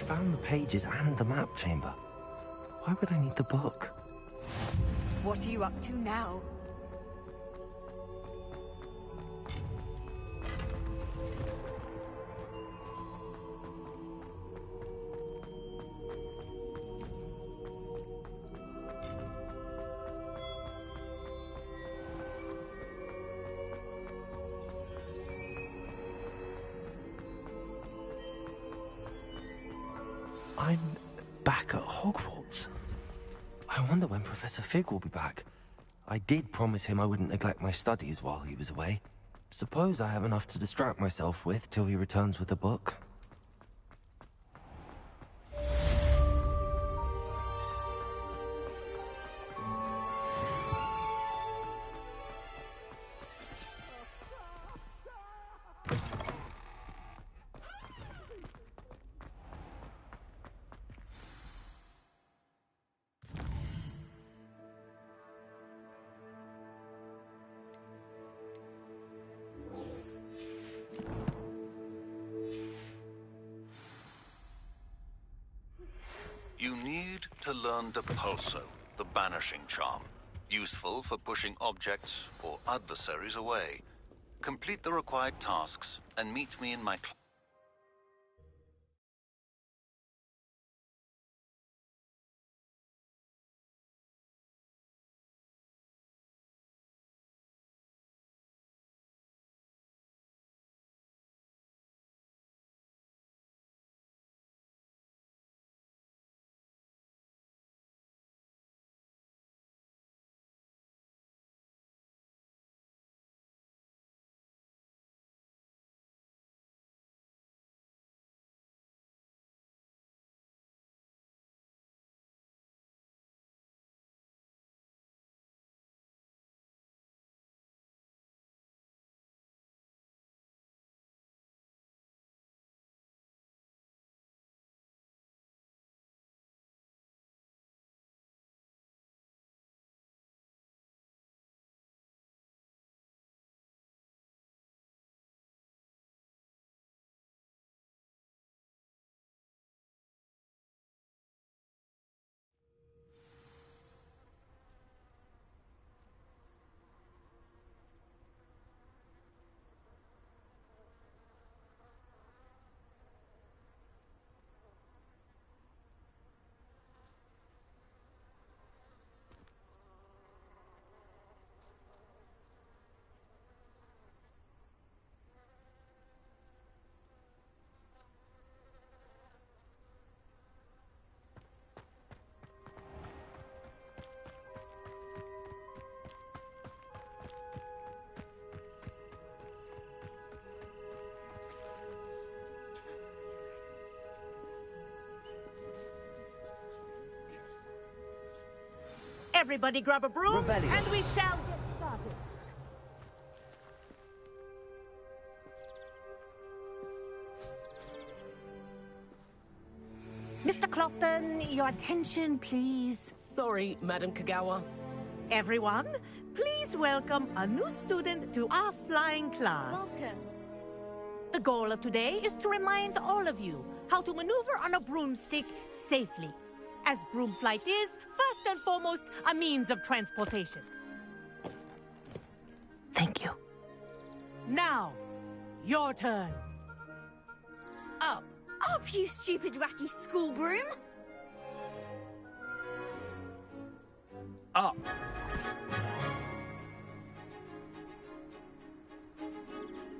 found the pages and the map chamber. Why would I need the book? What are you up to now? I'm back at Hogwarts. I wonder when Professor Fig will be back. I did promise him I wouldn't neglect my studies while he was away. Suppose I have enough to distract myself with till he returns with the book. You need to learn Depulso, the banishing charm. Useful for pushing objects or adversaries away. Complete the required tasks and meet me in my class. Everybody grab a broom, and we shall get started. Mr. Clopton, your attention, please. Sorry, Madam Kagawa. Everyone, please welcome a new student to our flying class. Welcome. The goal of today is to remind all of you how to maneuver on a broomstick safely, as broom flight is, first and foremost, a means of transportation. Thank you. Now, your turn. Up. Up, you stupid ratty school broom! Up.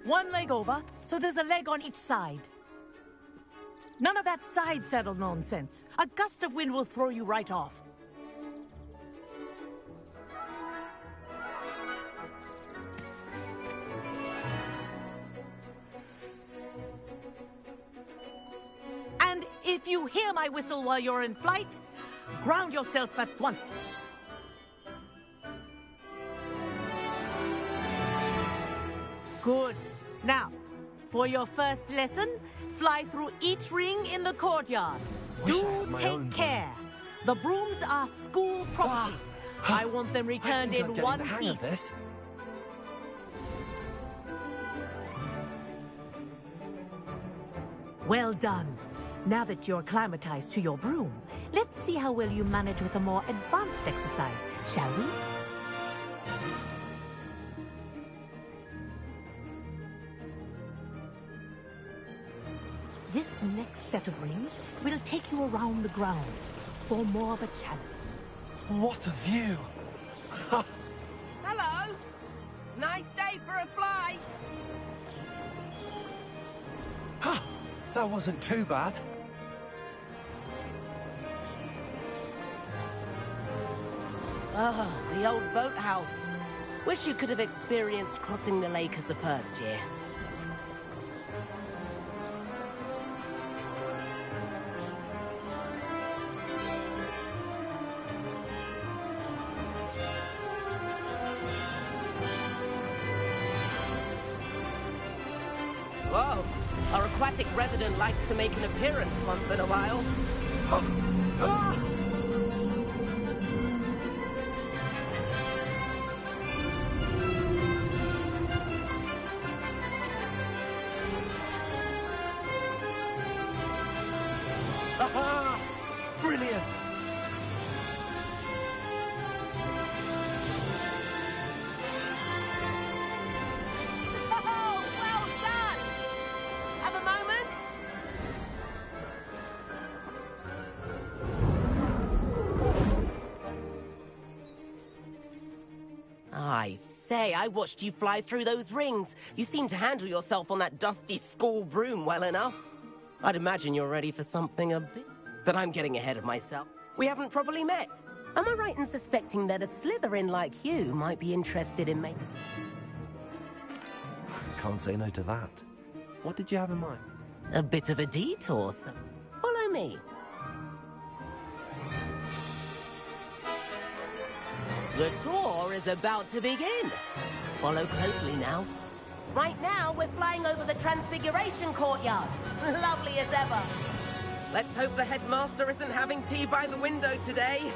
One leg over, so there's a leg on each side. None of that side saddle nonsense. A gust of wind will throw you right off. And if you hear my whistle while you're in flight, ground yourself at once. Good. Now, for your first lesson, fly through each ring in the courtyard. Do take care. The brooms are school property. I want them returned in one piece. Well done. Now that you're acclimatized to your broom, let's see how well you manage with a more advanced exercise, shall we? This next set of rings will take you around the grounds for more of a challenge. What a view! Hello! Nice day for a flight! That wasn't too bad. Ah, the old boathouse. Wish you could have experienced crossing the lake as the first year. Whoa! Our aquatic resident likes to make an appearance once in a while. Aha! Brilliant! Oh, well done! Have a moment? I say, I watched you fly through those rings. You seem to handle yourself on that dusty school broom well enough. I'd imagine you're ready for something a bit... But I'm getting ahead of myself. We haven't properly met. Am I right in suspecting that a Slytherin like you might be interested in me? Can't say no to that. What did you have in mind? A bit of a detour, so follow me. The tour is about to begin. Follow closely now. Right now, we're flying over the Transfiguration Courtyard. Lovely as ever. Let's hope the headmaster isn't having tea by the window today.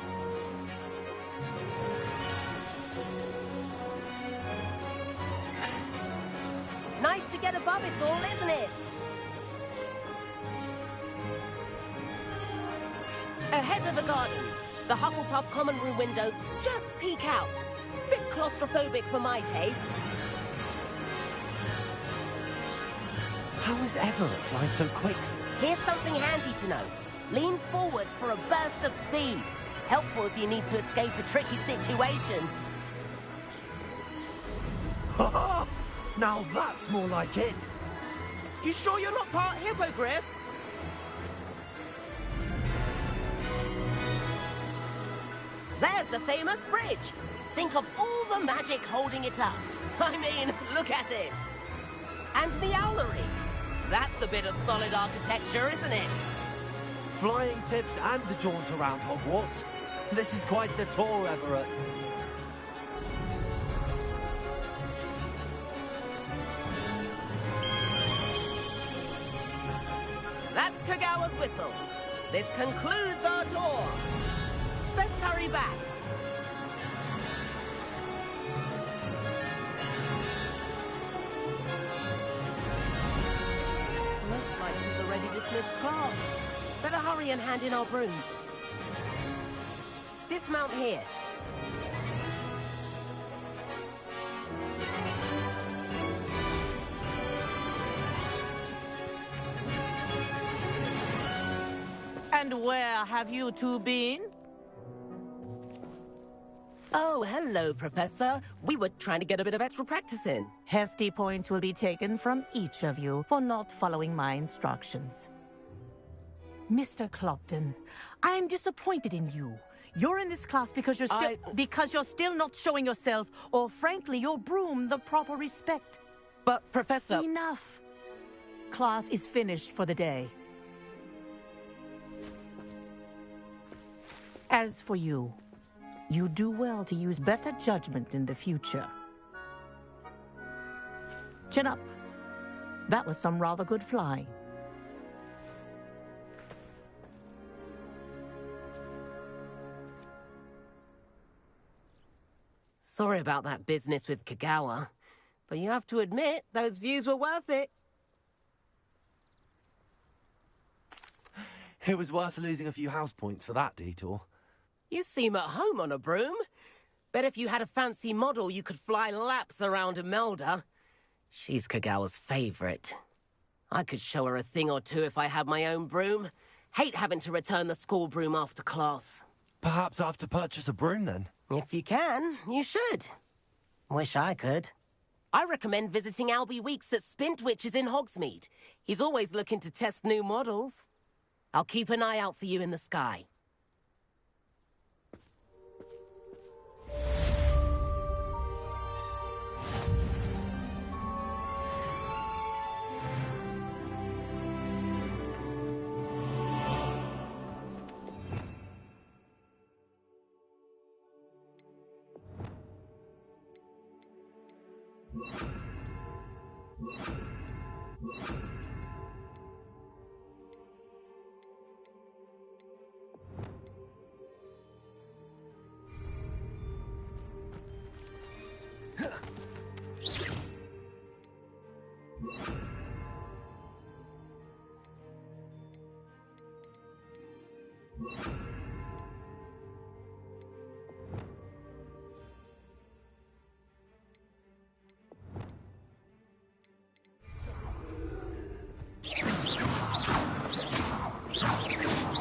Nice to get above it all, isn't it? Ahead of the gardens, the Hufflepuff common room windows just peek out. Bit claustrophobic for my taste. How is Everett flying so quick? Here's something handy to know. Lean forward for a burst of speed. Helpful if you need to escape a tricky situation. Now that's more like it. You sure you're not part hippogriff? There's the famous bridge. Think of all the magic holding it up. I mean, look at it. And Meowlery. That's a bit of solid architecture, isn't it? Flying tips and a jaunt around Hogwarts. This is quite the tour, Everett. That's Kagawa's whistle. This concludes our tour. Best hurry back. Looks like she's already dismissed class. Better hurry and hand in our brooms. Dismount here. And where have you two been? Oh, hello, Professor. We were trying to get a bit of extra practice in. Hefty points will be taken from each of you for not following my instructions. Mr. Clopton, I'm disappointed in you. You're in this class because you're still not showing yourself, or frankly, your broom, the proper respect. But, Professor... Enough. Class is finished for the day. As for you, you do well to use better judgment in the future. Chin up. That was some rather good flying. Sorry about that business with Kagawa, but you have to admit, those views were worth it. It was worth losing a few house points for that detour. You seem at home on a broom. Bet if you had a fancy model, you could fly laps around Imelda. She's Kagawa's favorite. I could show her a thing or two if I had my own broom. Hate having to return the school broom after class. Perhaps I have to purchase a broom then? If you can, you should. Wish I could. I recommend visiting Albie Weeks at Spintwitches in Hogsmeade. He's always looking to test new models. I'll keep an eye out for you in the sky.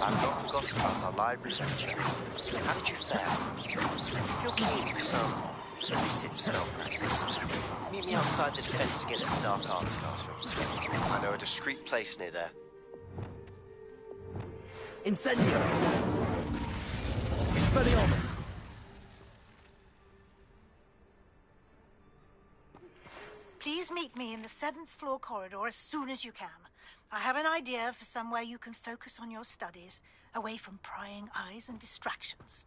I've not forgotten about our library lecture. How did you fare? If you're keen for some illicit spell practice, meet me outside the defense against the dark arts classroom. I know a discreet place near there. Incendio! Expelliarmus! Please meet me in the 7th floor corridor as soon as you can. I have an idea for somewhere you can focus on your studies, away from prying eyes and distractions.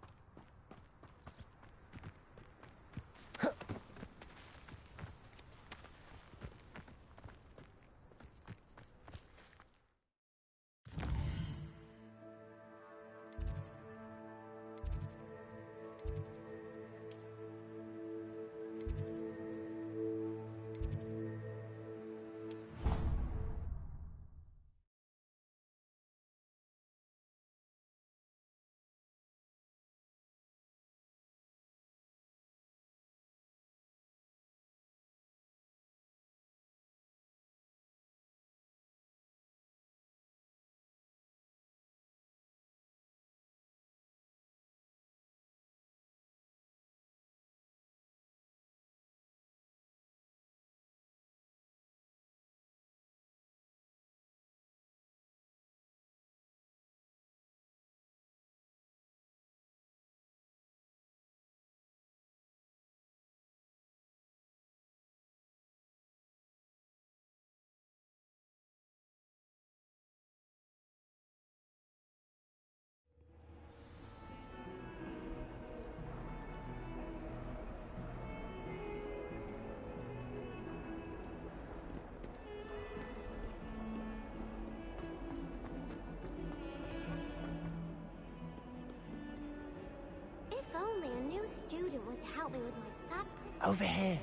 If only a new student were to help me with my sad... Over here.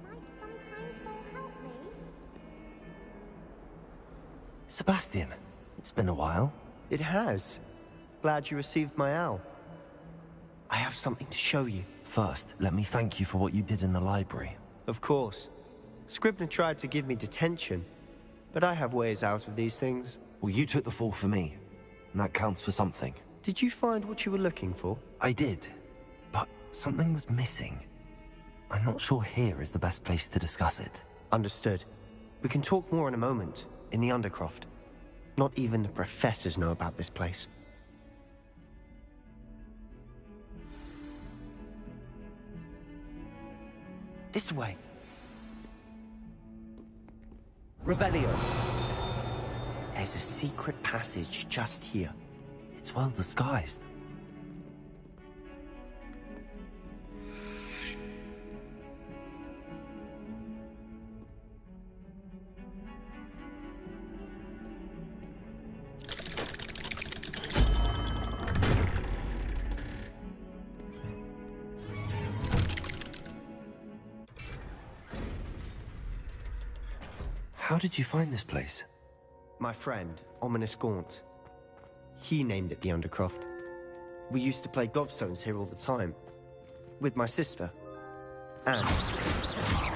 Might some kind soul help me? Sebastian, it's been a while. It has. Glad you received my owl. I have something to show you. First, let me thank you for what you did in the library. Of course. Scribner tried to give me detention, but I have ways out of these things. Well, you took the fall for me, and that counts for something. Did you find what you were looking for? I did, but something was missing. I'm not sure here is the best place to discuss it. Understood. We can talk more in a moment, in the Undercroft. Not even the professors know about this place. This way. Revelio. There's a secret passage just here. It's well disguised. How did you find this place? My friend, Ominous Gaunt. He named it the Undercroft. We used to play gobstones here all the time. With my sister. Anne.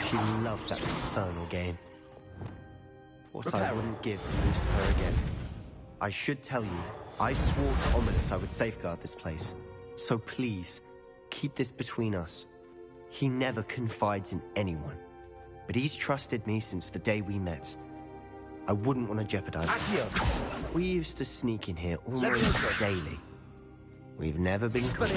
She loved that infernal game. What I wouldn't give to lose to her again. I should tell you, I swore to Ominous I would safeguard this place. So please, keep this between us. He never confides in anyone. But he's trusted me since the day we met. I wouldn't want to jeopardize him. We used to sneak in here almost daily. We've never been caught.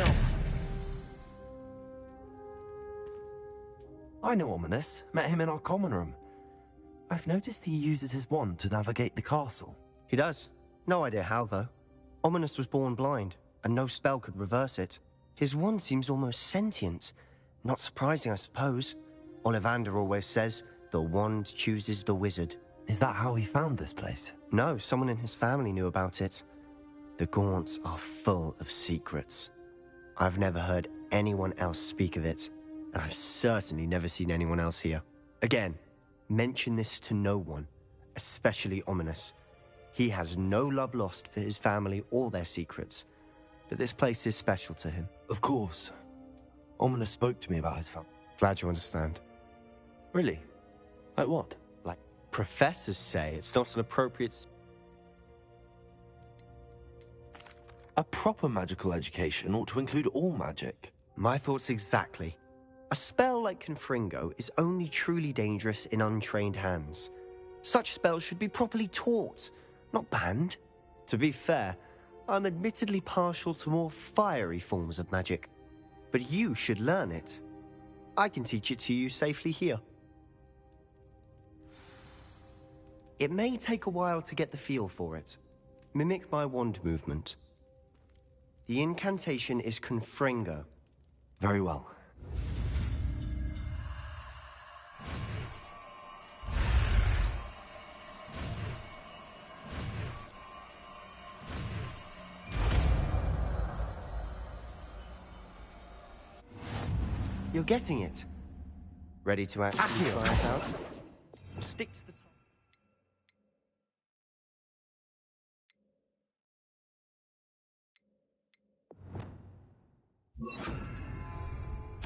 I know Ominous. Met him in our common room. I've noticed he uses his wand to navigate the castle. He does. No idea how, though. Ominous was born blind, and no spell could reverse it. His wand seems almost sentient. Not surprising, I suppose. Ollivander always says, the wand chooses the wizard. Is that how he found this place? No, someone in his family knew about it. The Gaunts are full of secrets. I've never heard anyone else speak of it, and I've certainly never seen anyone else here. Again, mention this to no one, especially Ominous. He has no love lost for his family or their secrets, but this place is special to him. Of course. Ominous spoke to me about his family. Glad you understand. Really? Like what? Like professors say, it's not an appropriate... A proper magical education ought to include all magic. My thoughts exactly. A spell like Confringo is only truly dangerous in untrained hands. Such spells should be properly taught, not banned. To be fair, I'm admittedly partial to more fiery forms of magic. But you should learn it. I can teach it to you safely here. It may take a while to get the feel for it. Mimic my wand movement. The incantation is Confringo. Very well. You're getting it. Ready to actually try it out? Stick to the...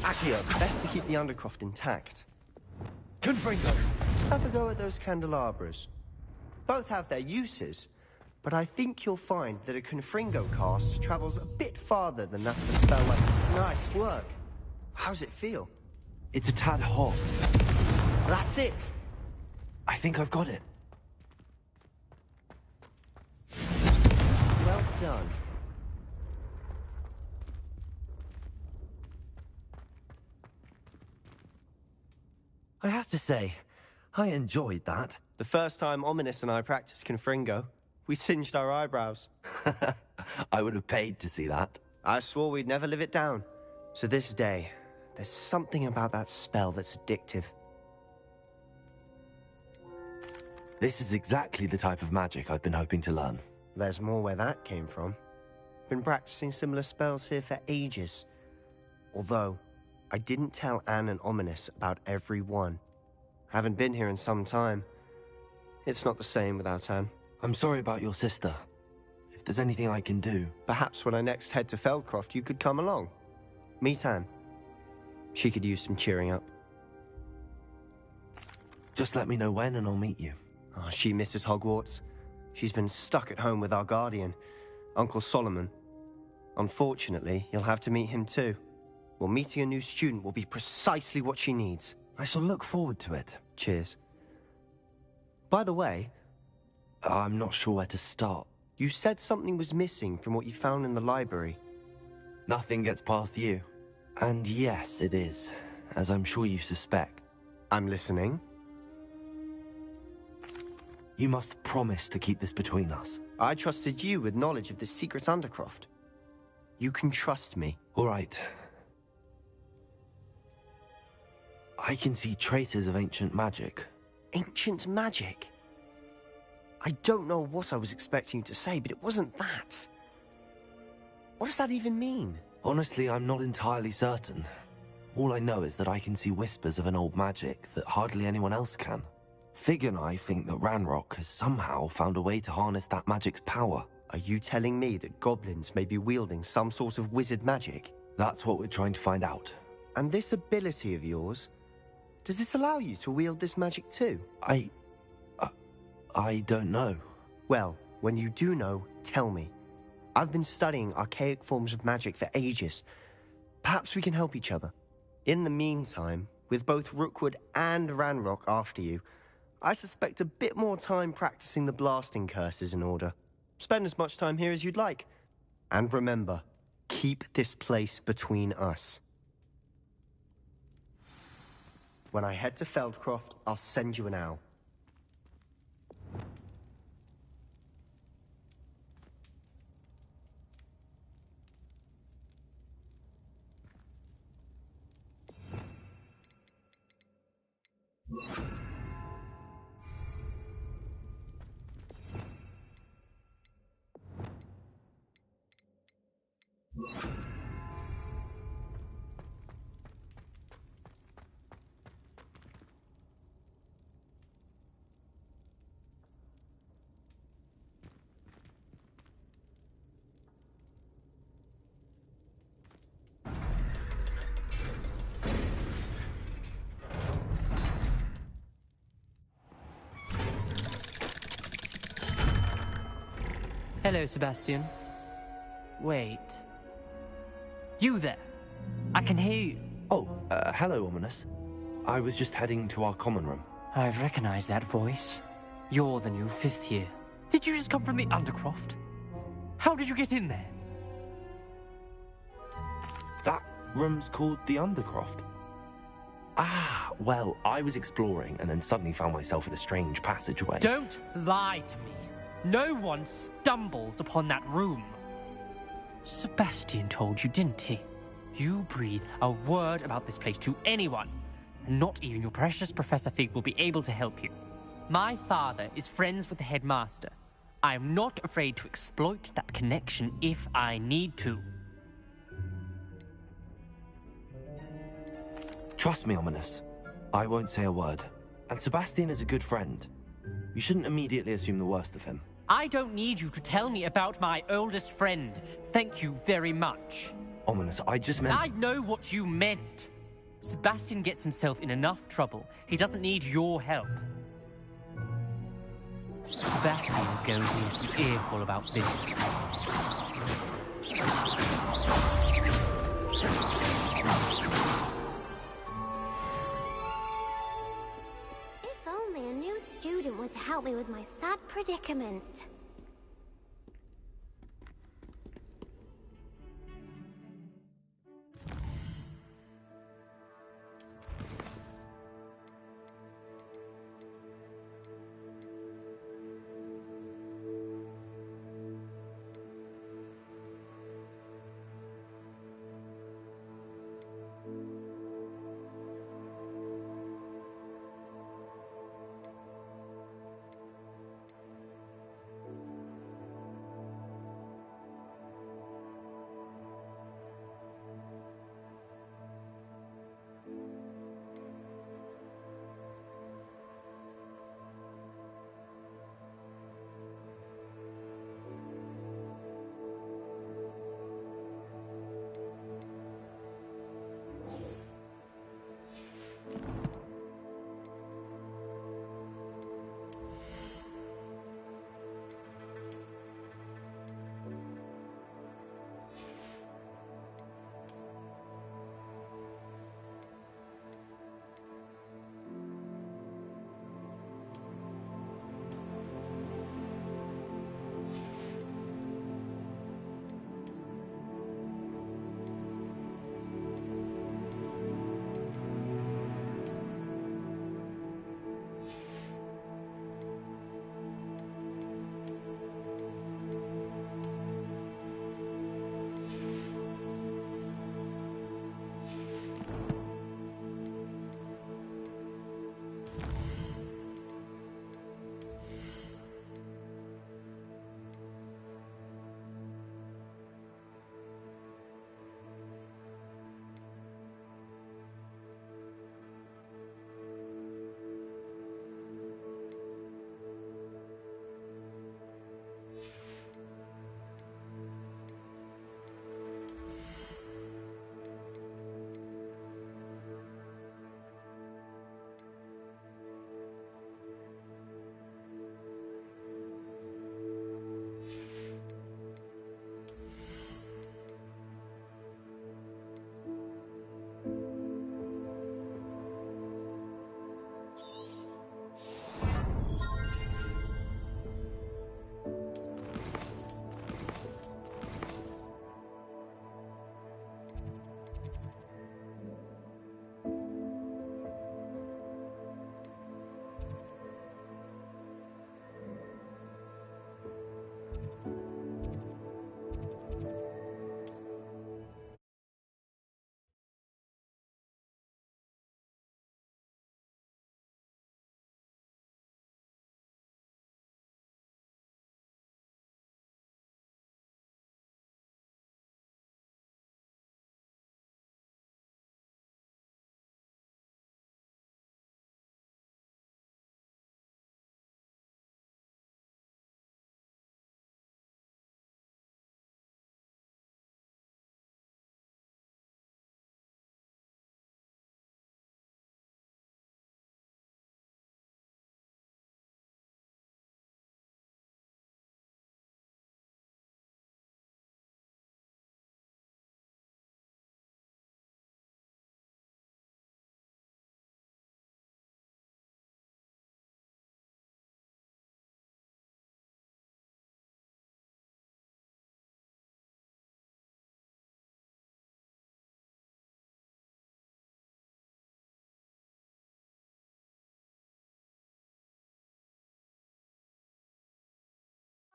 Accio, best to keep the Undercroft intact. Confringo! Have a go at those candelabras. Both have their uses, but I think you'll find that a Confringo cast travels a bit farther than that of a spell like... Nice work. How's it feel? It's a tad hot. That's it! I think I've got it. Well done. I have to say, I enjoyed that. The first time Ominous and I practiced Confringo, we singed our eyebrows. I would have paid to see that. I swore we'd never live it down. So this day, there's something about that spell that's addictive. This is exactly the type of magic I've been hoping to learn. There's more where that came from. Been practicing similar spells here for ages. Although, I didn't tell Anne and Ominous about every one. Haven't been here in some time. It's not the same without Anne. I'm sorry about your sister. If there's anything I can do... Perhaps when I next head to Feldcroft, you could come along. Meet Anne. She could use some cheering up. Just let me know when and I'll meet you. Oh, she misses Hogwarts. She's been stuck at home with our guardian, Uncle Solomon. Unfortunately, you'll have to meet him too. Well, meeting a new student will be precisely what she needs. I shall look forward to it. Cheers. By the way... I'm not sure where to start. You said something was missing from what you found in the library. Nothing gets past you. And yes, it is, as I'm sure you suspect. I'm listening. You must promise to keep this between us. I trusted you with knowledge of the secret Undercroft. You can trust me. All right. I can see traces of ancient magic. Ancient magic? I don't know what I was expecting to say, but it wasn't that. What does that even mean? Honestly, I'm not entirely certain. All I know is that I can see whispers of an old magic that hardly anyone else can. Fig and I think that Ranrock has somehow found a way to harness that magic's power. Are you telling me that goblins may be wielding some sort of wizard magic? That's what we're trying to find out. And this ability of yours, does it allow you to wield this magic too? I don't know. Well, when you do know, tell me. I've been studying archaic forms of magic for ages. Perhaps we can help each other. In the meantime, with both Rookwood and Ranrock after you, I suspect a bit more time practicing the blasting curse is in order. Spend as much time here as you'd like. And remember, keep this place between us. When I head to Feldcroft, I'll send you an owl. Hello, Sebastian. Wait. You there? I can hear you. Oh, hello, Ominous. I was just heading to our common room. I've recognized that voice. You're the new 5th year. Did you just come from the Undercroft? How did you get in there? That room's called the Undercroft. Ah, well, I was exploring and then suddenly found myself in a strange passageway. Don't lie to me. No one stumbles upon that room. Sebastian told you, didn't he? You breathe a word about this place to anyone, and not even your precious Professor Fig will be able to help you. My father is friends with the headmaster. I am not afraid to exploit that connection if I need to. Trust me, Ominous. I won't say a word. And Sebastian is a good friend. You shouldn't immediately assume the worst of him. I don't need you to tell me about my oldest friend. Thank you very much. Ominous, I just meant... I know what you meant. Sebastian gets himself in enough trouble. He doesn't need your help. Sebastian is going to get an earful about this. If only a new student were to help me with my sad predicament.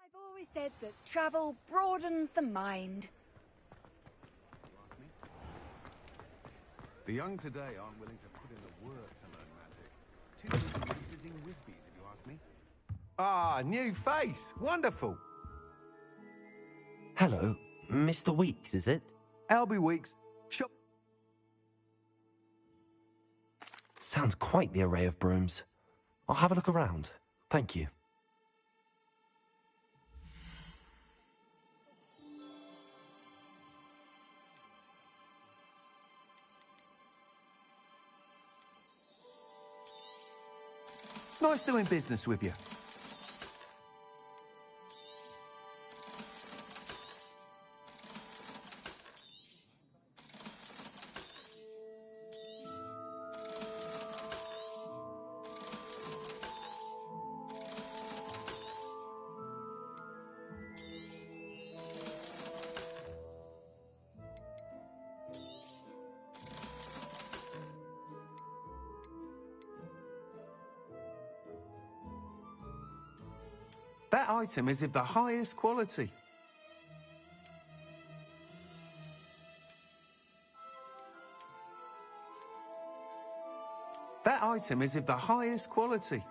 I've always said that travel broadens the mind. The young today aren't willing to put in the work to learn magic. Too busy visiting Whizbees, if you ask me. Ah, new face. Wonderful. Hello, Mr. Weeks, is it? Albie Weeks. Shop. Sounds quite the array of brooms. I'll have a look around. Thank you. Nice doing business with you. That item is of the highest quality. That item is of the highest quality.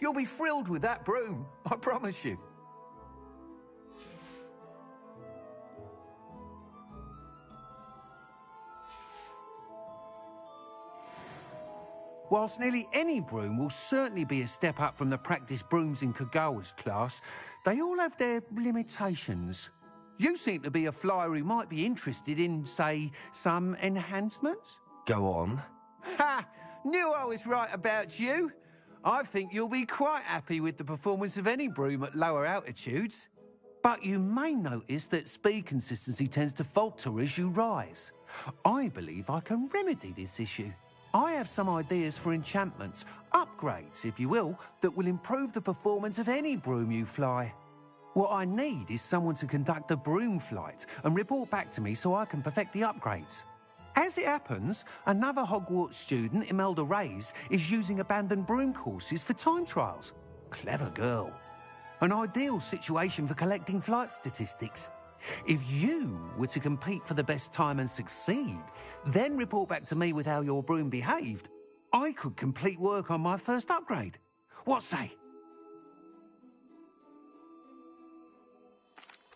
You'll be thrilled with that broom, I promise you. Whilst nearly any broom will certainly be a step up from the practice brooms in Kagawa's class, they all have their limitations. You seem to be a flyer who might be interested in, say, some enhancements? Go on. Ha! Knew I was right about you. I think you'll be quite happy with the performance of any broom at lower altitudes. But you may notice that speed consistency tends to falter as you rise. I believe I can remedy this issue. I have some ideas for enchantments, upgrades, if you will, that will improve the performance of any broom you fly. What I need is someone to conduct a broom flight and report back to me so I can perfect the upgrades. As it happens, another Hogwarts student, Imelda Reyes, is using abandoned broom courses for time trials. Clever girl. An ideal situation for collecting flight statistics. If you were to compete for the best time and succeed, then report back to me with how your broom behaved, I could complete work on my first upgrade. What say?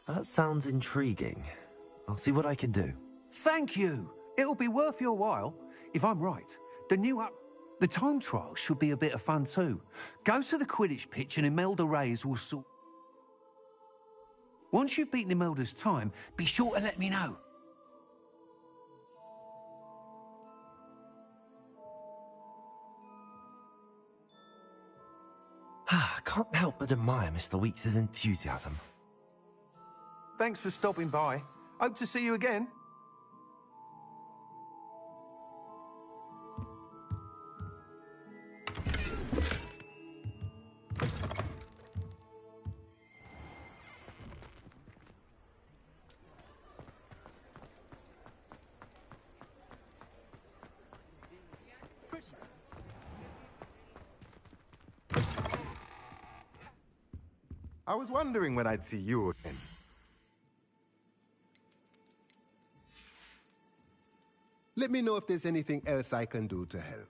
That sounds intriguing. I'll see what I can do. Thank you. It'll be worth your while. If I'm right, the time trial should be a bit of fun too. Go to the Quidditch pitch and Imelda Reyes will sort... Once you've beaten Imelda's time, be sure to let me know. I can't help but admire Mr. Weeks' enthusiasm. Thanks for stopping by. Hope to see you again. I was wondering when I'd see you again. Let me know if there's anything else I can do to help.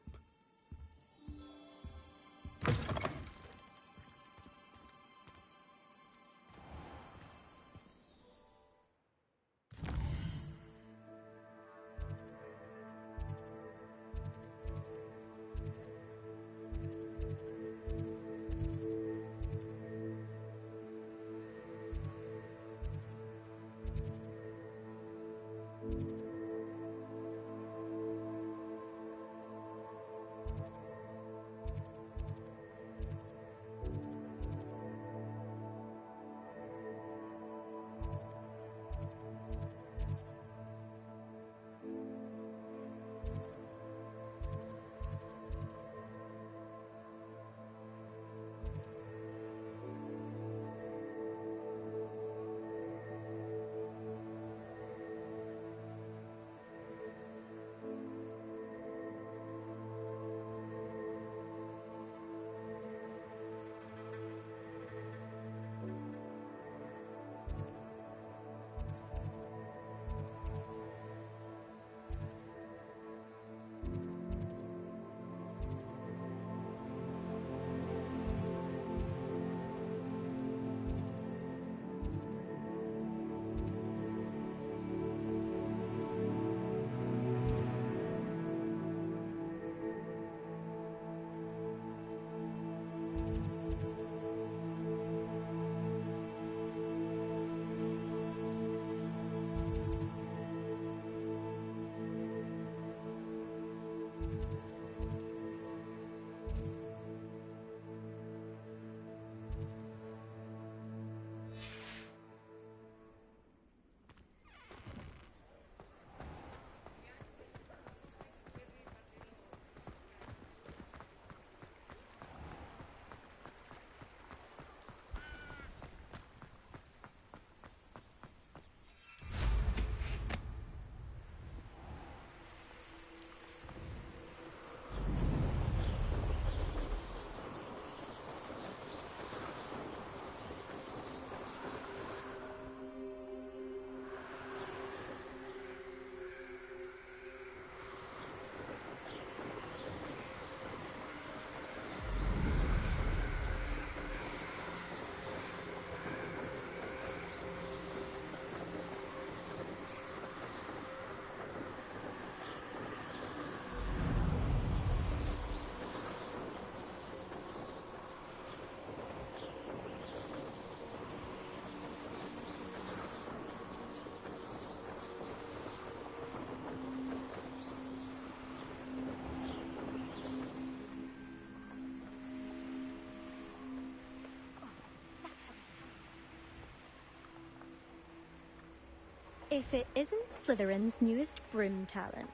If it isn't Slytherin's newest broom talent.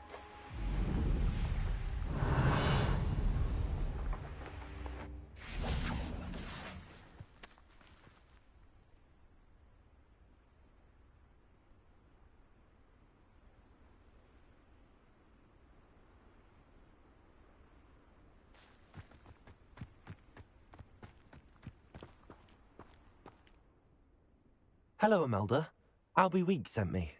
Hello, Imelda. Albie Week sent me.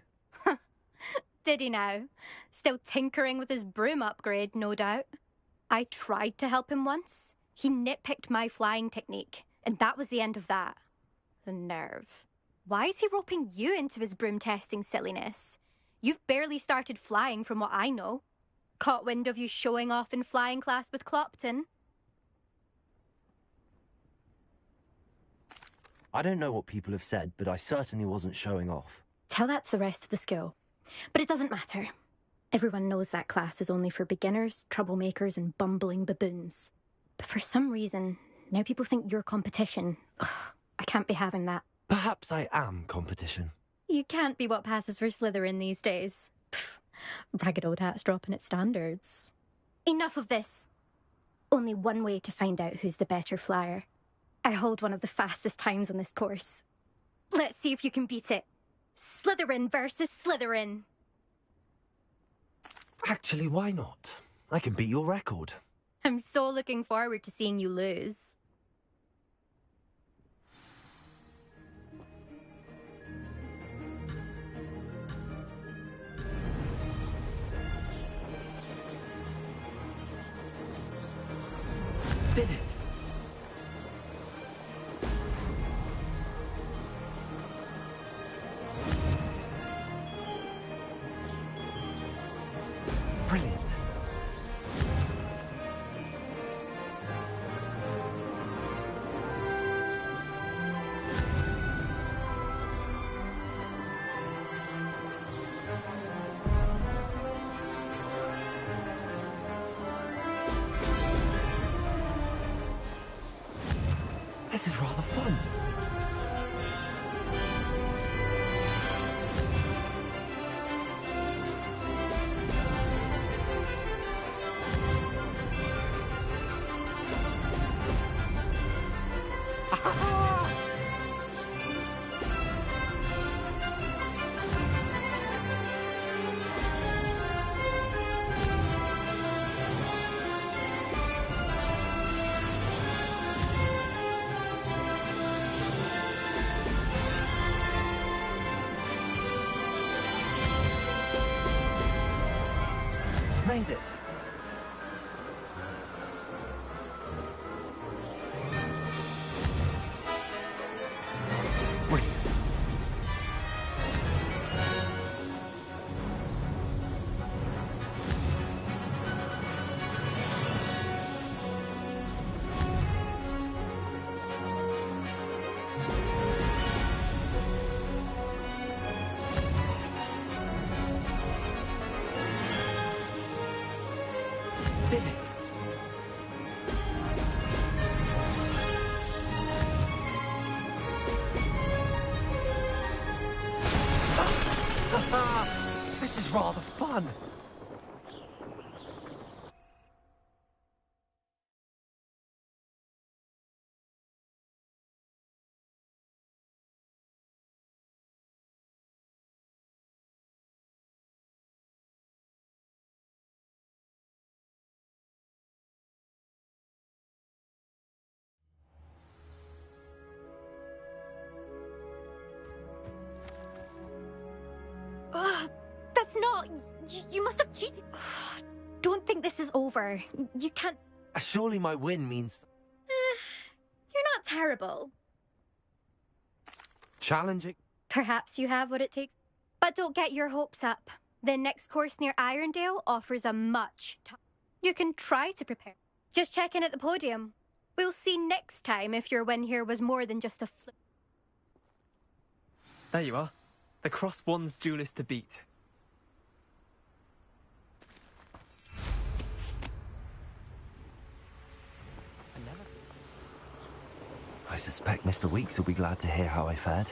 Did he now? Still tinkering with his broom upgrade, no doubt. I tried to help him once. He nitpicked my flying technique, and that was the end of that. The nerve. Why is he roping you into his broom testing silliness? You've barely started flying from what I know. Caught wind of you showing off in flying class with Clopton. I don't know what people have said, but I certainly wasn't showing off. Tell that to the rest of the school. But it doesn't matter. Everyone knows that class is only for beginners, troublemakers, and bumbling baboons. But for some reason, now people think you're competition. Ugh, I can't be having that. Perhaps I am competition. You can't be what passes for Slytherin these days. Pfft, ragged old hat's dropping its standards. Enough of this. Only one way to find out who's the better flyer. I hold one of the fastest times on this course. Let's see if you can beat it. Slytherin versus Slytherin. Actually, why not? I can beat your record. I'm so looking forward to seeing you lose. Did it! Brilliant. This is rather fun. Made it. Brilliant. Did it. This is rather fun. That's not... You must have cheated. Don't think this is over. You can't... Surely my win means... You're not terrible. challenging. Perhaps you have what it takes. But don't get your hopes up. The next course near Irondale offers a much You can try to prepare. Just check in at the podium. We'll see next time if your win here was more than just a fluke. There you are. The Cross Wands duelist to beat. I suspect Mr. Weeks will be glad to hear how I fared.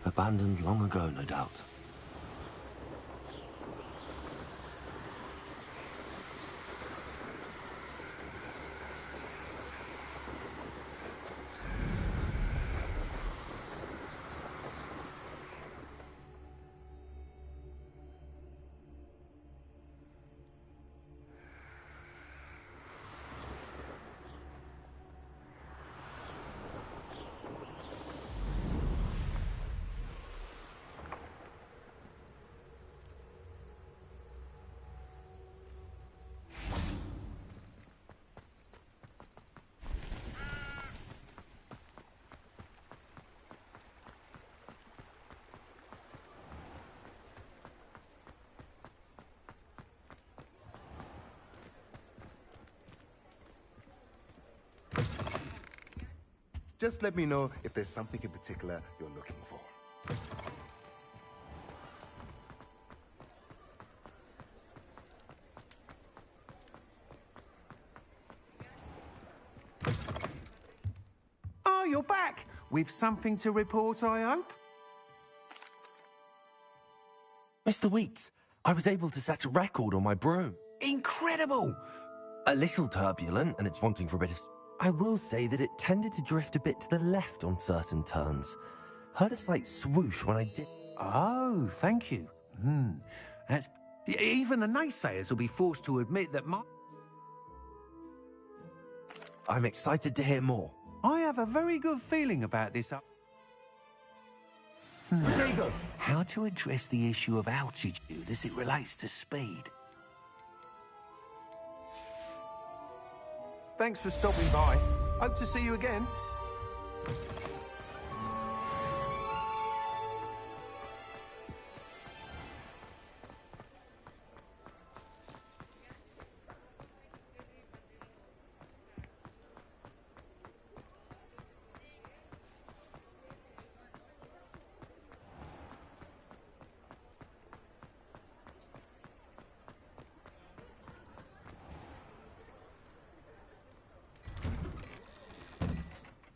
Abandoned long ago, no doubt. Just let me know if there's something in particular you're looking for. Oh, you're back! With something to report, I hope? Mr. Weeks, I was able to set a record on my broom. Incredible! A little turbulent, and it's wanting for a bit of... I will say that it tended to drift a bit to the left on certain turns. Heard a slight swoosh when I did... Oh, thank you. That's... Even the naysayers will be forced to admit that my... I'm excited to hear more. I have a very good feeling about this. Protego! How to address the issue of altitude as it relates to speed. Thanks for stopping by. Hope to see you again.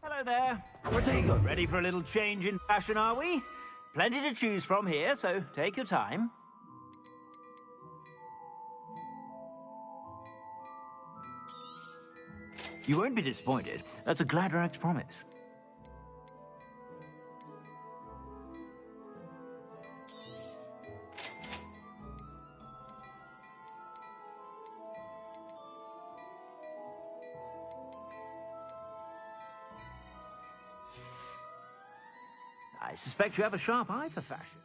Hello there. Protego. Ready for a little change in fashion, are we? Plenty to choose from here, so take your time. You won't be disappointed. That's a Gladrax promise. I suspect you have a sharp eye for fashion.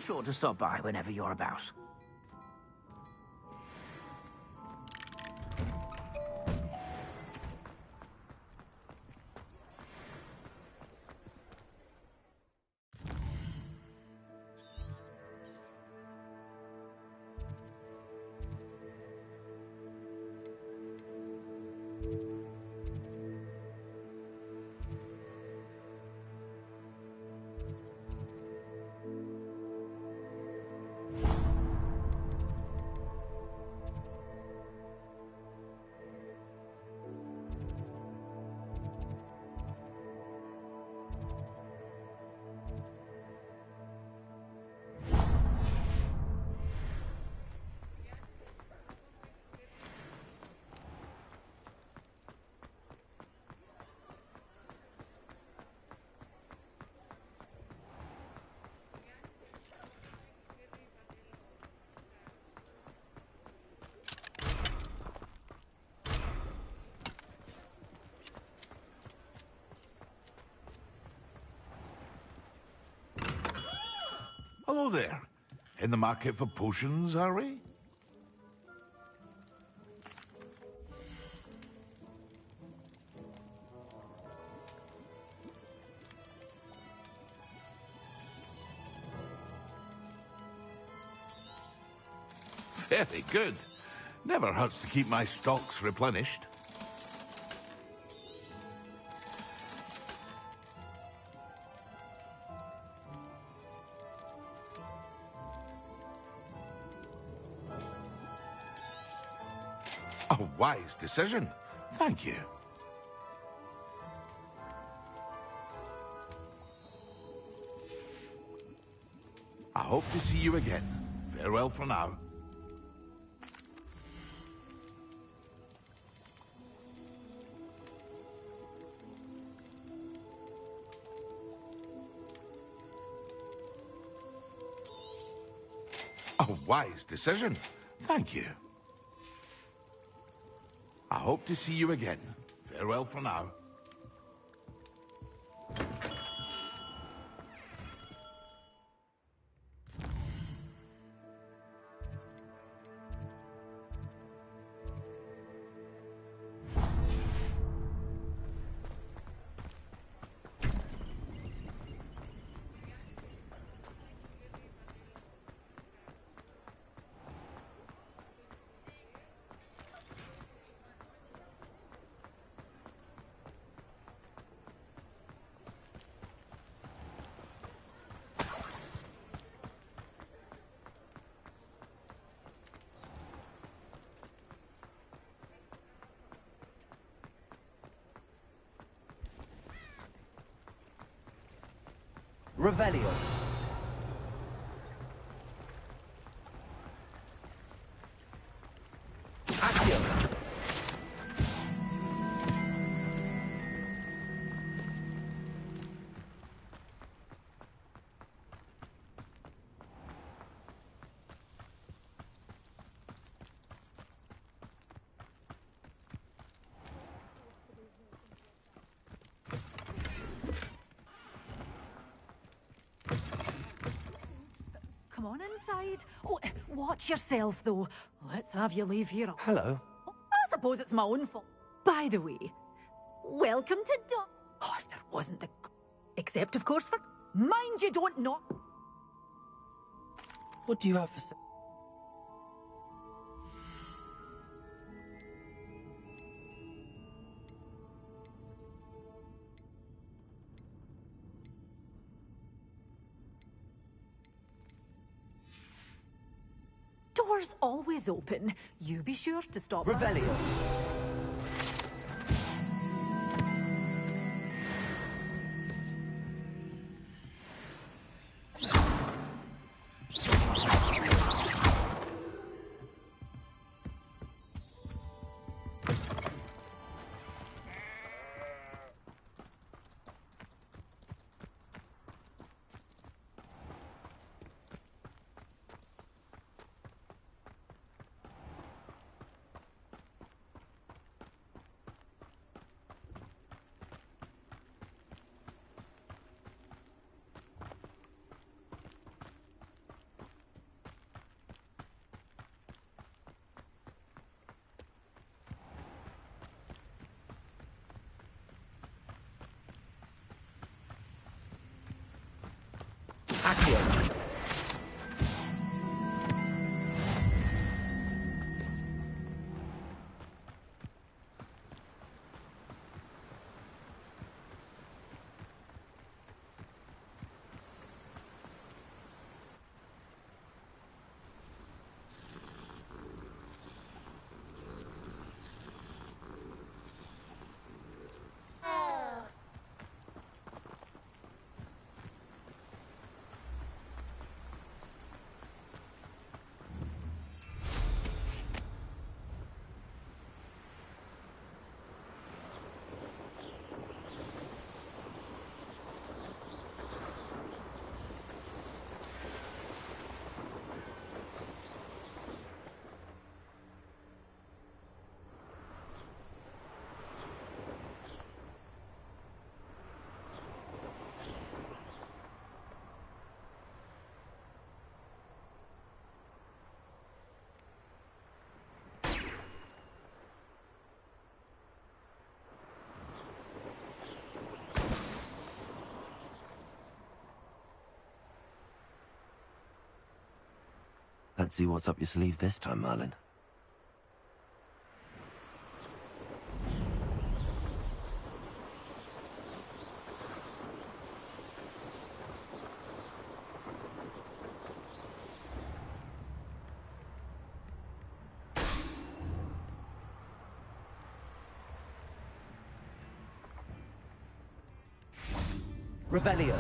sure to stop by whenever you're about. Hello there. In the market for potions, are we? Very good. Never hurts to keep my stocks replenished. A wise decision. Thank you. I hope to see you again. Farewell for now. A wise decision. Thank you. I hope to see you again. Farewell for now. Revelio. Accio. Come on inside. Oh, watch yourself, though. Let's have you leave here. Hello. I suppose it's my own fault. By the way, welcome to Oh, if there wasn't the... Except, of course, for... Mind you don't know... What do you have for... Doors always open. You be sure to stop by. Revelio. Let's see what's up your sleeve this time, Merlin. Revelio.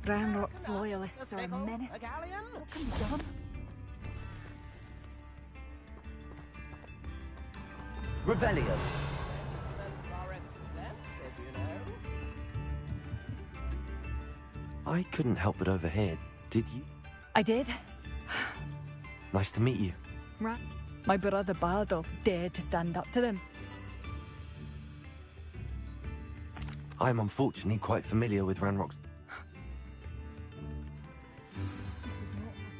Ranrock's loyalists are a menace. What can be done? Revelio. I couldn't help but overhear, did you? I did. Nice to meet you. Right. My brother Baldolf dared to stand up to them. I'm unfortunately quite familiar with Ranrock's...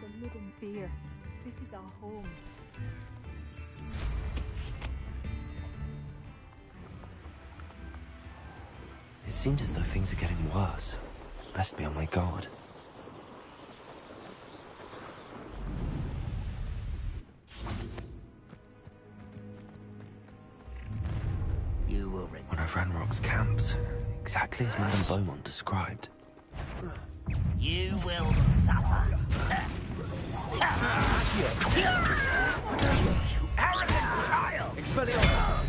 Not live in fear. This is our home. It seems as though things are getting worse. Best be on my guard. You will One of Ranrock's camps, exactly as Madame Beaumont described. You will suffer. You arrogant child! Expelliarmus!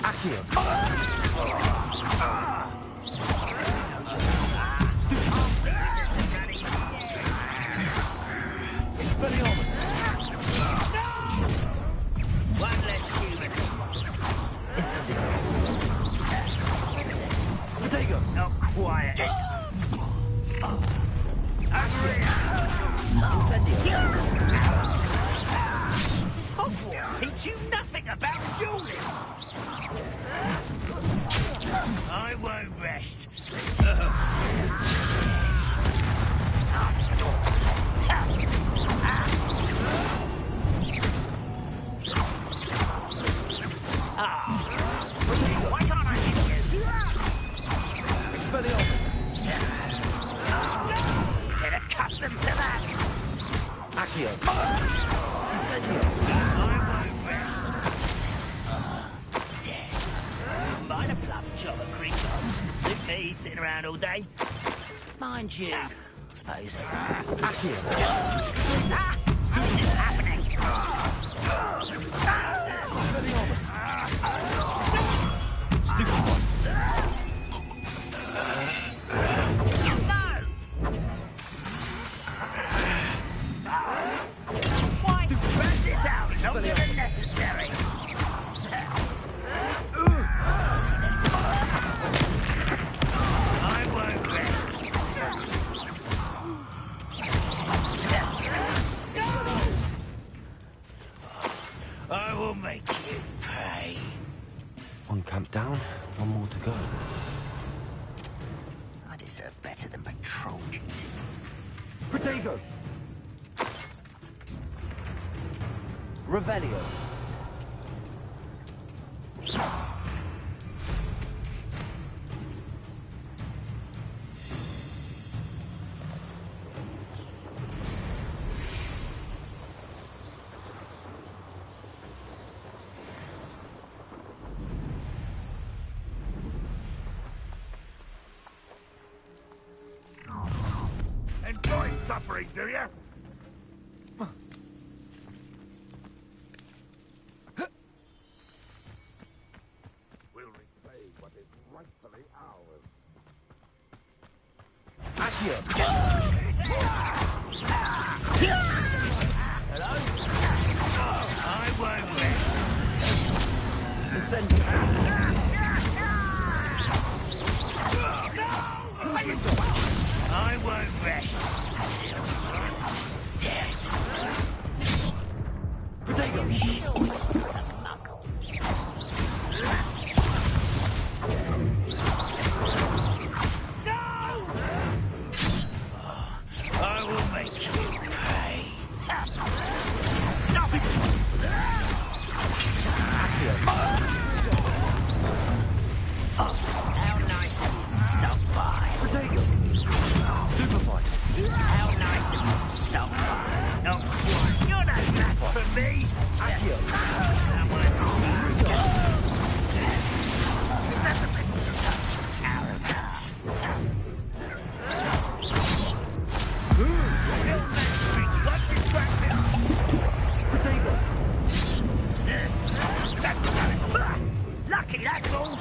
Accio! Expelliarmus! One less human. Incendio! Protego! Not quiet. Incendio! Does Hogwarts teach you nothing about dueling? I won't rest. Why can't I hit you? Expelliarmus! Get accustomed to that. Accio! Incendio! I won't rest. Dead. Find a plum job at Greek gods. Suit me, sitting around all day. Mind you, I suppose. Accio! How is this happening? Expelliarmus! Stupid one! Why? Spread this out longer than necessary. I won't rest. I will make you pay. One camp down, one more to go. I deserve better than patrol duty. Protego! Revelio! Enjoy suffering, do you? We'll reclaim what is rightfully ours. Accio! Hello? I won't rest. Incendio! I won't rest. Dead. Protego! lucky, that's all.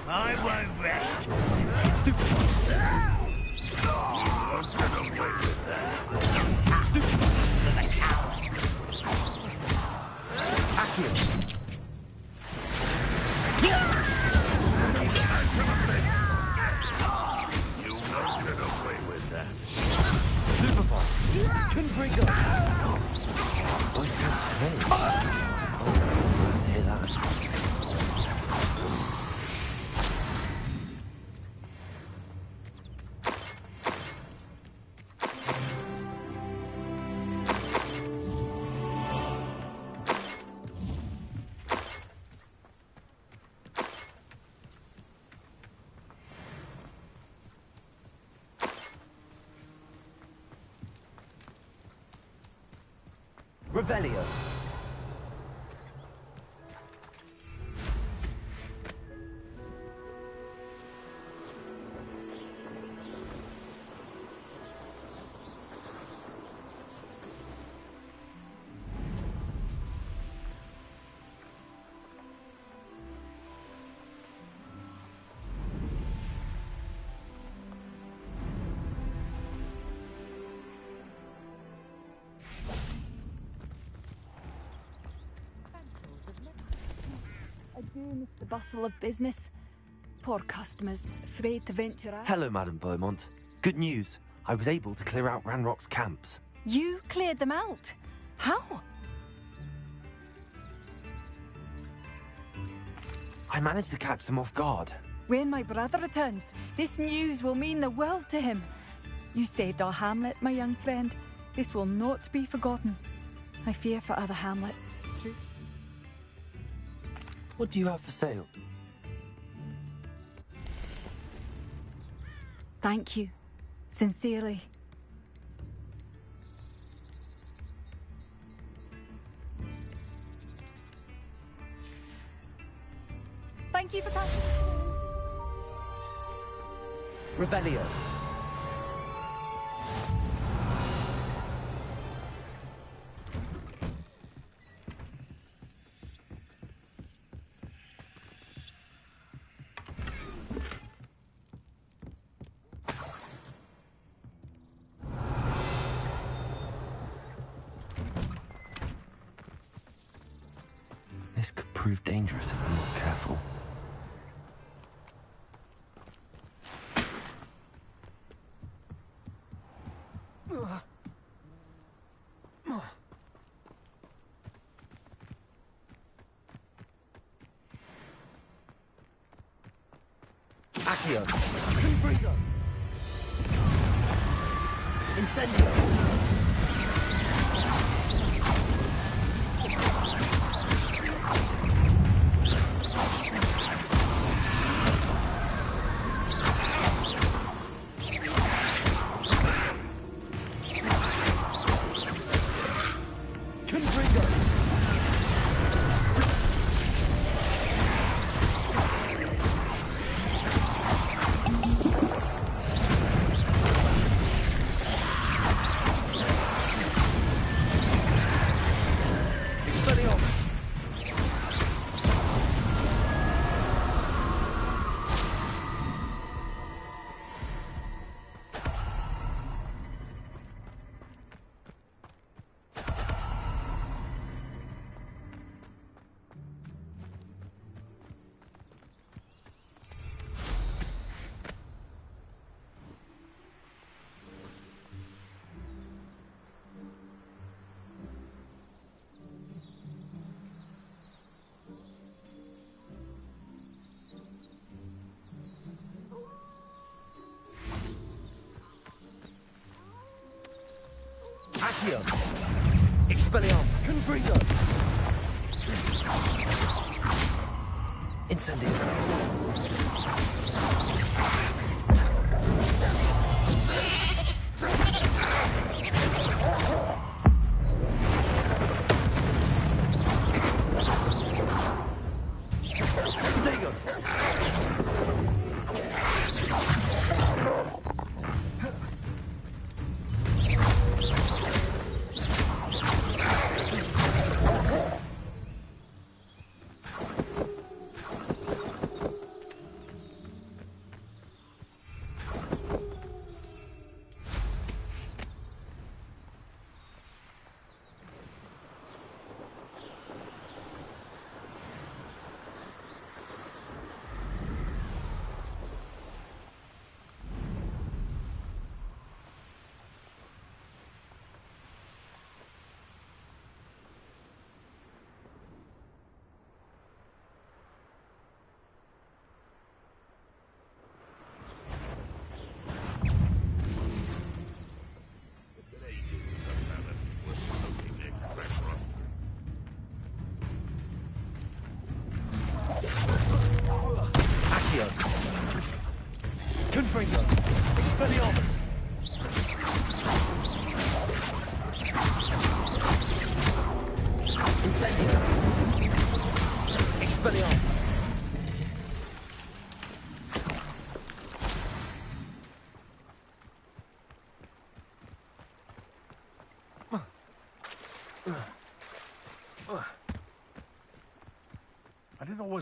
I won't rest. Revelio. Again, it's the bustle of business. Poor customers, afraid to venture out. Hello, Madame Beaumont. Good news. I was able to clear out Ranrock's camps. You cleared them out? How? I managed to catch them off guard. When my brother returns, this news will mean the world to him. You saved our hamlet, my young friend. This will not be forgotten. I fear for other hamlets. What do you have for sale? Thank you. Sincerely. Thank you for coming. Revelio. This could prove dangerous if I'm not careful. Accio. Confringo. Incendio. Accio. Expelliarmus. Confringo. Incendio. Protego.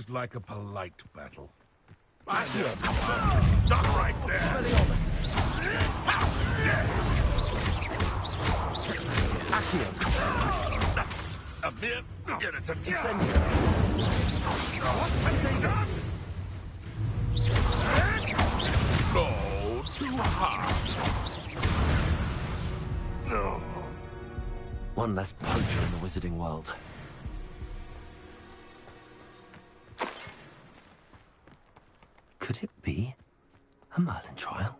was like a polite battle. Accio! Stop right there! Expelliarmus! Accio! Up here, get it to Incendio! Go too hard. No. One less poacher in the wizarding world. Could it be a Merlin trial?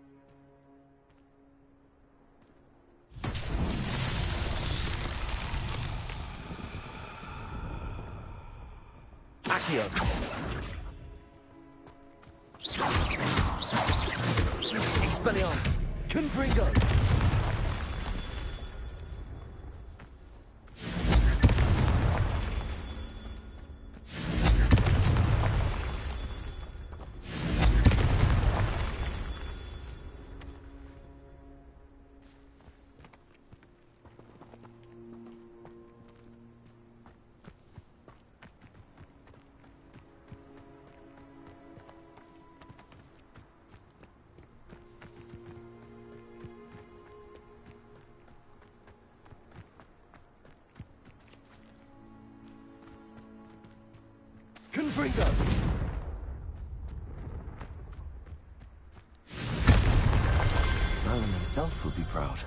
Accio! Expelliarmus! Confringo! Confringo! Merlin himself would be proud.